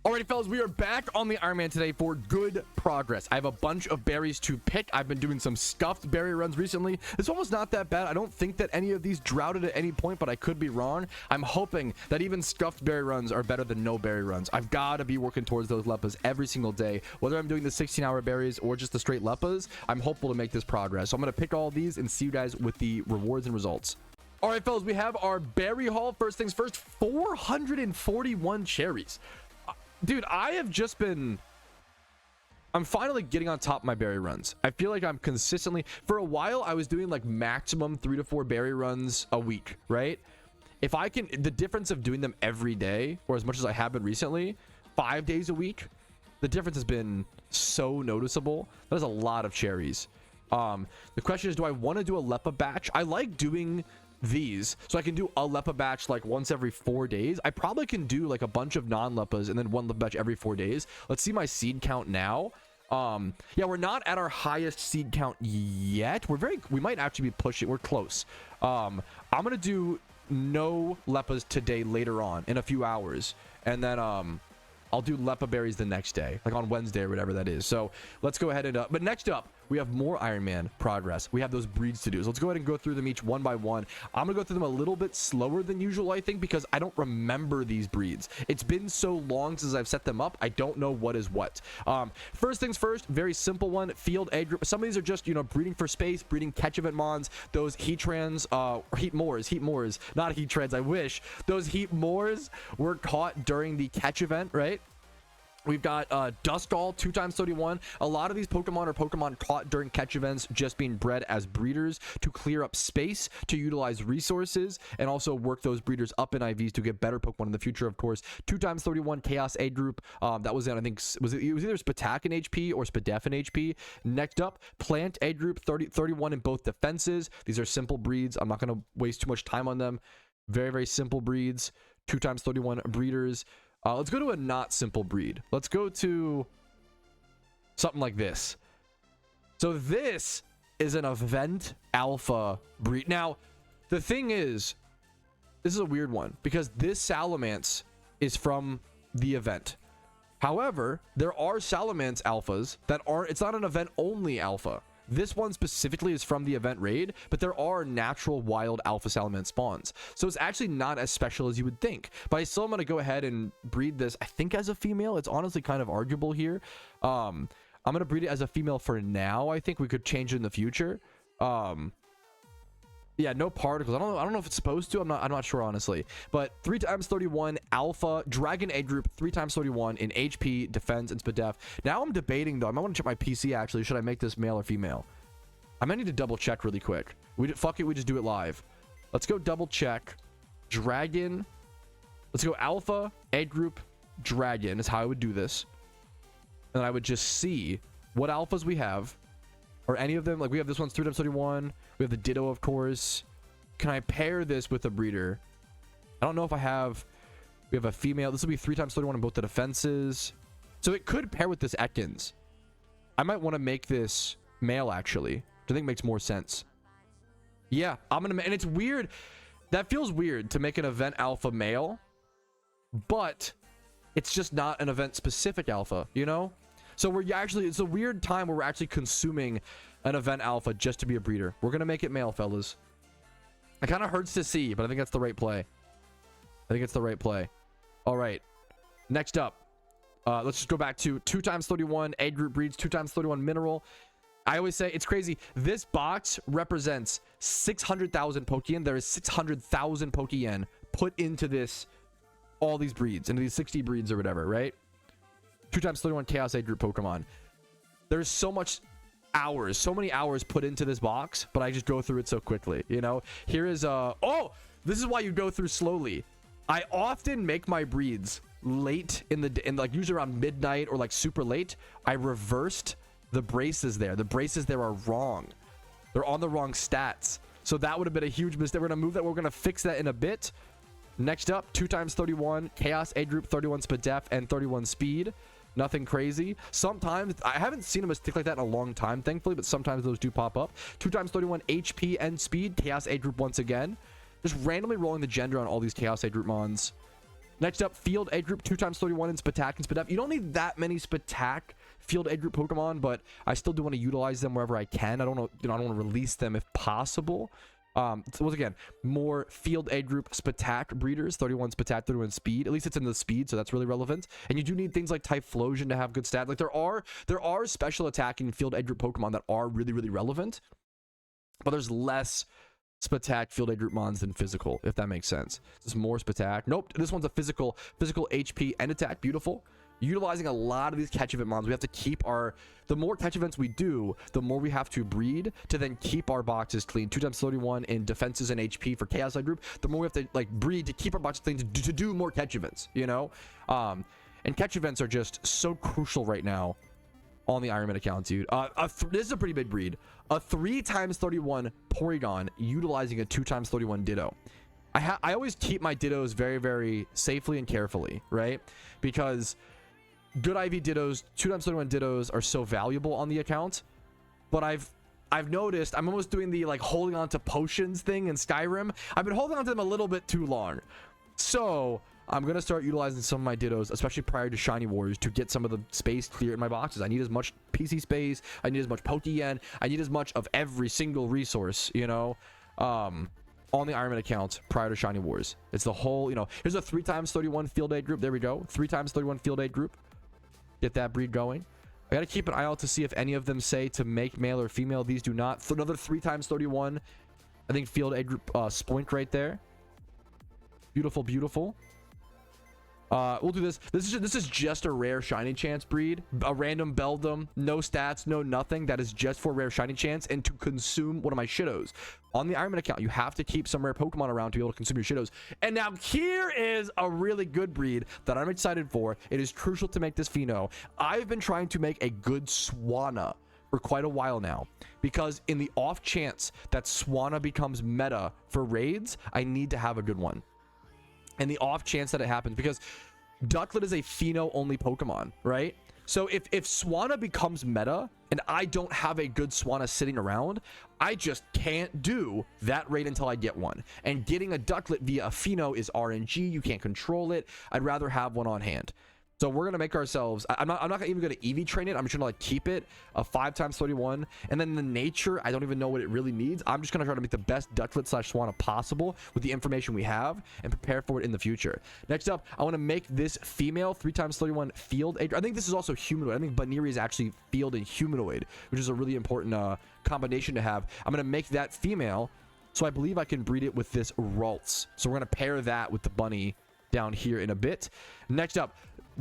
Alrighty, fellas, we are back on the Iron Man today for good progress. I have a bunch of berries to pick. I've been doing some scuffed berry runs recently. This one was not that bad. I don't think that any of these droughted at any point, but I could be wrong. I'm hoping that even scuffed berry runs are better than no berry runs. I've got to be working towards those Leppas every single day. Whether I'm doing the 16-hour berries or just the straight Leppas, I'm hopeful to make this progress. So I'm going to pick all these and see you guys with the rewards and results. All right, fellas, we have our berry haul. First things first, 441 cherries. Dude, I'm finally getting on top of my berry runs. I feel like I'm consistently, for a while I was doing like maximum 3 to 4 berry runs a week, right? If I can, the difference of doing them every day, or as much as I have been recently, 5 days a week, the difference has been so noticeable. That is a lot of cherries. The question is, do I want to do a Leppa batch? I like doing these, so I can do a Leppa batch like once every 4 days. I probably can do like a bunch of non-Leppas and then one Leppa batch every 4 days. Let's see my seed count now. Yeah, we're not at our highest seed count yet. We might actually be pushing. We're close. I'm gonna do no Leppas today later on in a few hours, and then I'll do Leppa berries the next day, like on Wednesday or whatever that is. So let's go ahead and but next up, we have more Iron Man progress. We have those breeds to do. So let's go ahead and go through them each one by one. I'm gonna go through them a little bit slower than usual, I think, because I don't remember these breeds. It's been so long since I've set them up, I don't know what is what. First things first, very simple one, field egg group. Some of these are just, you know, breeding for space, breeding catch event mons. Those Heatrans, Heatmores, not Heatrans, I wish. Those Heatmores were caught during the catch event, right? We've got Duskull, 2x31. A lot of these Pokemon are Pokemon caught during catch events, just being bred as breeders to clear up space, to utilize resources, and also work those breeders up in IVs to get better Pokemon in the future, of course. 2x31 Chaos A group. That was in, I think, it was either Spatak in HP or Spadef in HP. Next up, Plant A group, 31 in both defenses. These are simple breeds. I'm not going to waste too much time on them. Very, very simple breeds. 2x31 breeders. Let's go to a not simple breed. Let's go to something like this. So this is an event alpha breed. Now, the thing is, this is a weird one because this Salamence is from the event. However, there are Salamence alphas that aren't, it's not an event only alpha. This one specifically is from the event raid, but there are natural wild alpha salamander spawns. So it's actually not as special as you would think. But I still am going to go ahead and breed this, I think, as a female. It's honestly kind of arguable here. I'm going to breed it as a female for now. I think we could change it in the future. Yeah, no particles. I don't know if it's supposed to. I'm not sure, honestly. But 3x31 alpha dragon egg group, 3x31 in HP, defense, and speed def. Now I'm debating though. I might want to check my PC actually. Should I make this male or female? I might need to double check really quick. Fuck it, we just do it live. Let's go double check. Dragon. Let's go alpha, egg group, dragon is how I would do this. And I would just see what alphas we have. Or any of them. Like we have this one's 3x31. We have the Ditto, of course. Can I pair this with a breeder? I don't know if I have. We have a female. This will be 3x31 in both the defenses. So it could pair with this Ekans. I might want to make this male, actually. Which I think makes more sense. Yeah, I'm going to... And it's weird. That feels weird to make an event alpha male. But it's just not an event-specific alpha, you know? So we're actually... It's a weird time where we're actually consuming an event alpha just to be a breeder. We're going to make it male, fellas. It kind of hurts to see, but I think that's the right play. I think it's the right play. All right. Next up. Let's just go back to 2x31 egg group breeds, 2x31 mineral. I always say it's crazy. This box represents 600,000 Pokeyen. There is 600,000 Pokeyen put into this, all these breeds, into these 60 breeds or whatever, right? 2x31 Chaos egg group Pokemon. There's so much hours, so many hours put into this box, but I just go through it so quickly, you know? Here is oh, this is why you go through slowly. I often make my breeds late in like usually around midnight or like super late. I reversed the braces there. The braces there are wrong. They're on the wrong stats. So that would have been a huge mistake. We're gonna move that. We're gonna fix that in a bit. Next up, 2x31 Chaos egg group, 31 speed def, and 31 speed. Nothing crazy. Sometimes I haven't seen a mistake like that in a long time, thankfully, but sometimes those do pop up. 2x31 HP and speed, Chaos egg group once again. Just randomly rolling the gender on all these Chaos egg group mons. Next up, Field egg group, 2x31 in Spatak and Spadef. You don't need that many Spatak Field egg group Pokemon, but I still do want to utilize them wherever I can. I don't know, I don't want to release them if possible. So once again, more Field egg group Spatak breeders, 31 Spatak, 31 speed. At least it's in the speed, so that's really relevant. And you do need things like Typhlosion to have good stats. Like there are special attacking Field egg group Pokemon that are really, really relevant, but there's less Spatak Field egg group mons than physical, if that makes sense. This is more Spatak. Nope, this one's a physical HP and attack. Beautiful. Utilizing a lot of these catch event mons. We have to keep the more catch events we do, the more we have to breed to then keep our boxes clean. 2x31 in defenses and HP for Chaos egg group. The more we have to like breed to keep our boxes clean to do more catch events, you know? And catch events are just so crucial right now on the Ironman account, dude. This is a pretty big breed. A 3x31 Porygon utilizing a 2x31 Ditto. I always keep my Dittos very, very safely and carefully, right? Because good IV Dittos, 2x31 Dittos are so valuable on the account. But I've noticed I'm almost doing the like holding on to potions thing in Skyrim. I've been holding on to them a little bit too long. So I'm going to start utilizing some of my Dittos, especially prior to Shiny Wars, to get some of the space clear in my boxes. I need as much PC space. I need as much Pokeyen. I need as much of every single resource, you know, on the Ironman account prior to Shiny Wars. It's the whole, you know, here's a 3x31 Field egg group. There we go. 3x31 Field egg group. Get that breed going. I got to keep an eye out to see if any of them say to make male or female. These do not. Another 3x31, I think, Field egg group Spoink right there. Beautiful, beautiful. We'll do this. This is just a rare shiny chance breed. A random Beldum, no stats, no nothing. That is just for rare shiny chance and to consume one of my Shiddos. On the Ironman account, you have to keep some rare Pokemon around to be able to consume your Shiddos. And now here is a really good breed that I'm excited for. It is crucial to make this Pheno. I've been trying to make a good Swanna for quite a while now, because in the off chance that Swanna becomes meta for raids, I need to have a good one. And the off chance that it happens, because Ducklet is a Pheno only Pokemon, right? So if Swanna becomes meta and I don't have a good Swanna sitting around, I just can't do that raid until I get one. And getting a Ducklet via a Pheno is RNG. You can't control it. I'd rather have one on hand. So we're gonna make ourselves. I'm not even gonna EV train it. I'm just gonna like keep it a 5x31, and then the nature, I don't even know what it really needs. I'm just gonna try to make the best Ducklet / Swanna possible with the information we have and prepare for it in the future. Next up, I want to make this female 3x31 field. I think this is also humanoid. I think Buneary is actually field and humanoid, which is a really important combination to have. I'm gonna make that female, so I believe I can breed it with this Ralts. So we're gonna pair that with the bunny down here in a bit. Next up,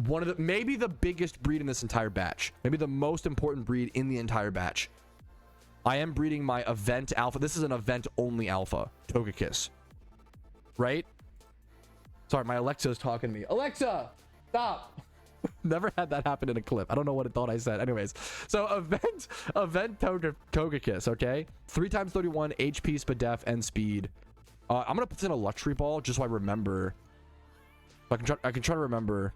one of the maybe the biggest breed in this entire batch, maybe the most important breed in the entire batch. I am breeding my event alpha. This is an event only alpha Togekiss, right? Sorry, my Alexa is talking to me. Alexa, stop. Never had that happen in a clip. I don't know what it thought I said. Anyways, so event Togekiss, okay? 3x31 HP, Spadef, and speed. I'm gonna put in a luxury ball just so I remember. I can try to remember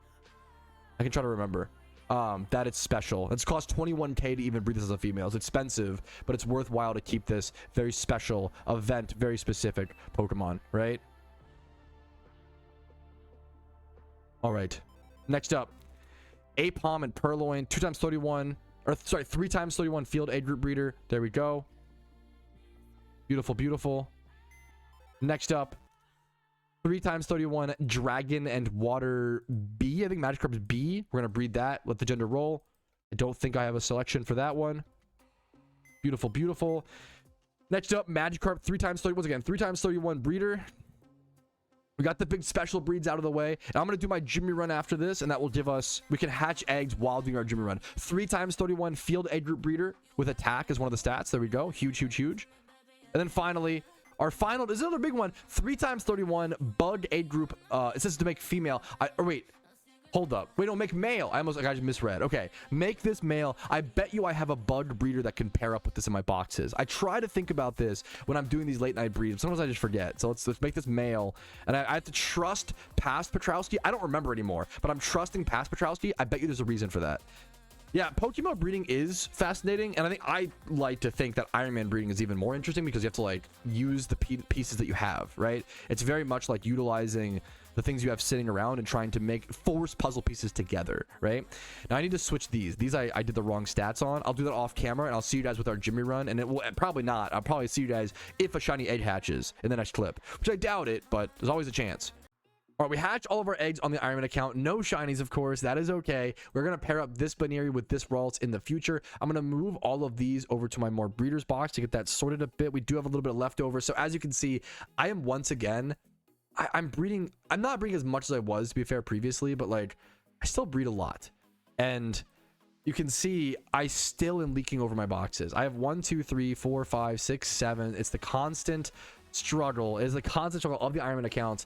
that it's special. It's cost 21k to even breed this as a female. It's expensive, but it's worthwhile to keep this very special event, very specific Pokemon, right? All right. Next up, Apom and Purloin, 2x31, or sorry, 3x31 field A group breeder. There we go. Beautiful, beautiful. Next up, 3x31 Dragon and Water B. I think Magikarp's B. We're gonna breed that. Let the gender roll. I don't think I have a selection for that one. Beautiful, beautiful. Next up, Magikarp 3x30. Once again, 3x31 breeder. We got the big special breeds out of the way, and I'm gonna do my Jimmy run after this, and that will give us. We can hatch eggs while doing our Jimmy run. 3x31 field A group breeder with attack is one of the stats. There we go. Huge, huge, huge. And then finally, our final, this is another big one. 3x31 bug A group. It says to make female. Or wait, hold up. Wait, no, make male. I just misread. Okay, make this male. I bet you I have a bug breeder that can pair up with this in my boxes. I try to think about this when I'm doing these late night breeds. Sometimes I just forget. So let's make this male. And I have to trust past Petrowski. I don't remember anymore, but I'm trusting past Petrowski. I bet you there's a reason for that. Yeah, PokeMMO breeding is fascinating, and I like to think that Iron Man breeding is even more interesting because you have to like use the pieces that you have, right? It's very much like utilizing the things you have sitting around and trying to force puzzle pieces together, right? Now I need to switch these. I did the wrong stats on. I'll do that off camera, and I'll see you guys with our Jimmy run, and it will probably not. I'll probably see you guys if a shiny egg hatches in the next clip, which I doubt it, but there's always a chance. All right, we hatch all of our eggs on the Iron Man account. No shinies, of course. That is okay. We're going to pair up this Buneary with this Ralts in the future. I'm going to move all of these over to my more breeders box to get that sorted a bit. We do have a little bit left over. So as you can see, I am once again, I'm breeding. I'm not breeding as much as I was, to be fair, previously, but like I still breed a lot. And you can see I still am leaking over my boxes. I have 1, 2, 3, 4, 5, 6, 7. It's the constant struggle. It's the constant struggle of the Iron Man account.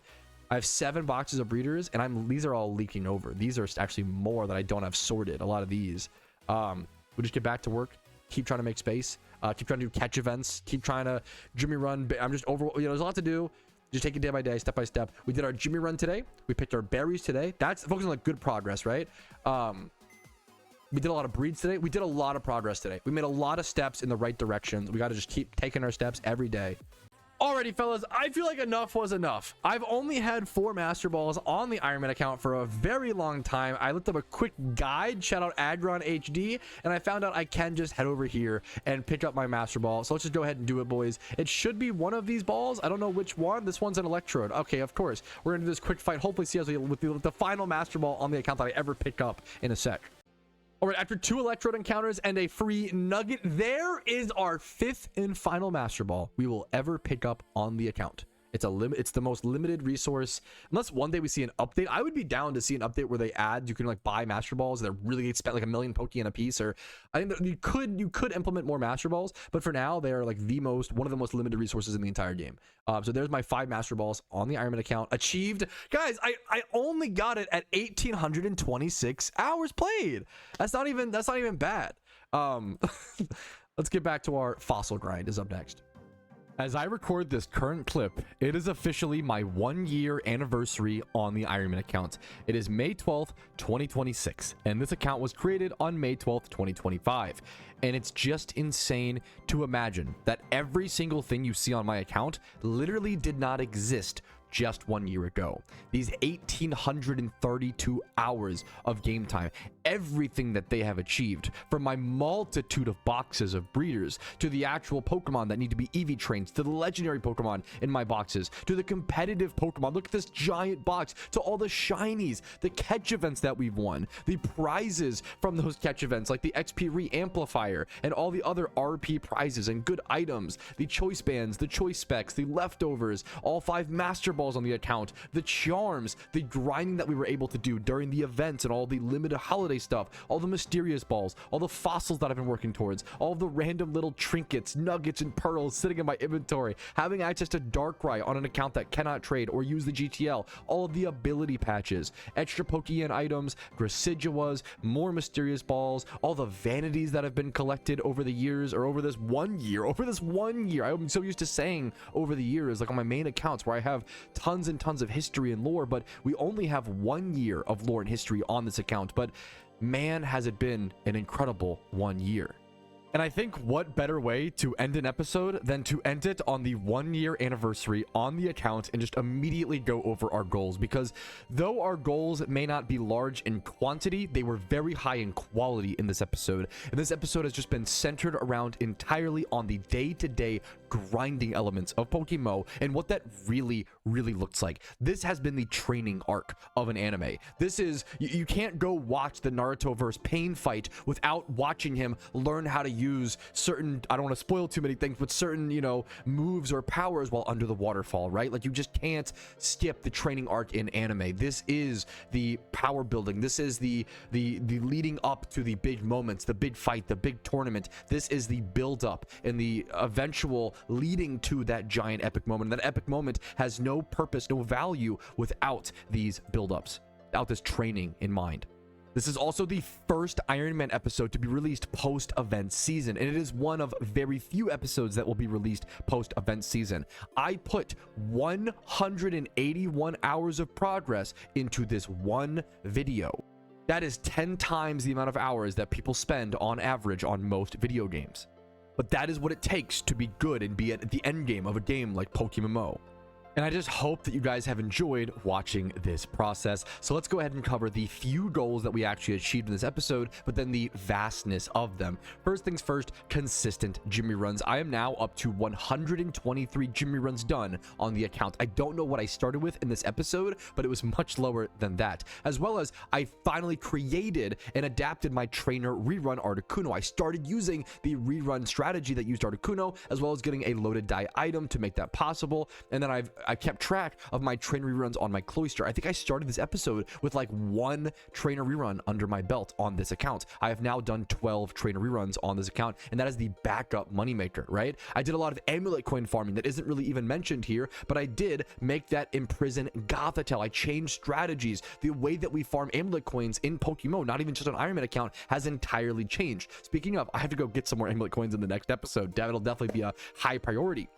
I have 7 boxes of breeders, and these are all leaking over. These are actually more that I don't have sorted. A lot of these. We just get back to work. Keep trying to make space. Keep trying to do catch events. Keep trying to Jimmy run. I'm just over. There's a lot to do. Just take it day by day, step by step. We did our Jimmy run today. We picked our berries today. That's focusing on like good progress, right? We did a lot of breeds today. We did a lot of progress today. We made a lot of steps in the right directions. We got to just keep taking our steps every day. Alrighty, fellas, I feel like enough was enough. I've only had 4 Master Balls on the Iron Man account for a very long time. I looked up a quick guide, shout out Agron HD, and I found out I can just head over here and pick up my Master Ball. So let's just go ahead and do it, boys. It should be one of these balls. I don't know which one. This one's an Electrode. Okay, of course. We're gonna do this quick fight. Hopefully see us with the final Master Ball on the account that I ever pick up in a sec. All right, after 2 Electrode encounters and a free nugget, there is our 5th and final Master Ball we will ever pick up on the account. It's the most limited resource. Unless one day we see an update, I would be down to see an update where they add you can like buy Master Balls. They're really spent like 1 million Pokeyen a piece, or I think that you could implement more Master Balls, but for now they are like one of the most limited resources in the entire game. So there's my 5 Master Balls on the Iron Man account achieved, guys. I only got it at 1,826 hours played. That's not even bad. Let's get back to our fossil grind. Is up next. As I record this current clip, it is officially my 1-year anniversary on the Iron Man account. It is May 12th, 2026, and this account was created on May 12th, 2025. And it's just insane to imagine that every single thing you see on my account literally did not exist just 1 year ago. These 1,832 hours of game time, everything that they have achieved, from my multitude of boxes of breeders, to the actual Pokemon that need to be EV trained, to the legendary Pokemon in my boxes, to the competitive Pokemon. Look at this giant box, to all the shinies, the catch events that we've won, the prizes from those catch events, like the XP Re-Amplifier, and all the other RP prizes and good items, the choice bands, the choice specs, the leftovers, all 5 master balls on the account, the charms, the grinding that we were able to do during the events and all the limited holiday stuff, all the mysterious balls, all the fossils that I've been working towards, all the random little trinkets, nuggets, and pearls sitting in my inventory, having access to Darkrai on an account that cannot trade or use the GTL, all of the ability patches, extra Pokeyen items, Graciduas, more mysterious balls, all the vanities that have been collected over the years, or over this 1 year. I'm so used to saying over the years, like on my main accounts where I have tons and tons of history and lore, but we only have 1 year of lore and history on this account. But man, has it been an incredible 1 year. And I think what better way to end an episode than to end it on the 1 year anniversary on the account and just immediately go over our goals, because though our goals may not be large in quantity, they were very high in quality in this episode. And this episode has just been centered around entirely on the day-to-day grinding elements of PokeMMO and what that really looks like. This has been the training arc of an anime. This is, you can't go watch the Naruto versus Pain fight without watching him learn how to use certain, I don't want to spoil too many things, but certain, you know, moves or powers while under the waterfall, right? Like, you just can't skip the training arc in anime. This is the power building. This is the leading up to the big moments, the big fight, the big tournament. This is the build up and the eventual leading to that giant epic moment. And that epic moment has no purpose, no value without these build-ups, without this training in mind. This is also the first Iron Man episode to be released post-event season, and it is one of very few episodes that will be released post-event season. I put 181 hours of progress into this one video. That is 10 times the amount of hours that people spend on average on most video games. But that is what it takes to be good and be at the end game of a game like PokeMMO. And I just hope that you guys have enjoyed watching this process. So let's go ahead and cover the few goals that we actually achieved in this episode, but then the vastness of them. First things first, consistent gym runs. I am now up to 123 gym runs done on the account. I don't know what I started with in this episode, but it was much lower than that. As well as I finally created and adapted my trainer rerun Articuno. I started using the rerun strategy that used Articuno, as well as getting a loaded die item to make that possible. And then I kept track of my trainer reruns on my Cloyster. I think I started this episode with like 1 trainer rerun under my belt on this account. I have now done 12 trainer reruns on this account, and that is the backup moneymaker, right? I did a lot of Amulet coin farming that isn't really even mentioned here, but I did make that imprison Gothitelle. I changed strategies. The way that we farm Amulet coins in PokeMMO, not even just an Iron Man account, has entirely changed. Speaking of, I have to go get some more Amulet coins in the next episode. That'll definitely be a high priority.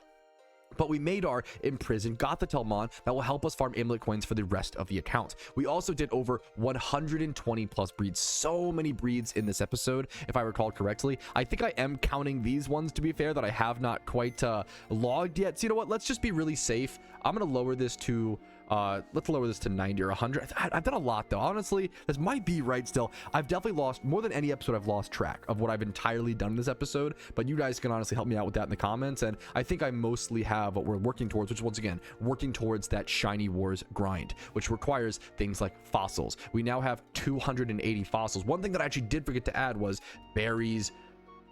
But we made our imprisoned Gothitelle mon that will help us farm Amulet coins for the rest of the account. We also did over 120 plus breeds. So many breeds in this episode, if I recall correctly. I think I am counting these ones, to be fair, that I have not quite logged yet. So you know what? Let's just be really safe. I'm going to lower this to... let's lower this to 90 or 100. I've done a lot, though. Honestly, this might be right still. I've definitely lost, more than any episode, I've lost track of what I've entirely done in this episode. But you guys can honestly help me out with that in the comments. And I think I mostly have what we're working towards, which, once again, working towards that Shiny Wars grind, which requires things like fossils. We now have 280 fossils. One thing that I actually did forget to add was berries.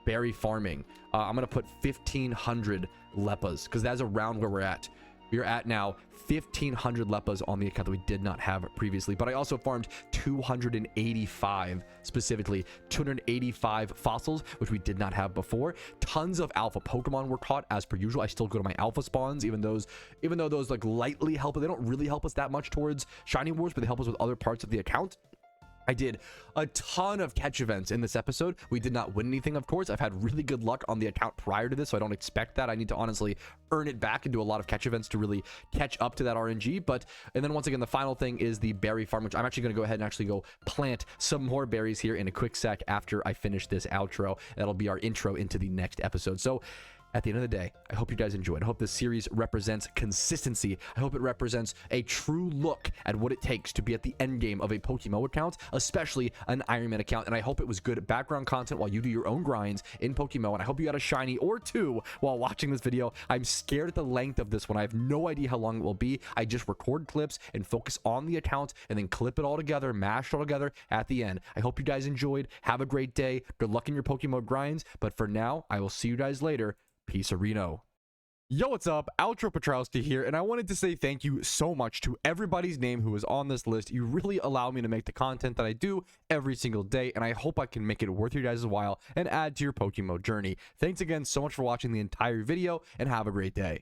Berry farming. I'm going to put 1,500 Leppas, because that's around where we're at. We're at now 1,500 Leppas on the account that we did not have previously. But I also farmed 285, specifically 285 fossils, which we did not have before. Tons of alpha Pokemon were caught as per usual. I still go to my alpha spawns, even though those like lightly help. They don't really help us that much towards Shiny Wars, but they help us with other parts of the account. I did a ton of catch events in this episode. We did not win anything, of course. I've had really good luck on the account prior to this, so I don't expect that. I need to honestly earn it back and do a lot of catch events to really catch up to that RNG. And then once again, the final thing is the berry farm, which I'm actually going to go ahead and actually go plant some more berries here in a quick sec after I finish this outro. That'll be our intro into the next episode. So at the end of the day, I hope you guys enjoyed. I hope this series represents consistency. I hope it represents a true look at what it takes to be at the end game of a PokeMMO account, especially an Iron Man account. And I hope it was good background content while you do your own grinds in PokeMMO. And I hope you got a shiny or two while watching this video. I'm scared at the length of this one. I have no idea how long it will be. I just record clips and focus on the account and then clip it all together, mash it all together at the end. I hope you guys enjoyed. Have a great day. Good luck in your PokeMMO grinds. But for now, I will see you guys later. Peace, Reno. Yo, what's up? Outro Petrowski here, and I wanted to say thank you so much to everybody's name who is on this list. You really allow me to make the content that I do every single day, and I hope I can make it worth your guys' while and add to your PokeMMO journey. Thanks again so much for watching the entire video, and have a great day.